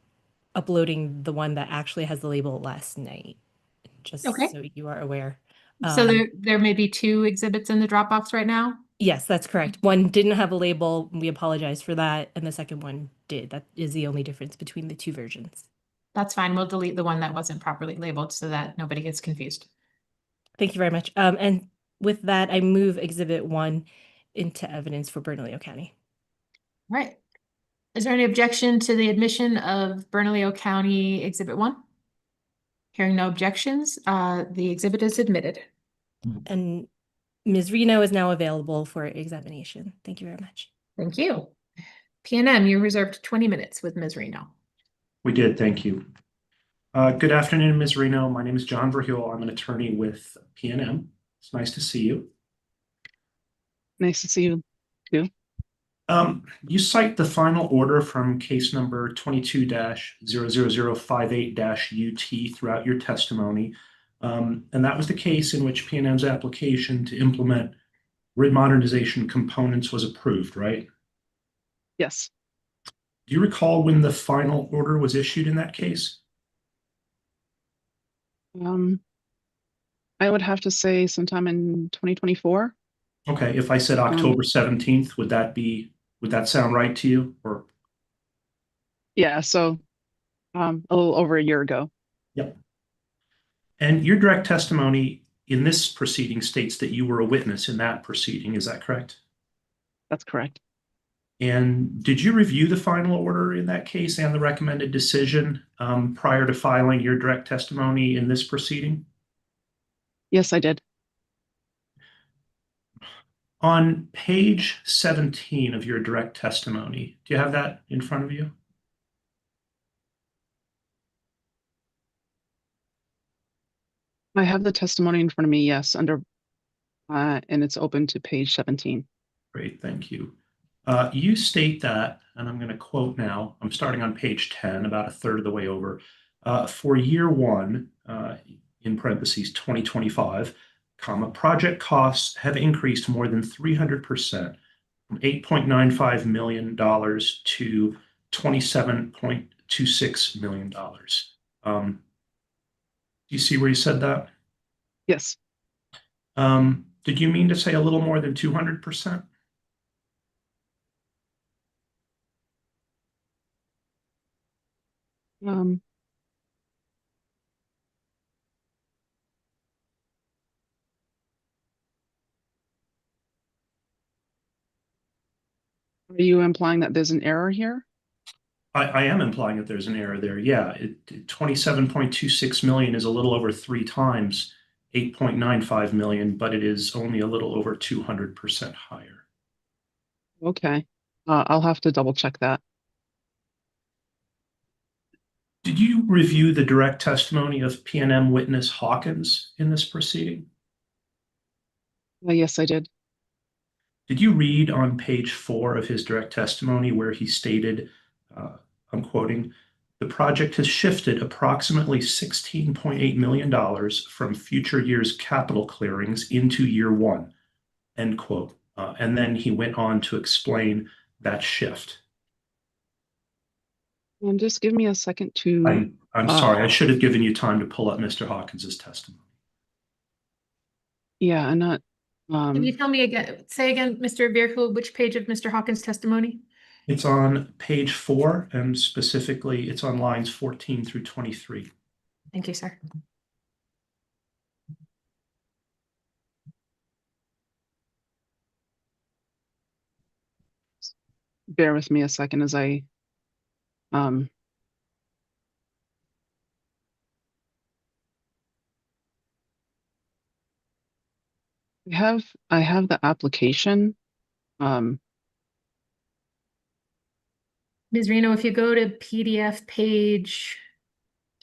uploading the one that actually has the label last night, just Okay. so you are aware. So there may be 2 exhibits in the Dropbox right now? Yes, that's correct. One didn't have a label. We apologize for that. And the second one did. That is the only difference between the 2 versions. That's fine. We'll delete the one that wasn't properly labeled so that nobody gets confused. Thank you very much. And with that, I move exhibit 1 into evidence for Bernalillo County. All right. Is there any objection to the admission of Bernalillo County Exhibit 1? Hearing no objections, the exhibit is admitted. And Ms. Reno is now available for examination. Thank you very much. Thank you. PNM, you reserved 20 minutes with Ms. Reno. We did, thank you. Good afternoon, Ms. Reno. My name is John Verheul. I'm an attorney with PNM. It's nice to see you. Nice to see you too. You cite the final order from case number 22-00058-UT throughout your testimony. And that was the case in which PNM's application to implement grid modernization components was approved, right? Yes. Do you recall when the final order was issued in that case? I would have to say sometime in 2024. Okay, if I said October 17th, would that sound right to you? Or yeah, so a little over a year ago. Yep. And your direct testimony in this proceeding states that you were a witness in that proceeding, is that correct? That's correct. And did you review the final order in that case and the recommended decision prior to filing your direct testimony in this proceeding? Yes, I did. On page 17 of your direct testimony, do you have that in front of you? I have the testimony in front of me, yes, and it's open to page 17. Great, thank you. You state that, and I'm going to quote now, I'm starting on page 10, about a third of the way over. For year 1, in parentheses, 2025, project costs have increased more than 300%, from $8.95 million to $27.26 million. Do you see where you said that? Yes. Did you mean to say a little more than 200%? Are you implying that there's an error here? I am implying that there's an error there. Yeah, 27.26 million is a little over 3 times 8.95 million, but it is only a little over 200% higher. Okay. I'll have to double check that. Did you review the direct testimony of PNM witness Hawkins in this proceeding? Yes, I did. Did you read on page 4 of his direct testimony where he stated, I'm quoting, "The project has shifted approximately $16.8 million from future years' capital clearings into year 1, end quote. And then he went on to explain that shift. Just give me a second to... I'm sorry, I should have given you time to pull up Mr. Hawkins's testimony. Yeah, I'm not... Can you tell me again, say again, Mr. Verhoeven, which page of Mr. Hawkins' testimony? It's on page 4, and specifically it's on lines 14 through 23. Thank you, sir. bear with me a second as I um, I have the application. Um, Ms. Reno, if you go to PDF page,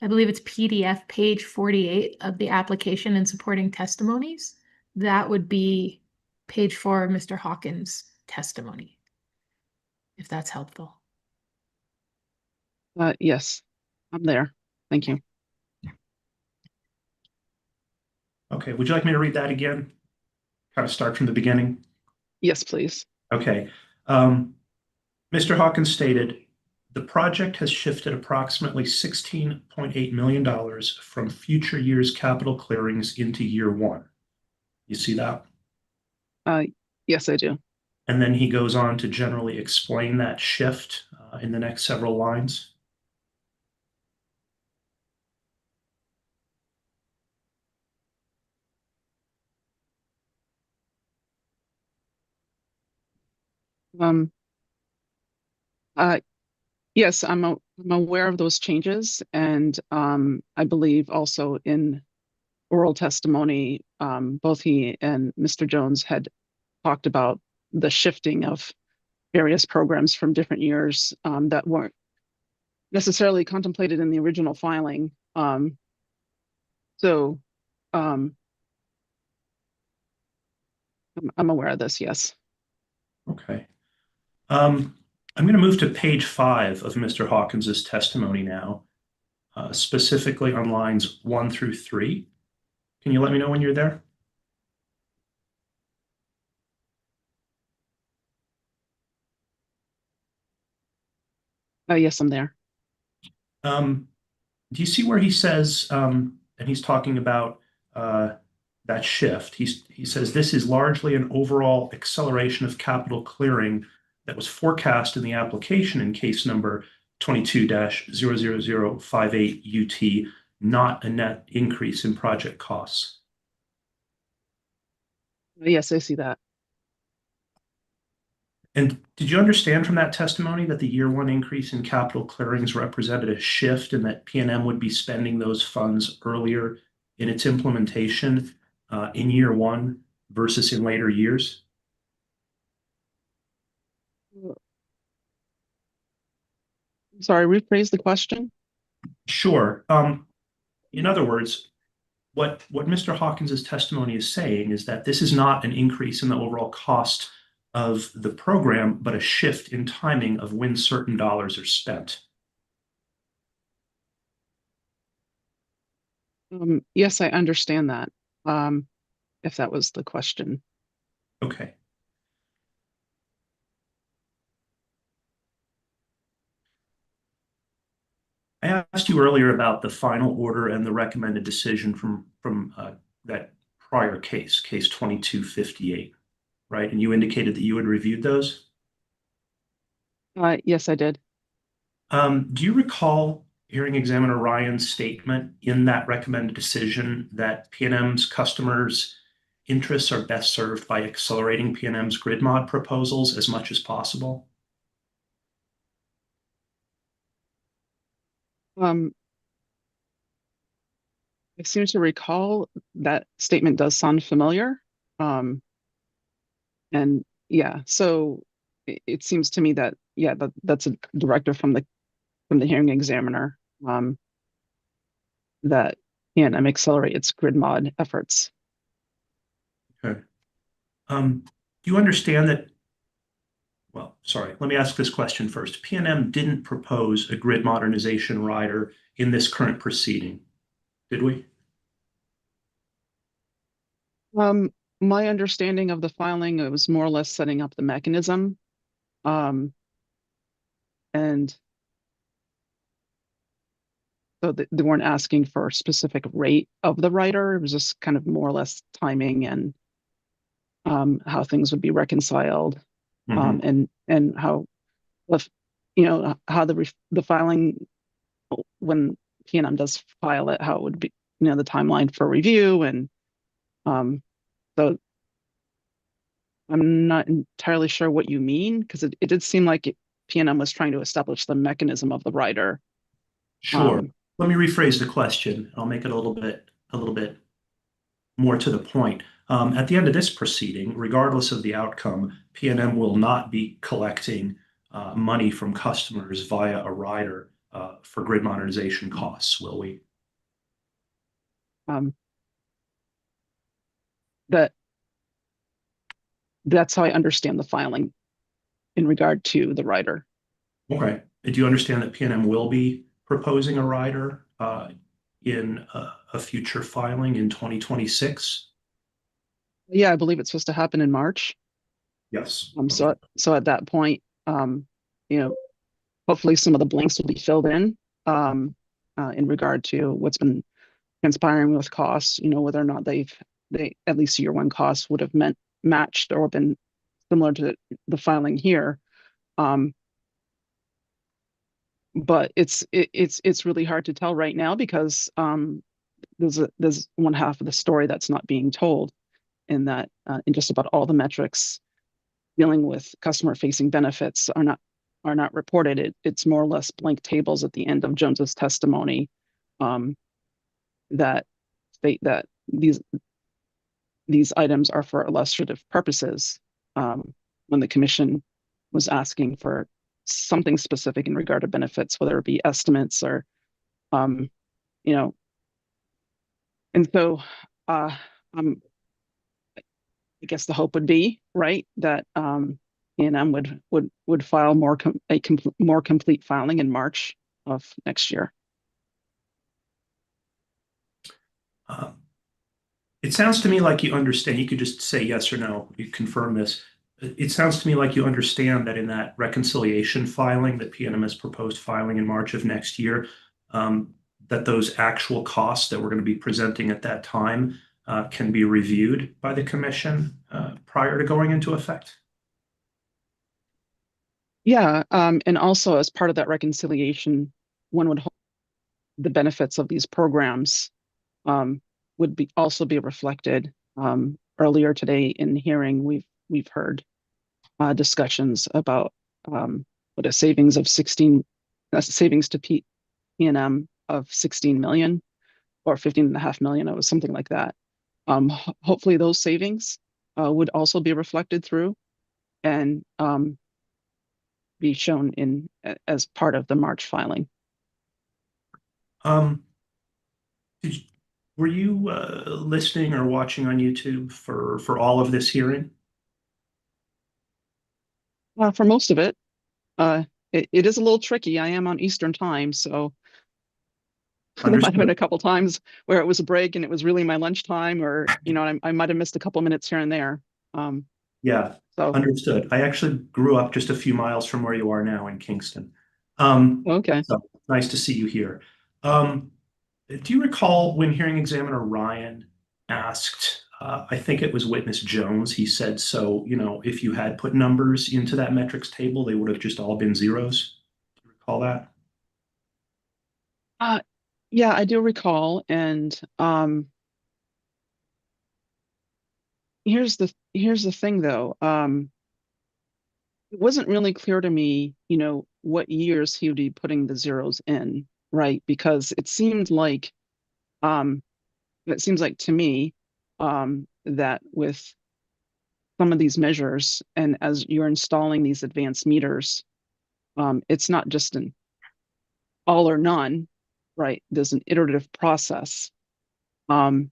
I believe it's PDF page 48 of the application and supporting testimonies, that would be page 4 of Mr. Hawkins' testimony, if that's helpful. yes, I'm there. Thank you. Okay, would you like me to read that again? Kind of start from the beginning? Yes, please. Okay. Mr. Hawkins stated, the project has shifted approximately $16.8 million from future years' capital clearings into year one. You see that? Yes, I do. And then he goes on to generally explain that shift in the next several lines. Um, yes, I'm aware of those changes, and I believe also in oral testimony, both he and Mr. Jones had talked about the shifting of various programs from different years that weren't necessarily contemplated in the original filing. So um, I'm aware of this, yes. Okay. I'm going to move to page 5 of Mr. Hawkins's testimony now, specifically on lines 1 through 3. Can you let me know when you're there? Yes, I'm there. Do you see where he says, and he's talking about that shift? He says this is largely an overall acceleration of capital clearing that was forecast in the application in case number 22-00058 UT, not a net increase in project costs. Yes, I see that. And did you understand from that testimony that the year one increase in capital clearings represented a shift and that PNM would be spending those funds earlier in its implementation in year one versus in later years? Sorry, rephrase the question. Sure. In other words, what Mr. Hawkins's testimony is saying is that this is not an increase in the overall cost of the program, but a shift in timing of when certain dollars are spent. Yes, I understand that. If that was the question. Okay. I asked you earlier about the final order and the recommended decision from that prior case 2258, right? And you indicated that you had reviewed those. Yes, I did. Do you recall hearing examiner Ryan's statement in that recommended decision that PNM's customers' interests are best served by accelerating PNM's grid mod proposals as much as possible? I seem to recall that statement does sound familiar. And yeah, so it seems to me that, yeah, that's a directive from the hearing examiner that PNM accelerate its grid mod efforts. Okay. Do you understand that? Well, sorry, let me ask this question first. PNM didn't propose a grid modernization rider in this current proceeding, did we? My understanding of the filing, it was more or less setting up the mechanism. And so they weren't asking for a specific rate of the rider. It was just kind of more or less timing and how things would be reconciled, and how, how the filing, when PNM does file it, how it would be, the timeline for review, and so I'm not entirely sure what you mean, because it did seem like PNM was trying to establish the mechanism of the rider. Sure. Let me rephrase the question. I'll make it a little bit more to the point. At the end of this proceeding, regardless of the outcome, PNM will not be collecting money from customers via a rider for grid modernization costs, will we? That's how I understand the filing in regard to the rider. Okay. Do you understand that PNM will be proposing a rider in a future filing in 2026? Yeah, I believe it's supposed to happen in March. Yes. So at that point, hopefully some of the blanks will be filled in regard to what's been transpiring with costs, whether or not they at least year one costs would have matched or been similar to the filing here. But it's really hard to tell right now because there's one half of the story that's not being told, in that in just about all the metrics dealing with customer facing benefits are not reported. It's more or less blank tables at the end of Jones's testimony that state that these items are for illustrative purposes, when the commission was asking for something specific in regard to benefits, whether it be estimates or and so I guess the hope would be, right, that PNM would file more complete filing in March of next year. It sounds to me like you understand. You could just say yes or no. You confirm this. It sounds to me like you understand that in that reconciliation filing that PNM has proposed filing in March of next year, that those actual costs that we're going to be presenting at that time can be reviewed by the commission prior to going into effect. Yeah, and also as part of that reconciliation, one would hope the benefits of these programs would also be reflected. Earlier today in hearing, we've heard discussions about what a savings to PNM of 16 million or 15.5 million. It was something like that. Hopefully those savings would also be reflected through and be shown as part of the March filing. Were you listening or watching on YouTube for all of this hearing? For most of it. It is a little tricky. I am on Eastern time, so there might have been a couple times where it was a break and it was really my lunchtime, or I might have missed a couple minutes here and there. Yeah, understood. I actually grew up just a few miles from where you are now in Kingston. Okay. So nice to see you here. Do you recall when hearing examiner Ryan asked, I think it was witness Jones, he said, so, if you had put numbers into that metrics table, they would have just all been zeros? Do you recall that? Yeah, I do recall. And here's the thing though. It wasn't really clear to me, what years he would be putting the zeros in, right? Because it seems like to me that with some of these measures, and as you're installing these advanced meters, it's not just an all or none, right? There's an iterative process. And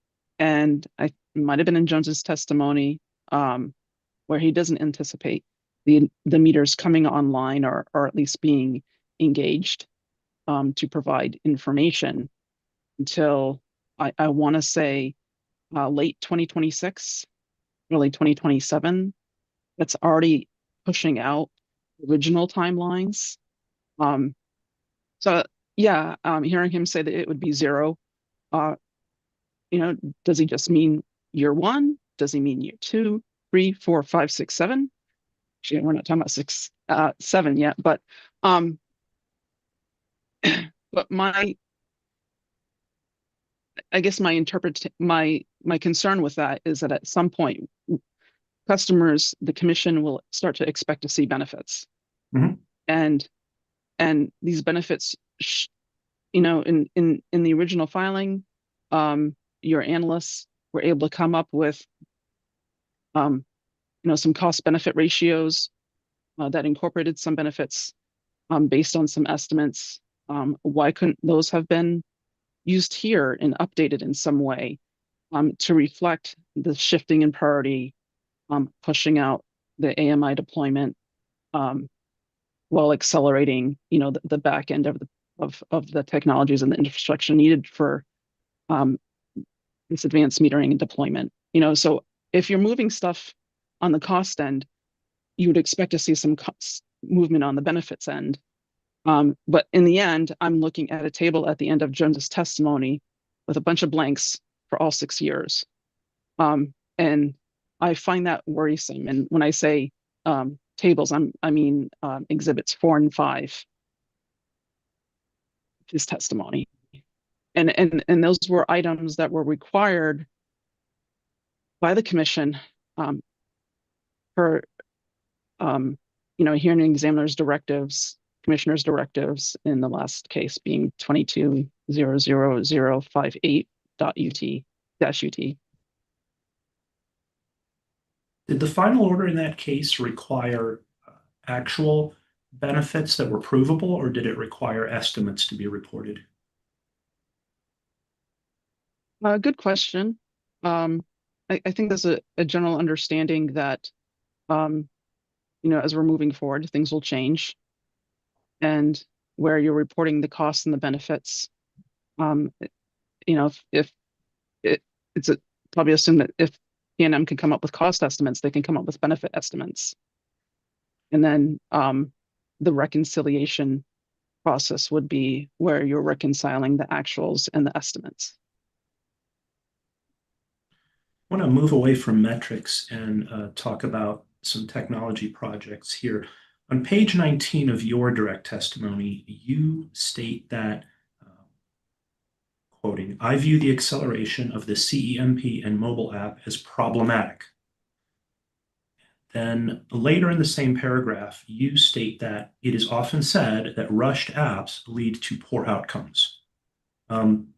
I might have been in Jones's testimony where he doesn't anticipate the meters coming online or at least being engaged to provide information until I want to say late 2026, early 2027. That's already pushing out original timelines. So yeah, hearing him say that it would be zero, does he just mean year one? Does he mean year 2, 3, 4, 5, 6, 7? Actually, we're not talking about 7 yet, but I guess my concern with that is that at some point customers, the commission will start to expect to see benefits. Mhm. And these benefits, you know, in the original filing, your analysts were able to come up with, you know, some cost benefit ratios that incorporated some benefits based on some estimates. Why couldn't those have been used here and updated in some way to reflect the shifting in priority, pushing out the AMI deployment while accelerating, you know, the back end of the technologies and the infrastructure needed for this advanced metering and deployment. You know, so if you're moving stuff on the cost end, you would expect to see some movement on the benefits end. But in the end, I'm looking at a table at the end of Jones's testimony with a bunch of blanks for all 6 years. And I find that worrisome. And when I say tables, I mean exhibits 4 and 5, his testimony. And those were items that were required by the commission for you know, hearing examiners' directives, commissioners' directives in the last case being 22-00058.UT-UT. Did the final order in that case require actual benefits that were provable, or did it require estimates to be reported? Good question. I think there's a general understanding that, you know, as we're moving forward, things will change. And where you're reporting the costs and the benefits, you know, if it's probably assume that if PNM can come up with cost estimates, they can come up with benefit estimates. And then the reconciliation process would be where you're reconciling the actuals and the estimates. I want to move away from metrics and talk about some technology projects here. On page 19 of your direct testimony, you state that, quoting, "I view the acceleration of the CEMP and mobile app as problematic." Then later in the same paragraph, you state that it is often said that rushed apps lead to poor outcomes. From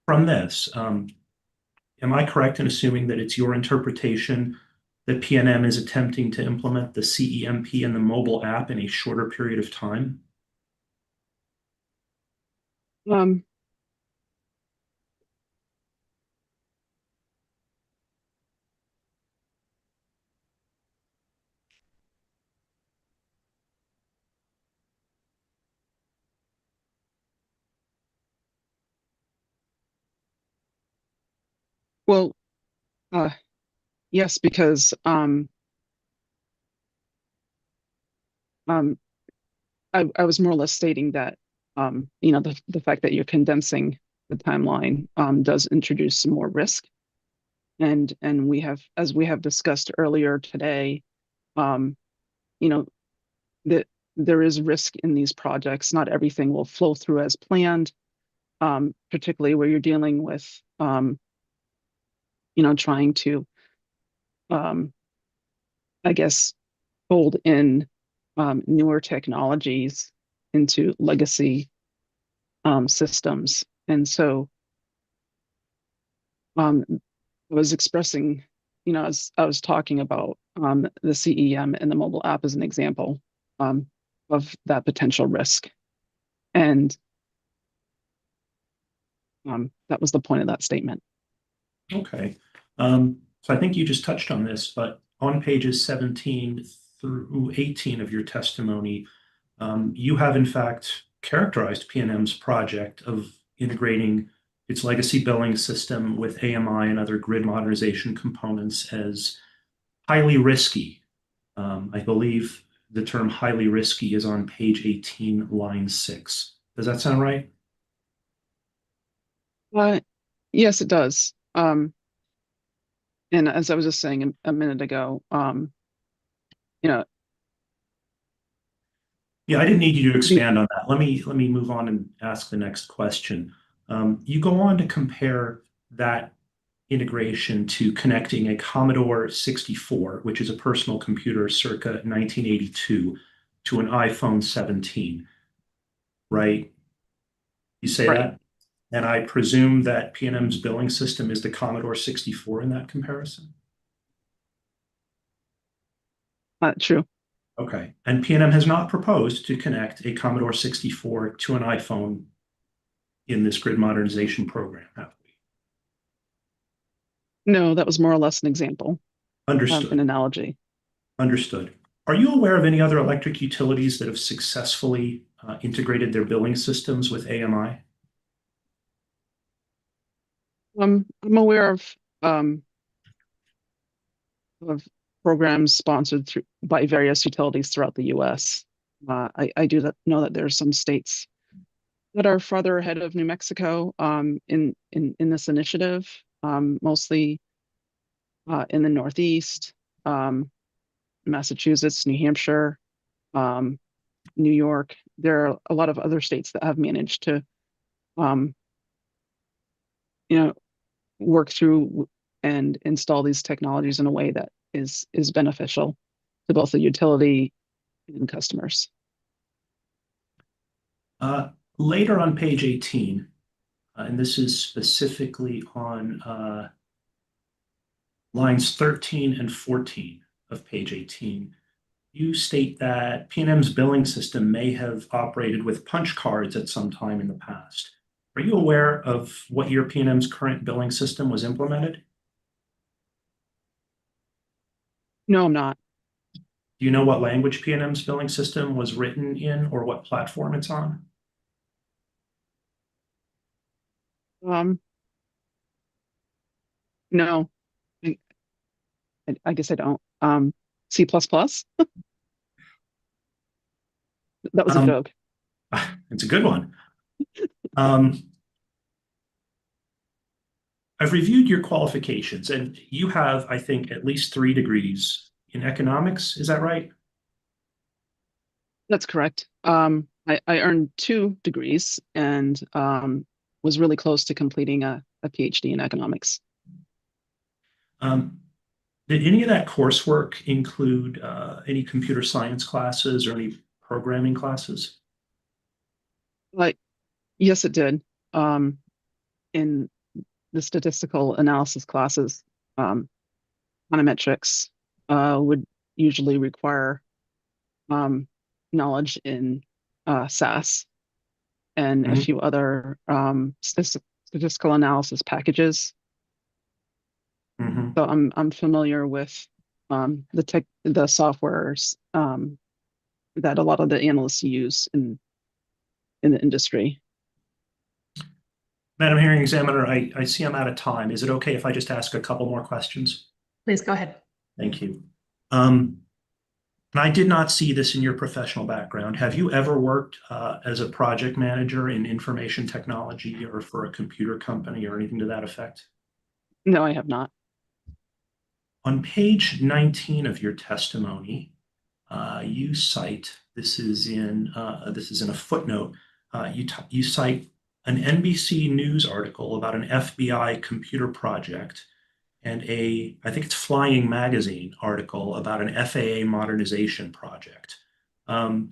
this, am I correct in assuming that it's your interpretation that PNM is attempting to implement the CEMP and the mobile app in a shorter period of time? Well, yes, because I was more or less stating that you know, the fact that you're condensing the timeline does introduce some more risk. And we have, as we have discussed earlier today, you know, that there is risk in these projects. Not everything will flow through as planned, particularly where you're dealing with you know, trying to I guess fold in newer technologies into legacy systems. And so I was expressing, you know, as I was talking about the CEM and the mobile app as an example of that potential risk. And that was the point of that statement. Okay. So I think you just touched on this, but on pages 17 through 18 of your testimony, you have in fact characterized PNM's project of integrating its legacy billing system with AMI and other grid modernization components as highly risky. I believe the term highly risky is on page 18, line 6. Does that sound right? Yes, it does. And as I was just saying a minute ago, you know. Yeah, I didn't need you to expand on that. Let me move on and ask the next question. You go on to compare that integration to connecting a Commodore 64, which is a personal computer circa 1982, to an iPhone 17, right? You say Right. that? And I presume that PNM's billing system is the Commodore 64 in that comparison? True. Okay. And PNM has not proposed to connect a Commodore 64 to an iPhone in this grid modernization program, have we? No, that was more or less an example, Understood. an analogy. Understood. Are you aware of any other electric utilities that have successfully integrated their billing systems with AMI? I'm aware of programs sponsored by various utilities throughout the U.S. I do know that there are some states that are farther ahead of New Mexico in this initiative, mostly in the Northeast, Massachusetts, New Hampshire, New York. There are a lot of other states that have managed to, work through and install these technologies in a way that is beneficial to both the utility and customers. Later on page 18, and this is specifically on lines 13 and 14 of page 18, you state that PNM's billing system may have operated with punch cards at some time in the past. Are you aware of what year PNM's current billing system was implemented? No, I'm not. Do you know what language PNM's billing system was written in or what platform it's on? No, I guess I don't. C++? That was a joke. It's a good one. I've reviewed your qualifications, and you have, I think, at least 3 degrees in economics. Is that right? That's correct. I earned 2 degrees and was really close to completing a PhD in economics. Did any of that coursework include any computer science classes or any programming classes? Yes, it did. In the statistical analysis classes, econometrics would usually require knowledge in SAS and a few other statistical analysis packages. So I'm familiar with the softwares that a lot of the analysts use in the industry. Madam Hearing Examiner, I see I'm out of time. Is it okay if I just ask a couple more questions? Please go ahead. Thank you. And I did not see this in your professional background. Have you ever worked as a project manager in information technology or for a computer company or anything to that effect? No, I have not. On page 19 of your testimony, you cite, this is in a footnote, you cite an NBC News article about an FBI computer project and I think it's Flying Magazine article about an FAA modernization project. Are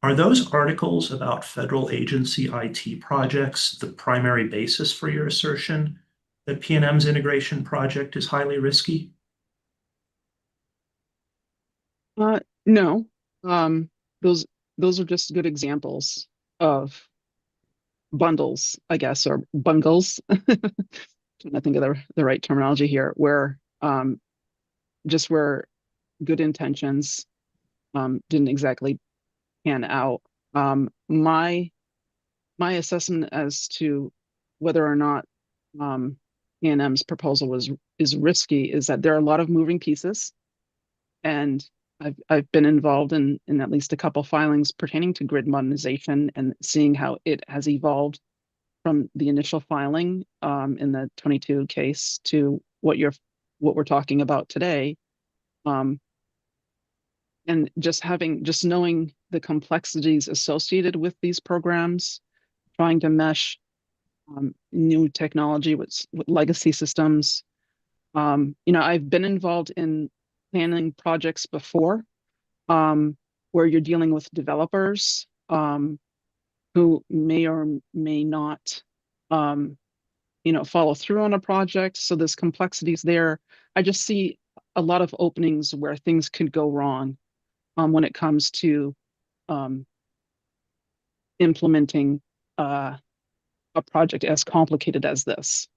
those articles about federal agency IT projects the primary basis for your assertion that PNM's integration project is highly risky? No. Those are just good examples of bundles, I guess, or bungles. I think of the right terminology here, where where good intentions didn't exactly pan out. My assessment as to whether or not PNM's proposal is risky is that there are a lot of moving pieces, and I've been involved in at least a couple filings pertaining to grid modernization and seeing how it has evolved from the initial filing in the 22 case to what we're talking about today. And just knowing the complexities associated with these programs, trying to mesh new technology with legacy systems. I've been involved in planning projects before, where you're dealing with developers who may or may not, follow through on a project. So there's complexities there. I just see a lot of openings where things could go wrong when it comes to implementing a project as complicated as this.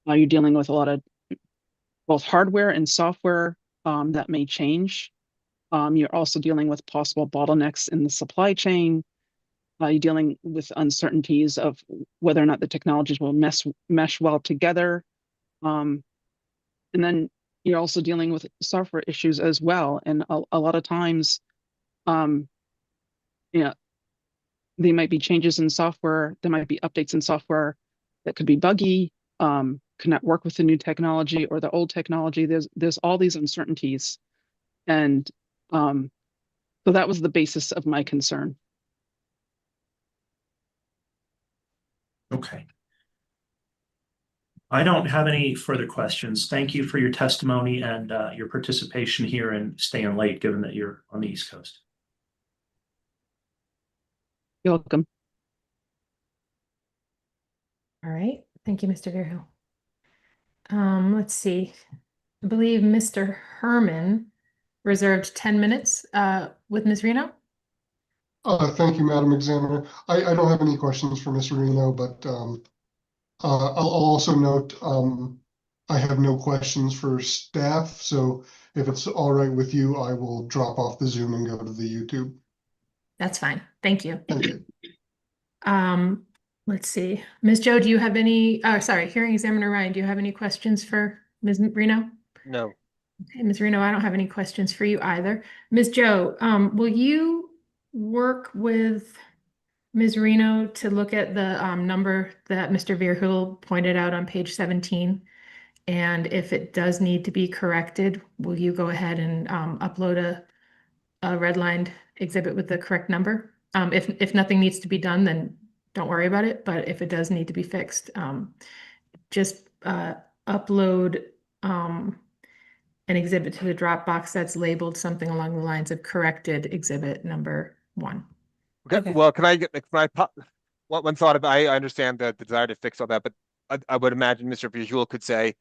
You're dealing with a lot of both hardware and software that may change. You're also dealing with possible bottlenecks in the supply chain. You're dealing with uncertainties of whether or not the technologies will mesh well together. And then you're also dealing with software issues as well. And a lot of times, there might be changes in software. There might be updates in software that could be buggy, could not work with the new technology or the old technology. There's all these uncertainties. And so that was the basis of my concern. Okay. I don't have any further questions. Thank you for your testimony and your participation here and staying late, given that you're on the East Coast. You're welcome. All right. Thank you, Mr. Virgil. Let's see. I believe Mr. Herman reserved 10 minutes with Ms. Reno. Thank you, Madam Examiner. I don't have any questions for Ms. Reno, but I'll also note I have no questions for staff. So if it's all right with you, I will drop off the Zoom and go to the YouTube. That's fine. Thank you. Thank you. Let's see. Ms. Joe, do you have any, sorry, Hearing Examiner Ryan, do you have any questions for Ms. Reno? No. Okay, Ms. Reno, I don't have any questions for you either. Ms. Joe, will you work with Ms. Reno to look at the number that Mr. Virgil pointed out on page 17? And if it does need to be corrected, will you go ahead and upload a redlined exhibit with the correct number? If nothing needs to be done, then don't worry about it. But if it does need to be fixed, just upload an exhibit to the Dropbox that's labeled something along the lines of corrected exhibit number 1. Okay. Well, can I get one thought about? I understand the desire to fix all that, but I would imagine Mr. Virgil could say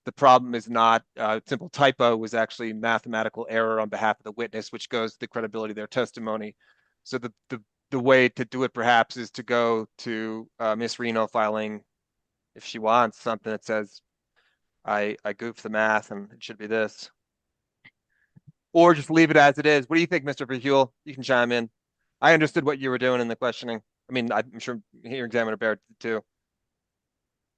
the problem is not a simple typo, was actually mathematical error on behalf of the witness, which goes to the credibility of their testimony. So the way to do it perhaps is to go to Ms. Reno filing, if she wants something that says, I goofed the math and it should be this. Or just leave it as it is. What do you think, Mr. Virgil? You can chime in. I understood what you were doing in the questioning. I mean, I'm sure Hearing Examiner Barrett did too.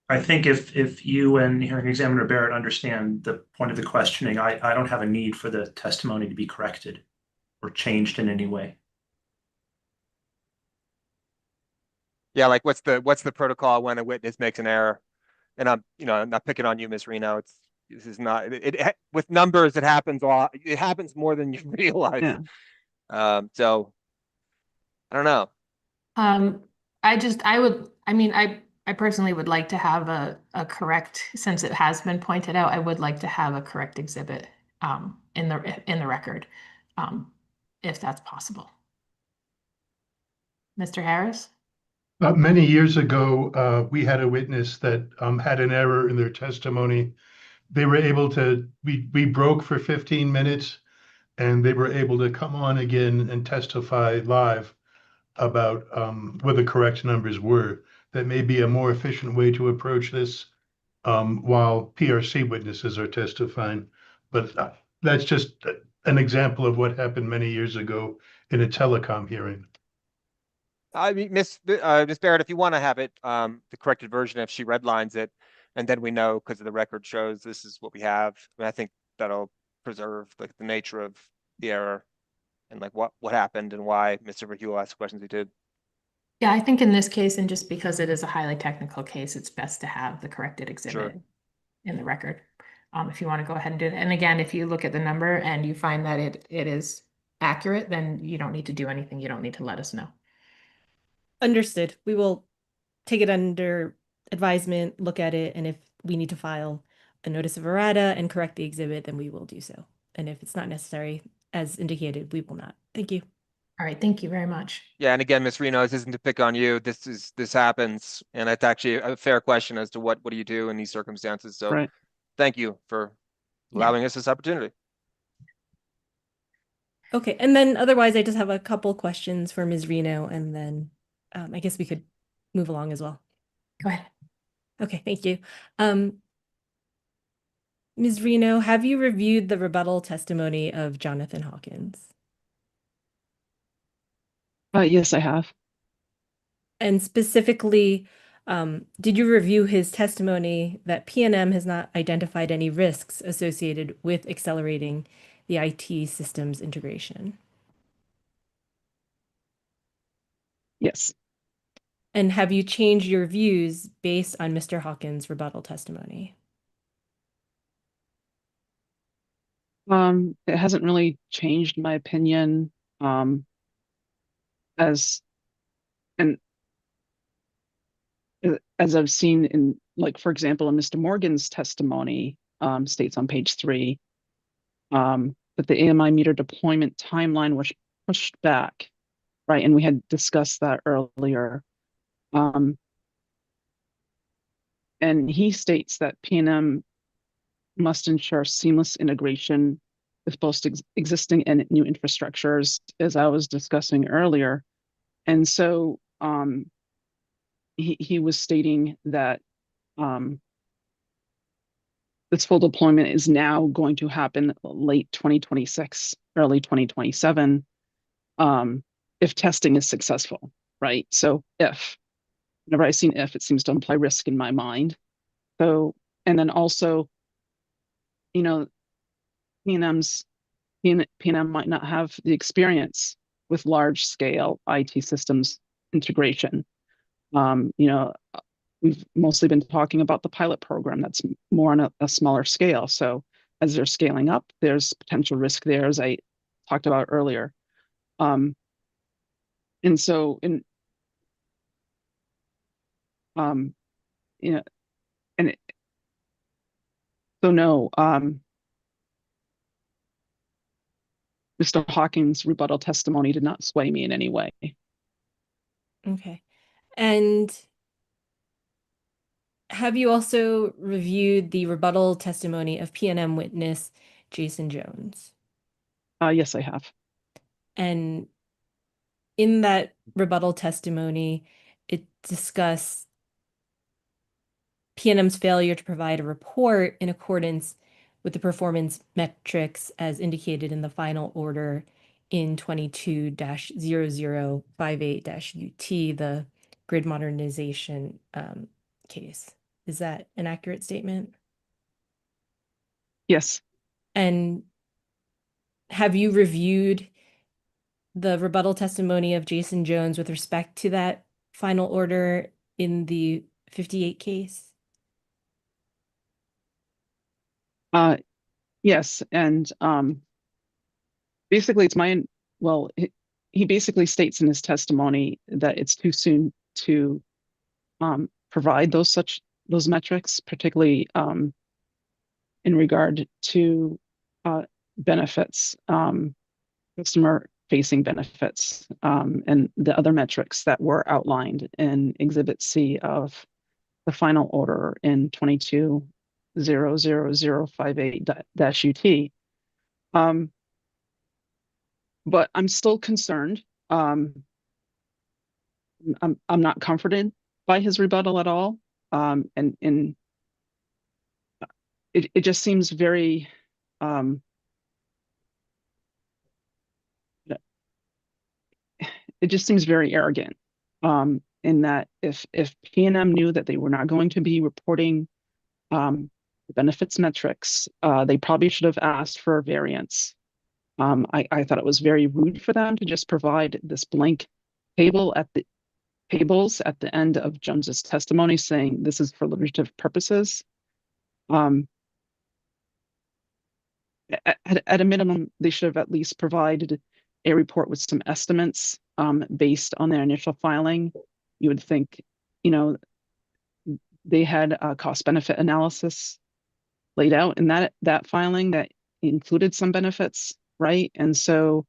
I think if you and Hearing Examiner Barrett understand the point of the questioning, I don't have a need for the testimony to be corrected or changed in any way. Yeah, like what's the protocol when a witness makes an error? And I'm not picking on you, Ms. Reno. This is not it with numbers. It happens more than you realize. Yeah. So I don't know. I personally would like to have a correct, since it has been pointed out, I would like to have a correct exhibit in the record, if that's possible. Mr. Harris? Many years ago, we had a witness that had an error in their testimony. They were able to, we broke for 15 minutes and they were able to come on again and testify live about what the correct numbers were. That may be a more efficient way to approach this while PRC witnesses are testifying. But that's just an example of what happened many years ago in a telecom hearing. I mean, Miss Barrett, if you want to have it, the corrected version, if she redlines it, and then we know because the record shows this is what we have. I mean, I think that'll preserve like the nature of the error and like what happened and why Mr. Virgil asked questions he did. Yeah, I think in this case, and just because it is a highly technical case, it's best to have the corrected exhibit in the record. If you want to go ahead and do it. And again, if you look at the number and you find that it is accurate, then you don't need to do anything. You don't need to let us know. Understood. We will take it under advisement, look at it, and if we need to file a notice of errata and correct the exhibit, then we will do so. And if it's not necessary, as indicated, we will not. Thank you. All right, thank you very much. Yeah, and again, Ms. Reno, this isn't to pick on you. This happens, and it's actually a fair question as to what do you do in these circumstances. So Right. thank you for allowing us this opportunity. Okay, and then otherwise, I just have a couple questions for Ms. Reno, and then I guess we could move along as well. Go ahead. Okay, thank you. Ms. Reno, have you reviewed the rebuttal testimony of Jonathan Hawkins? Yes, I have. And specifically, did you review his testimony that PNM has not identified any risks associated with accelerating the IT systems integration? Yes. And have you changed your views based on Mr. Hawkins' rebuttal testimony? It hasn't really changed my opinion. As and as I've seen in, like, for example, in Mr. Morgan's testimony, states on page 3, that the AMI meter deployment timeline was pushed back, right? And we had discussed that earlier. And he states that PNM must ensure seamless integration with both existing and new infrastructures, as I was discussing earlier. And so he was stating that this full deployment is now going to happen late 2026, early 2027, if testing is successful, right? So whenever I've seen if, it seems to imply risk in my mind. So, and then also, you know, PNM might not have the experience with large scale IT systems integration. We've mostly been talking about the pilot program that's more on a smaller scale. So as they're scaling up, there's potential risk there, as I talked about earlier. And so and so no, Mr. Hawkins' rebuttal testimony did not sway me in any way. Okay. And have you also reviewed the rebuttal testimony of PNM witness Jason Jones? Yes, I have. And in that rebuttal testimony, it discussed PNM's failure to provide a report in accordance with the performance metrics as indicated in the final order in 22-0058-UT, the grid modernization case. Is that an accurate statement? Yes. And have you reviewed the rebuttal testimony of Jason Jones with respect to that final order in the 58 case? Yes, and basically it's he basically states in his testimony that it's too soon to provide those metrics, particularly in regard to benefits, customer facing benefits, and the other metrics that were outlined in Exhibit C of the final order in 22-00058-UT. But I'm still concerned. I'm not comforted by his rebuttal at all. And it just seems very arrogant, in that if PNM knew that they were not going to be reporting benefits metrics, they probably should have asked for a variance. I thought it was very rude for them to just provide this blank tables at the end of Jones's testimony saying this is for illustrative purposes. At a minimum, they should have at least provided a report with some estimates based on their initial filing. You would think, they had a cost benefit analysis laid out in that filing that included some benefits, right? And so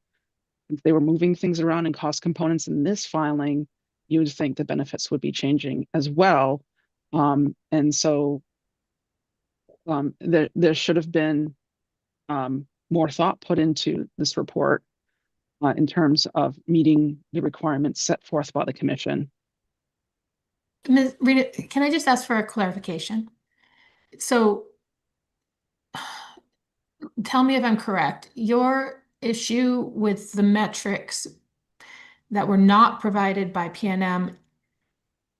if they were moving things around in cost components in this filing, you would think the benefits would be changing as well. And so there should have been more thought put into this report in terms of meeting the requirements set forth by the commission. Ms. Rita, can I just ask for a clarification? So tell me if I'm correct. Your issue with the metrics that were not provided by PNM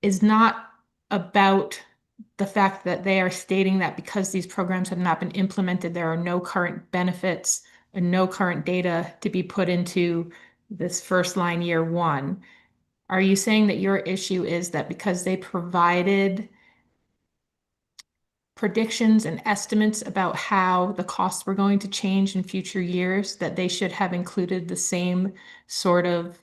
is not about the fact that they are stating that because these programs have not been implemented, there are no current benefits and no current data to be put into this first line year one. Are you saying that your issue is that because they provided predictions and estimates about how the costs were going to change in future years, that they should have included the same sort of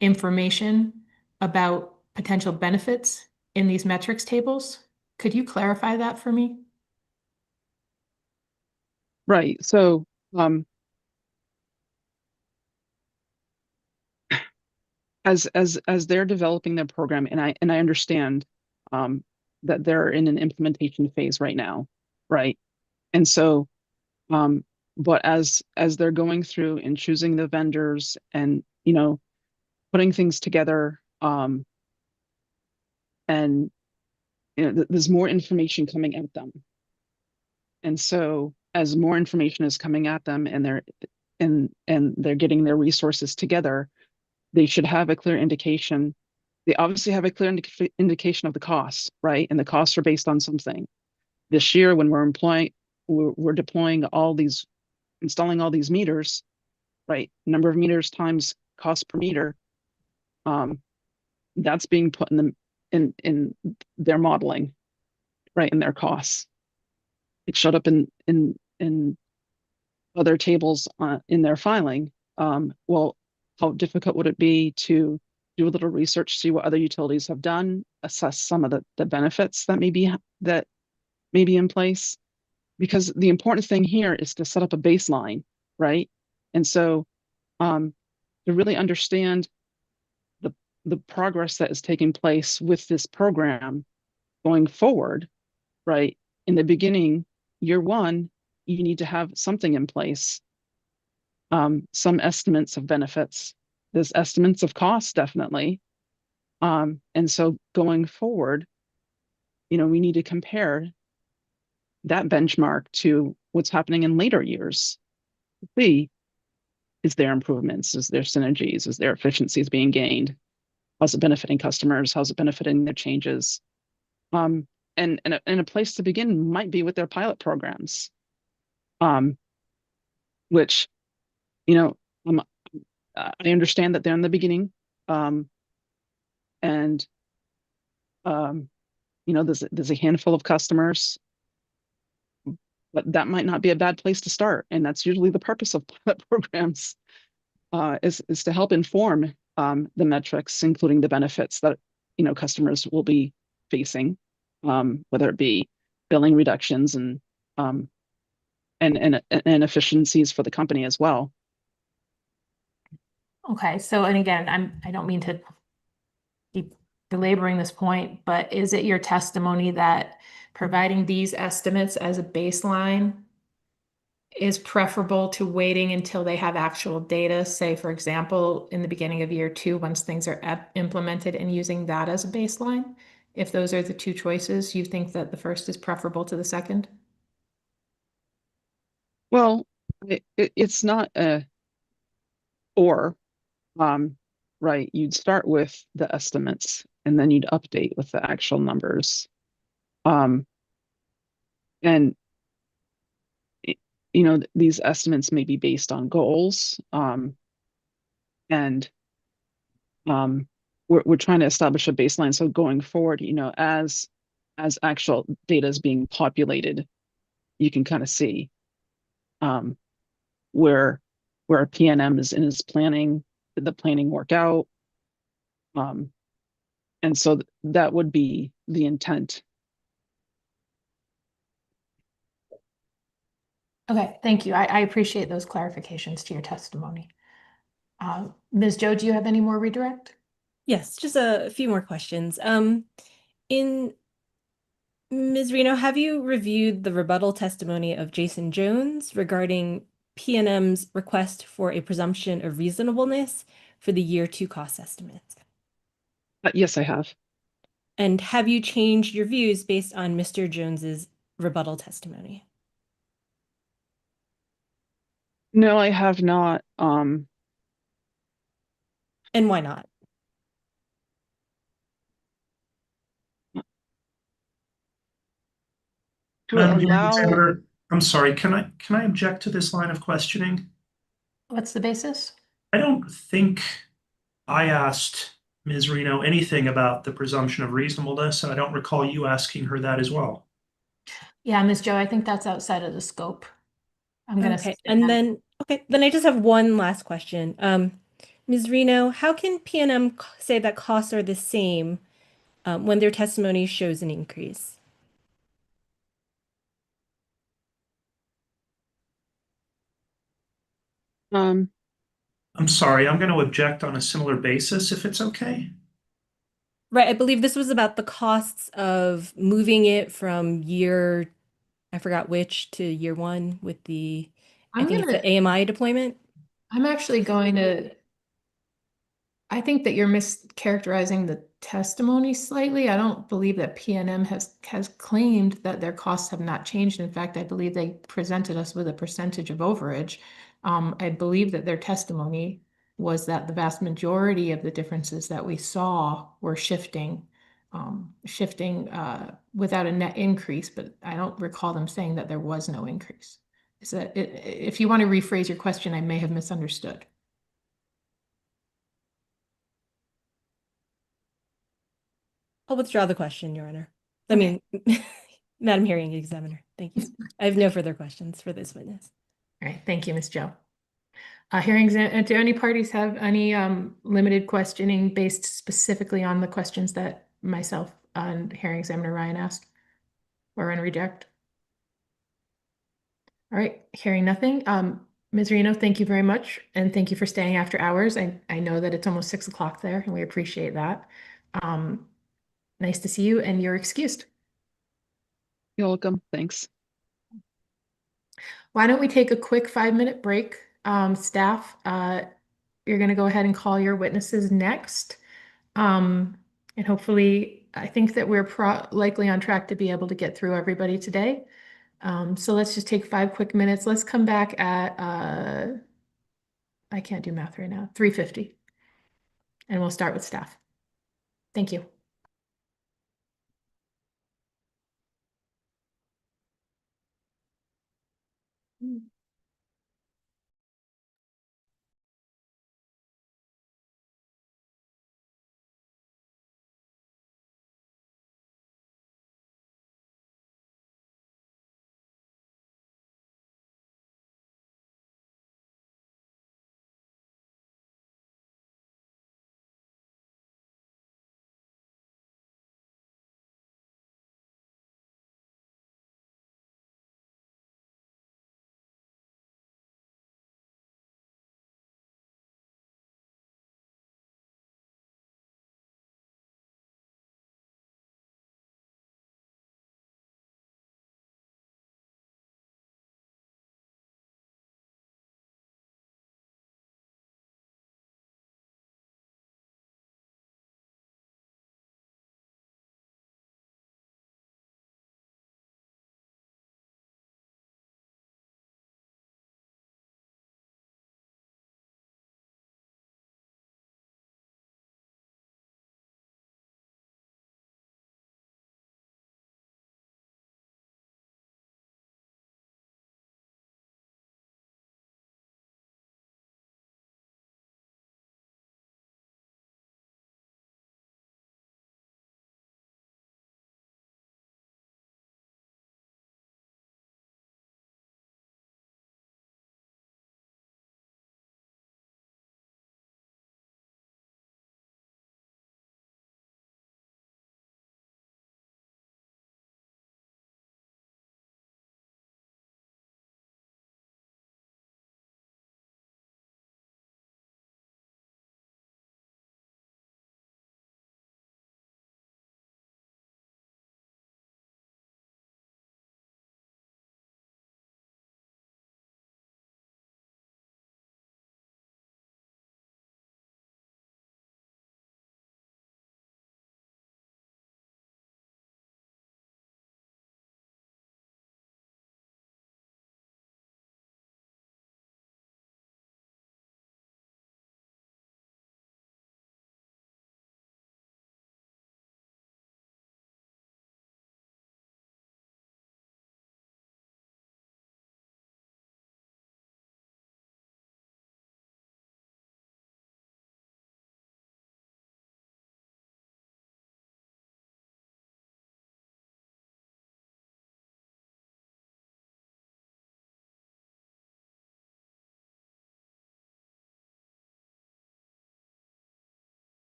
information about potential benefits in these metrics tables? Could you clarify that for me? Right. So as they're developing their program, and I understand that they're in an implementation phase right now, right? And so but as they're going through and choosing the vendors and putting things together, and there's more information coming at them. And so as more information is coming at them and they're getting their resources together, they should have a clear indication. They obviously have a clear indication of the costs, right? And the costs are based on something. This year, when we're deploying installing all these meters, right? Number of meters times cost per meter. That's being put in their modeling, right? In their costs. It showed up in other tables in their filing. Well, how difficult would it be to do a little research, see what other utilities have done, assess some of the benefits that may be in place? Because the important thing here is to set up a baseline, right? And so to really understand the progress that is taking place with this program going forward, right? In the beginning, year one, you need to have something in place. Some estimates of benefits. There's estimates of costs, definitely. And so going forward, we need to compare that benchmark to what's happening in later years. See, is there improvements? Is there synergies? Is there efficiencies being gained? How's it benefiting customers? How's it benefiting their changes? And a place to begin might be with their pilot programs, which, I understand that they're in the beginning, and there's a handful of customers, but that might not be a bad place to start, and that's usually the purpose of pilot programs, is to help inform the metrics, including the benefits that customers will be facing, whether it be billing reductions and efficiencies for the company as well. Okay, so, and again, I don't mean to keep belaboring this point, but is it your testimony that providing these estimates as a baseline is preferable to waiting until they have actual data, say, for example, in the beginning of year two, once things are implemented, and using that as a baseline? If those are the two choices, you think that the first is preferable to the second? Well, it's not right. You'd start with the estimates and then you'd update with the actual numbers. And these estimates may be based on goals. And we're trying to establish a baseline. So going forward, as actual data is being populated, you can kind of see where PNM is in its planning. Did the planning work out? And so that would be the intent Okay, thank you. I appreciate those clarifications to your testimony. Ms. Joe, do you have any more redirect? Yes, just a few more questions. In Ms. Reno, have you reviewed the rebuttal testimony of Jason Jones regarding PNM's request for a presumption of reasonableness for the year 2 cost estimates? Yes, I have. And have you changed your views based on Mr. Jones's rebuttal testimony? No, I have not. And why not? Madam Hearing allow- Examiner, I'm sorry, can I object to this line of questioning? What's the basis? I don't think I asked Ms. Reno anything about the presumption of reasonableness, and I don't recall you asking her that as well. Yeah, Ms. Joe, I think that's outside of the scope. I'm gonna Okay, suspend and that. then I just have one last question. Ms. Reno, how can PNM say that costs are the same when their testimony shows an increase? I'm sorry, I'm going to object on a similar basis if it's okay. Right, I believe this was about the costs of moving it from year, I forgot which, to year 1 with the, I think it's the AMI deployment. I'm actually going to, I think that you're mischaracterizing the testimony slightly. I don't believe that PNM has claimed that their costs have not changed. In fact, I believe they presented us with a percentage of overage. I believe that their testimony was that the vast majority of the differences that we saw were shifting without a net increase, but I don't recall them saying that there was no increase. So if you want to rephrase your question, I may have misunderstood. I'll withdraw the question, Your Honor. I mean, Madam Hearing Examiner, thank you. I have no further questions for this witness. All right, thank you, Ms. Joe. Do any parties have any limited questioning based specifically on the questions that myself and hearing examiner Ryan asked or in reject? All right, hearing nothing. Ms. Reno, thank you very much. And thank you for staying after hours. I know that it's almost 6 o'clock there and we appreciate that. Nice to see you and you're excused. You're welcome. Thanks. Why don't we take a quick 5-minute break? Staff, you're going to go ahead and call your witnesses next. And hopefully, I think that we're likely on track to be able to get through everybody today. So let's just take 5 quick minutes. Let's come back at, I can't do math right now, 3:50. And we'll start with staff. Thank you.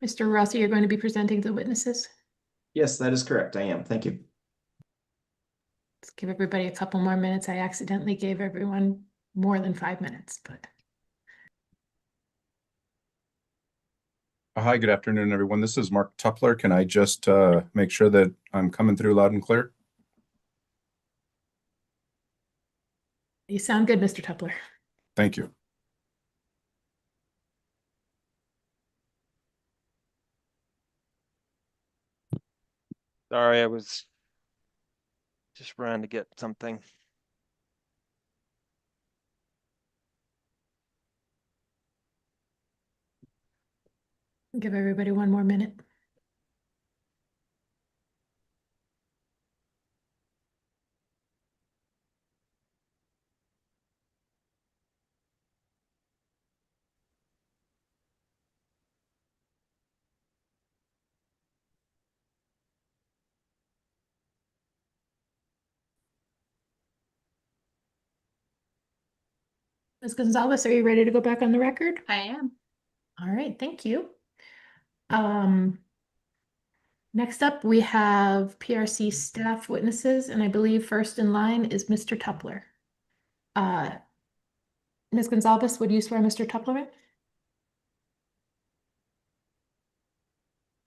Mr. Rossi, you're going to be presenting the witnesses. Yes, that is correct. I am. Thank you. Let's give everybody a couple more minutes. I accidentally gave everyone more than 5 minutes, but. Hi, good afternoon, everyone. This is Mark Tupler. Can I just make sure that I'm coming through loud and clear? You sound good, Mr. Tupler. Thank you. Sorry, I was just trying to get something. Give everybody one more minute. Ms. Gonzalez, are you ready to go back on the record? I am. All right, thank you. Next up, we have PRC staff witnesses, and I believe first in line is Mr. Tupler. Ms. Gonzalez, would you swear Mr. Tupler in?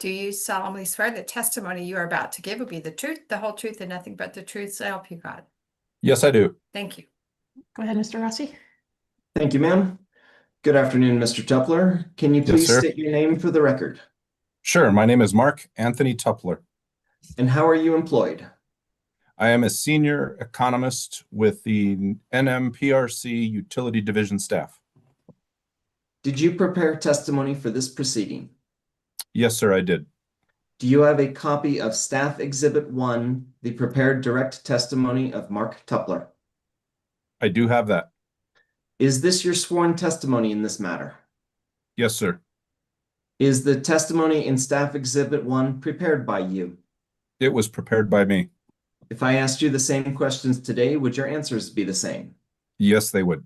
Do you solemnly swear the testimony you are about to give will be the truth, the whole truth, and nothing but the truth, so help you God? Yes, I do. Thank you. Go ahead, Mr. Rossi. Thank you, ma'am. Good afternoon, Mr. Tupler. Can you Yes, please sir. state your name for the record? Sure. My name is Mark Anthony Tupler. And how are you employed? I am a senior economist with the NMPRC Utility Division staff. Did you prepare testimony for this proceeding? Yes, sir, I did. Do you have a copy of Staff Exhibit 1, the prepared direct testimony of Mark Tupler? I do have that. Is this your sworn testimony in this matter? Yes, sir. Is the testimony in Staff Exhibit 1 prepared by you? It was prepared by me. If I asked you the same questions today, would your answers be the same? Yes, they would.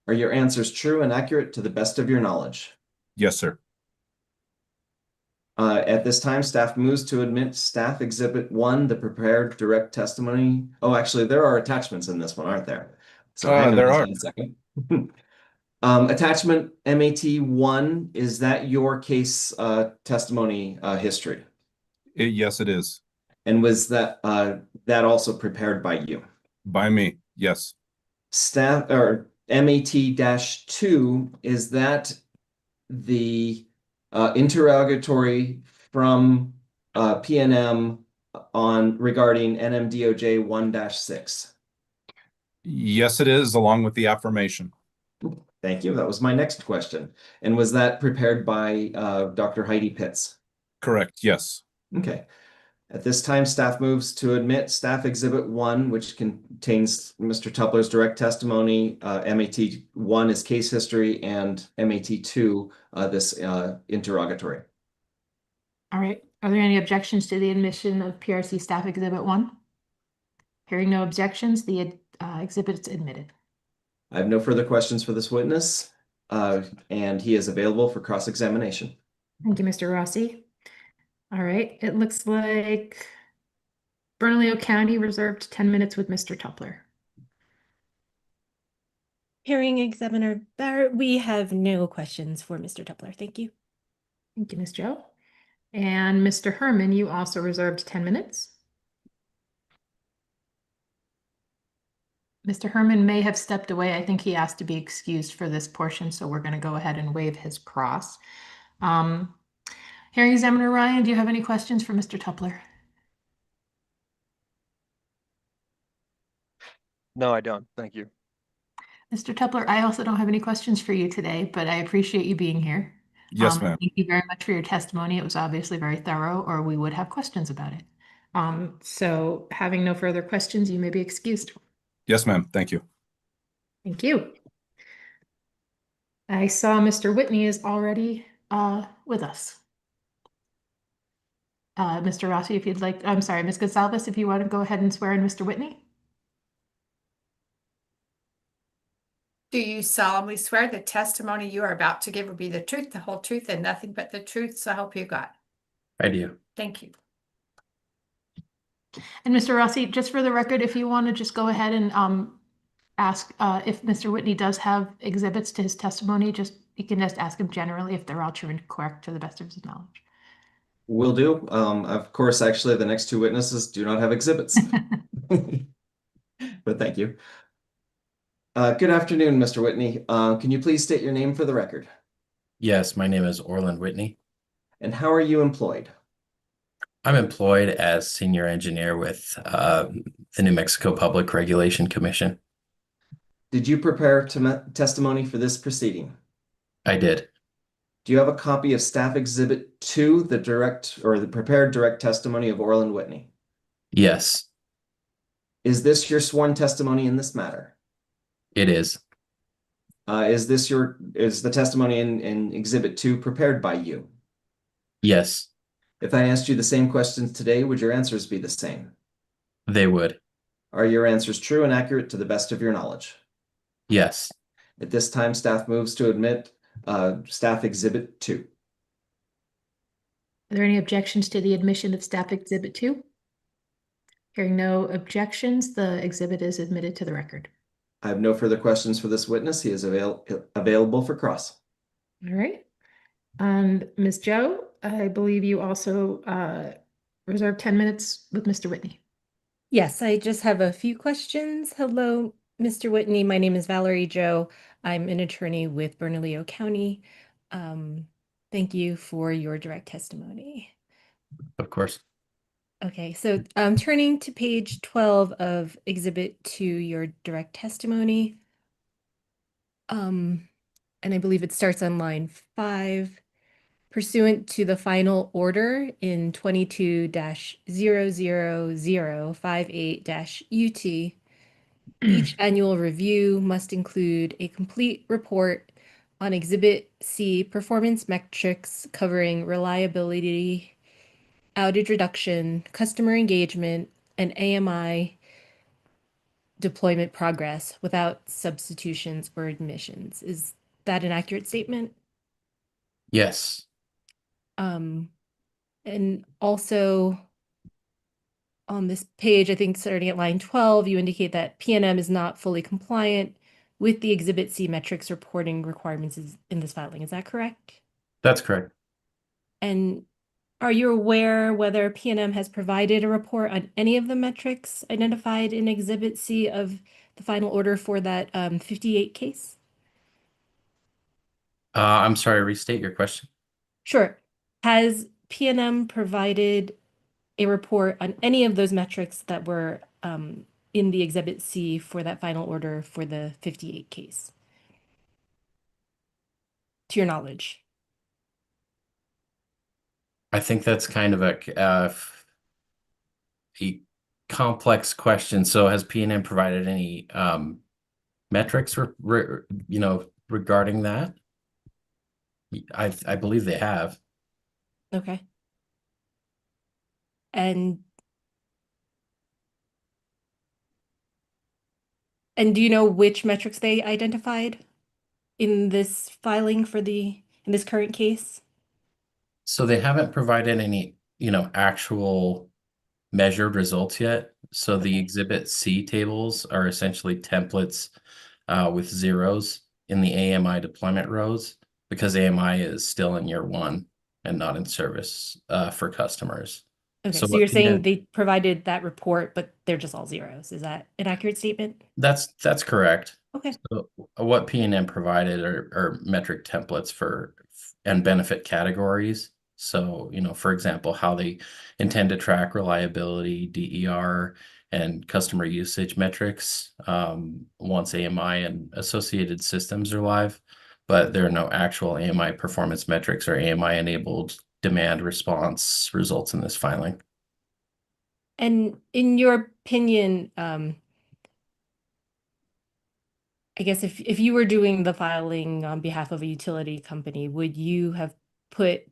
Are your answers true and accurate to the best of your knowledge? Yes, sir. At this time, staff moves to admit Staff Exhibit 1, the prepared direct testimony. Oh, actually, there are attachments in this one, aren't there? So hang on there just are. one second. Attachment MAT1, is that your case testimony history? Yes, it is. And was that also prepared by you? By me, yes. Staff or MAT-2, is that the interrogatory from PNM regarding NMDOJ 1-6? Yes, it is, along with the affirmation. Thank you. That was my next question. And was that prepared by Dr. Heidi Pitts? Correct, yes. Okay. At this time, staff moves to admit Staff Exhibit 1, which contains Mr. Tupler's direct testimony. MAT-1 is case history, and MAT-2, this interrogatory. All right. Are there any objections to the admission of PRC staff exhibit 1? Hearing no objections, the exhibit is admitted. I have no further questions for this witness, and he is available for cross-examination. Thank you, Mr. Rossi. All right. It looks like Bernalillo County reserved 10 minutes with Mr. Tupler. Hearing Examiner Barrett, we have no questions for Mr. Tupler. Thank you. Thank you, Ms. Joe. And Mr. Herman, you also reserved 10 minutes. Mr. Herman may have stepped away. I think he asked to be excused for this portion, so we're going to go ahead and waive his cross. Hearing Examiner Ryan, do you have any questions for Mr. Tupler? No, I don't. Thank you. Mr. Tupler, I also don't have any questions for you today, but I appreciate you being here. Yes, ma'am. Thank you very much for your testimony. It was obviously very thorough, or we would have questions about it. So having no further questions, you may be excused. Yes, ma'am. Thank you. Thank you. I saw Mr. Whitney is already with us. Mr. Rossi, if you'd like, I'm sorry, Ms. Gonzalez, if you want to go ahead and swear in Mr. Whitney. Do you solemnly swear the testimony you are about to give will be the truth, the whole truth, and nothing but the truth, so help you God? I do. Thank you. And Mr. Rossi, just for the record, if you want to just go ahead and ask if Mr. Whitney does have exhibits to his testimony, you can just ask him generally if they're all true and correct to the best of his knowledge. Will do. Of course, actually, the next two witnesses do not have exhibits. But thank you. Good afternoon, Mr. Whitney. Can you please state your name for the record? Yes, my name is Orland Whitney. And how are you employed? I'm employed as senior engineer with the New Mexico Public Regulation Commission. Did you prepare testimony for this proceeding? I did. Do you have a copy of Staff Exhibit 2, the prepared direct testimony of Orland Whitney? Yes, Is this your sworn testimony in this matter? it is. Is the testimony in Exhibit 2 prepared by you? Yes, If I asked you the same questions today, would your answers be the same? they would. Are your answers true and accurate to the best of your knowledge? Yes. At this time, staff moves to admit Staff Exhibit 2. Are there any objections to the admission of Staff Exhibit 2? Hearing no objections, the exhibit is admitted to the record. I have no further questions for this witness. He is available for cross. All right. And Ms. Joe, I believe you also reserved 10 minutes with Mr. Whitney. Yes, I just have a few questions. Hello, Mr. Whitney. My name is Valerie Joe. I'm an attorney with Bernalillo County. Thank you for your direct testimony. Of course. Okay, so turning to page 12 of Exhibit 2, your direct testimony. And I believe it starts on line 5. Pursuant to the final order in 22-00058-UT, each annual review must include a complete report on Exhibit C performance metrics covering reliability, outage reduction, customer engagement, and AMI deployment progress without substitutions or admissions. Is that an accurate statement? Yes. And also on this page, I think starting at line 12, you indicate that PNM is not fully compliant with the Exhibit C metrics reporting requirements in this filing. Is that correct? That's correct. And are you aware whether PNM has provided a report on any of the metrics identified in Exhibit C of the final order for that 58 case? I'm sorry, restate your question. Sure. Has PNM provided a report on any of those metrics that were in the Exhibit C for that final order for the 58 case? To your knowledge. I think that's kind of a complex question. So has PNM provided any metrics regarding that? I believe they have. Okay. And do you know which metrics they identified in this filing in this current case? So they haven't provided any, actual measured results yet. So the Exhibit C tables are essentially templates with zeros in the AMI deployment rows because AMI is still in year 1 and not in service for customers. Okay, so you're saying they provided that report, but they're just all zeros. Is that an accurate statement? That's correct. Okay. So what PNM provided are metric templates and benefit categories. So, for example, how they intend to track reliability, DER, and customer usage metrics once AMI and associated systems are live, but there are no actual AMI performance metrics or AMI-enabled demand response results in this filing. And in your opinion, I guess if you were doing the filing on behalf of a utility company, would you have put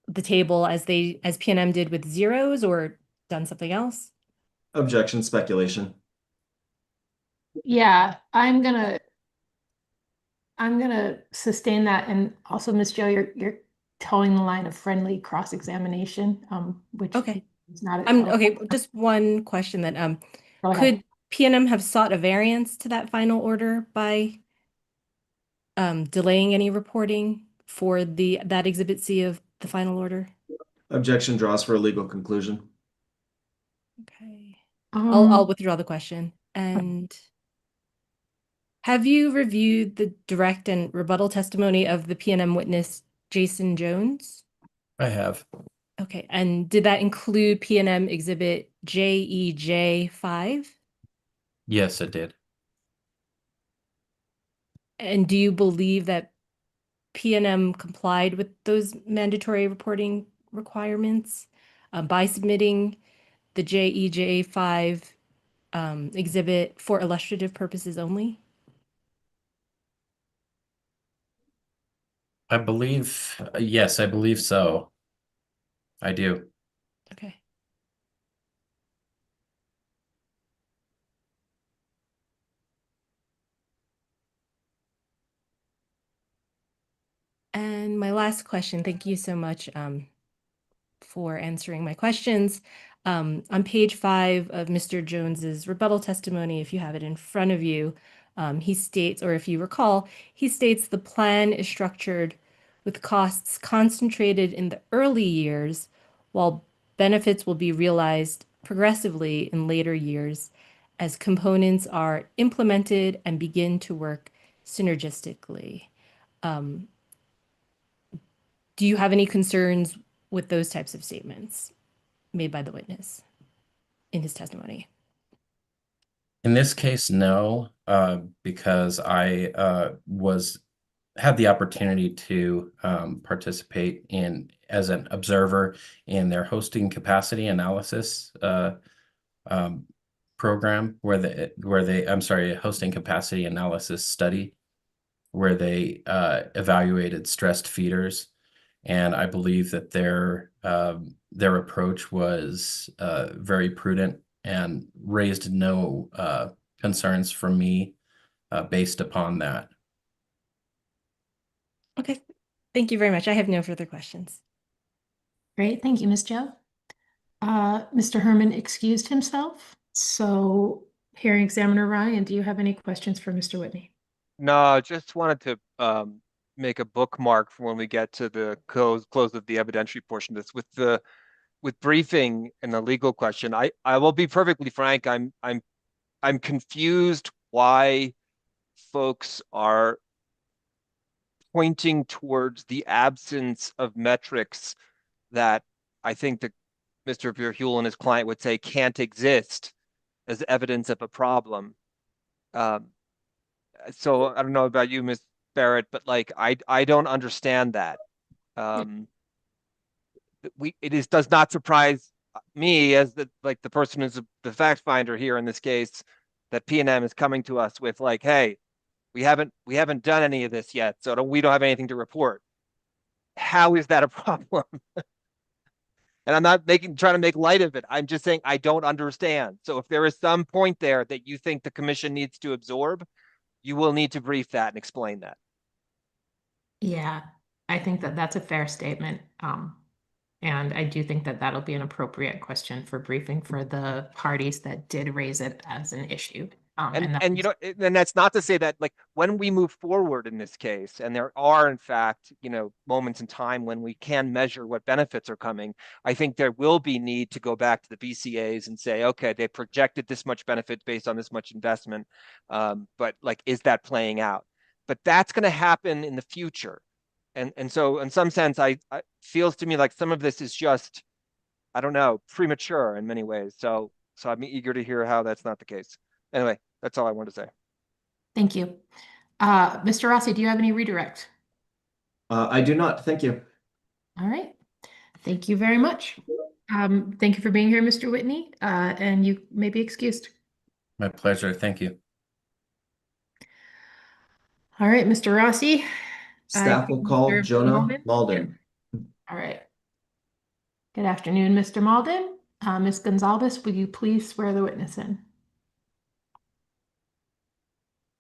the table as PNM did with zeros or done something else? Objection, speculation. Yeah, I'm gonna I'm gonna sustain that, and also, Ms. Joe, you're towing the line of friendly cross-examination, which Okay. is not. Okay, just one question then. Go ahead. Could PNM have sought a variance to that final order by delaying any reporting for that Exhibit C of the final order? Objection draws for a legal conclusion. Okay. I'll withdraw the question. And have you reviewed the direct and rebuttal testimony of the PNM witness Jason Jones? I have. Okay, and did that include PNM Exhibit JEJ5? Yes, it did. And do you believe that PNM complied with those mandatory reporting requirements by submitting the JEJ5 exhibit for illustrative purposes only? I believe, yes, I believe so. I do. Okay. And my last question, thank you so much for answering my questions. On page 5 of Mr. Jones's rebuttal testimony, if you have it in front of you, he states, or if you recall, he states the plan is structured with costs concentrated in the early years, while benefits will be realized progressively in later years as components are implemented and begin to work synergistically. Do you have any concerns with those types of statements made by the witness in his testimony? In this case, no, because I had the opportunity to participate as an observer in their hosting capacity analysis program, hosting capacity analysis study, where they evaluated stressed feeders. And I believe that their approach was very prudent and raised no concerns from me based upon that. Okay, thank you very much. I have no further questions. Great, thank you, Ms. Joe. Mr. Herman excused himself, so hearing examiner Ryan, do you have any questions for Mr. Whitney? No, just wanted to make a bookmark for when we get to the close of the evidentiary portion of this. With briefing and the legal question, I will be perfectly frank, I'm confused why folks are pointing towards the absence of metrics that I think that Mr. Verheuel and his client would say can't exist as evidence of a problem. So I don't know about you, Ms. Barrett, but like I don't understand that. It does not surprise me as the person who's the fact finder here in this case that PNM is coming to us with like, hey, we haven't done any of this yet, so we don't have anything to report. How is that a problem? And I'm not trying to make light of it. I'm just saying I don't understand. So if there is some point there that you think the commission needs to absorb, you will need to brief that and explain that. Yeah, I think that that's a fair statement. And I do think that that'll be an appropriate question for briefing for the parties that did raise it as an issue. And you know, and that's not to say that like when we move forward in this case, and there are in fact, you know, moments in time when we can measure what benefits are coming, I think there will be need to go back to the BCAs and say, okay, they projected this much benefit based on this much investment, but like, is that playing out? But that's going to happen in the future, and so in some sense, I feels to me like some of this is just, I don't know, premature in many ways. So I'm eager to hear how that's not the case. Anyway, that's all I wanted to say. Thank you. Mr. Rossi, do you have any redirect? I do not. Thank you. All right. Thank you very much. Thank you for being here, Mr. Whitney, and you may be excused. My pleasure. Thank you. All right, Mr. Rossi. Staff will call Jonah Malden. All right. Good afternoon, Mr. Malden. Ms. Gonzalez, will you please swear the witness in?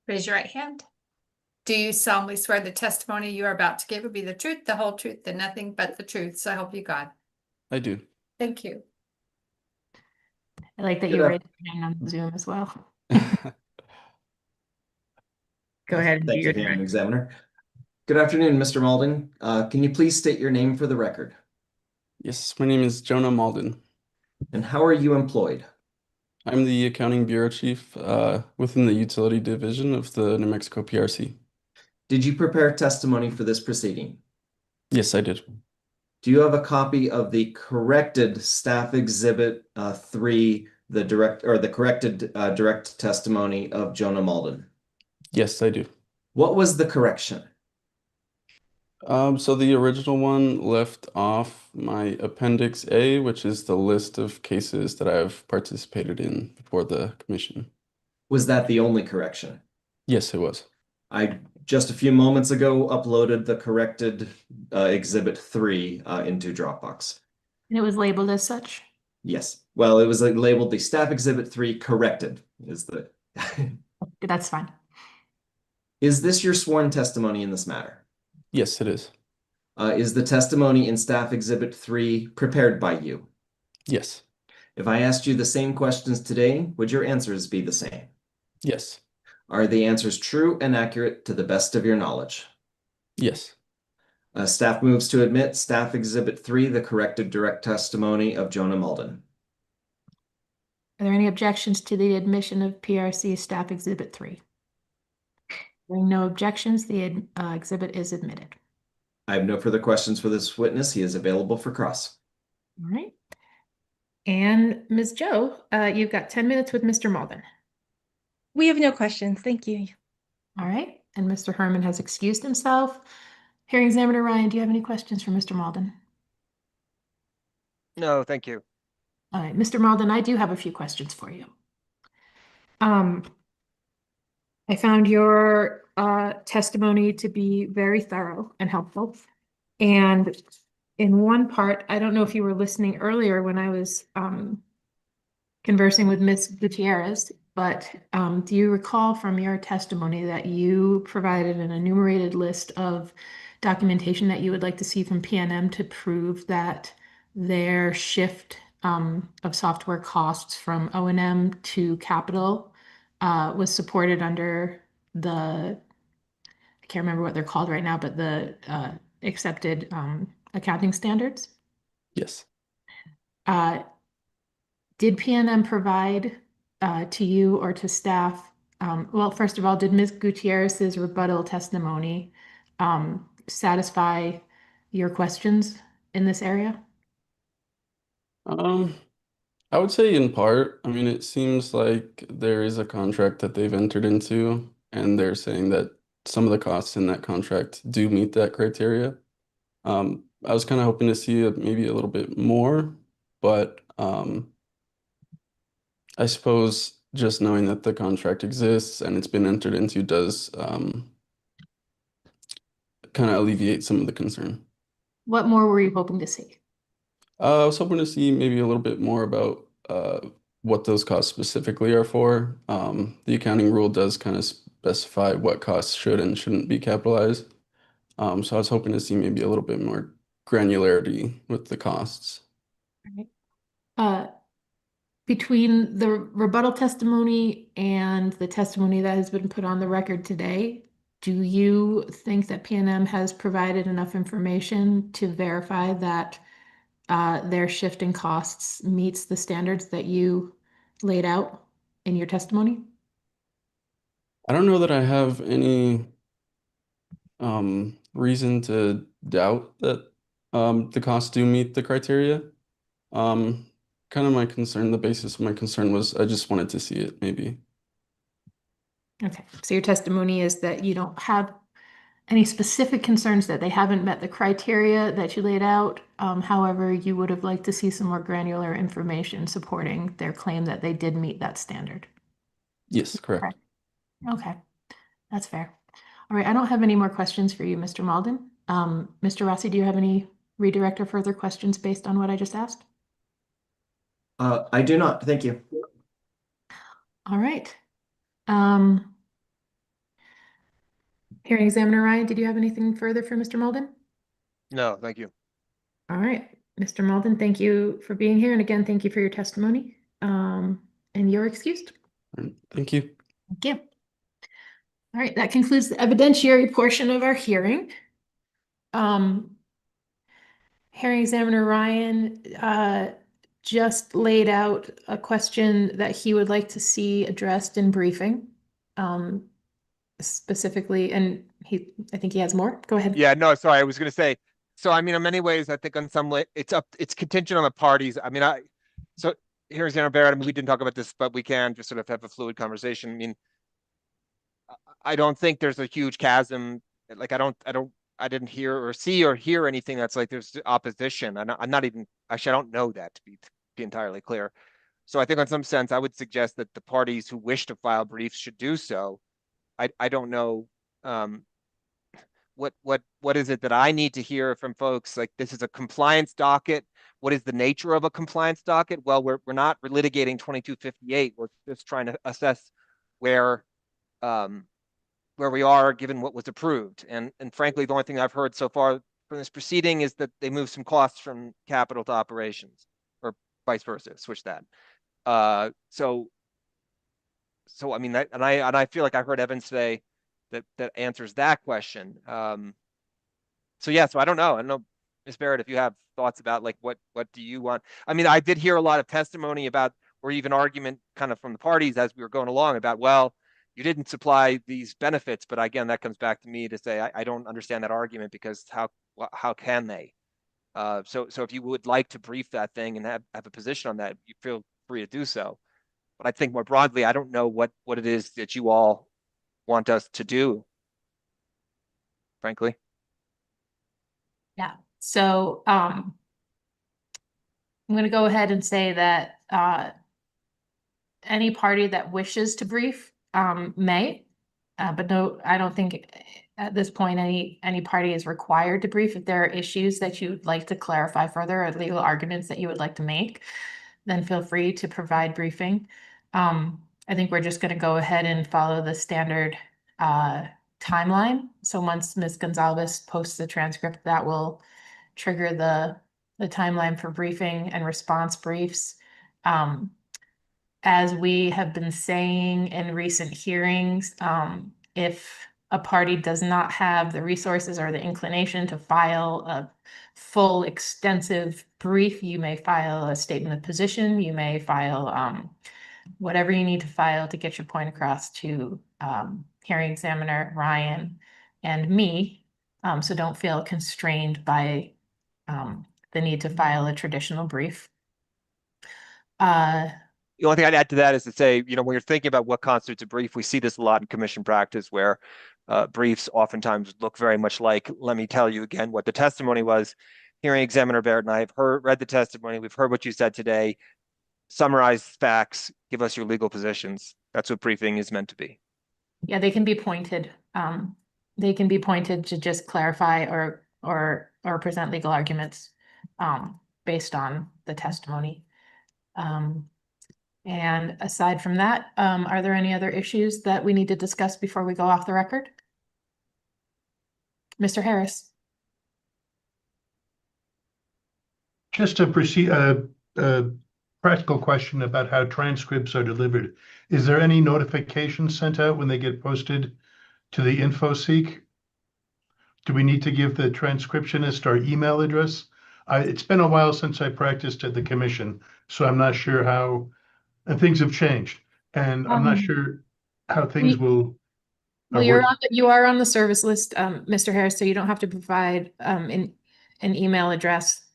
Raise your right hand. Do you solemnly swear the testimony you are about to give will be the truth, the whole truth, and nothing but the truth? So help you God. I do. Thank you. I like that Good you af- raised your hand on Zoom as well. Go ahead and do Thank your you, hearing direct. examiner. Good afternoon, Mr. Malden. Can you please state your name for the record? Yes, my name is Jonah Malden. And how are you employed? I'm the accounting bureau chief within the utility division of the New Mexico PRC. Did you prepare testimony for this proceeding? Yes, I did. Do you have a copy of the corrected staff exhibit 3, the corrected direct testimony of Jonah Malden? Yes, I do. What was the correction? So the original one left off my Appendix A, which is the list of cases that I've participated in before the commission. Was that the only correction? Yes, it was. I just a few moments ago uploaded the corrected exhibit 3 into Dropbox. And it was labeled as such. Yes. Well, it was labeled the staff exhibit 3 corrected is the. That's fine. Is this your sworn testimony in this matter? Yes, it is. Is the testimony in staff exhibit 3 prepared by you? Yes. If I asked you the same questions today, would your answers be the same? Yes. Are the answers true and accurate to the best of your knowledge? Yes. Staff moves to admit staff exhibit 3, the corrected direct testimony of Jonah Malden. Are there any objections to the admission of PRC staff exhibit 3? Hearing no objections, the exhibit is admitted. I have no further questions for this witness. He is available for cross. All right. And Ms. Joe, you've got 10 minutes with Mr. Malden. We have no questions. Thank you. All right. And Mr. Herman has excused himself. Hearing examiner Ryan, do you have any questions for Mr. Malden? No, thank you. All right, Mr. Malden, I do have a few questions for you. I found your testimony to be very thorough and helpful. And in one part, I don't know if you were listening earlier when I was conversing with Ms. Gutierrez, but do you recall from your testimony that you provided an enumerated list of documentation that you would like to see from PNM to prove that their shift of software costs from O&M to capital was supported under I can't remember what they're called right now, but the accepted accounting standards? Yes. Did PNM provide to you or to staff? Well, first of all, did Ms. Gutierrez's rebuttal testimony satisfy your questions in this area? I would say in part. I mean, it seems like there is a contract that they've entered into, and they're saying that some of the costs in that contract do meet that criteria. I was kind of hoping to see maybe a little bit more, but I suppose just knowing that the contract exists and it's been entered into does kind of alleviate some of the concern. What more were you hoping to see? I was hoping to see maybe a little bit more about what those costs specifically are for. The accounting rule does kind of specify what costs should and shouldn't be capitalized. So I was hoping to see maybe a little bit more granularity with the costs. Between the rebuttal testimony and the testimony that has been put on the record today, do you think that PNM has provided enough information to verify that their shift in costs meets the standards that you laid out in your testimony? I don't know that I have any reason to doubt that the costs do meet the criteria. Kind of my concern, the basis of my concern was I just wanted to see it maybe. Okay, so your testimony is that you don't have any specific concerns that they haven't met the criteria that you laid out. However, you would have liked to see some more granular information supporting their claim that they did meet that standard. Yes, correct. Okay, that's fair. All right, I don't have any more questions for you, Mr. Malden. Mr. Rossi, do you have any redirect or further questions based on what I just asked? I do not. Thank you. All right. Hearing examiner Ryan, did you have anything further for Mr. Malden? No, thank you. All right, Mr. Malden, thank you for being here. And again, thank you for your testimony. And you're excused. Thank you. Thank you. All right, that concludes the evidentiary portion of our hearing. Hearing examiner Ryan just laid out a question that he would like to see addressed in briefing. Specifically, and I think he has more. Go ahead. Yeah, no, sorry, I was gonna say, so I mean, in many ways, I think on some way, it's contingent on the parties. I mean, so here's Anna Barrett. I mean, we didn't talk about this, but we can just sort of have a fluid conversation. I mean, I don't think there's a huge chasm. Like, I didn't hear or see or hear anything that's like there's opposition. I'm not even, actually, I don't know that, to be entirely clear. So I think in some sense, I would suggest that the parties who wish to file briefs should do so. I don't know, what is it that I need to hear from folks? Like, this is a compliance docket. What is the nature of a compliance docket? Well, we're not litigating 2258. We're just trying to assess where we are given what was approved. And frankly, the only thing I've heard so far from this proceeding is that they moved some costs from capital to operations, or vice versa, switch that. So I mean, I feel like I heard evidence today that answers that question. So yeah, so I don't know, Ms. Barrett, if you have thoughts about like what do you want? I mean, I did hear a lot of testimony about, or even argument kind of from the parties as we were going along about, well, you didn't supply these benefits, but again, that comes back to me to say I don't understand that argument, because how can they? So if you would like to brief that thing and have a position on that, you feel free to do so. But I think more broadly, I don't know what it is that you all want us to do, frankly. Yeah. So I'm going to go ahead and say that any party that wishes to brief may, but no, I don't think at this point any party is required to brief. If there are issues that you'd like to clarify further, or legal arguments that you would like to make, then feel free to provide briefing. I think we're just going to go ahead and follow the standard timeline. So once Ms. Gonzalez posts the transcript, that will trigger the timeline for briefing and response briefs. As we have been saying in recent hearings, if a party does not have the resources or the inclination to file a full, extensive brief, you may file a statement of position, you may file whatever you need to file to get your point across to hearing examiner Ryan and me. So don't feel constrained by the need to file a traditional brief. The only thing I'd add to that is to say, when you're thinking about what constitutes a brief, we see this a lot in commission practice, where briefs oftentimes look very much like, let me tell you again what the testimony was. Hearing examiner Barrett and I have read the testimony. We've heard what you said today. Summarize facts, give us your legal positions. That's what briefing is meant to be. Yeah, they can be pointed. They can be pointed to just clarify or present legal arguments based on the testimony. And aside from that, are there any other issues that we need to discuss before we go off the record? Mr. Harris. Just a practical question about how transcripts are delivered. Is there any notification sent out when they get posted to the InfoSeek? Do we need to give the transcriptionist our email address? It's been a while since I practiced at the commission, so I'm not sure how, and things have changed, and I'm not sure how things will. Well, you are on the service list, Mr. Harris, so you don't have to provide an email address.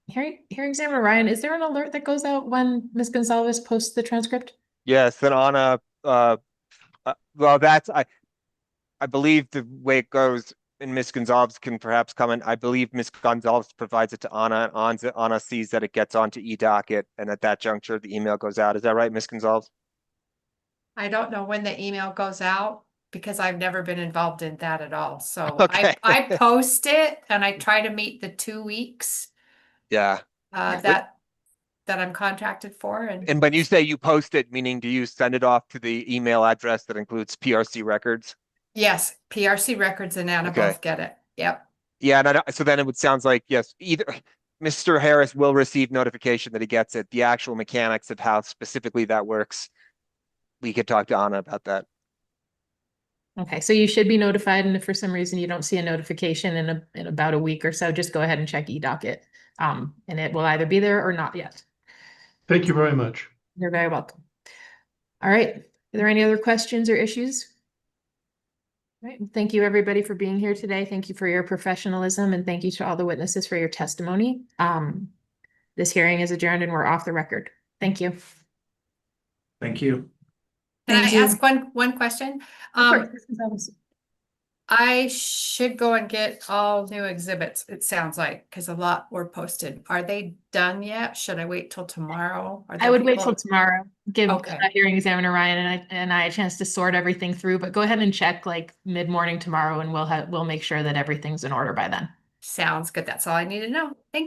Hearing examiner Ryan, is there an alert that goes out when Ms. Gonzalez posts the transcript? Yes, and Anna, well, that's, I believe the way it goes, and Ms. Gonzalez can perhaps comment, I believe Ms. Gonzalez provides it to Anna, and Anna sees that it gets onto eDocket, and at that juncture, the email goes out. Is that right, Ms. Gonzalez? I don't know when the email goes out, because I've never been involved in that at all. So Okay. I post it and I try to meet the 2 weeks. Yeah. That I'm contracted for. And when you say you post it, meaning do you send it off to the email address that includes PRC records? Yes, PRC records and Anna Okay. both get it. Yep. Yeah, and so then it would sounds like, yes, either Mr. Harris will receive notification that he gets it. The actual mechanics of how specifically that works, we could talk to Anna about that. Okay, so you should be notified, and if for some reason you don't see a notification in about a week or so, just go ahead and check eDocket. And it will either be there or not yet. Thank you very much. You're very welcome. All right, are there any other questions or issues? All right, thank you everybody for being here today. Thank you for your professionalism, and thank you to all the witnesses for your testimony. This hearing is adjourned and we're off the record. Thank you. Thank you. Can Thank I you. ask one question? I should go and get all new exhibits, it sounds like, because a lot were posted. Are they done yet? Should I wait till tomorrow? Are I there would wait people- till tomorrow. Give Okay. hearing examiner Ryan and I a chance to sort everything through, but go ahead and check like mid-morning tomorrow and we'll make sure that everything's in order by then. Sounds good. That's all I need to know. Thank you.